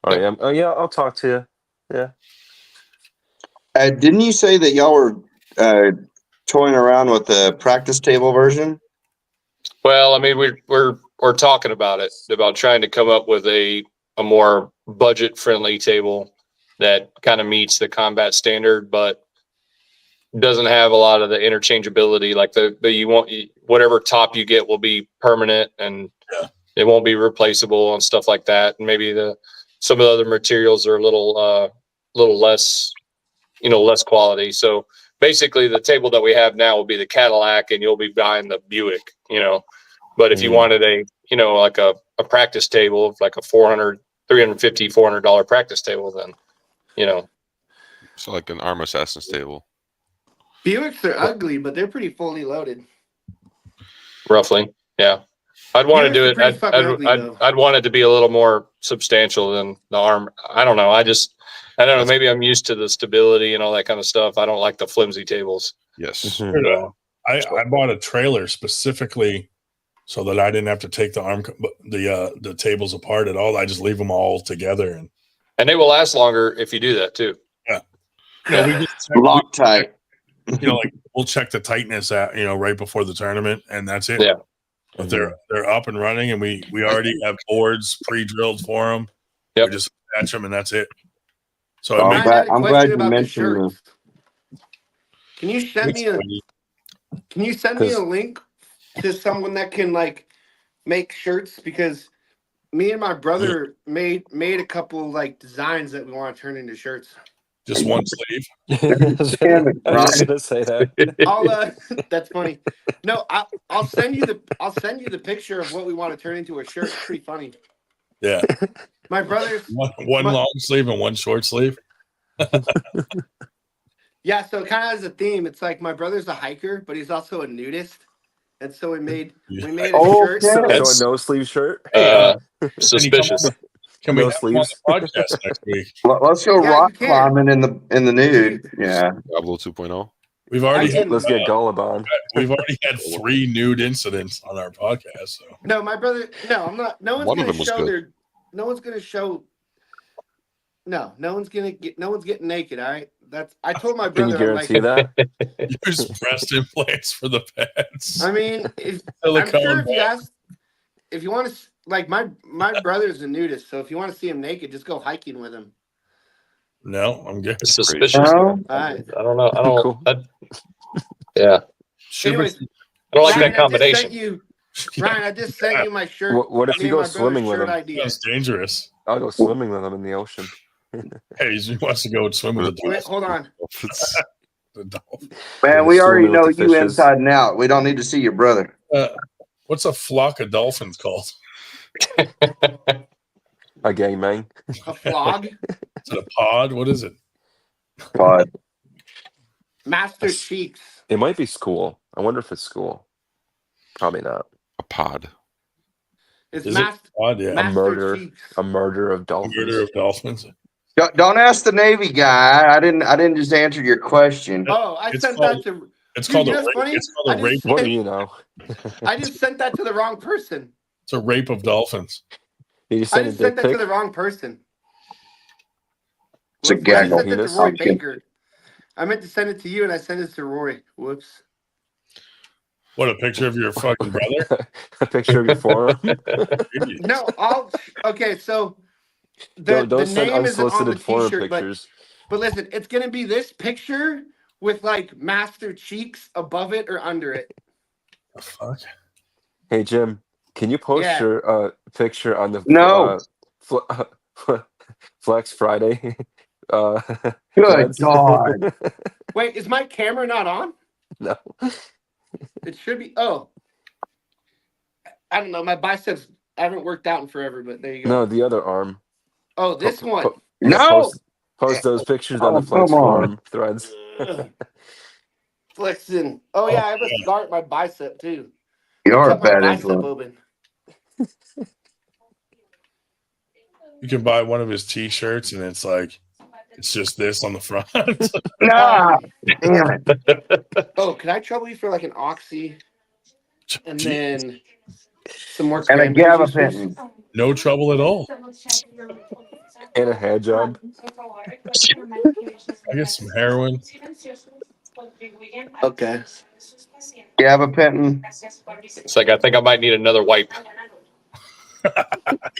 All right. Yeah. I'll talk to you. Yeah. Didn't you say that y'all were toying around with the practice table version? Well, I mean, we're talking about it, about trying to come up with a more budget friendly table that kind of meets the combat standard, but doesn't have a lot of the interchangeability. Like whatever top you get will be permanent and it won't be replaceable and stuff like that. And maybe some of the other materials are a little less, less quality. So basically the table that we have now will be the Cadillac and you'll be buying the Buick, but if you wanted like a practice table, like a $350, $400 practice table, then, So like an Arm Assassin's table. Buicks are ugly, but they're pretty fully loaded. Roughly. Yeah. I'd want to do it. I'd want it to be a little more substantial than the Arm. I don't know. I don't know. Maybe I'm used to the stability and all that kind of stuff. I don't like the flimsy tables. Yes. I bought a trailer specifically so that I didn't have to take the tables apart at all. I just leave them all together, and they will last longer if you do that too. Yeah. We just Loctite. Like we'll check the tightness at right before the tournament, and that's it. Yeah. But they're up and running, and we already have boards pre-drilled for them. Yep. We just attach them, and that's it. So I'm glad you mentioned this. Can you send me a link to someone that can like make shirts because me and my brother made a couple like designs that we want to turn into shirts. Just one sleeve. I was gonna say that. I'll that's funny. No, I'll send you the picture of what we want to turn into a shirt. It's pretty funny. Yeah. My brother's one long sleeve and one short sleeve. Yeah, so it kind of has a theme. It's like my brother's a hiker, but he's also a nudist, and so we made a shirt. So a no sleeve shirt. Suspicious. Can we No have sleeves? him on the podcast next week? Let's go rock climbing in the nude. Yeah. Diablo 2.0. We've already let's get Gulliban. We've already had 3 nude incidents on our podcast. So. No, my brother. No, I'm not. No one's One of gonna them was show good. their. No one's gonna show. No one's getting naked. All right. I told my Can brother. you guarantee that? Use breast implants for the pets. I mean, I'm Silicone sure if you ball. ask, if you want to, like my brother's a nudist, so if you want to see him naked, just go hiking with him. No, I'm good. It's suspicious. All right. I don't know. I don't. Cool. Yeah. Anyways, I don't like Ryan, that combination. Ryan, I just sent you my shirt. What if me you and go my brother's swimming with shirt him? idea. That's dangerous. I'll go swimming with him in the ocean. Hey, he wants to go and swim with the Wait, dolphins. hold on. The dolphins. Man, we already Swimming know with the you fishes. inside and out. We don't need to see your brother. What's a flock of dolphins called? A gangbang. A flog. Is it a pod? What is it? Pod. Master Cheeks. It might be school. I wonder if it's school. Probably not. A pod. It's Is it master. pod? Yeah. A murder. A murder of dolphins. Murder of dolphins. Don't ask the Navy guy. I didn't just answer your question. Oh, I It's sent called- that to. It's Dude, called you a know rape. what's funny? It's called a rape. What do you know? I just sent that to the wrong person. It's a rape of dolphins. You just I sent a just sent dick that to pic. the wrong person. It's a I gaggle. sent it to Penis. Roy I'm kidding. Baker. I meant to send it to you, and I sent it to Roy. Whoops. What, a picture of your fucking brother? A picture of your forearm. No, okay. So Don't the send name isn't on the unsolicited forearm T-shirt, pictures. but listen, it's gonna be this picture with like Master Cheeks above it or under it. The fuck? Hey Jim, can you post Yeah. your picture on the No. Flex Friday? Good threads? God. Wait, is my camera not on? No. It should be. Oh, I don't know. My biceps. I haven't worked out in forever, but there you go. No, the other arm. Oh, this one. No. Post those pictures on the Oh, Flex come on. Forum threads. Flexing. Oh yeah, I have a scar at my bicep too. You are a Cut my bad bicep influence. open. You can buy one of his T-shirts, and it's like, it's just this on the front. Nah. Damn it. Oh, can I trouble you for like an oxy, and then some more And a cranberry juice, please? gabapentin. No trouble at all. And a hand job. I get some heroin. Okay. Gabapentin. It's like I think I might need another wipe.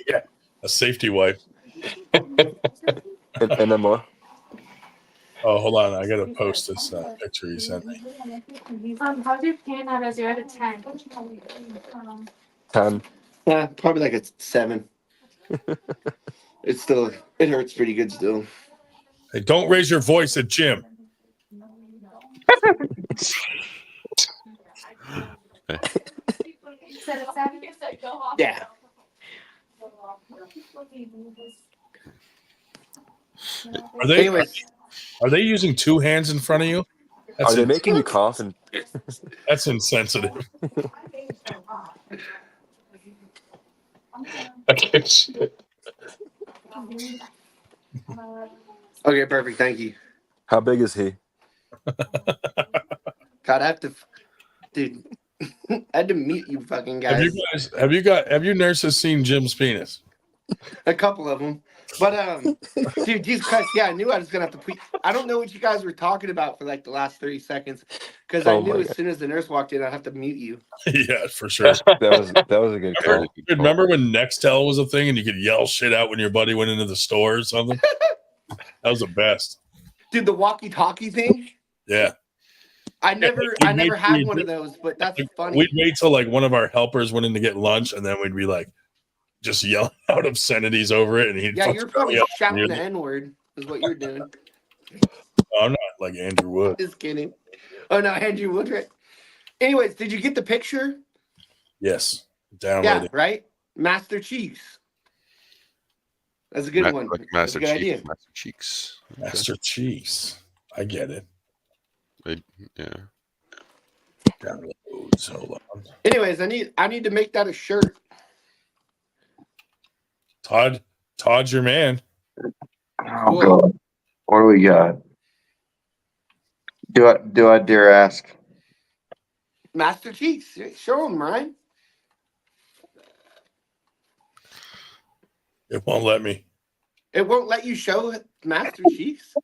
Yeah, a safety wipe. And then more. Oh, hold on. I gotta post this picture he sent me. How's your pan out of 0 to 10? 10. Yeah, probably like a 7. It's still. It hurts pretty good still. Hey, don't raise your voice at Jim. Yeah. Are they? Anyways, Are they using 2 hands in front of you? Are they making you cough? And That's insensitive. okay, perfect. Thank you. how big is he? God, I have to, dude. I had to meet you, fucking guys. Have you nurses seen Jim's penis? A couple of them, but dude, Jesus Christ, yeah, I knew I was gonna have to put. I don't know what you guys were talking about for like the last 30 seconds, because I Oh knew my as God. soon as the nurse walked in, I'd have to mute you. Yeah, for sure. That was a good call. Dude, remember when Nextel was a thing and you could yell shit out when your buddy went into the store or something? That was the best. Dude, the walkie-talkie thing. Yeah. I never had one of those, but that's funny. We'd wait till like one of our helpers went in to get lunch, and then we'd be like, just yelling out obscenities over it, and he'd you're probably shouting the N-word is what you're doing. I'm not like Andrew Wood. Just kidding. Oh no, Andrew Wood. Right. Anyways, did you get the picture? Yes. Downloading. Yeah, right. Master Cheeks. That's a good one. Like That's a good idea. Master Cheeks. Master Cheeks. I get it. Yeah. Downloads. Hold on. Anyways, I need to make that a shirt. Todd's your man. Oh God, what do we got? Do I dare ask? Master Cheeks. Show him, Ryan. It won't let me. It won't let you show Master Cheeks?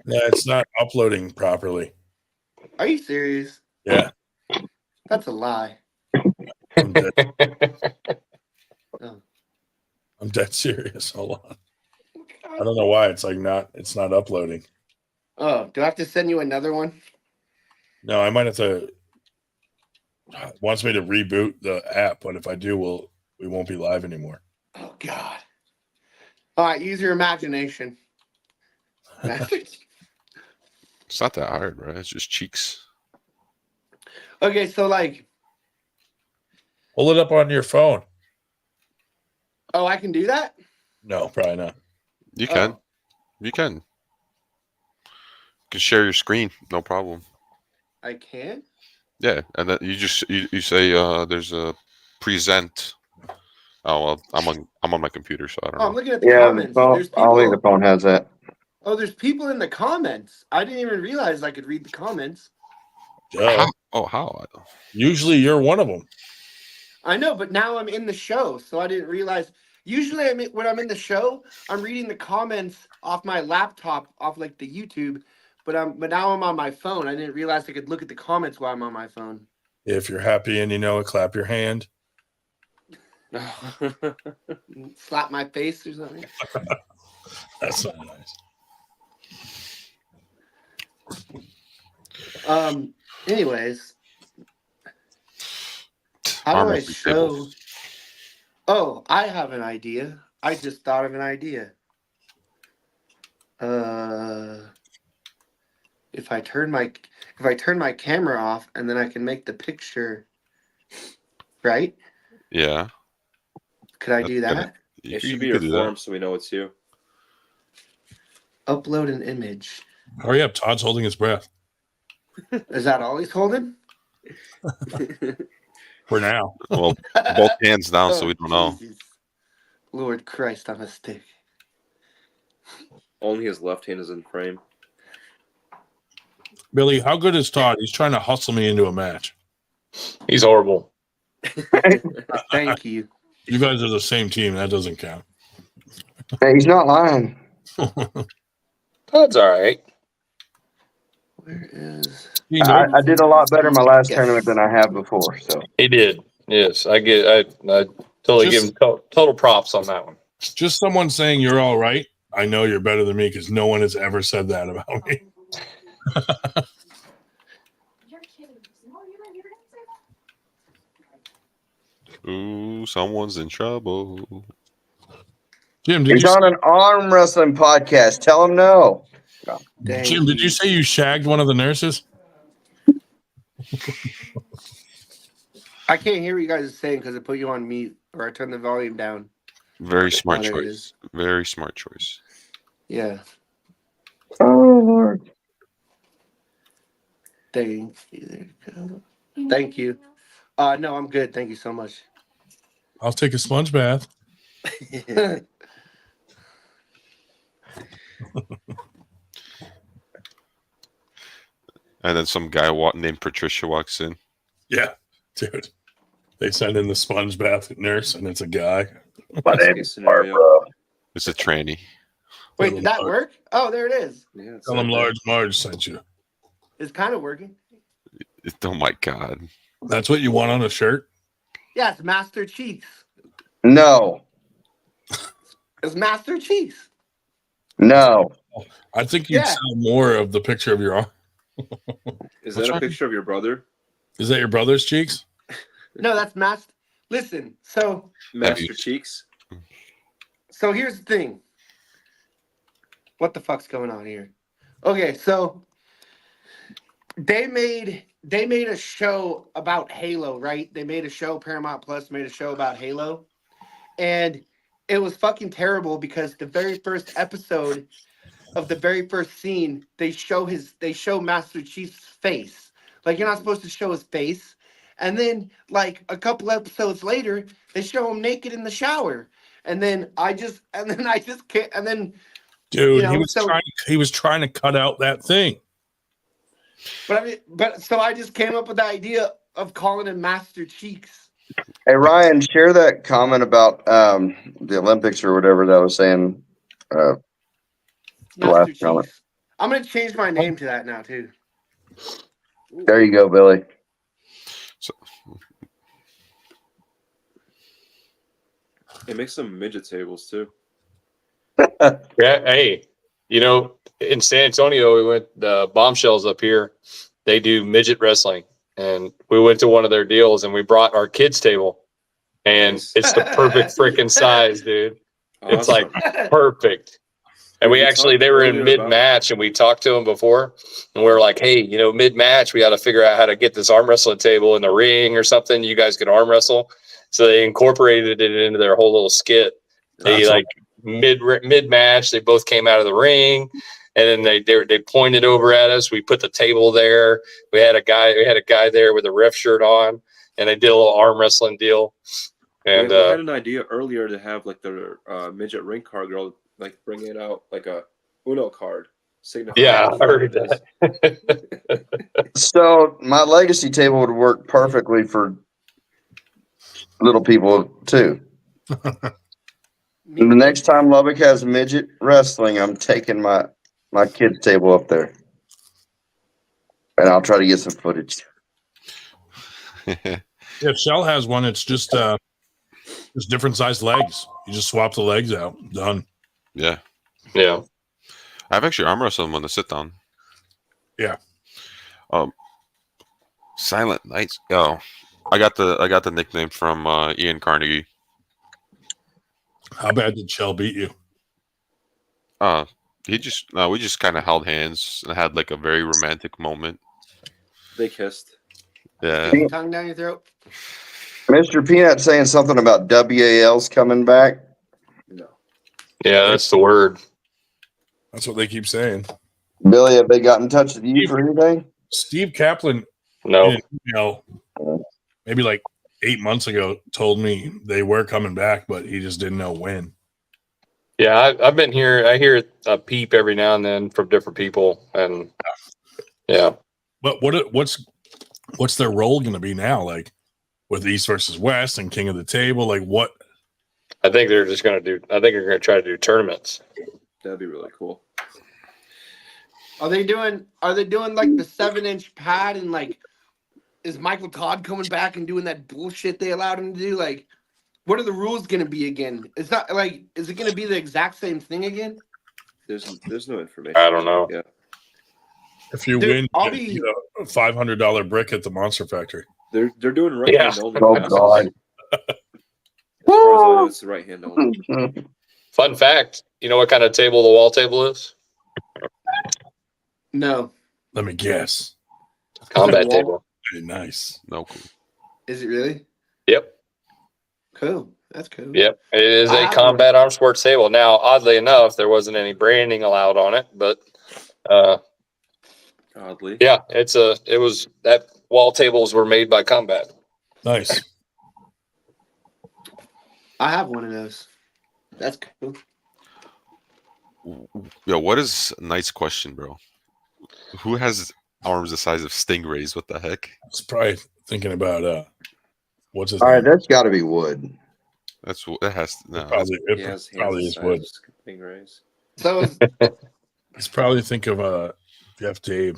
Yeah, it's not uploading properly. Are you serious? Yeah. That's a lie. I'm dead. I'm dead serious. Hold on. I don't know why it's not uploading. Oh, do I have to send you another one? No, I might have to. It wants me to reboot the app, but if I do, we won't be live anymore. Oh God. All right, use your imagination. It's not that hard, right? It's just cheeks. Okay, so like, pull it up on your phone. Oh, I can do that? No, probably not. You can. You can. You can share your screen, no problem. I can? Yeah, and then you say there's a present. Oh well, I'm on my computer, so I don't know. I'm looking at the comments. There's people, I don't think the phone has that. Oh, there's people in the comments. I didn't even realize I could read the comments. How? Usually you're one of them. I know, but now I'm in the show, so I didn't realize. Usually, when I'm in the show, I'm reading the comments off my laptop, off like the YouTube. But now I'm on my phone. I didn't realize I could look at the comments while I'm on my phone. If you're happy and you know it, clap your hand. Slap my face or something. That's not nice. Anyways, how do I show? Oh, I have an idea. I just thought of an idea. If I turn my camera off and then I can make the picture, right? Yeah. Could I do that? It should be your form so we know it's you. Upload an image. Hurry up, Todd's holding his breath. Is that all he's holding? For now. Well, both hands down, so we don't know. Jesus. Lord Christ on a stick. Only his left hand is in frame. Billy, how good is Todd? He's trying to hustle me into a match. He's horrible. Thank you. You guys are the same team. That doesn't count. Hey, he's not lying. That's all right. Where is? I did a lot better in my last tournament than I have before. So He did. Yes, I totally give him total props on that one. Just someone saying you're all right. I know you're better than me because no one has ever said that about me. You're kidding. No, you're not gonna say that. Ooh, someone's in trouble. Jim, he's on an arm wrestling podcast. Tell him no. Jim, did you say you shagged one of the nurses? I can't hear what you guys are saying because I put you on mute or I turned the volume down. Very smart there it choice. is. Very smart choice. Yeah. Oh Lord. Thank you. There you go. Thank you. No, I'm good. Thank you so much. I'll take a sponge bath. And then some guy named Patricia walks in. Yeah, dude. They send in the sponge bath nurse, and it's a guy. My name's Barbara. It's a tranny. Wait, did that work? Oh, there it is. Yeah, Tell him Large Marge sent you. It's kind of working. Oh my God. That's what you want on a shirt? Yeah, it's Master Cheeks. No. It's Master Cheeks. No. I think you'd sell more of the picture of your arm. Is that a picture of your brother? Is that your brother's cheeks? No, that's Master. Listen, so Master Cheeks. So here's the thing. What the fuck's going on here? Okay, so they made a show about Halo, right? They made a show, Paramount Plus made a show about Halo. And it was fucking terrible because the very first episode of the very first scene, they show Master Chief's face. Like, you're not supposed to show his face. And then, like, a couple episodes later, they show him naked in the shower. And then I just can't. And then, dude, he was trying to cut out that thing. But so I just came up with the idea of calling him Master Cheeks. Hey Ryan, share that comment about the Olympics or whatever that I was saying. The last comment. I'm gonna change my name to that now too. There you go, Billy. It makes some midget tables too. Yeah, hey, in San Antonio, we went the Bombshells up here. They do midget wrestling, and we went to one of their deals, and we brought our kids' table, and it's the perfect freaking size, dude. Awesome. It's like perfect. And they were in mid-match, and we talked to them before, and we were like, hey, mid-match, we got to figure out how to get this arm wrestling table in the ring or something. You guys can arm wrestle. So they incorporated it into their whole little skit. They mid-match, they both came out of the ring, and then they pointed over at us. We put the table there. We had a guy there with a ref shirt on, and they did a little arm wrestling deal. And we had an idea earlier to have like the midget ring card girl like bring it out like a Uno card. Yeah, I heard that. So my legacy table would work perfectly for little people too. The next time Lubbock has midget wrestling, I'm taking my kids' table up there, and I'll try to get some footage. If Shell has one, it's just different sized legs. You just swap the legs out. Done. Yeah. Yeah. I've actually arm wrestled on the sit down. Yeah. Silent Nights. Oh, I got the nickname from Ian Carnegie. How bad did Shell beat you? We just kind of held hands and had like a very romantic moment. They kissed. Yeah. Tongue down your throat. Mr. Peanut saying something about WALs coming back. No. Yeah, that's the word. That's what they keep saying. Billy, have they got in touch with you for anything? Steve Kaplan, no, maybe like 8 months ago, told me they were coming back, but he just didn't know when. Yeah, I've been here. I hear a peep every now and then from different people, and yeah. But what's their role going to be now? Like with East versus West and King of the Table, like what? I think they're just going to do. I think they're going to try to do tournaments. That'd be really cool. Are they doing like the 7-inch pad and like is Michael Todd coming back and doing that bullshit they allowed him to do? Like, what are the rules going to be again? It's not like, is it going to be the exact same thing again? There's no information. I don't know. Yeah. If you win, you get a $500 brick at the Monster Factory. They're doing right Yeah. hand only. Oh God. As far as I know, it's the right hand only. Fun fact: you know what kind of table the wall table is? No. Let me guess. Combat table. Very nice. No cool. Is it really? Yep. Cool. That's cool. Yep. It is a combat arm sports table. Now, oddly enough, there wasn't any branding allowed on it, but Oddly. yeah, it was that wall tables were made by Combat. Nice. I have one of those. That's cool. Yo, what is Knight's question, bro? Who has arms the size of stingrays? What the heck? It's probably thinking about what's his All right, name? that's got to be wood. That's what it has. No, It probably is wood. Stingrays. So It's probably think of Jeff Tabe.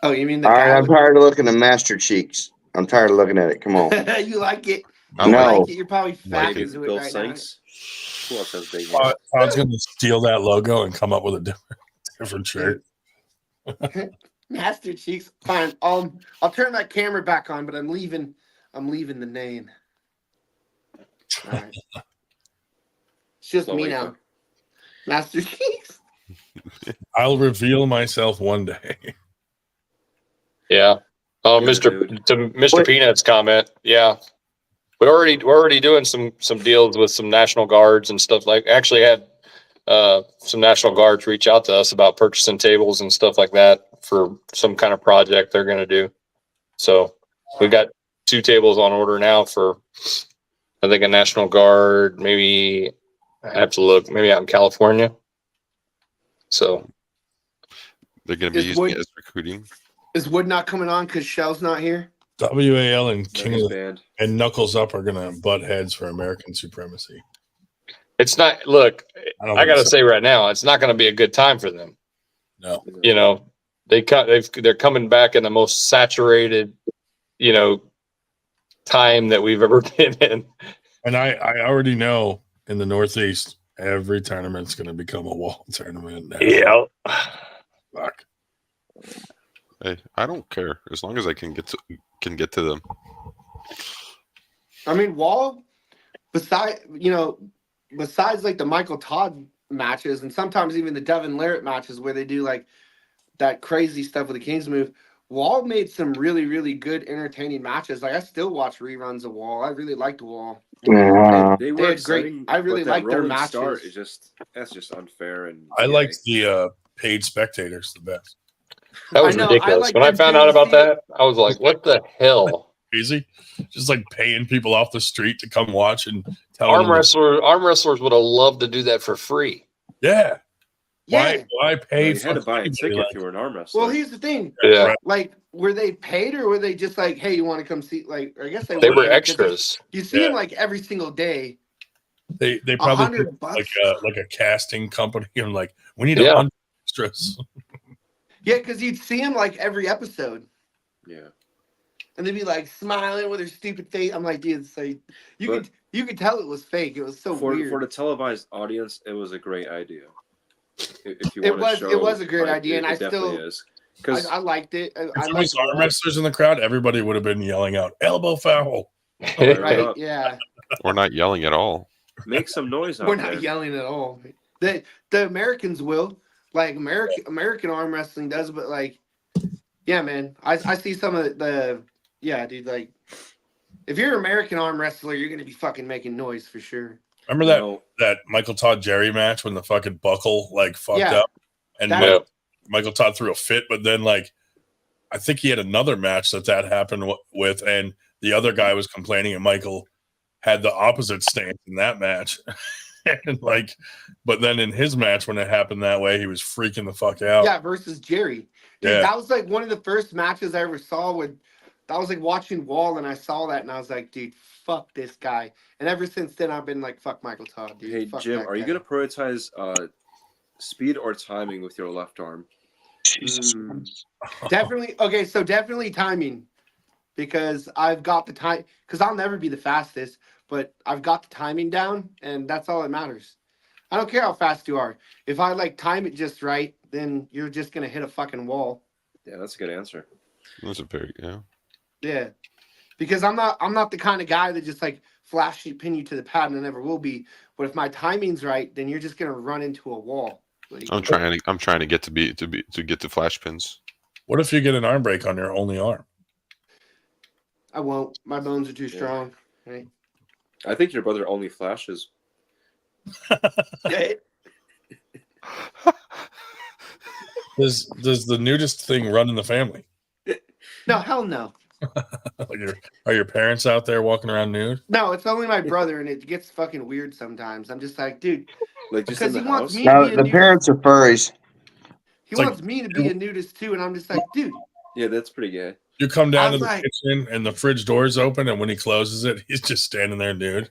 oh, you mean the All guy right, I'm with- tired of looking at Master Cheeks. I'm tired of looking at it. Come on. you like it? I You No. like it? You're probably fat Maybe into it Bill right Sinks. Who else has big I hair? was going to steal that logo and come up with a different shirt. Master Cheeks. Fine. I'll turn that camera back on, but I'm leaving the name. All right. It's just me now. Master Cheeks. I'll reveal myself one day. Yeah. Oh, Mr. Peanut's comment. Yeah. We're already doing some deals with some National Guards and stuff like. Actually had some National Guards reach out to us about purchasing tables and stuff like that for some kind of project they're going to do. So we got 2 tables on order now for, I think, a National Guard. Maybe I have to look. Maybe out in California. So they're going to be using it as recruiting. Is Wood not coming on because Shell's not here? WAL and King his of band. and Knuckles Up are going to butt heads for American supremacy. It's not. Look, I got to say right now, it's not going to be a good time for them. No. You know, they're coming back in the most saturated, time that we've ever been in. And I already know in the Northeast, every tournament's going to become a wall tournament now. Yeah. Fuck. Hey, I don't care as long as I can get to them. I mean, Wall, besides like the Michael Todd matches and sometimes even the Devin Larrett matches where they do like that crazy stuff with the Kings move, Wall made some really, really good entertaining matches. Like I still watch reruns of Wall. I really liked Wall. They were had great. exciting, I really but that liked their rolling matches. start that's just unfair. And I liked the paid spectators the best. That was ridiculous. When I found out about that, I was like, "What the hell?" Crazy, just like paying people off the street to come watch and tell arm wrestlers would have loved to do that for free. Yeah. Yeah. Why pay? You had to buy a ticket if you were an arm wrestler. Well, here's the thing. Yeah. Like, were they paid or were they just like, hey, you want to come see? Like, I guess they were extras. You see them like every single day. They probably did like a casting company and like we need 100 extras. Yeah, because you'd see them like every episode. Yeah. And they'd be like smiling with their stupid face. I'm like, dude, so you could tell it was fake. It was so weird. For the televised audience, it was a great idea. If you it was a great idea, and I still is. I liked it. If there was arm wrestlers in the crowd, everybody would have been yelling out elbow foul. Right? Yeah. We're not yelling at all. Make some noise out We're there. not yelling at all. The Americans will. Like American arm wrestling does, but like, yeah, man. I see some of the dude, like if you're an American arm wrestler, you're gonna be fucking making noise for sure. Remember that Michael Todd Jerry match when the fucking buckle like fucked up and Michael Todd threw a fit, but then like I think he had another match that happened with, and the other guy was complaining, and Michael had the opposite stance in that match. And like, but then in his match when it happened that way, he was freaking the fuck out. Yeah, versus Jerry. Dude, that was like one of the first matches I ever saw with. I was like watching Wall and I saw that and I was like, dude, fuck this guy. And ever since then, I've been like, fuck Michael Todd, dude. Hey, fuck Jim, are you going to prioritize speed or timing with your left arm? Definitely. Okay, so definitely timing because I've got the time. Because I'll never be the fastest, but I've got the timing down and that's all that matters. I don't care how fast you are. If I like time it just right, then you're just going to hit a fucking wall. Yeah, that's a good answer. That's a very, Yeah, because I'm not the kind of guy that just like flash you, pin you to the pad, and I never will be. But if my timing's right, then you're just gonna run into a wall. Like, I'm trying to get to get to flash pins. What if you get an arm break on your only arm? I won't. My bones are too strong. Right? I think your brother only flashes. Does the nudist thing run in the family? No, hell no. Are your parents out there walking around nude? No, it's only my brother, and it gets fucking weird sometimes. I'm just like, dude, like just because he wants me No, to be a the nudist. parents are furries. He wants me to be a nudist too, and I'm just like, dude. Yeah, that's pretty gay. You come down to the like, kitchen and the fridge door's open, and when he closes it, he's just standing there nude.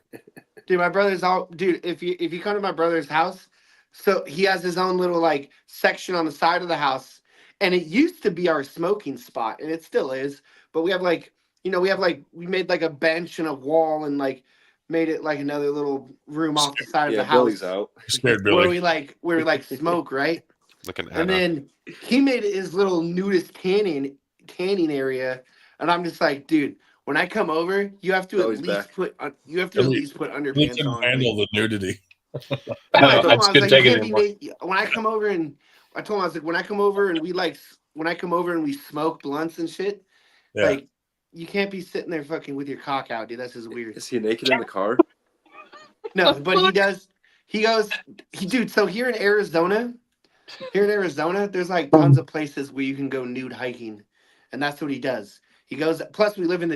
Dude, my brother's all dude. If you come to my brother's house, so he has his own little like section on the side of the house, and it used to be our smoking spot, and it still is. But we have like we made like a bench and a wall, and like made it like another little room off the side of the Billy's house. out. Scared Where Billy. we like smoke, right? Looking at And then he made it his little nudist tanning area, and I'm just like, dude, when I come over, you have to Billy's at least back. put Billy underpants couldn't on. handle the nudity. No, I told him, I I was just couldn't like, you take it can't be anymore. naked. When I come over and I told him, I was like, when I come over and we smoke blunts and shit, Yeah. like you can't be sitting there fucking with your cock out, dude. That's just weird. Is he naked in the car? No, but he does. Dude. So here in Arizona, there's like tons of places where you can go nude hiking, and that's what he does. He goes. Plus, we live in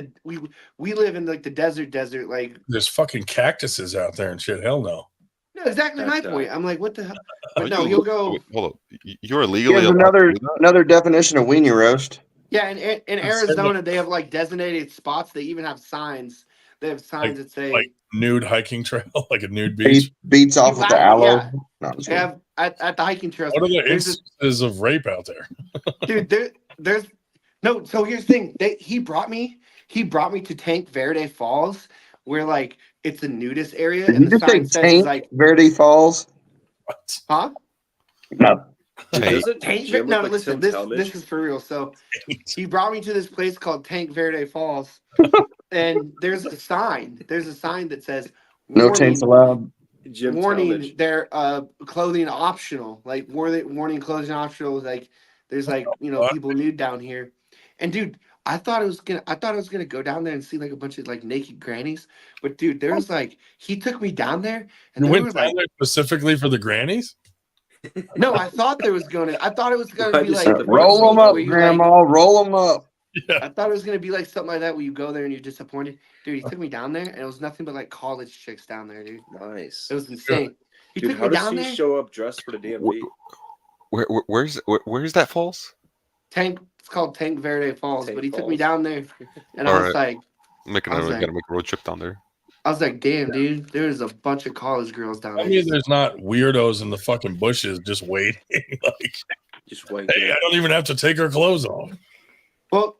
like the desert. Like There's fucking cactuses out there and shit. Hell no. no, exactly my That, point. I'm like, what the hell? Are But no, you- he'll go. wait, hold up. You're legally Here's allowed to do that? another definition of weenie roast. Yeah, in Arizona, they have like designated spots. They even have signs. They have signs that say Like nude hiking trail, like a nude beach. Beats off with the aloe. Yeah, No, I'm just they kidding. have at the hiking trails. What are the there's this- instances of rape out there? dude, there's no. So here's the thing. He brought me to Tank Verde Falls, where like it's a nudist area, Did and you the just say sign says Tank like, Verde Falls? huh? No. Doesn't Tank. Jim No, look like listen. Tim This Talmadge? is for real. So he brought me to this place called Tank Verde Falls, and there's a sign. There's a sign that says, No taints allowed. Jim warning, Talmadge. they're clothing optional, like warning clothing optional, like there's like people nude down here. And dude, I thought I was gonna go down there and see like a bunch of like naked grannies, but dude, there's like he took me down there and You there went was down like there specifically for the grannies? no, I thought it was gonna Why'd be you like say the Roll them Where up, you, Grandma. Roll them up. I thought it was gonna be like something like that where you go there and you're disappointed. Dude, he took me down there and it was nothing but like college chicks down there, dude. Nice. It was insane. He Dude, took how me does down he there. show up dressed for the DMV? Where's that falls? It's called Tank Verde Falls, Tank but he took me Falls. down there, and All I was right. like, Gotta make a road trip down there. I was like, damn, dude, there's a bunch of college girls down I there. mean, there's not weirdos in the fucking bushes just waiting. Like, Just wait. hey, I don't even have to take her clothes off. Well,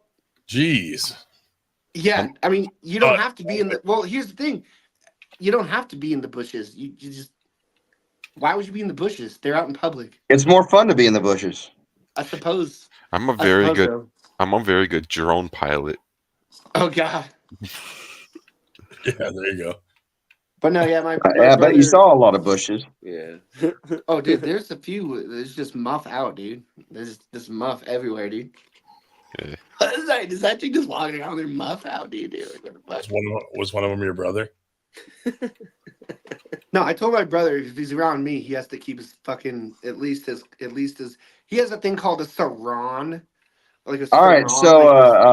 jeez. Yeah, I mean, you don't have to be in the. Well, here's the thing, you don't have to be in the bushes. You just. Why would you be in the bushes? They're out in public. It's more fun to be in the bushes. I suppose. I'm a very good. So. I'm a very good drone pilot. Oh God. Yeah, there you go. But no, yeah, my Yeah, I bet you brother- saw a lot of bushes. Yeah. Oh, dude, there's a few. There's just muff out, dude. There's just muff everywhere, dude. Yeah. Is that chick just walking around there muff out, dude? Like, what the fuck? Was one of them your brother? No, I told my brother if he's around me, he has to keep his fucking at least his he has a thing called a sarong. Like a All right, sarong, so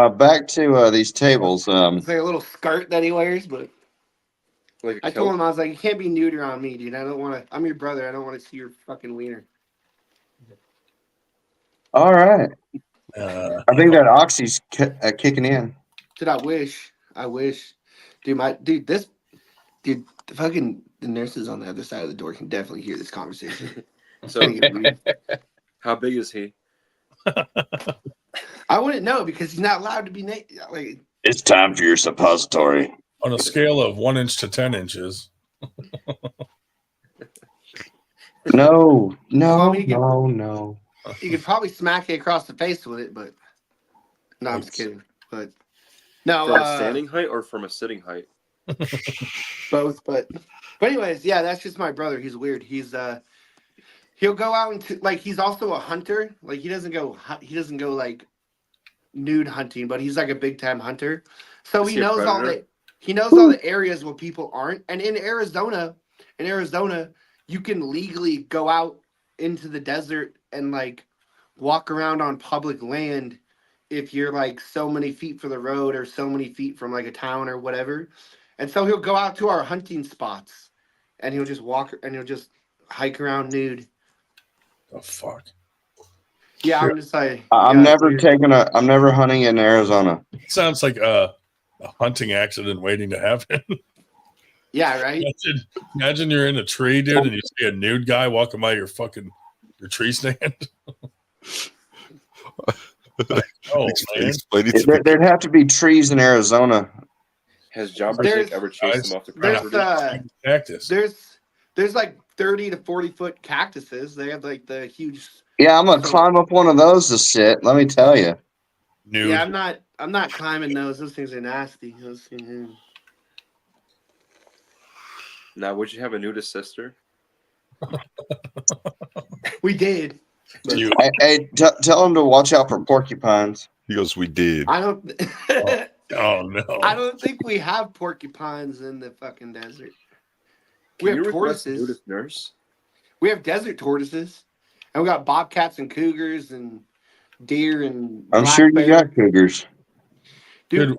like back to these tables. it's like a little skirt that he wears, but Like a I told kilt? him I was like, you can't be nude around me, dude. I don't want to. I'm your brother. I don't want to see your fucking wiener. All right. I think that oxy's kicking in. Dude, I wish, dude, the fucking the nurses on the other side of the door can definitely hear this conversation. So, how big is he? I wouldn't know because he's not allowed to be naked. Like, It's time for your suppository. On a scale of 1 inch to 10 inches. No. You could probably smack it across the face with it, but no, I'm just kidding. But no, From a standing height or from a sitting height? both. But anyways, yeah, that's just my brother. He's weird. He'll go out into like he's also a hunter. Like he doesn't go like nude hunting, but he's like a big time hunter. So he knows all the areas where people aren't. And in Arizona, you can legally go out into the desert and like walk around on public land if you're like so many feet from the road or so many feet from like a town or whatever. And so he'll go out to our hunting spots and he'll just walk and he'll just hike around nude. Oh fuck. Yeah, I'm just like I'm never hunting in Arizona. Sounds like a hunting accident waiting to happen. Yeah, right. Imagine you're in a tree, dude, and you see a nude guy walking by your tree stand. Oh, man. There'd have to be trees in Arizona. Has John Brzezinski ever chased them off the property? Cactus. There's like 30 to 40-foot cactuses. They have like the huge. Yeah, I'm gonna climb up one of those to sit. Let me tell you. Nude. Yeah, I'm not climbing those. Those things are nasty. Now, would you have a nudist sister? We did. Hey, tell him to watch out for porcupines. He goes, "We did." I don't. Oh no! I don't think we have porcupines in the fucking desert. Can We you have request a tortoises. nudist nurse? We have desert tortoises, and we got bobcats and cougars and deer and. I'm black sure you bear. got cougars. Dude,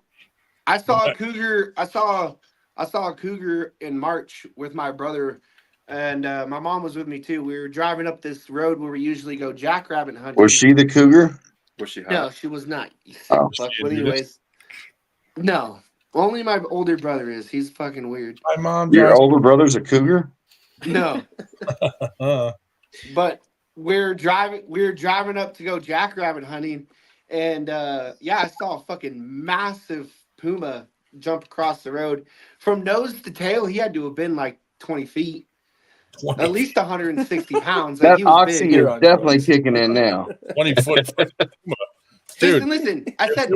I saw a cougar. I saw a cougar in March with my brother, and my mom was with me too. We were driving up this road where we usually go jackrabbit hunting. Was she the cougar? Was she hot? No, she was not. You sick Oh. fuck. But anyways, no. Only my older brother is. He's fucking weird. My mom. Your older brother's a cougar? No. But we're driving up to go jackrabbit hunting, and yeah, I saw a fucking massive puma jump across the road. From nose to tail, he had to have been like 20 feet. At least 160 pounds. Like That he was oxy big. is definitely kicking in now. 20-foot puma. Dude, Listen. I said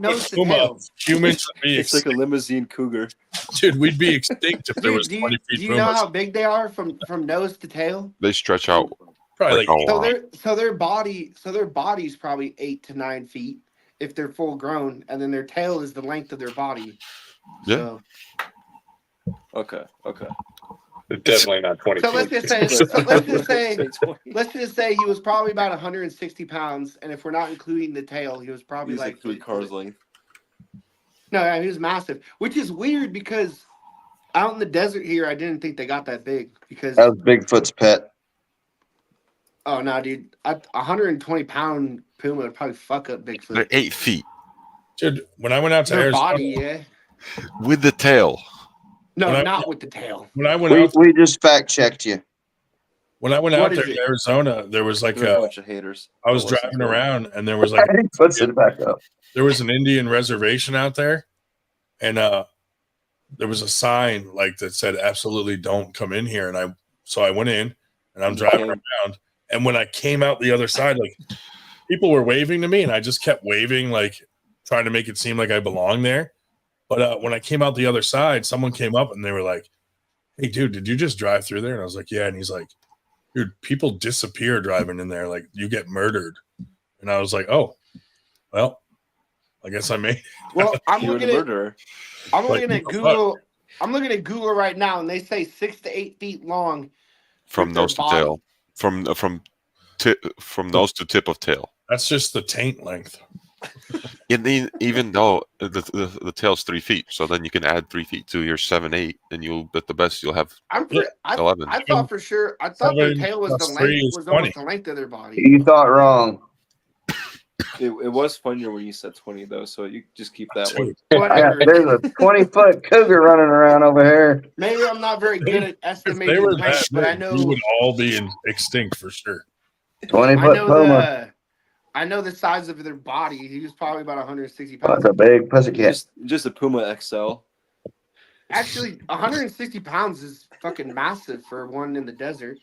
nose to puma. tail. Humans would be It's like a limousine cougar. Dude, we'd be extinct if there was Dude, 20 feet do you know pumas. how big they are from nose to tail? They stretch out. Probably like a lot. Their body's probably 8 to 9 feet if they're full grown, and then their tail is the length of their body. Yeah. So, Okay. Definitely not 20. so let's just say he was probably about 160 pounds, and if we're not including the tail, he was probably He's like 3 cars length. No, yeah, he was massive, which is weird because out in the desert here, I didn't think they got that big because. That was Bigfoot's pet. Oh no, dude! A 120-pound puma would probably fuck up Bigfoot. They're 8 feet. Dude, when I went out to Their Arizona, body, yeah. With the tail. No, not with the tail. When I went out, We just fact checked you. when I went What out is there it? to Arizona, there was like They're a bunch of haters. I was Don't listen driving to them. around and there was like He puts it back up. there was an Indian reservation out there, and there was a sign like that said absolutely don't come in here. And I went in and I'm driving around, and when I came out the other side, like people were waving to me, and I just kept waving, like trying to make it seem like I belonged there. But when I came out the other side, someone came up and they were like, "Hey, dude, did you just drive through there?" And I was like, "Yeah." And he's like, "Dude, people disappear driving in there. Like you get murdered." And I was like, "Oh, well, I guess I made." Well, I'm You're looking the at murderer. I'm Like, looking at Google. I'm looking at Google right now, and they say 6 to 8 feet long. From with their nose to body. tail. From nose to tip of tail. That's just the taint length. And then, even though the tail's 3 feet, so then you can add 3 feet to your 7, 8, and you'll at the best you'll have I 11. thought for sure. I thought their 7 tail was the plus 3 length is was almost 20. the length of their body. You thought wrong. It was funnier when you said 20 though, so you just keep that one. Whatever. There's a 20-foot cougar running around over here. Maybe I'm not very good at If they estimating were length, that but I big, know we would all be extinct for sure. 20-foot puma. I know the size of their body. He was probably about 160 pounds. That's a big pussycat. Just a Puma XL. Actually, 160 pounds is fucking massive for one in the desert.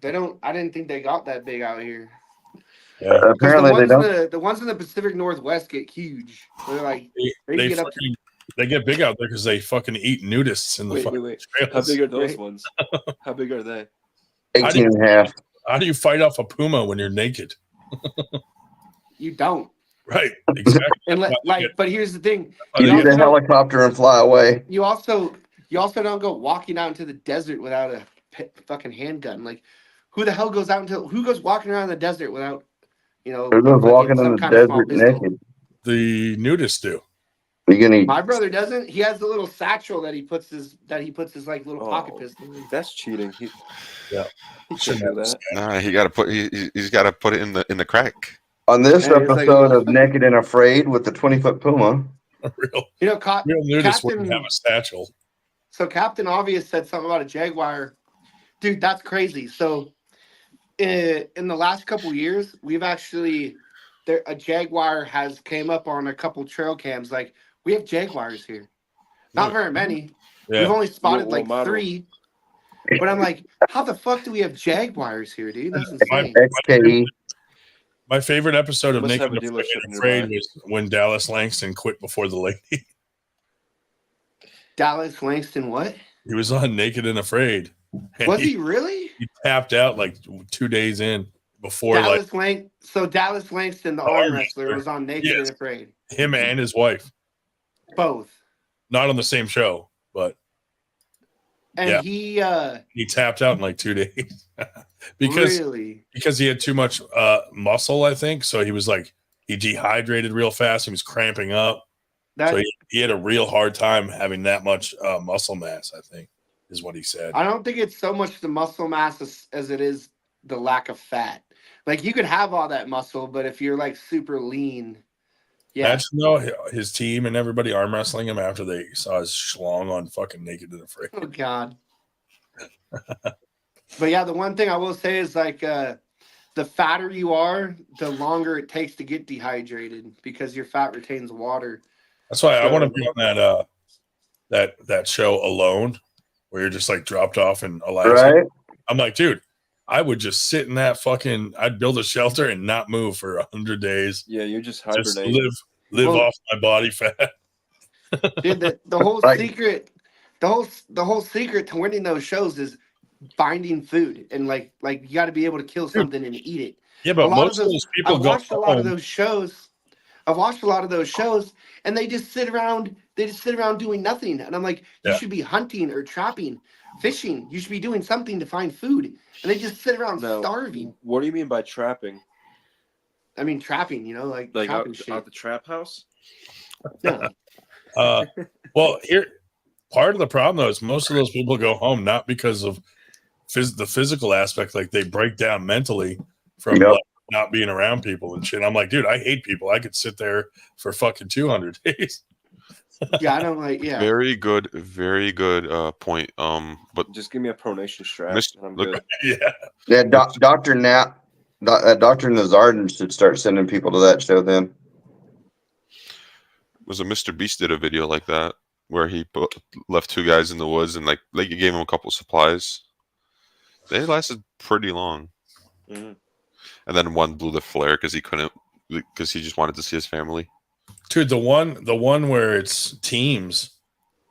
I didn't think they got that big out here. Yeah. Apparently they don't. The ones in the Pacific Northwest get huge. They're like They get up to. they get big out there because they fucking eat nudists in the fucking Wait. trails. How big are those Right. ones? How big are they? 18 and a half. How do you fight off a puma when you're naked? You don't. Right, exactly. And but here's the thing. You need a helicopter and fly away. You also don't go walking out into the desert without a fucking handgun. Like, who the hell goes walking around the desert without, Who goes walking in some the kind of small desert pistol? naked? The nudists do. You gonna eat? My brother doesn't. He has the little satchel that he puts his like little pocket pistol in. That's cheating. Yeah, he shouldn't do that. Nah, he's got to put it in the crack. On this Yeah, it's like- episode of Naked and Afraid with the 20-foot puma. Real Captain, nudists wouldn't have a satchel. So Captain Obvious said something about a jaguar. Dude, that's crazy. So in the last couple years, we've actually a jaguar has came up on a couple trail cams. Like, we have jaguars here. Not very many. Yeah. We've only spotted What like model? 3. But I'm like, how the fuck do we have Jaguars here, dude? That's My, insane. XKE. my favorite episode of Must Naked have a and dealership Afraid nearby. was when Dallas Langston quit before the lady. Dallas Langston, what? He was on Naked and Afraid. And Was he really? He tapped out like 2 days in before Dallas Langston, the arm wrestler, was on Naked Yes. and Afraid. Him and his wife. Both. Not on the same show, but And he tapped out in like 2 days. because he had too much muscle, I think. So he was like he dehydrated real fast. He was cramping up. So he had a real hard time having that much muscle mass, I think, is what he said. I don't think it's so much the muscle mass as it is the lack of fat. Like you could have all that muscle, but if you're like super lean, Imagine though his team and everybody arm wrestling him after they saw his schlong on fucking Naked and Afraid. Oh God. But yeah, the one thing I will say is like the fatter you are, the longer it takes to get dehydrated because your fat retains water. That's why I want to be on that show Alone, where you're just like dropped off in Alaska. Right. I'm like, dude, I would just sit in that fucking. I'd build a shelter and not move for 100 days. Yeah, you're just Just hibernating. live off my body fat. Dude, the whole secret, the whole secret to winning those shows is finding food and like you got to be able to kill something and eat it. Yeah, but A lot most of those people I've go watched a lot of home. those shows. I've watched a lot of those shows, and they just sit around. They just sit around doing nothing. And I'm like, you should be hunting or trapping, fishing. You should be doing something to find food. And they just sit around starving. What do you mean by trapping? I mean trapping. You know, like trapping shit. out the trap house. No. Well, here part of the problem though is most of those people go home not because of the physical aspect, like they break down mentally from like, not being around people and shit. I'm like, dude, I hate people. I could sit there for fucking 200 days. Yeah, I don't like. Yeah, very good point. But just give me a pronation strap. And I'm look, good. Yeah, Dr. Nap, Dr. Nazardin should start sending people to that show then. Was a Mr. Beast did a video like that where he left 2 guys in the woods and like he gave him a couple supplies. They lasted pretty long. Mm-hmm. And then one blew the flare because he just wanted to see his family. Dude, the one where it's teams,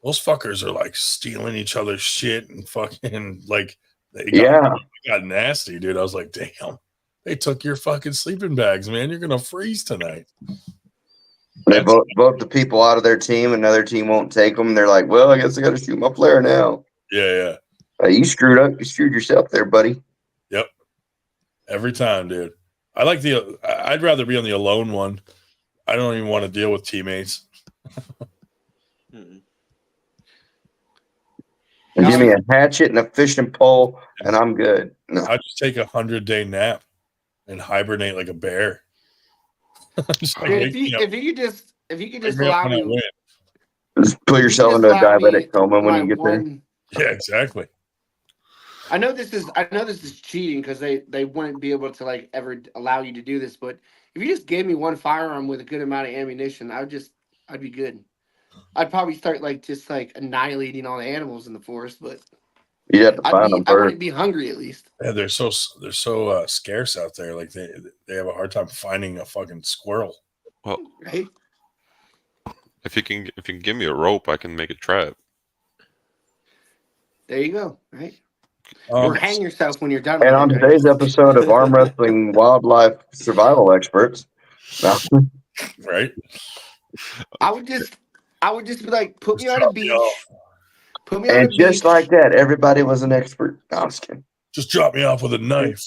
those fuckers are like stealing each other's shit and fucking like they got nasty, dude. I was like, damn, they took your fucking sleeping bags, man. You're gonna freeze tonight. They vote the people out of their team, another team won't take them. They're like, well, I guess I got to shoot my flare now. Yeah. You screwed up. You screwed yourself there, buddy. Yep. Every time, dude. I'd rather be on the alone one. I don't even want to deal with teammates. And give me a hatchet and a fishing pole, and I'm good. No. I just take 100-day nap and hibernate like a bear. Dude, if you could just allow me, just put yourself into a diabetic coma when you get there. Yeah, exactly. I know this is cheating because they wouldn't be able to like ever allow you to do this, but if you just gave me one firearm with a good amount of ammunition, I'd be good. I'd probably start just annihilating all the animals in the forest, but you have to find them I first. wouldn't be hungry at least. Yeah, they're so scarce out there. Like they have a hard time finding a fucking squirrel. Well, right? If you can give me a rope, I can make a trap. There you go. Right. Or hang yourself when you're done. And on today's episode of Arm Wrestling Wildlife Survival Experts, right? I would just be like, put me on a beach. Put me on and a just beach. like that, everybody was an expert. No, I'm just kidding. Just drop me off with a knife.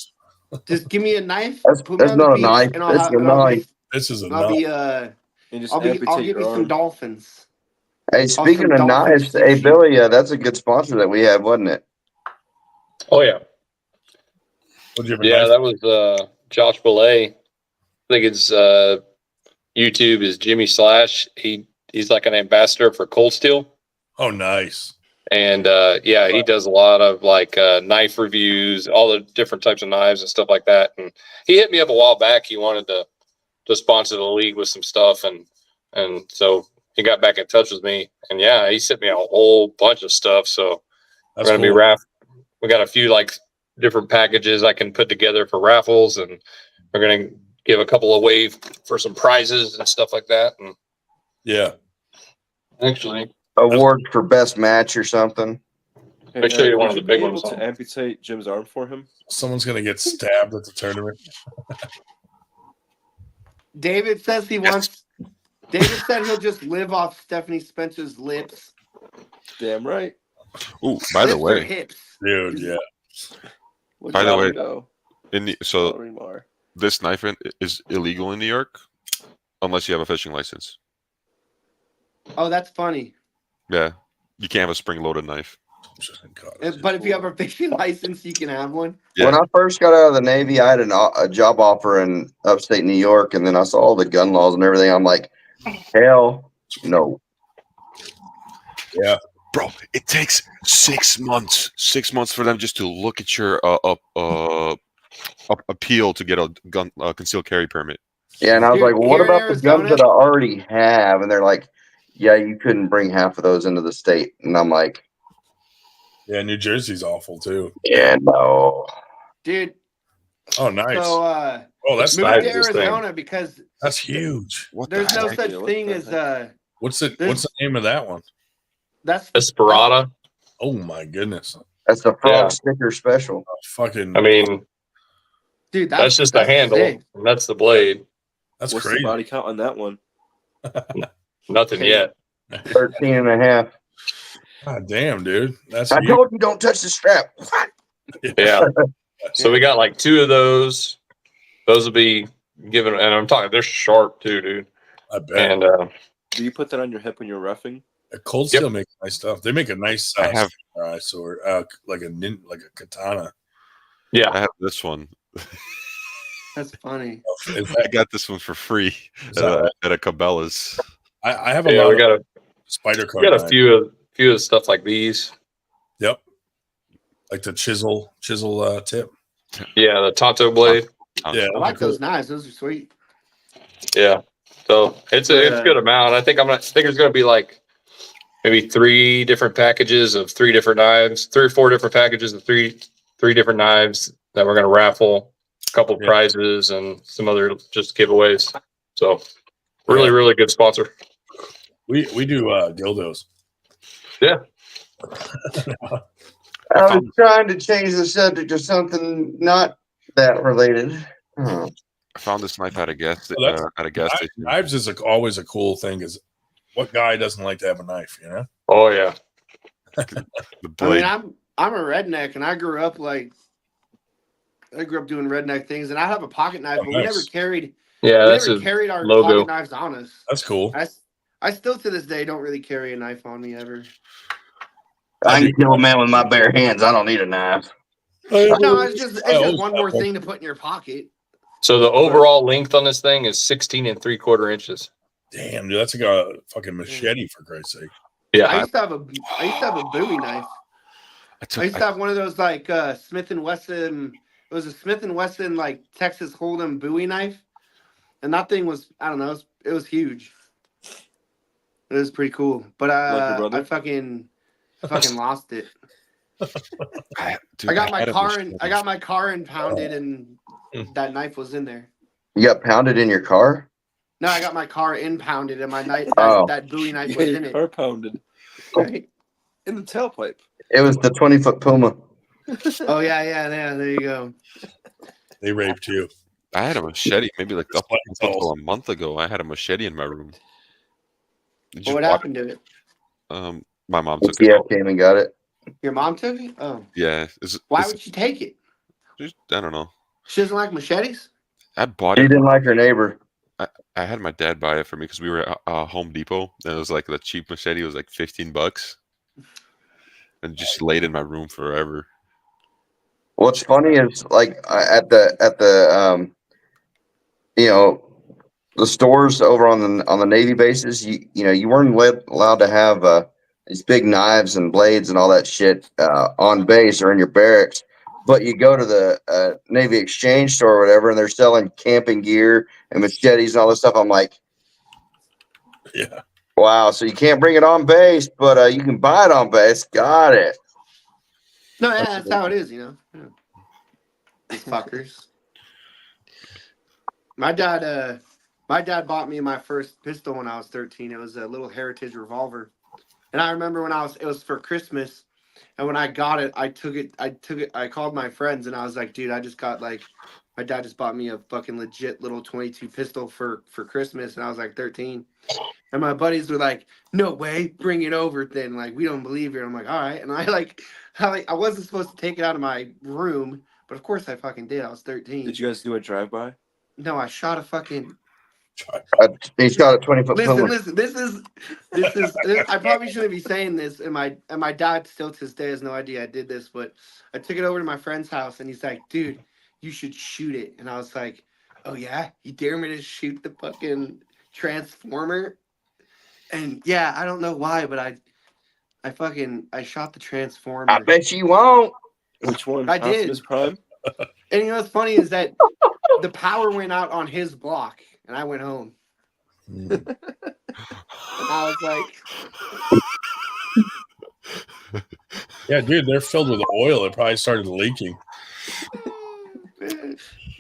Just give me a knife. That's not a knife. That's a knife. This is a I'll knife. I'll give you some dolphins. Hey, speaking of knives, hey Billy, that's a good sponsor that we had, wasn't it? Oh yeah. That was Josh Belay. I think it's YouTube is Jimmy Slash. He's like an ambassador for Cold Steel. Oh, nice. And he does a lot of knife reviews, all the different types of knives and stuff like that. And he hit me up a while back. He wanted to sponsor the league with some stuff, and so he got back in touch with me, and yeah, he sent me a whole bunch of stuff. So That's we're gonna cool. be we got a few like different packages I can put together for raffles, and we're gonna give a couple away for some prizes and stuff like that. And yeah, actually, award for best match or something. Hey, make sure you would one of the you big be able ones. to amputate Jim's arm for him? someone's gonna get stabbed at the tournament. David says he wants. David said he'll just live off Stephanie Spencer's lips. Damn right. Ooh, by the Lips or way, hips. Dude, yeah. by the way, Go. so Remar. this knife is illegal in New York unless you have a fishing license. Oh, that's funny. Yeah, you can't have a spring-loaded knife. But if you have a fishing license, you can have one. When I first got out of the Navy, I had a job offer in upstate New York, and then I saw all the gun laws and everything. I'm like, hell no. Yeah, bro, it takes 6 months. 6 months for them just to look at your appeal to get a gun concealed carry permit. Yeah, and I was Dude, like, well, what here in about the guns Arizona- that I already have? And they're like, yeah, you couldn't bring half of those into the state. And I'm like, yeah. New Jersey's awful too. yeah, no. Dude. Oh, nice. So oh, that's moved nice. to Arizona because That's huge. there's no such thing as What's the name of that one? that's Esperata. Oh my goodness. That's the frog sticker special. Fucking. I mean, dude, that's just the handle. sick. And that's the blade. That's What's crazy. the body count on that one? Nothing yet. 13 and a half. God damn, dude. That's I huge. told you don't touch the strap. Yeah. So we got like 2 of those. Those will be given, and I'm talking, they're sharp too, dude. I bet. And Do you put that on your hip when you're roughing? Cold Steel makes nice stuff. They make a nice I have- samurai sword, like a katana. yeah, I have this one. That's funny. I got this one for free at a Cabela's. I have a yeah, lot we of got a spider we got a knives. few of stuff like these. Yep. Like the chisel tip. Yeah, the Tonto blade. Yeah. I like those knives. Those are sweet. Yeah. So it's a good amount. I think there's gonna be like maybe 3 different packages of 3 different knives, 3 or 4 different packages of three different knives that we're gonna raffle, a couple prizes and some other just giveaways. So really good sponsor. We do dildos. Yeah. I was trying to change the subject to something not that related. I found this knife at a gas station. Knives is always a cool thing. Is what guy doesn't like to have a knife? You know. Oh yeah. The I blade. mean, I'm a redneck, and I grew up doing redneck things, and I have a pocket knife, but we never carried. Yeah, we that's never his carried our logo. pocket knives on us. That's cool. I still to this day don't really carry a knife on me ever. I can kill a man with my bare hands. I don't need a knife. No, it's just one more thing to put in your pocket. So the overall length on this thing is 16 3/4 inches. Damn, dude, that's like a fucking machete for Christ's sake. Yeah, I used to have a Bowie knife. I used to have one of those like Smith and Wesson. It was a Smith and Wesson like Texas Hold'em Bowie knife, and that thing was it was huge. It was pretty cool, but I fucking lost it. I got my car impounded, and that knife was in there. You got pounded in your car? No, I got my car impounded, and my knife that Bowie knife was in it. Car pounded. Right? In the tailpipe. It was the 20-foot Puma. Oh yeah. There you go. They raped you. I had a machete maybe like up until a month ago. I had a machete in my room. What happened to it? My mom took it. Came and got it. Your mom took it? Oh. Yeah. Why would she take it? I don't know. She doesn't like machetes? I bought She it. didn't like her neighbor. I had my dad buy it for me because we were at Home Depot, and it was like the cheap machete. It was like $15, and just laid in my room forever. What's funny is like at the the stores over on the Navy bases, you weren't allowed to have these big knives and blades and all that shit on base or in your barracks. But you go to the Navy Exchange store or whatever, and they're selling camping gear and machetes and all this stuff. I'm like, yeah, Wow, so you can't bring it on base, but you can buy it on base. Got it. No, yeah, that's how it is, you know. Yeah. These fuckers. My dad bought me my first pistol when I was 13. It was a little Heritage revolver. And I remember it was for Christmas. And when I got it, I called my friends and I was like, dude, I just got my dad just bought me a fucking legit little 22 pistol for Christmas. And I was like 13. And my buddies were like, no way, bring it over then. Like, we don't believe you. And I'm like, all right. And I wasn't supposed to take it out of my room, but of course I fucking did. I was 13. Did you guys do a drive-by? No, I shot a fucking. He shot a 20-foot Listen, puma. this is. I probably shouldn't be saying this, and my dad still to this day has no idea I did this, but I took it over to my friend's house, and he's like, "Dude, you should shoot it." And I was like, "Oh yeah, you dare me to shoot the fucking transformer?" And yeah, I don't know why, but I shot the transformer. I bet you won't. Which one? I did. Optimus Prime? And you know what's funny is that the power went out on his block, and I went home. And I was like, yeah, dude, they're filled with oil. It probably started leaking.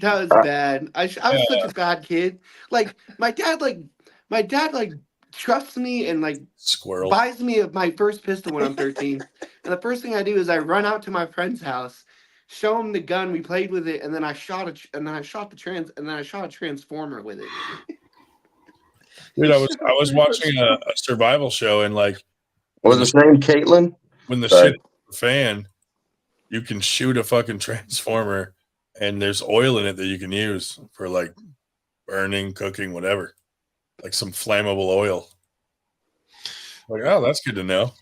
that was bad. I was such a bad kid. Like my dad trusts me and Squirrel buys me my first pistol when I'm 13. And the first thing I do is I run out to my friend's house, show him the gun, we played with it, and then I shot a transformer with it. Dude, I was watching a survival show and was his name Caitlin? When the shit hits the fan, you can shoot a fucking transformer and there's oil in it that you can use for burning, cooking, whatever. Like some flammable oil. Oh, that's good to know.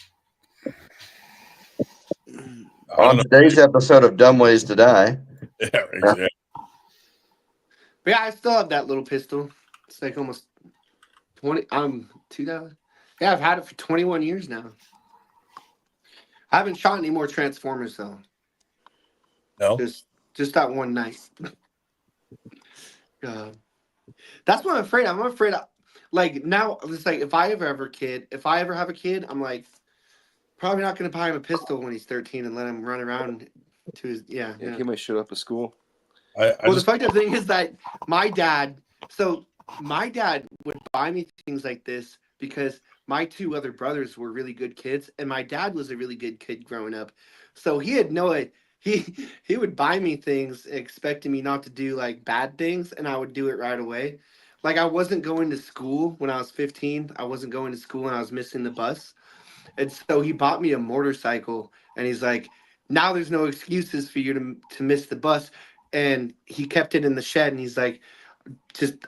On today's episode of Dumb Ways to Die. Yeah, exactly. But yeah, I still have that little pistol. It's like almost 2000. Yeah, I've had it for 21 years now. I haven't shot any more Transformers though. No, just that one night. That's what I'm afraid. I'm afraid. Now, it's like if I ever have a kid, I'm like probably not going to buy him a pistol when he's 13 and let him run around to his Yeah, he might show up at school. The fucked up thing is that my dad would buy me things like this because my two other brothers were really good kids, and my dad was a really good kid growing up. So he had he would buy me things expecting me not to do bad things, and I would do it right away. I wasn't going to school when I was 15. I wasn't going to school and I was missing the bus. And so he bought me a motorcycle, and he's like, now there's no excuses for you to miss the bus. And he kept it in the shed, and he's like,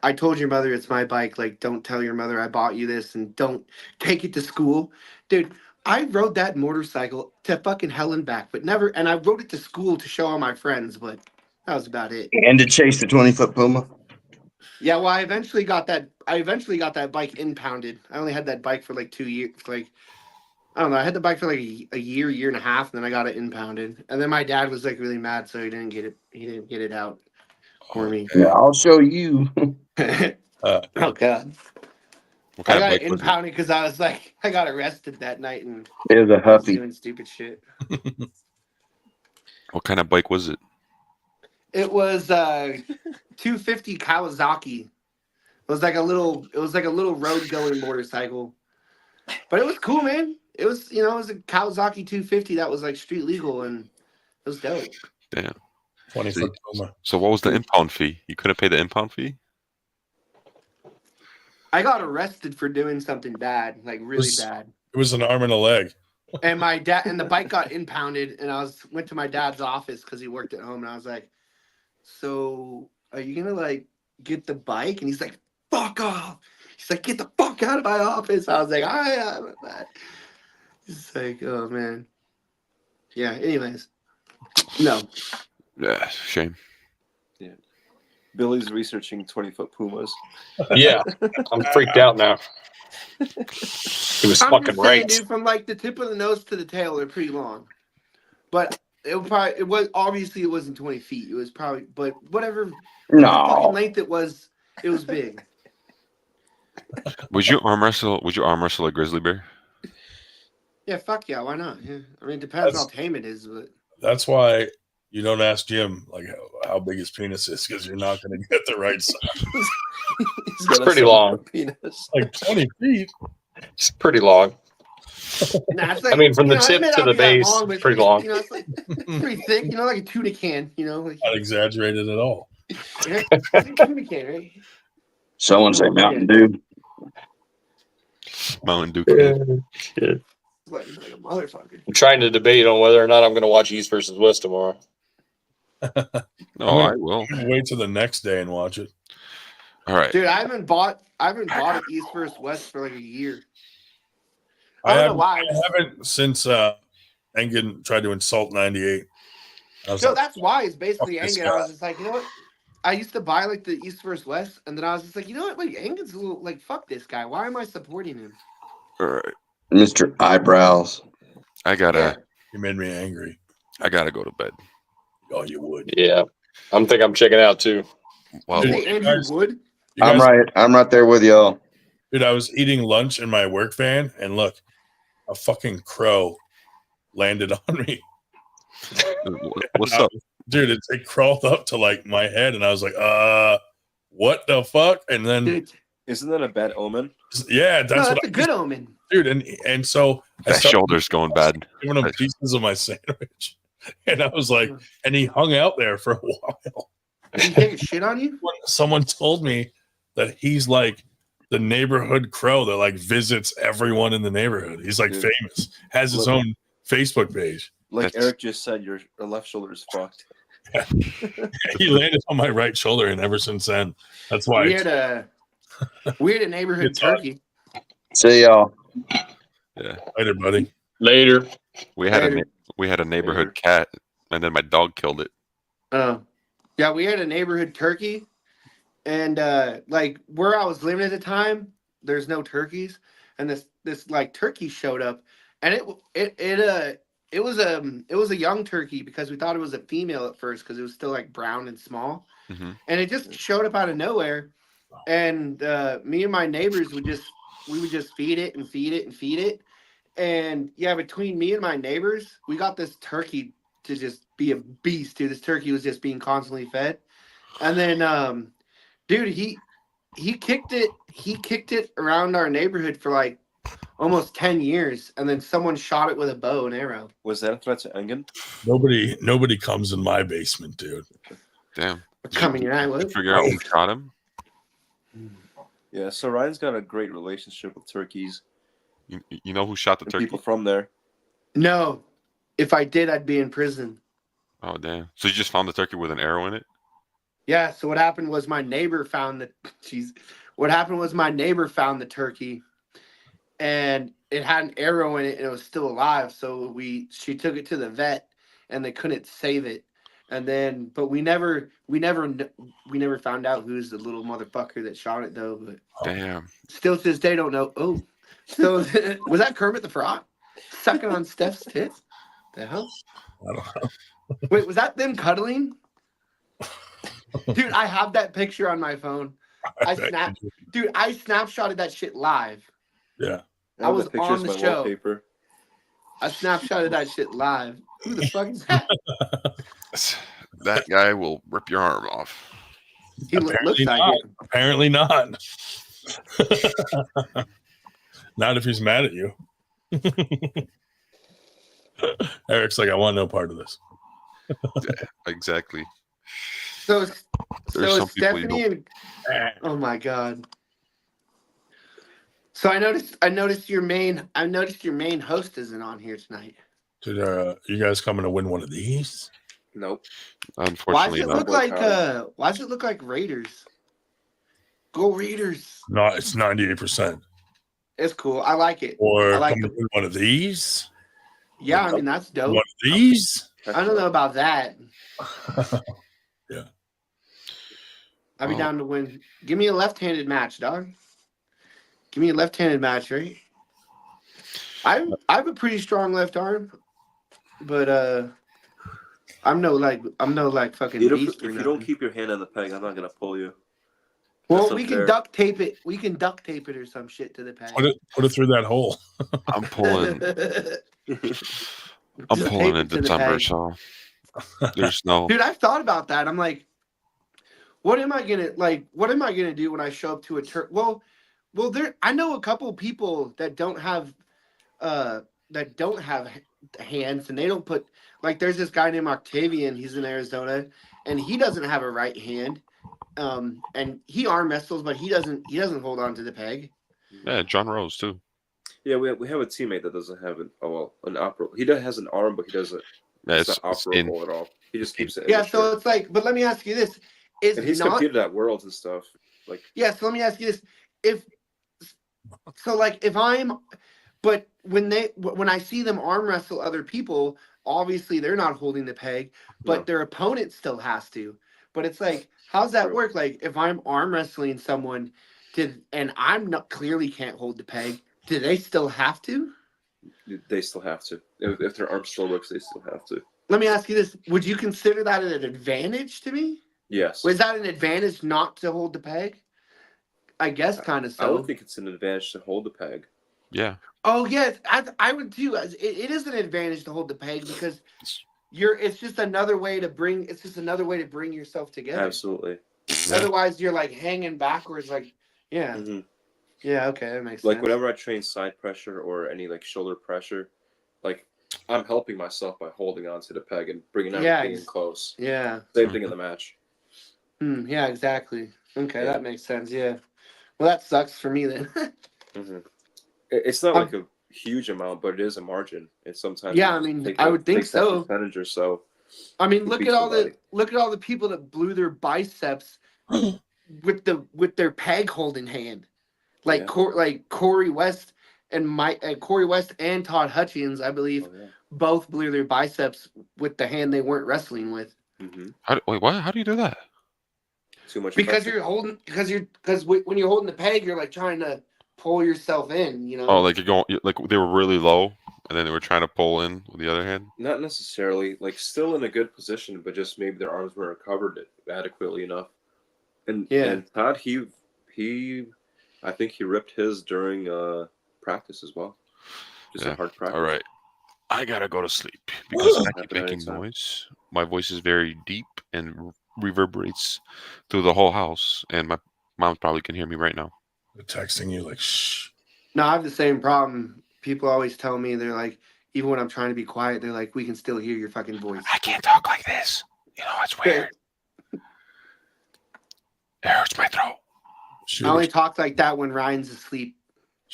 I told your mother it's my bike. Don't tell your mother I bought you this, and don't take it to school. Dude, I rode that motorcycle to fucking hell and back, and I rode it to school to show all my friends, but that was about it. And to chase the 20-foot puma. Yeah, well, I eventually got that bike impounded. I only had that bike for 2 years. I don't know. I had the bike for a year and a half, and then I got it impounded. And then my dad was really mad, so he didn't get it. He didn't get it out for me. Yeah, I'll show you. Oh God. I got it impounded because I was I got arrested that night and it was a I was Huffy. doing stupid shit. What kind of bike was it? It was 250 Kawasaki. It was like a little road going motorcycle. But it was cool, man. It was, it was a Kawasaki 250 that was street legal, and it was dope. Damn. 20-foot Puma. So what was the impound fee? You couldn't pay the impound fee? I got arrested for doing something bad, really bad. It was an arm and a leg. And my dad and the bike got impounded, and went to my dad's office because he worked at home, and I was like, "So are you gonna get the bike?" And he's like, "Fuck off." He's like, "Get the fuck out of my office." I was like, "I am." He's like, "Oh man." Yeah. Anyways, no. Yeah, shame. Yeah. Billy's researching 20-foot pumas. Yeah, I'm freaked out now. He was I'm fucking just saying, right. dude, from the tip of the nose to the tail, they're pretty long. But it wasn't 20 feet. It was probably, but whatever. No. The fucking length it was big. Would you arm wrestle? Would you arm wrestle a grizzly bear? Yeah, fuck yeah, why not? Yeah. I mean, it depends how tame it is, but That's why you don't ask Jim like how big his penis is, because you're not going to get the right size. It's pretty long. Penis. Like 20 feet. It's pretty long. nah, it's like, I mean, from the it tip may to not the be that base, long, but it's pretty long. You know, it's pretty thick. You know, like a tuna can. You know, like Not exaggerated at all. yeah, it's a tuna can, right? Someone say Mountain Dew. Mountain Dew. Shit. Like a motherfucker. I'm trying to debate on whether or not I'm going to watch East versus West tomorrow. No, I will. Wait till the next day and watch it. All right. Dude, I haven't bought an East versus West for like a year. I don't know why. I haven't since Engen tried to insult 98. No, that's why. It's basically Engen. I was just like, you know what? I used to buy like the East versus West, and then I was just like, you know what? Like Engen's a little like fuck this guy. Why am I supporting him? All right. Mr. Eyebrows. I gotta. You made me angry. I gotta go to bed. Oh, you would. Yeah, I'm checking out too. Well, You think Andrew would? I'm right there with y'all. Dude, I was eating lunch in my work van, and look, a fucking crow landed on me. What's up? Dude, it crawled up to like my head, and I was like, what the fuck? And then Isn't that a bad omen? yeah, that's a good omen. Dude, and so I That started shoulder's going bad. giving him pieces of my sandwich. And I was like, and he hung out there for a while. Did he take a shit on you? Someone told me that he's like the neighborhood crow that like visits everyone in the neighborhood. He's like famous, has his own Facebook page. Like Eric just said, your left shoulder is fucked. He landed on my right shoulder, and ever since then, that's why We had a neighborhood turkey. See y'all. Yeah. Later, buddy. Later. We had a neighborhood cat, and then my dog killed it. Yeah, we had a neighborhood turkey, and like where I was living at the time, there's no turkeys, and this like turkey showed up, and it was a young turkey because we thought it was a female at first because it was still like brown and small, and it just showed up out of nowhere, and me and my neighbors would just feed it and feed it and feed it, and yeah, between me and my neighbors, we got this turkey to just be a beast, dude. This turkey was just being constantly fed, and then dude, he kicked it around our neighborhood for like almost 10 years, and then someone shot it with a bow and arrow. Was that a threat to Engen? Nobody comes in my basement, dude. Damn. Coming in, I would figure out who shot him. Yeah, so Ryan's got a great relationship with turkeys. You know who shot the turkey? People from there. No, if I did, I'd be in prison. Oh damn! So you just found the turkey with an arrow in it? Yeah. So what happened was my neighbor found the. What happened was my neighbor found the turkey, and it had an arrow in it, and it was still alive. So she took it to the vet, and they couldn't save it. And then, but we never found out who's the little motherfucker that shot it, though. But damn, still to this day don't know. Oh, so was that Kermit the Frog sucking on Steph's tits? The hell? I don't know. Wait, was that them cuddling? Dude, I have that picture on my phone. I snapshotted that shit live. Yeah. I was on the show. Wallpaper. I snapshotted that shit live. Who the fuck is that? That guy will rip your arm off. He looks like it. Apparently not. Not if he's mad at you. Eric's like, I want no part of this. Yeah, exactly. So some Stephanie and oh my god. So I noticed your main host isn't on here tonight. Dude, you guys coming to win one of these? Nope. Unfortunately, why does it look like Raiders? Go Raiders! No, it's 98%. It's cool. I like it. Or I like coming to win one of these? Yeah, I mean that's dope. One of these? I don't know about that. Yeah. I'd be down to win. Give me a left-handed match, dog. Give me a left-handed match, right? I have a pretty strong left arm, but I'm no like fucking beast. If you don't keep your hand on the peg, I'm not gonna pull you. Well, we can duct tape it. We can duct tape it or some shit to the peg. Put it through that hole. I'm pulling. I'm Just pulling tape in it to the December, peg. so there's no. Dude, I've thought about that. I'm like, what am I gonna do when I show up to a turn? Well, there. I know a couple people that don't have hands, and they don't put like. There's this guy named Octavian. He's in Arizona, and he doesn't have a right hand. And he arm wrestles, but he doesn't hold on to the peg. Yeah, John Rose too. Yeah, we have a teammate that doesn't have an operable. He has an arm, but he doesn't. Yeah, it's not operable at all. He just keeps it. Yeah, so it's like, but let me ask you this: and he's competed at Worlds and stuff. Like, yeah, so let me ask you this: if I'm, but when I see them arm wrestle other people, obviously they're not holding the peg, but their opponent still has to. But it's like, how's that work? Like, if I'm arm wrestling someone, and I'm not clearly can't hold the peg, do they still have to? They still have to. If their arm still works, they still have to. Let me ask you this: would you consider that an advantage to me? Yes. Was that an advantage not to hold the peg? I guess kind of so. I would think it's an advantage to hold the peg. Yeah. Oh yeah, I would too. It is an advantage to hold the peg because it's just another way to bring yourself together. Absolutely. Otherwise, you're like hanging backwards. Like, yeah, yeah. Okay, that makes sense. Like whenever I train side pressure or any like shoulder pressure, like I'm helping myself by holding onto the peg and bringing everything in close. Yeah. Same thing in the match. Yeah, exactly. Okay, that makes sense. Yeah. Well, that sucks for me then. It's not like a huge amount, but it is a margin. It's sometimes. Yeah, I mean, I would think so. Percentage or so. I mean, look at all the people that blew their biceps with their peg holding hand, like Corey West and Corey West and Todd Hutchins, I believe, both blew their biceps with the hand they weren't wrestling with. Wait, what? How do you do that? Too much. Because you're holding, because when you're holding the peg, you're like trying to pull yourself in, you know. Oh, like you're going, like they were really low, and then they were trying to pull in with the other hand. Not necessarily, like still in a good position, but just maybe their arms weren't covered adequately enough. And Todd, I think he ripped his during practice as well. Just a hard practice. All right, I gotta go to sleep because I keep making noise. My voice is very deep and reverberates through the whole house, and my mom probably can hear me right now. They're texting you like, shh. No, I have the same problem. People always tell me, they're like, even when I'm trying to be quiet, they're like, we can still hear your fucking voice. I can't talk like this. You know, it's weird. It hurts my throat. I only talk like that when Ryan's asleep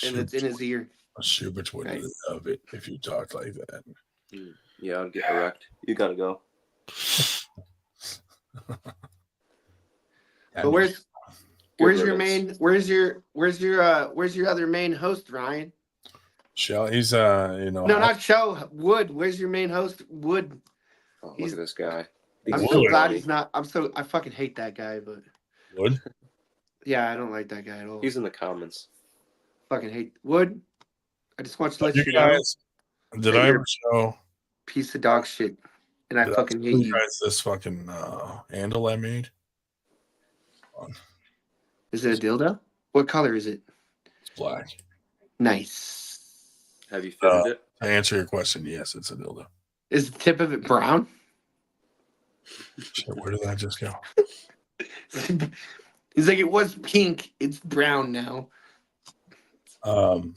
and it's in his ear. Schubert would love it if you talk like that. Yeah, I'd get erect. You gotta go. But where's your other main host, Ryan? Shell, he's No, not Show. Wood. Where's your main host? Wood. Oh, look at this guy. I'm so glad he's not. I fucking hate that guy, but Wood? Yeah, I don't like that guy at all. He's in the comments. Fucking hate Wood. I just want to let you you guys know. did I ever show piece of dog shit? And I fucking hate you. Guys, this fucking handle I made. Is it a dildo? What color is it? It's black. Nice. Have you fitted it? To answer your question, yes, it's a dildo. Is the tip of it brown? Shit, where did that just go? He's like, it was pink. It's brown now. Hold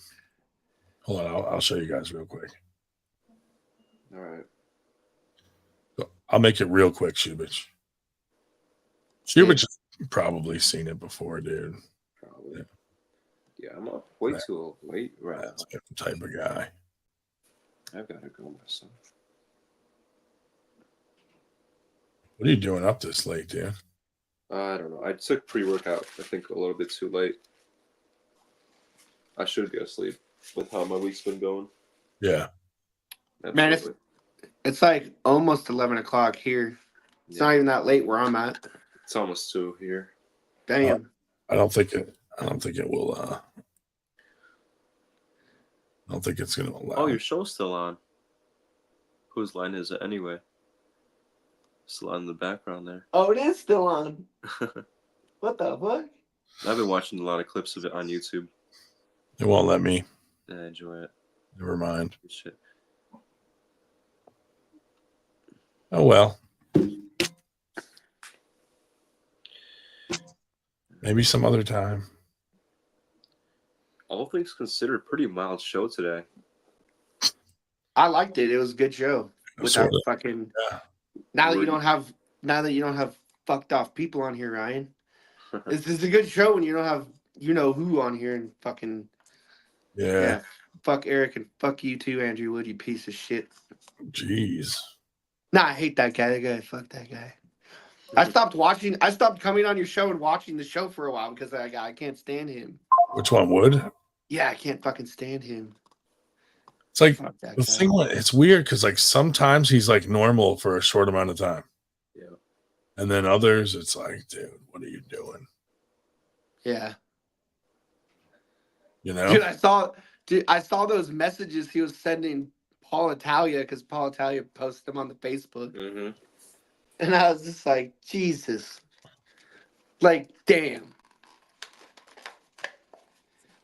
on, I'll show you guys real quick. All right. I'll make it real quick, Shubich. Shubich has probably seen it before, dude. Probably. Yeah, I'm up way too late right now. The type of guy. I've got to go myself. What are you doing up this late, dude? I don't know. I took pre-workout, I think, a little bit too late. I should go to sleep with how my week's been going. Yeah. Man, it's like almost 11 o'clock here. It's not even that late where I'm at. It's almost 2 here. Damn. I don't think it will. I don't think it's going to allow. Oh, your show's still on. Whose line is it anyway? Still on in the background there. Oh, it is still on. What the fuck? I've been watching a lot of clips of it on YouTube. It won't let me. I enjoy it. Never mind. Shit. Oh well. Maybe some other time. All things considered, pretty mild show today. I liked it. It was a good show. Without fucking. Yeah. Now that you don't have fucked off people on here, Ryan. This is a good show when you don't have who on here and fucking. Yeah. Fuck Eric and fuck you too, Andrew Wood, you piece of shit. Jeez. Nah, I hate that guy. Fuck that guy. I stopped coming on your show and watching the show for a while because I can't stand him. Which one would? Yeah, I can't fucking stand him. It's like the thing. It's weird because like sometimes he's like normal for a short amount of time. Yeah. And then others, it's like, dude, what are you doing? Yeah. You know? Dude, I saw those messages he was sending Paul Italia because Paul Italia posted them on the Facebook. Mm-hmm. And I was just like, Jesus. Like, damn.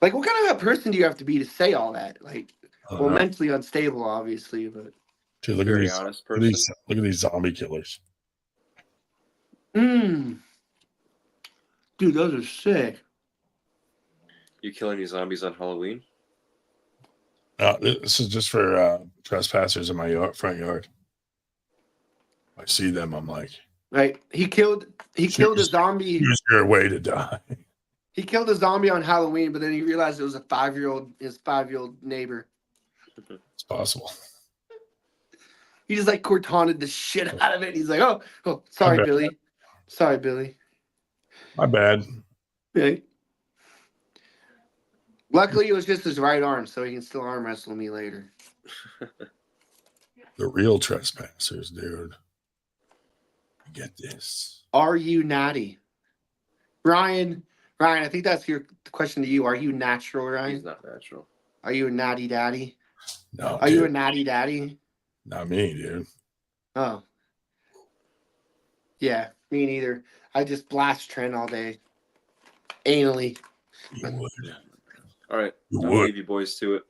Like, what kind of a person do you have to be to say all that? Like, well, mentally unstable, obviously, but. Dude, look at these. Look at these zombie killers. Dude, those are sick. You kill any zombies on Halloween? This is just for trespassers in my front yard. I see them, I'm like, right. He killed a zombie. Here's your way to die. He killed a zombie on Halloween, but then he realized it was his 5-year-old neighbor. It's possible. He just like Cortana'd the shit out of it. He's like, oh, sorry, Billy. Sorry, Billy. My bad. Right. Luckily, it was just his right arm, so he can still arm wrestle me later. The real trespassers, dude. Get this. Are you natty? Ryan, I think that's your question to you. Are you natural, Ryan? He's not natural. Are you a natty daddy? No. Are you a natty daddy? Not me, dude. Oh. Yeah, me neither. I just blast Trent all day. Anally. You would. All right. You I'll would. leave you boys to it.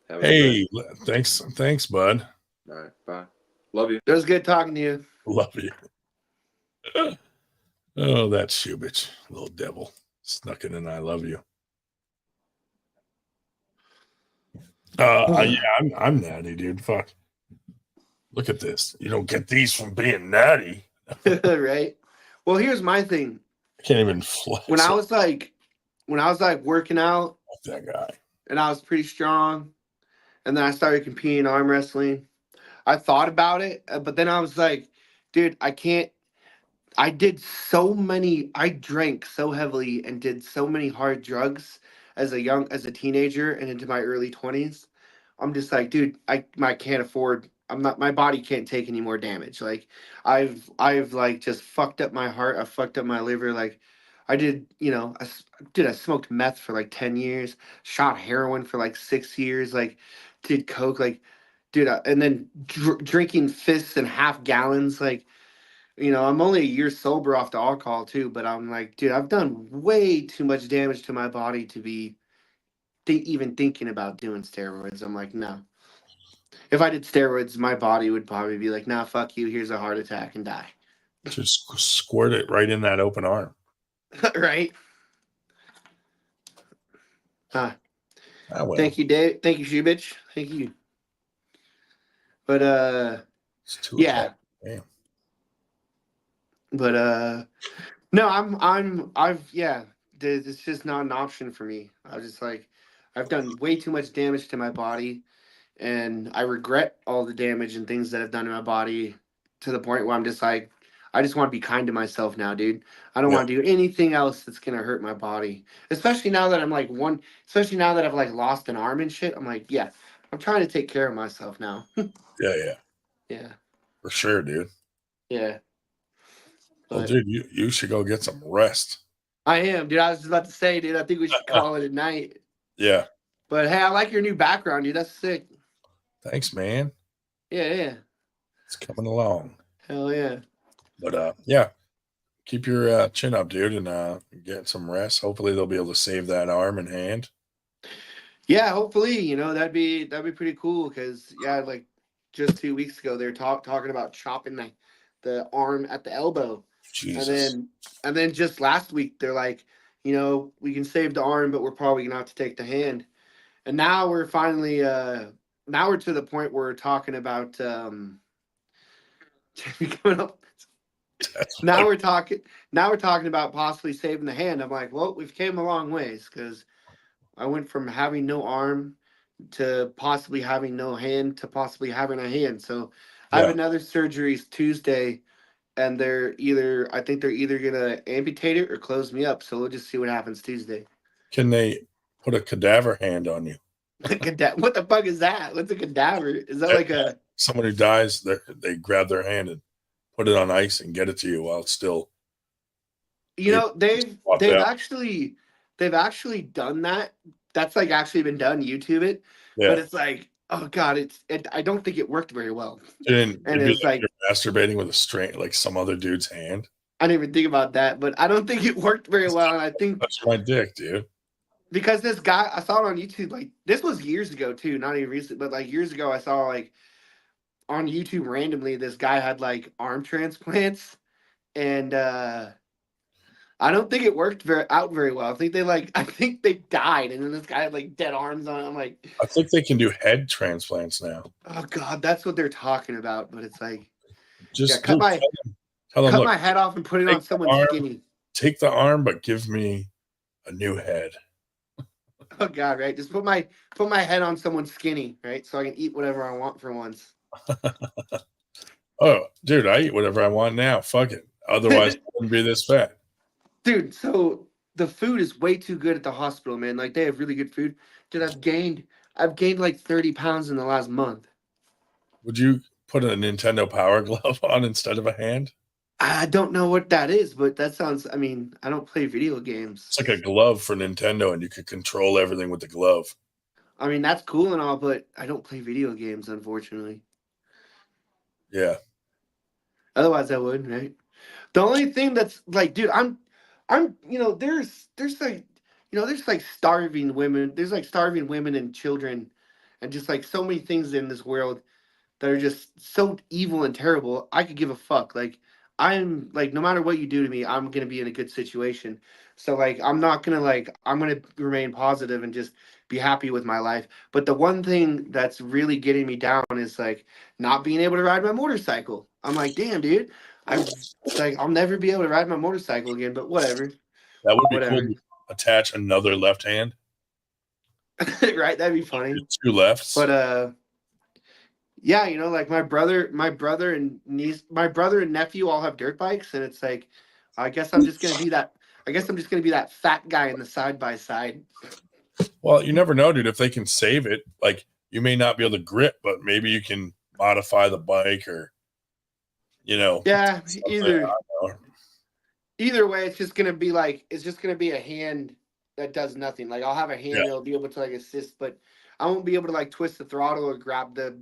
Hey, thanks, bud. All right, bye. Love you. It was good talking to you. Love you. Oh, that Shubich, little devil, snuck in and I love you. Yeah, I'm natty, dude. Fuck. Look at this. You don't get these from being natty. Right. Well, here's my thing. I can't even flex. When I was like working out, that guy, and I was pretty strong, and then I started competing in arm wrestling. I thought about it, but then I was like, dude, I can't. I drank so heavily and did so many hard drugs as a teenager and into my early 20s. I'm just like, dude, I can't afford. My body can't take any more damage. Like I've like just fucked up my heart. I fucked up my liver. Like I did, I smoked meth for like 10 years, shot heroin for like 6 years, like did coke, like, dude, and then drinking fists and half gallons, like, I'm only a year sober off the alcohol too, but I'm like, dude, I've done way too much damage to my body to be even thinking about doing steroids. I'm like, no. If I did steroids, my body would probably be like, nah, fuck you. Here's a heart attack and die. Just squirt it right in that open arm. Right? Well. Thank you, Dave. Thank you, Shubich. Thank you. But yeah. Damn. But no, it's just not an option for me. I was just like, I've done way too much damage to my body, and I regret all the damage and things that I've done to my body to the point where I'm just like, I just want to be kind to myself now, dude. I don't want to do anything else that's gonna hurt my body. Especially now that especially now that I've like lost an arm and shit. I'm like, yeah, I'm trying to take care of myself now. Yeah. For sure, dude. Yeah. Well, dude, you should go get some rest. I am, dude. I was just about to say, dude, I think we should call it a night. Yeah. But hey, I like your new background, dude. That's sick. Thanks, man. Yeah. It's coming along. Hell yeah. But yeah. keep your chin up, dude, and get some rest. Hopefully, they'll be able to save that arm and hand. Yeah, hopefully, that'd be pretty cool because like just 2 weeks ago they're talking about chopping the arm at the elbow. Jesus. And then just last week they're like, we can save the arm, but we're probably gonna have to take the hand. And now we're finally now we're to the point where we're talking about coming up. Now we're talking about possibly saving the hand. I'm like, well, we've came a long ways because I went from having no arm to possibly having no hand to possibly having a hand. So I have another surgeries Tuesday, and I think they're either gonna amputate it or close me up. So we'll just see what happens Tuesday. Can they put a cadaver hand on you? What the fuck is that? What's a cadaver? Is that like a someone who dies? They grab their hand and put it on ice and get it to you while it's still. They've actually done that. That's like actually been done. YouTube it, but it's like, oh god, I don't think it worked very well. And it's like you're masturbating with a string, like some other dude's hand. I didn't even think about that, but I don't think it worked very well. And I think that's my dick, dude. Because this guy, I saw it on YouTube. Like this was years ago too, not even recent, but like years ago, I saw like on YouTube randomly this guy had like arm transplants, and I don't think it worked very well. I think they died, and then this guy had like dead arms on it. I'm like, I think they can do head transplants now. Oh god, that's what they're talking about. But it's like, just cut my look, my head off and put it on someone skinny. Take the arm, but give me a new head. Oh god, right? Just put my head on someone skinny, right? So I can eat whatever I want for once. Oh, dude, I eat whatever I want now. Fuck it. Otherwise, I wouldn't be this fat. Dude, so the food is way too good at the hospital, man. Like they have really good food. Dude, I've gained like 30 pounds in the last month. Would you put a Nintendo Power Glove on instead of a hand? I don't know what that is, but that sounds, I mean, I don't play video games. It's like a glove for Nintendo, and you could control everything with the glove. I mean, that's cool and all, but I don't play video games, unfortunately. Yeah. Otherwise, I would, right? The only thing that's like, dude, I'm, there's like starving women. There's like starving women and children, and just like so many things in this world that are just so evil and terrible. I could give a fuck. Like, I'm like, no matter what you do to me, I'm gonna be in a good situation. So like, I'm gonna remain positive and just be happy with my life. But the one thing that's really getting me down is like not being able to ride my motorcycle. I'm like, damn, dude, I'll never be able to ride my motorcycle again. But whatever. That would be cool to attach another left hand. Right, that'd be funny. Two lefts. But yeah, like my brother and nephew all have dirt bikes, and it's like, I guess I'm just gonna be that fat guy in the side by side. Well, you never know, dude. If they can save it, like you may not be able to grip, but maybe you can modify the bike, or Yeah, either way, it's just gonna be a hand that does nothing. Like I'll have a hand that'll be able to like assist, but I won't be able to like twist the throttle or grab the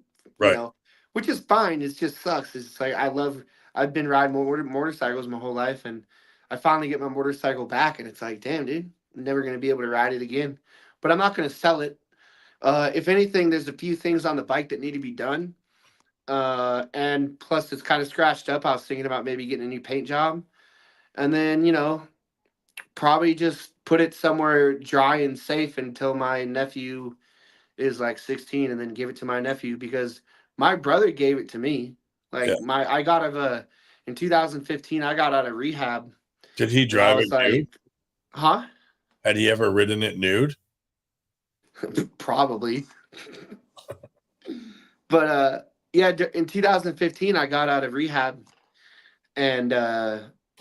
which is fine. It just sucks. It's like I've been riding motorcycles my whole life, and I finally get my motorcycle back, and it's like, damn, dude, I'm never gonna be able to ride it again. But I'm not gonna sell it. If anything, there's a few things on the bike that need to be done. And plus it's kind of scratched up. I was thinking about maybe getting a new paint job, and then probably just put it somewhere dry and safe until my nephew is like 16, and then give it to my nephew, because my brother gave it to me. Like I got in 2015, I got out of rehab. Did he drive it nude? Huh? Had he ever ridden it nude? Probably. But yeah, in 2015, I got out of rehab, and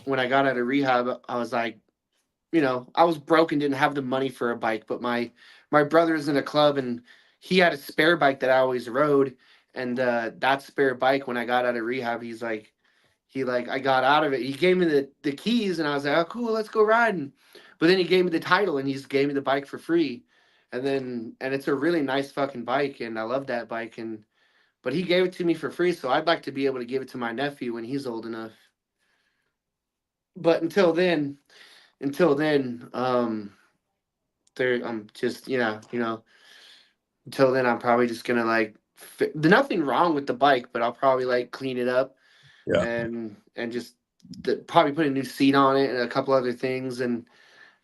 when I got out of rehab, I was like, I was broke and didn't have the money for a bike. But my brother's in a club, and he had a spare bike that I always rode, and that spare bike, when I got out of rehab, I got out of it. He gave me the keys, and I was like, oh, cool, let's go riding. But then he gave me the title, and he just gave me the bike for free. And it's a really nice fucking bike, and I love that bike. But he gave it to me for free, so I'd like to be able to give it to my nephew when he's old enough. but until then, I'm just until then I'm probably just gonna like there's nothing wrong with the bike, but I'll probably like clean it up Yeah. and just probably put a new seat on it and a couple other things and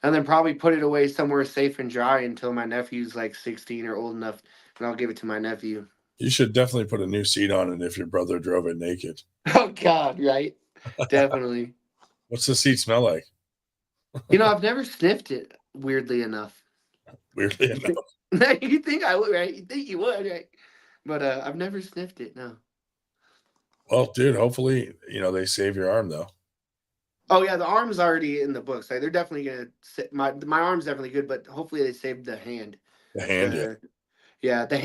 then probably put it away somewhere safe and dry until my nephew's like 16 or old enough, and I'll give it to my nephew. You should definitely put a new seat on it if your brother drove it naked. Oh God, right? Definitely. What's the seat smell like? I've never sniffed it. Weirdly enough. Weirdly enough. You think I would, right? You think you would, right? But I've never sniffed it. No. Well, dude, hopefully, they save your arm though. Oh yeah, the arm's already in the books. Like, they're definitely gonna my arm's definitely good, but hopefully they saved the hand. The hand, yeah. The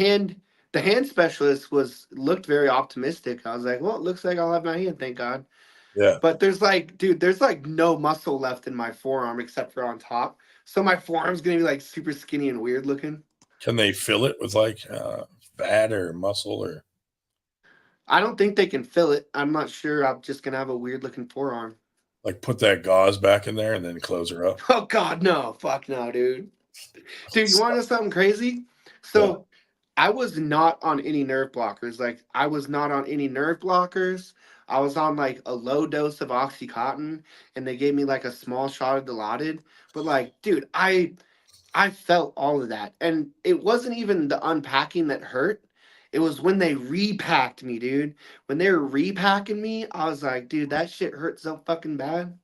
hand specialist looked very optimistic. I was like, well, it looks like I'll have my hand, thank God. Yeah. But there's like no muscle left in my forearm except for on top. So my forearm's gonna be like super skinny and weird looking. Can they fill it with like fat or muscle or? I don't think they can fill it. I'm not sure. I'm just gonna have a weird looking forearm. Like put that gauze back in there and then close her up. Oh God, no! Fuck no, dude. Dude, you want to know something crazy? So, I was not on any nerve blockers. Like, I was not on any nerve blockers. I was on like a low dose of OxyContin, and they gave me like a small shot of Dilaudid. But like, dude, I felt all of that, and it wasn't even the unpacking that hurt. It was when they repacked me, dude. When they were repacking me, I was like, dude, that shit hurt so fucking bad.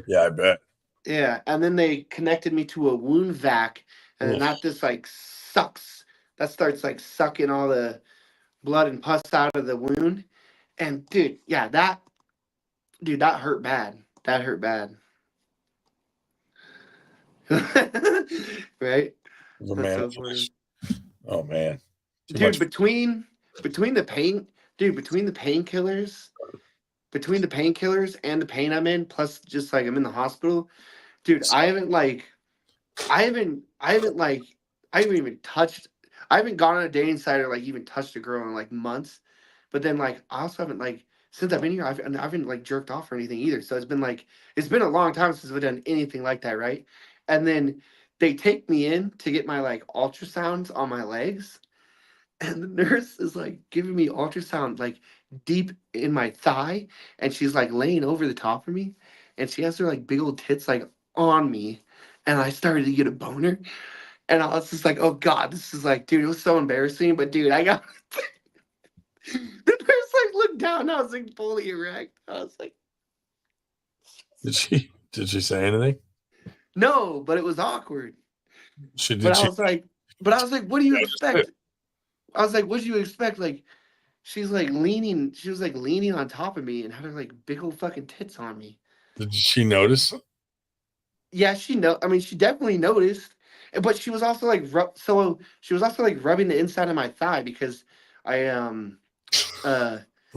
Yeah, I bet. Yeah, and then they connected me to a wound vac, and then that just like sucks. That starts like sucking all the blood and pus out of the wound. And dude, yeah, that hurt bad. That hurt bad. Right? That's so funny. Oh man. Dude, between the painkillers, between the painkillers and the pain I'm in, plus just like I'm in the hospital, dude, I haven't gone on a dating site or like even touched a girl in like months. But then like I also haven't like since I've been here, I haven't like jerked off or anything either. So it's been a long time since I've done anything like that, right? And then they take me in to get my like ultrasounds on my legs. And the nurse is like giving me ultrasound like deep in my thigh, and she's like laying over the top of me, and she has her like big old tits like on me, and I started to get a boner, and I was just like, oh God, this is like, dude, it was so embarrassing, but dude, I got the nurse like looked down, and I was like fully erect. I was like, did she say anything? No, but it was awkward. I was like, what do you expect? I was like, what do you expect? Like, she was like leaning on top of me and had her like big old fucking tits on me. Did she notice? Yeah, she definitely noticed. But she was also like rubbing the inside of my thigh because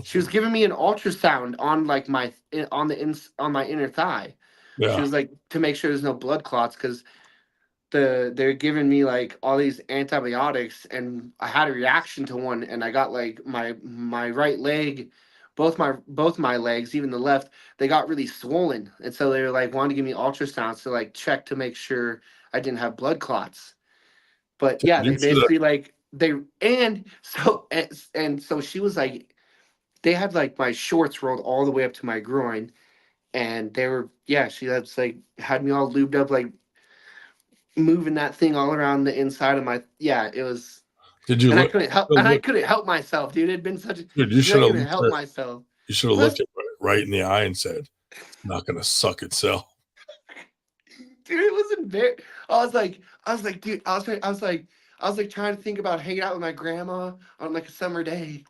she was giving me an ultrasound on like my inner thigh. Yeah. She was like to make sure there's no blood clots because they're giving me like all these antibiotics, and I had a reaction to one, and I got like my right leg, both my legs, even the left, they got really swollen, and so they were like wanting to give me ultrasounds to like check to make sure I didn't have blood clots. But yeah, they basically like so she was like, they had like my shorts rolled all the way up to my groin, and she had me all lubed up, like moving that thing all around the inside of my it was. Did you? And I couldn't help myself, dude. It'd been such a. Dude, you should have help myself. You should have looked it right in the eye and said, "Not gonna suck itself." Dude, it wasn't very. I was like, dude. I was like trying to think about hanging out with my grandma on like a summer day.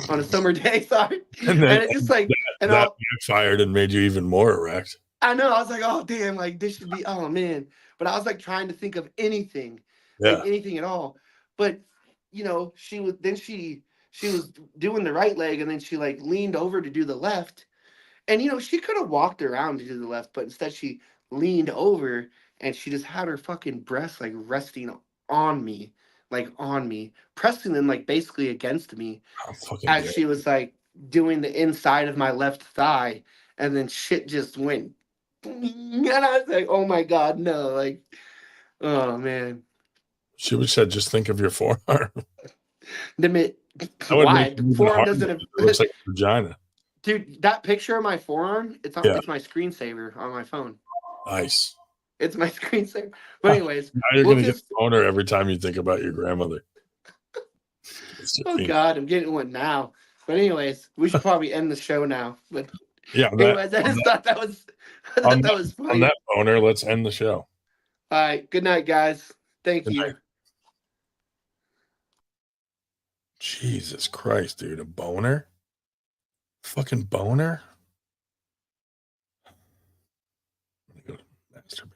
On a summer day, sorry. And it just like that backfired and made you even more erect. I know. I was like, oh damn, like this should be. Oh man. But I was like trying to think of anything, like anything at all. But she was doing the right leg, and then she like leaned over to do the left, and she could have walked around to do the left, but instead she leaned over and she just had her fucking breasts like resting on me, pressing them like basically against me, as she was like doing the inside of my left thigh, and then shit just went, and I was like, oh my god, no, like, oh man. She would said, just think of your forearm. Why? The forearm doesn't have. It looks like a vagina. Dude, that picture of my forearm, it's my screensaver on my phone. Nice. It's my screensaver. But anyways, now you're gonna get a boner every time you think about your grandmother. Oh God, I'm getting one now. But anyways, we should probably end the show now. But yeah, anyways, I just thought that was funny. On that boner, let's end the show. All right, good night, guys. Thank you. Night. Jesus Christ, dude, a boner? Fucking boner? I'm gonna go masturbate.